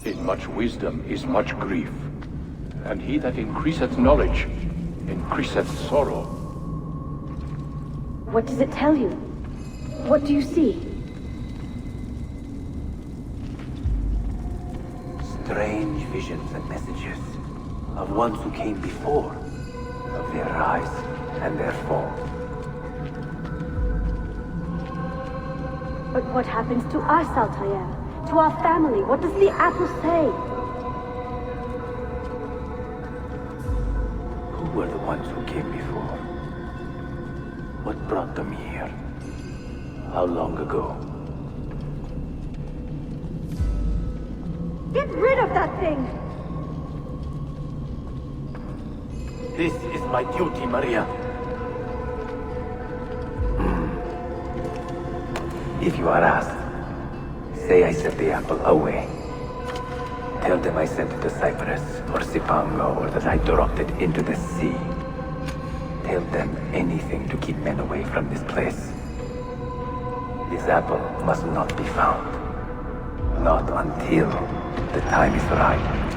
In much wisdom is much grief, and he that increaseth knowledge increaseth sorrow. What does it tell you? What do you see? Strange visions and messages of ones who came before, of their rise and their fall. But what happens to us, Altair? To our family? What does the apple say? Who were the ones who came before? What brought them here? How long ago? Get rid of that thing! This is my duty, Maria. If you are asked, say I sent the apple away. Tell them I sent it to Cyprus, or Zipango, or that I dropped it into the sea. Tell them anything to keep men away from this place. This apple must not be found. Not until the time is right.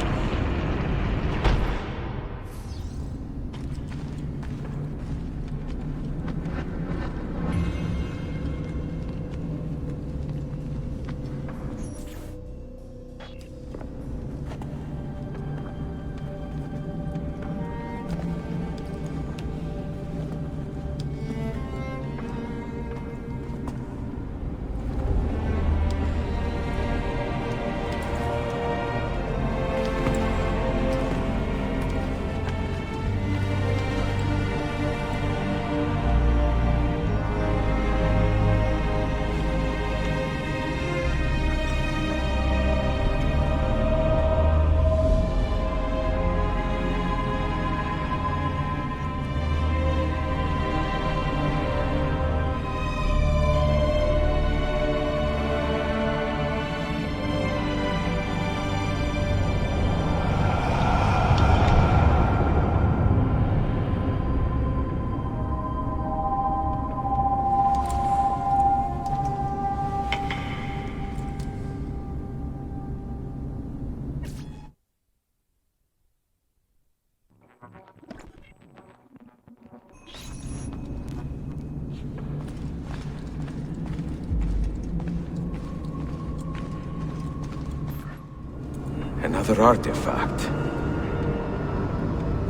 Another artifact.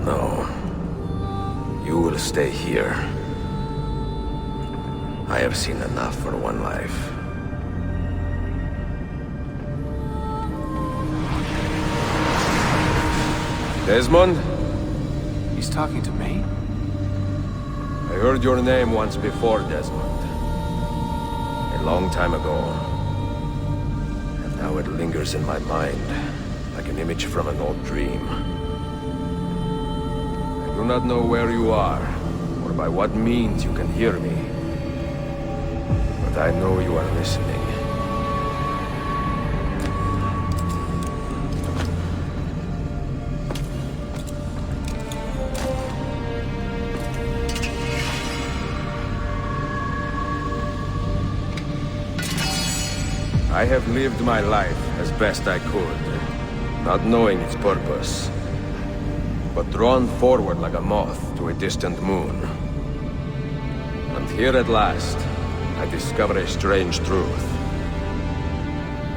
No. You will stay here. I have seen enough for one life. Desmond? He's talking to me? I heard your name once before, Desmond. A long time ago. And now it lingers in my mind, like an image from an old dream. I do not know where you are, or by what means you can hear me. But I know you are listening. I have lived my life as best I could, not knowing its purpose, but drawn forward like a moth to a distant moon. And here at last, I discover a strange truth.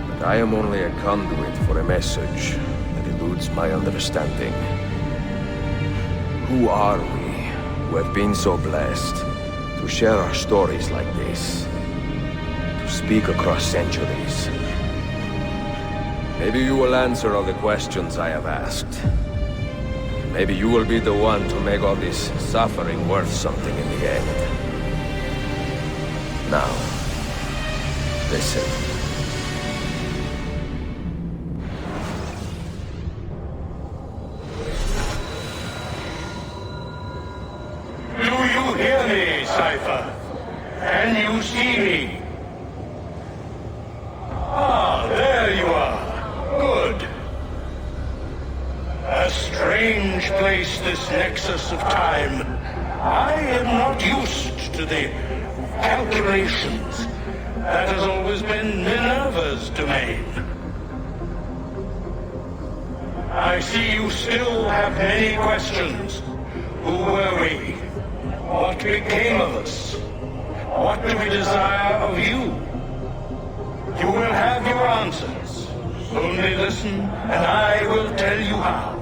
That I am only a conduit for a message that eludes my understanding. Who are we, who have been so blessed, to share our stories like this? Speak across centuries. Maybe you will answer all the questions I have asked. Maybe you will be the one to make all this suffering worth something in the end. Now, listen. Do you hear me, Cypher? Can you see me? Ah, there you are. Good. A strange place, this nexus of time. I am not used to the calculations. That has always been Minerva's domain. I see you still have many questions. Who were we? What became of us? What do we desire of you? You will have your answers. Only listen, and I will tell you how.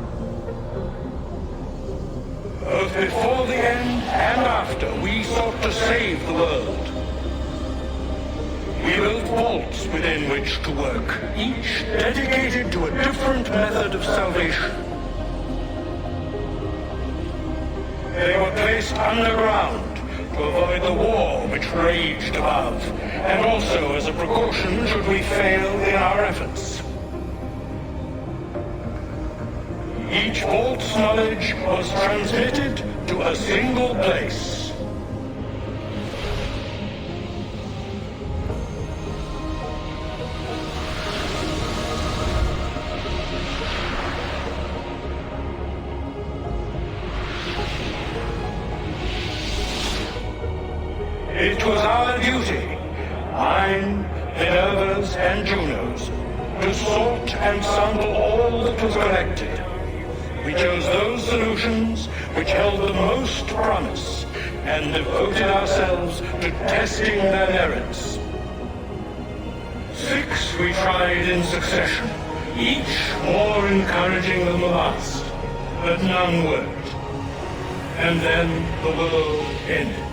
Both before the end and after, we sought to save the world. We built vaults within which to work, each dedicated to a different method of salvation. They were placed underground to avoid the war which raged above, and also as a precaution should we fail in our efforts. Each vault's knowledge was transmitted to a single place. It was our duty, mine, Minerva's, and Juno's, to sort and sample all that was collected. We chose those solutions which held the most promise, and devoted ourselves to testing their merits. 6 we tried in succession, each more encouraging than the last, but none worked. And then the world ended.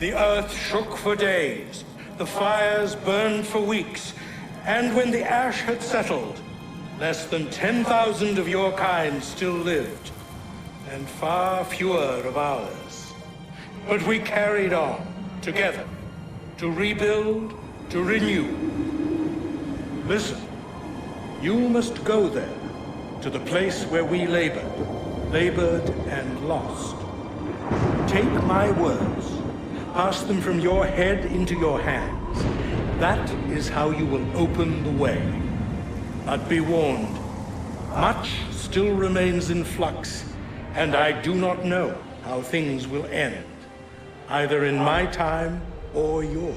The earth shook for days, the fires burned for weeks, and when the ash had settled, less than 10,000 of your kind still lived, and far fewer of ours. But we carried on, together, to rebuild, to renew. Listen, you must go there, to the place where we labored and lost. Take my words, pass them from your head into your hands. That is how you will open the way. But be warned, much still remains in flux, and I do not know how things will end, either in my time or yours.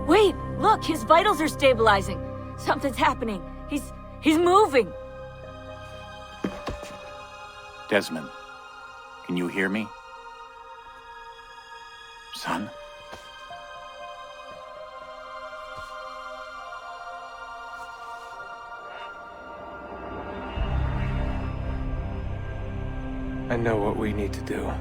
Wait, look, his vitals are stabilizing. Something's happening. He's moving. Desmond, can you hear me? Son? I know what we need to do.